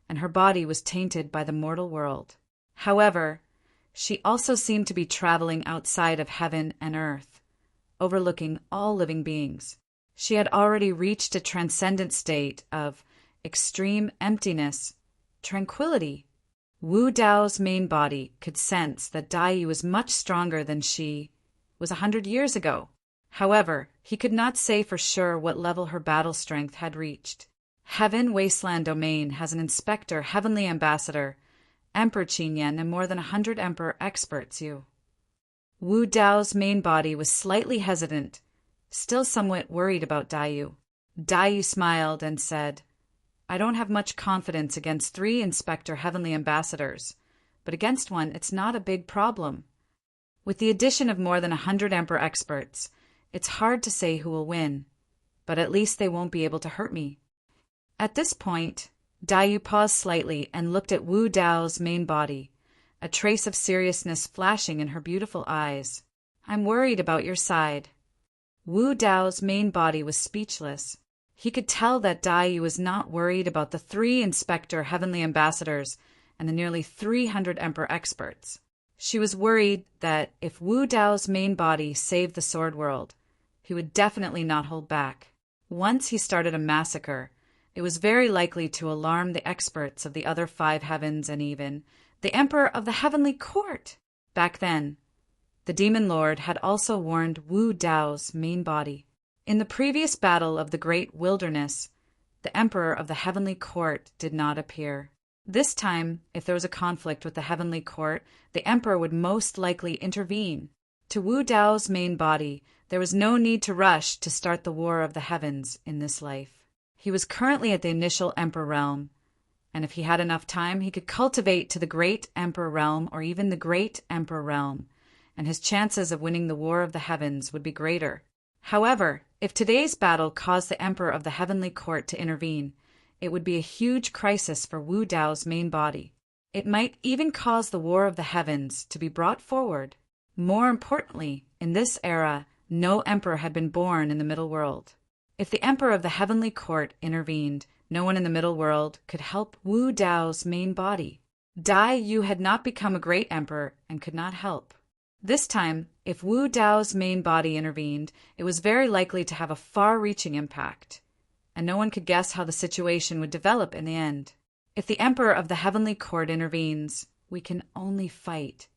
and her body was tainted by the mortal world. However, she also seemed to be traveling outside of heaven and earth, overlooking all living beings. She had already reached a transcendent state of extreme emptiness, tranquility. Wu Dao's main body could sense that Dai Yu was much stronger than she was 100 years ago. However, he could not say for sure what level her battle strength had reached. Heaven Wasteland Domain has an inspector, heavenly ambassador, Emperor Qin Yen, and more than 100 emperor experts. Wu Dao's main body was slightly hesitant, still somewhat worried about Dai Yu. Dai Yu smiled and said, "I don't have much confidence against 3 inspector heavenly ambassadors, but against one it's not a big problem. With the addition of more than 100 emperor experts, it's hard to say who will win, but at least they won't be able to hurt me." At this point, Dai Yu paused slightly and looked at Wu Dao's main body, a trace of seriousness flashing in her beautiful eyes. "I'm worried about your side." Wu Dao's main body was speechless. He could tell that Dai Yu was not worried about the 3 inspector heavenly ambassadors and the nearly 300 emperor experts. She was worried that if Wu Dao's main body saved the Sword World, he would definitely not hold back. Once he started a massacre, it was very likely to alarm the experts of the other 5 heavens and even the Emperor of the Heavenly Court. Back then, the Demon Lord had also warned Wu Dao's main body. In the previous battle of the Great Wilderness, the Emperor of the Heavenly Court did not appear. This time, if there was a conflict with the Heavenly Court, the Emperor would most likely intervene. To Wu Dao's main body, there was no need to rush to start the War of the Heavens in this life. He was currently at the initial Emperor realm, and if he had enough time, he could cultivate to the Great Emperor realm or even the Great Emperor realm, and his chances of winning the War of the Heavens would be greater. However, if today's battle caused the Emperor of the Heavenly Court to intervene, it would be a huge crisis for Wu Dao's main body. It might even cause the War of the Heavens to be brought forward. More importantly, in this era, no emperor had been born in the Middle World. If the Emperor of the Heavenly Court intervened, no one in the Middle World could help Wu Dao's main body. Dai Yu had not become a great emperor and could not help. This time, if Wu Dao's main body intervened, it was very likely to have a far-reaching impact, and no one could guess how the situation would develop in the end. If the Emperor of the Heavenly Court intervenes, we can only fight.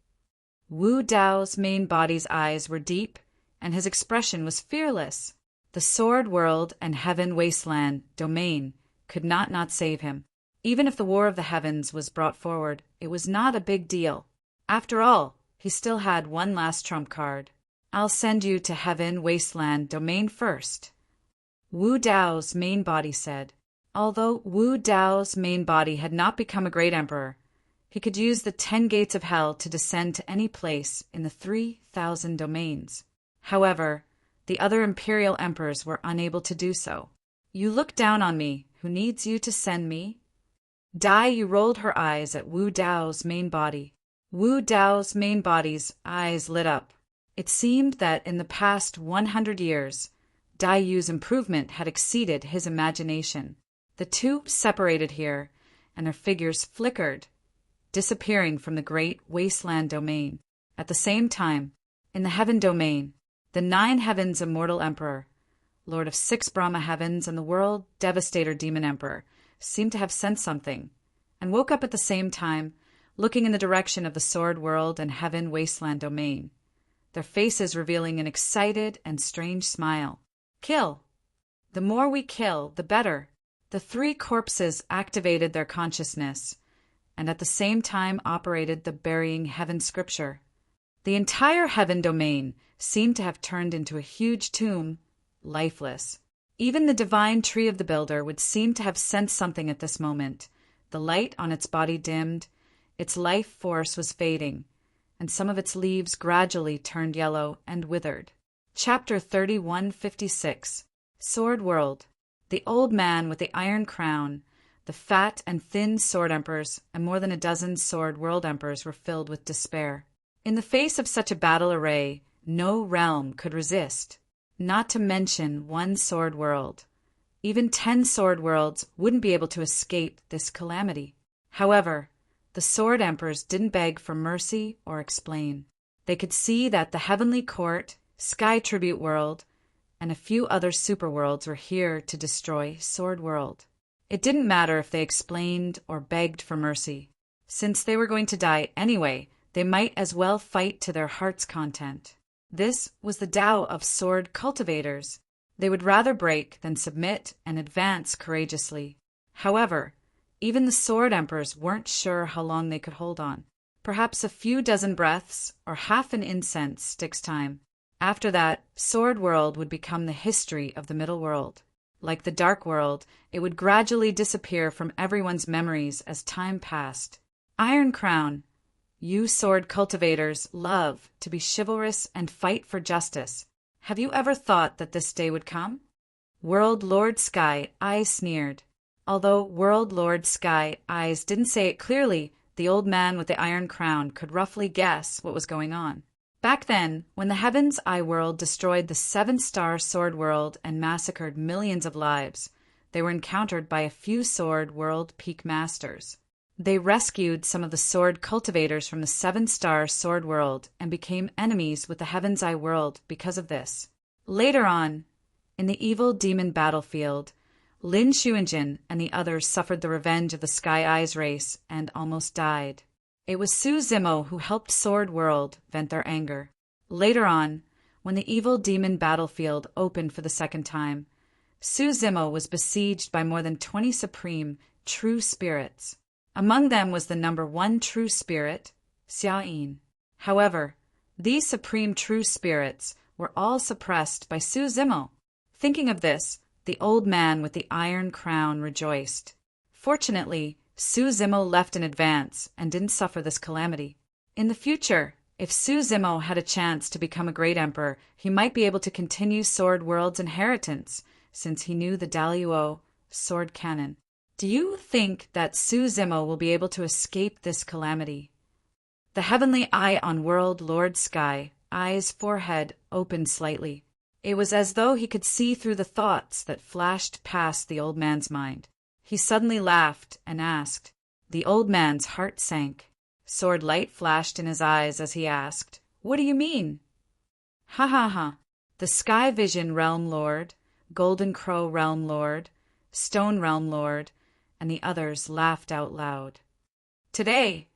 Wu Dao's main body's eyes were deep, and his expression was fearless. The Sword World and Heaven Wasteland domain could not save him. Even if the War of the Heavens was brought forward, it was not a big deal. After all, he still had one last trump card. I'll send you to Heaven Wasteland domain first, Wu Dao's main body said. Although Wu Dao's main body had not become a great emperor, he could use the 10 gates of hell to descend to any place in the 3,000 domains. However, the other imperial emperors were unable to do so. You look down on me, who needs you to send me? Dai Yu rolled her eyes at Wu Dao's main body. Wu Dao's main body's eyes lit up. It seemed that in the past 100 years, Dai Yu's improvement had exceeded his imagination. The two separated here, and their figures flickered, disappearing from the great wasteland domain. At the same time, in the heaven domain, the 9 heavens immortal emperor, lord of 6 Brahma heavens and the world devastator demon emperor, seemed to have sensed something, and woke up at the same time, looking in the direction of the Sword World and Heaven Wasteland domain, their faces revealing an excited and strange smile. Kill. The more we kill, the better. The 3 corpses activated their consciousness, and at the same time operated the burying heaven scripture. The entire heaven domain seemed to have turned into a huge tomb, lifeless. Even the divine tree of the builder would seem to have sensed something at this moment. The light on its body dimmed, its life force was fading, and some of its leaves gradually turned yellow and withered. Chapter 3156. Sword World. The old man with the iron crown, the fat and thin sword emperors, and more than a dozen sword world emperors were filled with despair. In the face of such a battle array, no realm could resist, not to mention one sword world. Even 10 sword worlds wouldn't be able to escape this calamity. However, the sword emperors didn't beg for mercy or explain. They could see that the Heavenly Court, Sky Tribute World, and a few other superworlds were here to destroy Sword World. It didn't matter if they explained or begged for mercy. Since they were going to die anyway, they might as well fight to their heart's content. This was the Tao of sword cultivators. They would rather break than submit and advance courageously. However, even the sword emperors weren't sure how long they could hold on. Perhaps a few dozen breaths or half an incense sticks time. After that, Sword World would become the history of the Middle World. Like the Dark World, it would gradually disappear from everyone's memories as time passed. Iron Crown. You sword cultivators love to be chivalrous and fight for justice. Have you ever thought that this day would come? World Lord Sky Eyes sneered. Although World Lord Sky Eyes didn't say it clearly, the old man with the iron crown could roughly guess what was going on. Back then, when the Heaven's Eye World destroyed the 7-star Sword World and massacred millions of lives, they were encountered by a few Sword World Peak Masters. They rescued some of the sword cultivators from the seven-star sword world and became enemies with the Heaven's Eye world because of this. Later on, in the evil demon battlefield, Lin Xuanjin and the others suffered the revenge of the Sky Eyes race and almost died. It was Su Zimo who helped Sword World vent their anger. Later on, when the evil demon battlefield opened for the second time, Su Zimo was besieged by more than 20 supreme, true spirits. Among them was the number 1 true spirit, Xia Yin. However, these supreme true spirits were all suppressed by Su Zimo. Thinking of this, the old man with the iron crown rejoiced. Fortunately, Su Zimo left in advance and didn't suffer this calamity. In the future, if Su Zimo had a chance to become a great emperor, he might be able to continue Sword World's inheritance, since he knew the Daluo sword canon. Do you think that Su Zimo will be able to escape this calamity? The heavenly eye on World Lord Sky Eye's forehead opened slightly. It was as though he could see through the thoughts that flashed past the old man's mind. He suddenly laughed and asked. The old man's heart sank. Sword light flashed in his eyes as he asked, "What do you mean?" "Ha ha ha. The Sky Vision Realm Lord, Golden Crow Realm Lord, Stone Realm Lord, and the others laughed out loud. Today,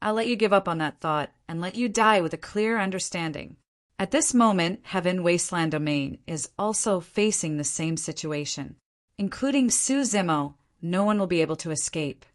I'll let you give up on that thought and let you die with a clear understanding. At this moment, Heaven Wasteland Domain is also facing the same situation. Including Su Zimo, no one will be able to escape.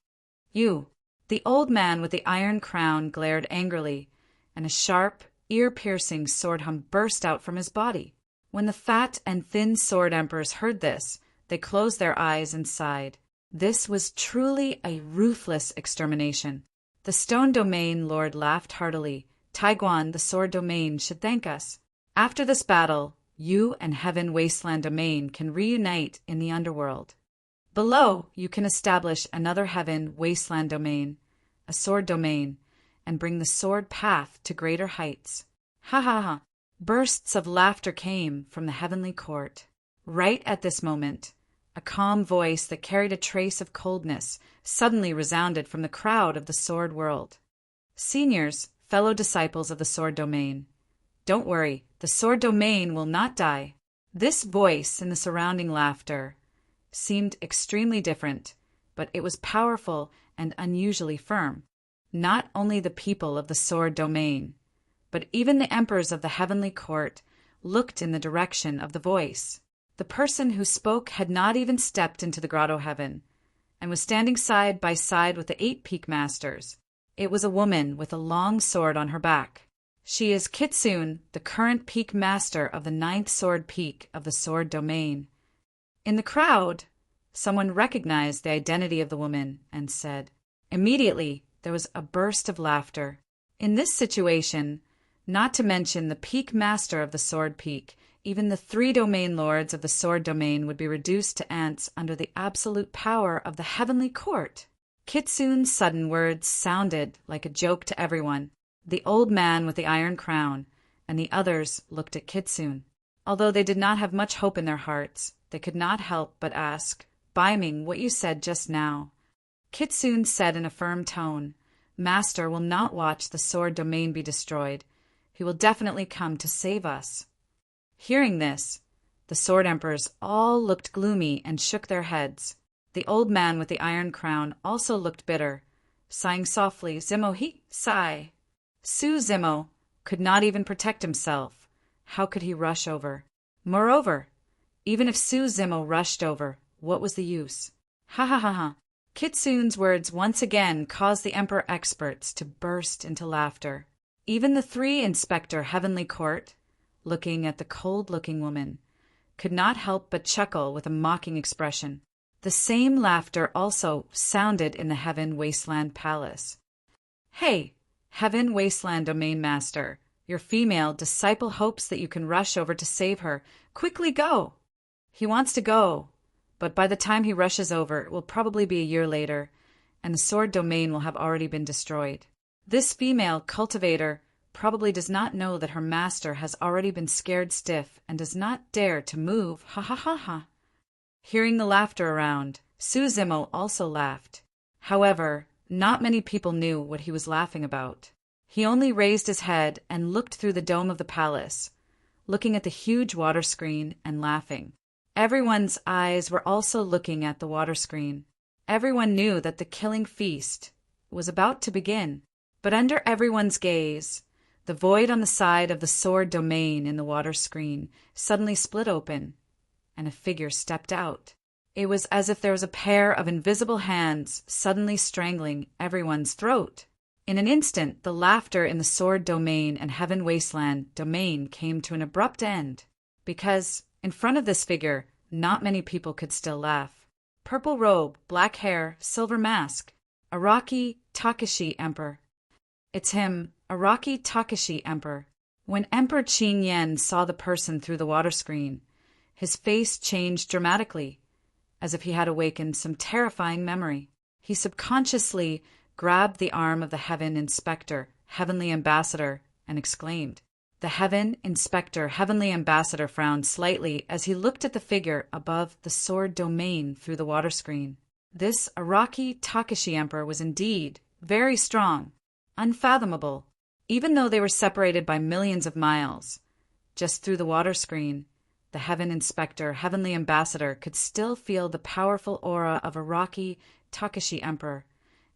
You." The old man with the iron crown glared angrily, and a sharp, ear-piercing sword hum burst out from his body. When the fat and thin sword emperors heard this, they closed their eyes and sighed. This was truly a ruthless extermination. The Stone Domain Lord laughed heartily. "Taiguan, the Sword Domain, should thank us. After this battle, you and Heaven Wasteland Domain can reunite in the underworld. Below, you can establish another Heaven Wasteland Domain, a Sword Domain, and bring the Sword Path to greater heights." Ha ha ha! Bursts of laughter came from the heavenly court. Right at this moment, a calm voice that carried a trace of coldness suddenly resounded from the crowd of the Sword World. "Seniors, fellow disciples of the Sword Domain, don't worry, the Sword Domain will not die." This voice and the surrounding laughter seemed extremely different, but it was powerful and unusually firm. Not only the people of the Sword Domain, but even the emperors of the heavenly court looked in the direction of the voice. The person who spoke had not even stepped into the Grotto Heaven, and was standing side by side with the 8 Peak Masters. It was a woman with a long sword on her back. She is Kitsune, the current Peak Master of the 9th Sword Peak of the Sword Domain. In the crowd, someone recognized the identity of the woman and said. Immediately, there was a burst of laughter. In this situation, not to mention the Peak Master of the Sword Peak, even the 3 Domain Lords of the Sword Domain would be reduced to ants under the absolute power of the Heavenly Court. Kitsune's sudden words sounded like a joke to everyone. The old man with the iron crown and the others looked at Kitsune. Although they did not have much hope in their hearts, they could not help but ask, "Baiming, what you said just now." Kitsune said in a firm tone, "Master will not watch the Sword Domain be destroyed. He will definitely come to save us." Hearing this, the Sword Emperors all looked gloomy and shook their heads. The old man with the iron crown also looked bitter, sighing softly, "Zimo he, sigh." Su Zimo could not even protect himself. How could he rush over? Moreover, even if Su Zimo rushed over, what was the use? Ha ha ha ha! Kitsune's words once again caused the Emperor experts to burst into laughter. Even the 3 Inspector Heavenly Court, looking at the cold-looking woman, could not help but chuckle with a mocking expression. The same laughter also sounded in the Heaven Wasteland Palace. "Hey, Heaven Wasteland Domain Master, your female disciple hopes that you can rush over to save her. Quickly go!" He wants to go, but by the time he rushes over, it will probably be a year later, and the Sword Domain will have already been destroyed. This female cultivator probably does not know that her master has already been scared stiff and does not dare to move. Ha ha ha ha! Hearing the laughter around, Su Zimo also laughed. However, not many people knew what he was laughing about. He only raised his head and looked through the dome of the palace, looking at the huge water screen and laughing. Everyone's eyes were also looking at the water screen. Everyone knew that the killing feast was about to begin. But under everyone's gaze, the void on the side of the sword domain in the water screen suddenly split open, and a figure stepped out. It was as if there was a pair of invisible hands suddenly strangling everyone's throat. In an instant, the laughter in the sword domain and heaven wasteland domain came to an abrupt end, because, in front of this figure, not many people could still laugh. Purple robe, black hair, silver mask. Araki Takashi Emperor. It's him, Araki Takashi Emperor. When Emperor Qin Yen saw the person through the water screen, his face changed dramatically, as if he had awakened some terrifying memory. He subconsciously grabbed the arm of the Heaven Inspector, Heavenly Ambassador, and exclaimed. The Heaven Inspector, Heavenly Ambassador frowned slightly as he looked at the figure above the sword domain through the water screen. This Araki Takashi Emperor was indeed very strong, unfathomable, even though they were separated by millions of miles. Just through the water screen, the Heaven Inspector, Heavenly Ambassador, could still feel the powerful aura of Araki Takashi Emperor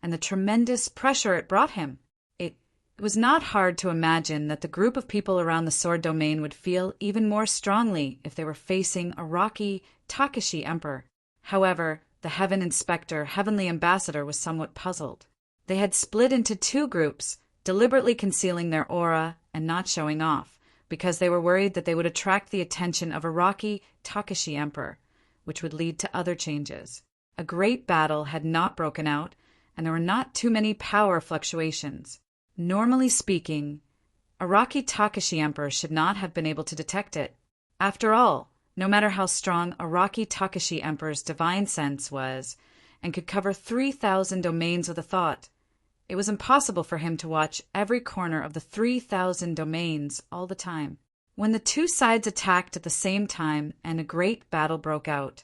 and the tremendous pressure it brought him. It was not hard to imagine that the group of people around the sword domain would feel even more strongly if they were facing Araki Takashi Emperor. However, the Heaven Inspector, Heavenly Ambassador, was somewhat puzzled. They had split into two groups, deliberately concealing their aura and not showing off, because they were worried that they would attract the attention of Araki Takashi Emperor, which would lead to other changes. A great battle had not broken out, and there were not too many power fluctuations. Normally speaking, Araki Takashi Emperor should not have been able to detect it. After all, no matter how strong Araki Takashi Emperor's divine sense was, and could cover 3,000 domains with a thought, it was impossible for him to watch every corner of the 3,000 domains all the time. When the two sides attacked at the same time and a great battle broke out,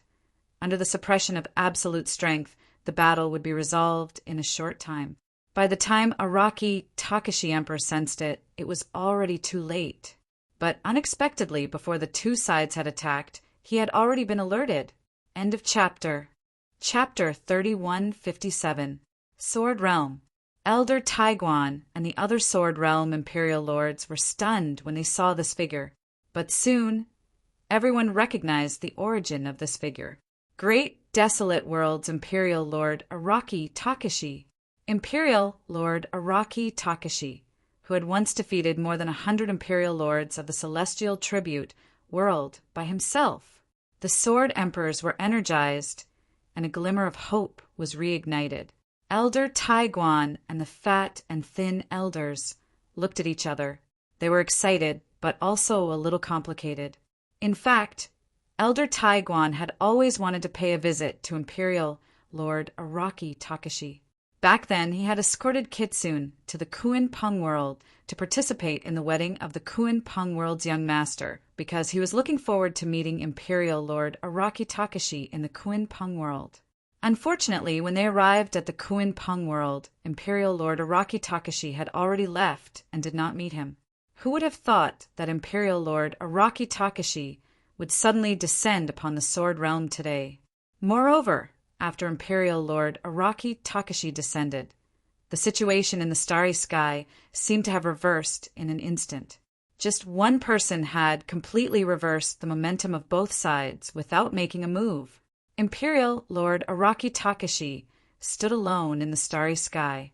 under the suppression of absolute strength, the battle would be resolved in a short time. By the time Araki Takashi Emperor sensed it, it was already too late. But unexpectedly, before the two sides had attacked, he had already been alerted. End of chapter. Chapter 3157. Sword Realm. Elder Taiguan and the other Sword Realm Imperial Lords were stunned when they saw this figure. But soon, everyone recognized the origin of this figure. Great Desolate World's Imperial Lord Araki Takashi. Imperial Lord Araki Takashi, who had once defeated more than 100 Imperial Lords of the Celestial Tribute world by himself. The Sword Emperors were energized, and a glimmer of hope was reignited. Elder Taiguan and the fat and thin elders looked at each other. They were excited, but also a little complicated. In fact, Elder Taiguan had always wanted to pay a visit to Imperial Lord Araki Takashi. Back then, he had escorted Kitsune to the Kuin Peng world to participate in the wedding of the Kuin Peng world's young master, because he was looking forward to meeting Imperial Lord Araki Takashi in the Kuin Peng world. Unfortunately, when they arrived at the Kuin Peng world, Imperial Lord Araki Takashi had already left and did not meet him. Who would have thought that Imperial Lord Araki Takashi would suddenly descend upon the Sword Realm today? Moreover, after Imperial Lord Araki Takashi descended, the situation in the starry sky seemed to have reversed in an instant. Just one person had completely reversed the momentum of both sides without making a move. Imperial Lord Araki Takashi stood alone in the starry sky,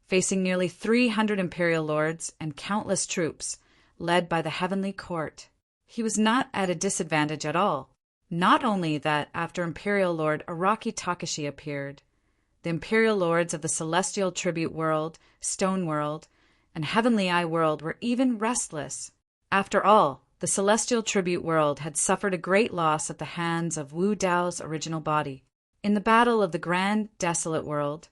facing nearly 300 Imperial Lords and countless troops, led by the Heavenly Court. He was not at a disadvantage at all. Not only that, after Imperial Lord Araki Takashi appeared, the Imperial Lords of the Celestial Tribute World, Stone World, and Heavenly Eye World were even restless. After all, the Celestial Tribute World had suffered a great loss at the hands of Wu Dao's original body. In the battle of the Grand Desolate World,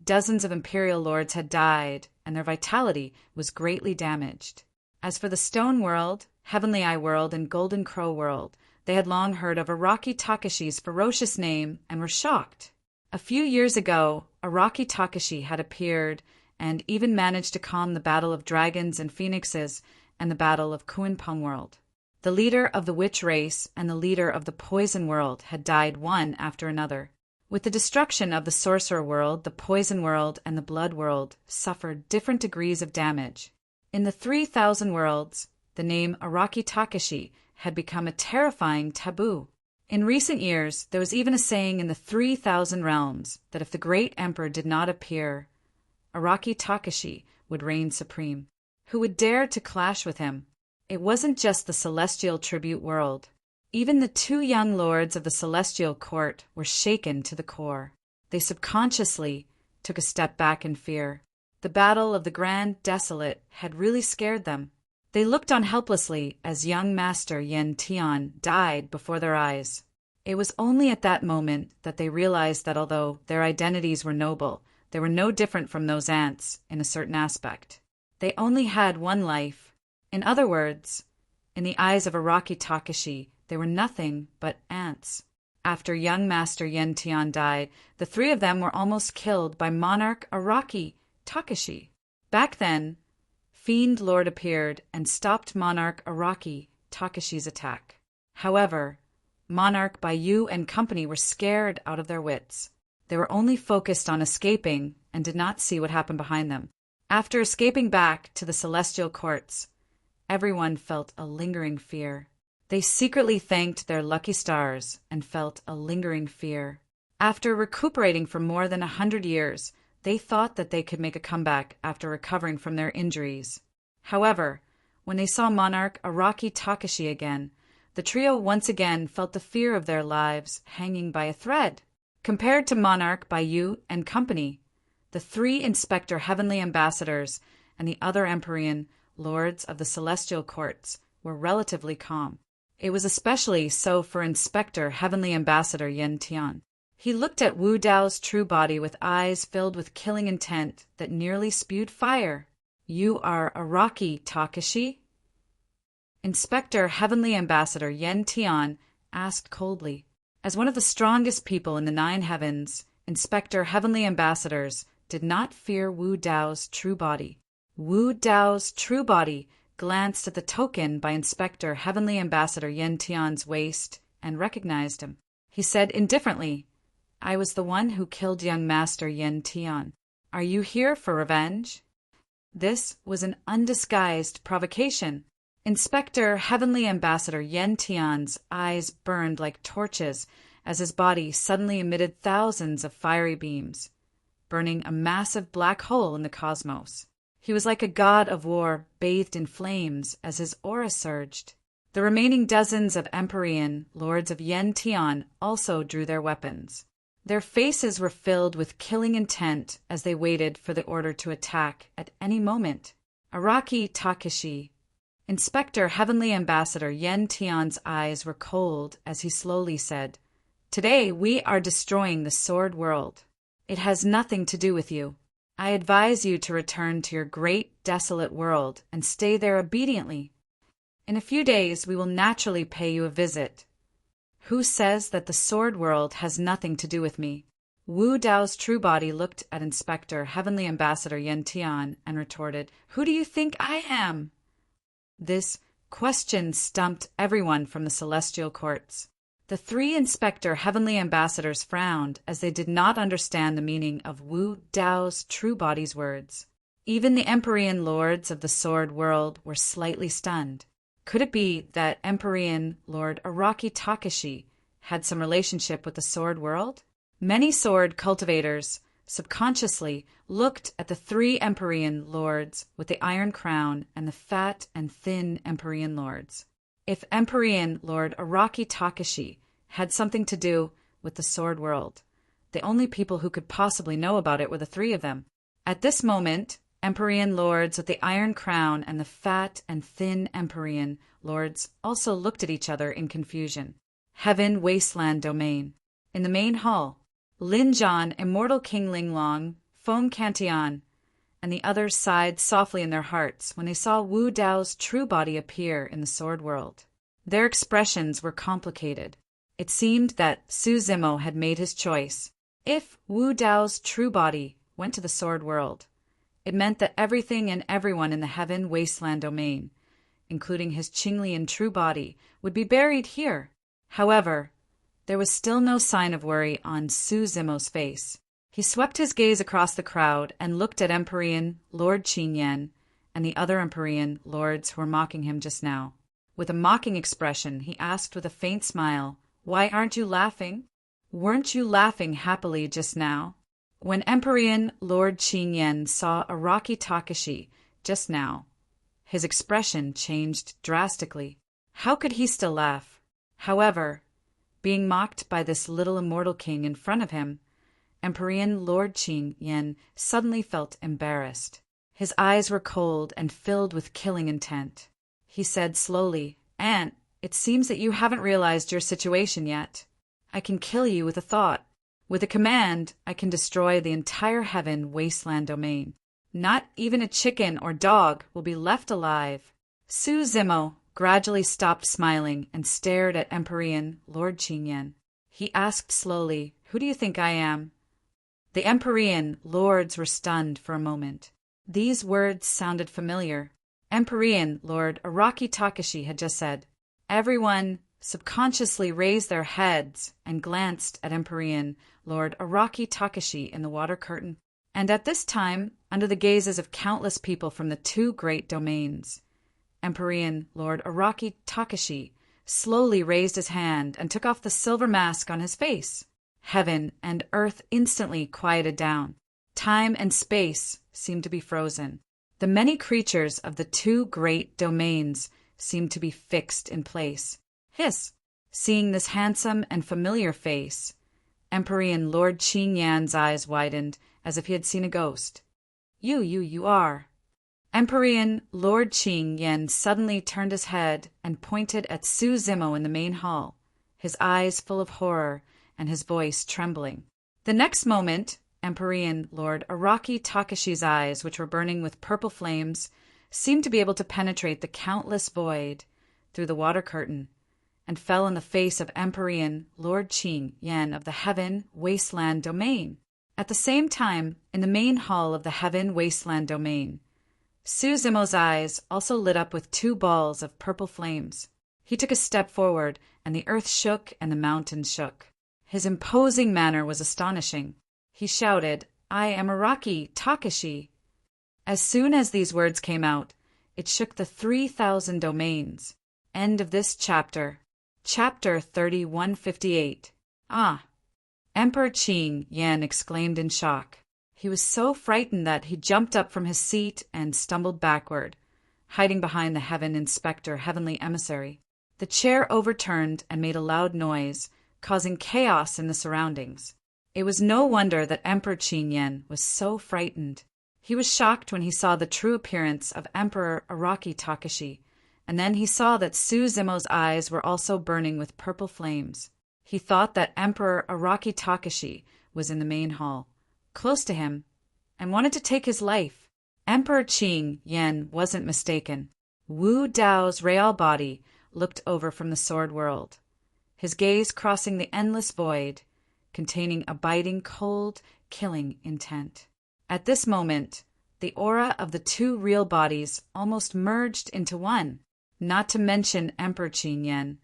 dozens of Imperial Lords had died, and their vitality was greatly damaged. As for the Stone World, Heavenly Eye World, and Golden Crow World, they had long heard of Araki Takashi's ferocious name and were shocked. A few years ago, Araki Takashi had appeared and even managed to calm the battle of dragons and phoenixes and the battle of Kuinpeng World. The leader of the witch race and the leader of the poison world had died one after another. With the destruction of the sorcerer world, the poison world, and the blood world suffered different degrees of damage. In the 3,000 worlds, the name Araki Takashi had become a terrifying taboo. In recent years, there was even a saying in the 3,000 realms that if the great emperor did not appear, Araki Takashi would reign supreme. Who would dare to clash with him? It wasn't just the celestial tribute world. Even the 2 young lords of the celestial court were shaken to the core. They subconsciously took a step back in fear. The battle of the Grand Desolate had really scared them. They looked on helplessly as young Master Yen Tian died before their eyes. It was only at that moment that they realized that although their identities were noble, they were no different from those ants in a certain aspect. They only had one life. In other words, in the eyes of Araki Takashi, they were nothing but ants. After young Master Yen Tian died, the 3 of them were almost killed by Monarch Araki Takashi. Back then, Fiend Lord appeared and stopped Monarch Araki Takashi's attack. However, Monarch Baiyu and company were scared out of their wits. They were only focused on escaping and did not see what happened behind them. After escaping back to the celestial courts, everyone felt a lingering fear. They secretly thanked their lucky stars and felt a lingering fear. After recuperating for more than 100 years, they thought that they could make a comeback after recovering from their injuries. However, when they saw Monarch Araki Takashi again, the trio once again felt the fear of their lives hanging by a thread. Compared to Monarch Baiyu and company, the 3 Inspector Heavenly Ambassadors and the other Empyrean Lords of the Celestial Courts were relatively calm. It was especially so for Inspector Heavenly Ambassador Yen Tian. He looked at Wu Dao's true body with eyes filled with killing intent that nearly spewed fire. "You are Araki Takashi?" Inspector Heavenly Ambassador Yen Tian asked coldly. As one of the strongest people in the 9 heavens, Inspector Heavenly Ambassadors did not fear Wu Dao's true body. Wu Dao's true body glanced at the token by Inspector Heavenly Ambassador Yen Tian's waist and recognized him. He said indifferently, "I was the one who killed young Master Yen Tian. Are you here for revenge?" This was an undisguised provocation. Inspector Heavenly Ambassador Yen Tian's eyes burned like torches as his body suddenly emitted thousands of fiery beams, burning a massive black hole in the cosmos. He was like a god of war bathed in flames as his aura surged. The remaining dozens of Empyrean Lords of Yen Tian also drew their weapons. Their faces were filled with killing intent as they waited for the order to attack at any moment. Araki Takashi. Inspector Heavenly Ambassador Yen Tian's eyes were cold as he slowly said, "Today we are destroying the Sword World. It has nothing to do with you. I advise you to return to your great desolate world and stay there obediently. In a few days we will naturally pay you a visit." "Who says that the Sword World has nothing to do with me?" Wu Dao's true body looked at Inspector Heavenly Ambassador Yen Tian and retorted, "Who do you think I am?" This question stumped everyone from the celestial courts. The 3 Inspector Heavenly Ambassadors frowned as they did not understand the meaning of Wu Dao's true body's words. Even the Empyrean Lords of the Sword World were slightly stunned. Could it be that Empyrean Lord Araki Takashi had some relationship with the Sword World? Many sword cultivators subconsciously looked at the 3 Empyrean Lords with the Iron Crown and the fat and thin Empyrean Lords. If Empyrean Lord Araki Takashi had something to do with the Sword World, the only people who could possibly know about it were the 3 of them. At this moment, Empyrean Lords with the Iron Crown and the fat and thin Empyrean Lords also looked at each other in confusion. Heaven Wasteland Domain. In the main hall, Lin Zhan, Immortal King Linglong, Feng Cantian, and the others sighed softly in their hearts when they saw Wu Dao's true body appear in the Sword World. Their expressions were complicated. It seemed that Su Zimo had made his choice. If Wu Dao's true body went to the sword world, it meant that everything and everyone in the heaven wasteland domain, including his Qinglian true body, would be buried here. However, there was still no sign of worry on Su Zimo's face. He swept his gaze across the crowd and looked at Empyrean Lord Qin and the other Empyrean lords who were mocking him just now. With a mocking expression, he asked with a faint smile, "Why aren't you laughing? Weren't you laughing happily just now?" When Empyrean Lord Qin saw Araki Takashi just now, his expression changed drastically. How could he still laugh? However, being mocked by this little immortal king in front of him, Empyrean Lord Qin suddenly felt embarrassed. His eyes were cold and filled with killing intent. He said slowly, "Aunt, it seems that you haven't realized your situation yet. I can kill you with a thought. With a command, I can destroy the entire heaven wasteland domain. Not even a chicken or dog will be left alive." Su Zimo gradually stopped smiling and stared at Empyrean Lord Qin. He asked slowly, "Who do you think I am?" The Empyrean lords were stunned for a moment. These words sounded familiar. Empyrean Lord Araki Takashi had just said. Everyone subconsciously raised their heads and glanced at Empyrean Lord Araki Takashi in the water curtain. And at this time, under the gazes of countless people from the two great domains, Empyrean Lord Araki Takashi slowly raised his hand and took off the silver mask on his face. Heaven and earth instantly quieted down. Time and space seemed to be frozen. The many creatures of the two great domains seemed to be fixed in place. Hiss! Seeing this handsome and familiar face, Empyrean Lord Qin's eyes widened as if he had seen a ghost. You are. Empyrean Lord Qin suddenly turned his head and pointed at Su Zimo in the main hall, his eyes full of horror and his voice trembling. The next moment, Empyrean Lord Araki Takashi's eyes, which were burning with purple flames, seemed to be able to penetrate the countless void through the water curtain, and fell in the face of Empyrean Lord Qin of the Heaven Wasteland Domain. At the same time, in the main hall of the Heaven Wasteland Domain, Su Zimo's eyes also lit up with two balls of purple flames. He took a step forward, and the earth shook and the mountains shook. His imposing manner was astonishing. He shouted, "I am Araki Takashi." As soon as these words came out, it shook the 3,000 domains. End of this chapter. Chapter 3158. Ah! Emperor Qin exclaimed in shock. He was so frightened that he jumped up from his seat and stumbled backward, hiding behind the Heaven Inspector, Heavenly Emissary. The chair overturned and made a loud noise, causing chaos in the surroundings. It was no wonder that Emperor Qin was so frightened. He was shocked when he saw the true appearance of Emperor Araki Takashi, and then he saw that Su Zimo's eyes were also burning with purple flames. He thought that Emperor Araki Takashi was in the main hall, close to him, and wanted to take his life. Emperor Qin wasn't mistaken. Wu Dao's real body looked over from the sword world, his gaze crossing the endless void, containing a biting, cold, killing intent. At this moment, the aura of the two real bodies almost merged into one, not to mention Emperor Qin.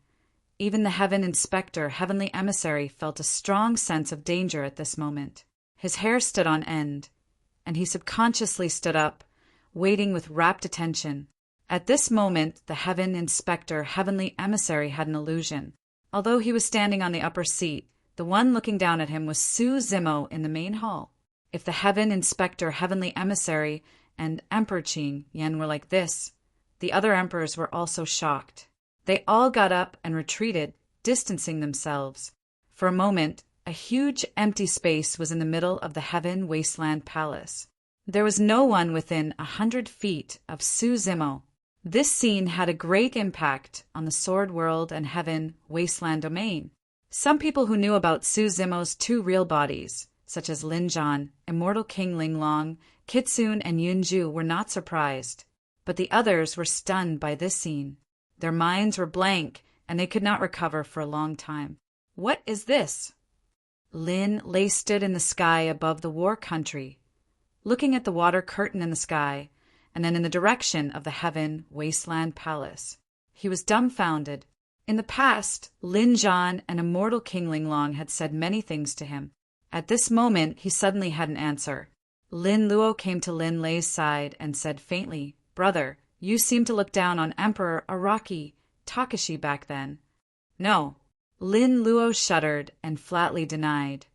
Even the Heaven Inspector, Heavenly Emissary, felt a strong sense of danger at this moment. His hair stood on end, and he subconsciously stood up, waiting with rapt attention. At this moment, the Heaven Inspector, Heavenly Emissary, had an illusion. Although he was standing on the upper seat, the one looking down at him was Su Zimo in the main hall. If the Heaven Inspector, Heavenly Emissary, and Emperor Qin were like this, the other emperors were also shocked. They all got up and retreated, distancing themselves. For a moment, a huge empty space was in the middle of the Heaven Wasteland Palace. There was no one within 100 feet of Su Zimo. This scene had a great impact on the Sword World and Heaven Wasteland Domain. Some people who knew about Su Zimo's two real bodies, such as Lin Zhan, Immortal King Linglong, Kitsune, and Yunju, were not surprised. But the others were stunned by this scene. Their minds were blank, and they could not recover for a long time. What is this? Lin lay stood in the sky above the war country, looking at the water curtain in the sky, and then in the direction of the heaven wasteland palace. He was dumbfounded. In the past, Lin Zhan and immortal King Linglong had said many things to him. At this moment, he suddenly had an answer. Lin Luo came to Lin Lei's side and said faintly, "Brother, you seemed to look down on Emperor Araki Takashi back then." "No." Lin Luo shuddered and flatly denied.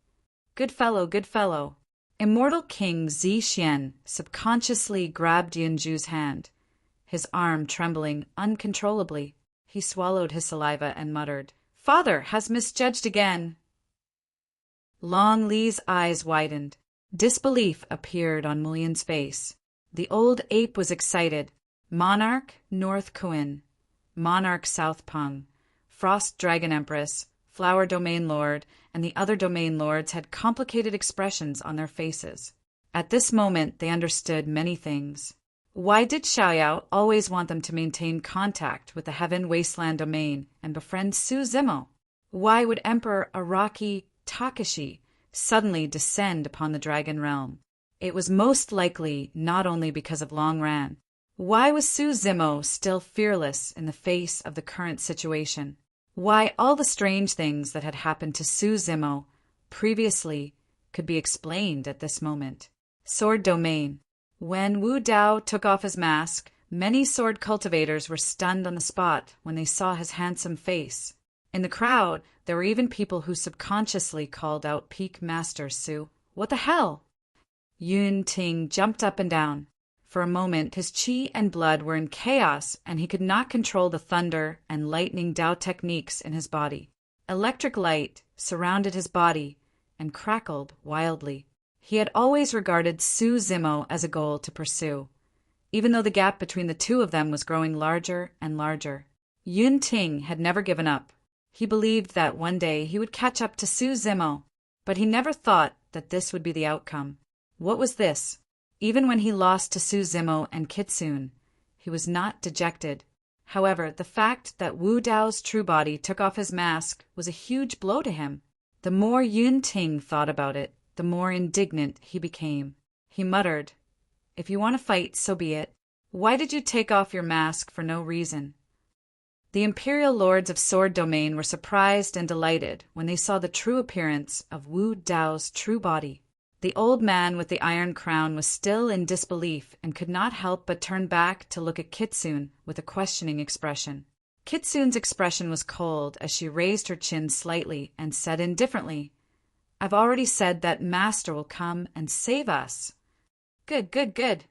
"Good fellow, good fellow." Immortal King Zi Xian subconsciously grabbed Yunju's hand, his arm trembling uncontrollably. He swallowed his saliva and muttered, "Father has misjudged again." Long Li's eyes widened. Disbelief appeared on Mulian's face. The old ape was excited. Monarch North Kuin, Monarch South Peng, Frost Dragon Empress, Flower Domain Lord, and the other domain lords had complicated expressions on their faces. At this moment they understood many things. Why did Xiaoyao always want them to maintain contact with the Heaven Wasteland domain and befriend Su Zimo? Why would Emperor Araki Takashi suddenly descend upon the Dragon Realm? It was most likely not only because of Long Ran. Why was Su Zimo still fearless in the face of the current situation? Why all the strange things that had happened to Su Zimo previously could be explained at this moment. Sword Domain. When Wu Dao took off his mask, many sword cultivators were stunned on the spot when they saw his handsome face. In the crowd, there were even people who subconsciously called out Peak Master Su. What the hell? Yun Ting jumped up and down. For a moment, his qi and blood were in chaos, and he could not control the thunder and lightning Dao techniques in his body. Electric light surrounded his body and crackled wildly. He had always regarded Su Zimo as a goal to pursue, even though the gap between the two of them was growing larger and larger. Yun Ting had never given up. He believed that one day he would catch up to Su Zimo, but he never thought that this would be the outcome. What was this? Even when he lost to Su Zimo and Kitsune, he was not dejected. However, the fact that Wu Dao's true body took off his mask was a huge blow to him. The more Yun Ting thought about it, the more indignant he became. He muttered, "If you want to fight, so be it. Why did you take off your mask for no reason?" The Imperial Lords of Sword Domain were surprised and delighted when they saw the true appearance of Wu Dao's true body. The old man with the iron crown was still in disbelief and could not help but turn back to look at Kitsune with a questioning expression. Kitsune's expression was cold as she raised her chin slightly and said indifferently, "I've already said that Master will come and save us." "Good, good, good."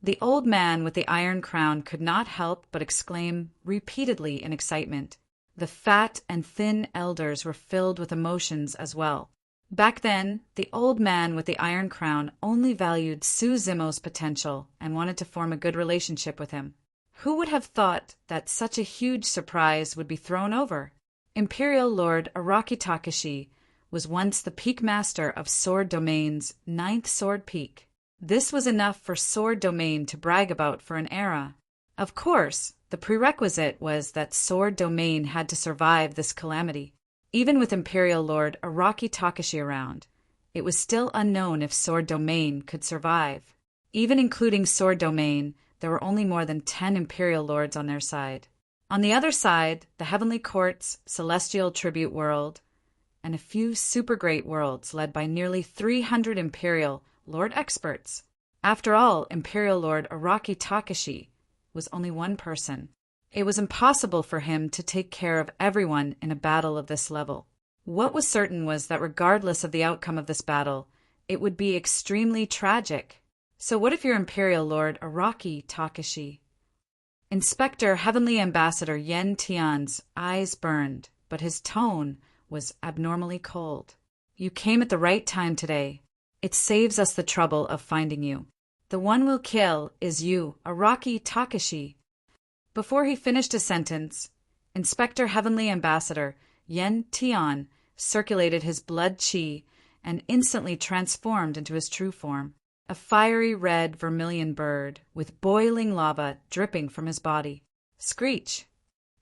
The old man with the iron crown could not help but exclaim repeatedly in excitement. The fat and thin elders were filled with emotions as well. Back then, the old man with the iron crown only valued Su Zimo's potential and wanted to form a good relationship with him. Who would have thought that such a huge surprise would be thrown over? Imperial Lord Araki Takashi was once the peak master of Sword Domain's 9th Sword Peak. This was enough for Sword Domain to brag about for an era. Of course, the prerequisite was that Sword Domain had to survive this calamity. Even with Imperial Lord Araki Takashi around, it was still unknown if Sword Domain could survive. Even including Sword Domain, there were only more than 10 Imperial Lords on their side. On the other side, the Heavenly Court's Celestial Tribute World, and a few super great worlds led by nearly 300 Imperial Lord experts. After all, Imperial Lord Araki Takashi was only one person. It was impossible for him to take care of everyone in a battle of this level. What was certain was that regardless of the outcome of this battle, it would be extremely tragic. So what if your Imperial Lord Araki Takashi? Inspector Heavenly Ambassador Yen Tian's eyes burned, but his tone was abnormally cold. "You came at the right time today. It saves us the trouble of finding you. The one we'll kill is you, Araki Takashi." Before he finished his sentence, Inspector Heavenly Ambassador Yen Tian circulated his blood qi and instantly transformed into his true form, a fiery red vermilion bird with boiling lava dripping from his body. Screech!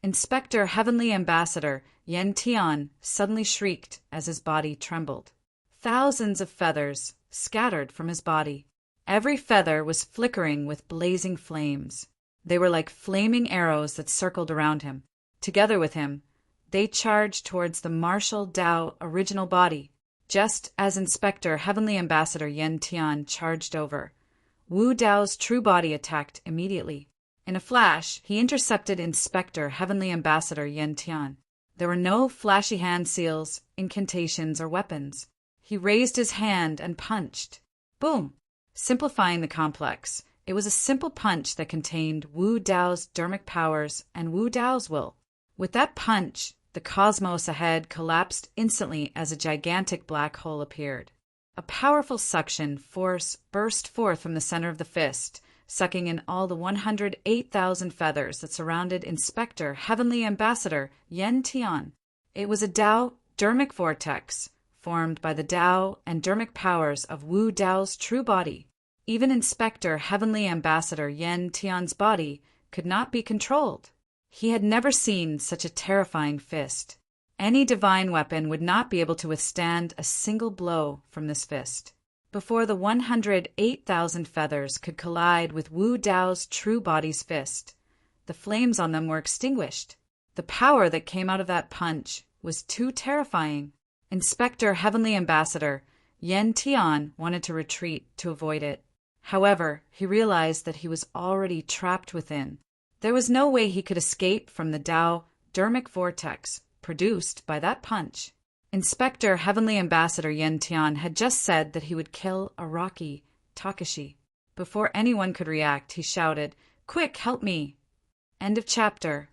Inspector Heavenly Ambassador Yen Tian suddenly shrieked as his body trembled. Thousands of feathers scattered from his body. Every feather was flickering with blazing flames. They were like flaming arrows that circled around him. Together with him, they charged towards the martial Tao original body. Just as Inspector Heavenly Ambassador Yen Tian charged over, Wu Dao's true body attacked immediately. In a flash, he intercepted Inspector Heavenly Ambassador Yen Tian. There were no flashy hand seals, incantations, or weapons. He raised his hand and punched. Boom! Simplifying the complex, it was a simple punch that contained Wu Dao's dermic powers and Wu Dao's will. With that punch, the cosmos ahead collapsed instantly as a gigantic black hole appeared. A powerful suction force burst forth from the center of the fist, sucking in all the 108,000 feathers that surrounded Inspector Heavenly Ambassador Yen Tian. It was a Tao dermic vortex, formed by the Tao and dermic powers of Wu Dao's true body. Even Inspector Heavenly Ambassador Yen Tian's body could not be controlled. He had never seen such a terrifying fist. Any divine weapon would not be able to withstand a single blow from this fist. Before the 108,000 feathers could collide with Wu Dao's true body's fist, the flames on them were extinguished. The power that came out of that punch was too terrifying. Inspector Heavenly Ambassador Yen Tian wanted to retreat to avoid it. However, he realized that he was already trapped within. There was no way he could escape from the Tao dermic vortex produced by that punch. Inspector Heavenly Ambassador Yen Tian had just said that he would kill Araki Takashi. Before anyone could react, he shouted, "Quick, help me!" End of chapter.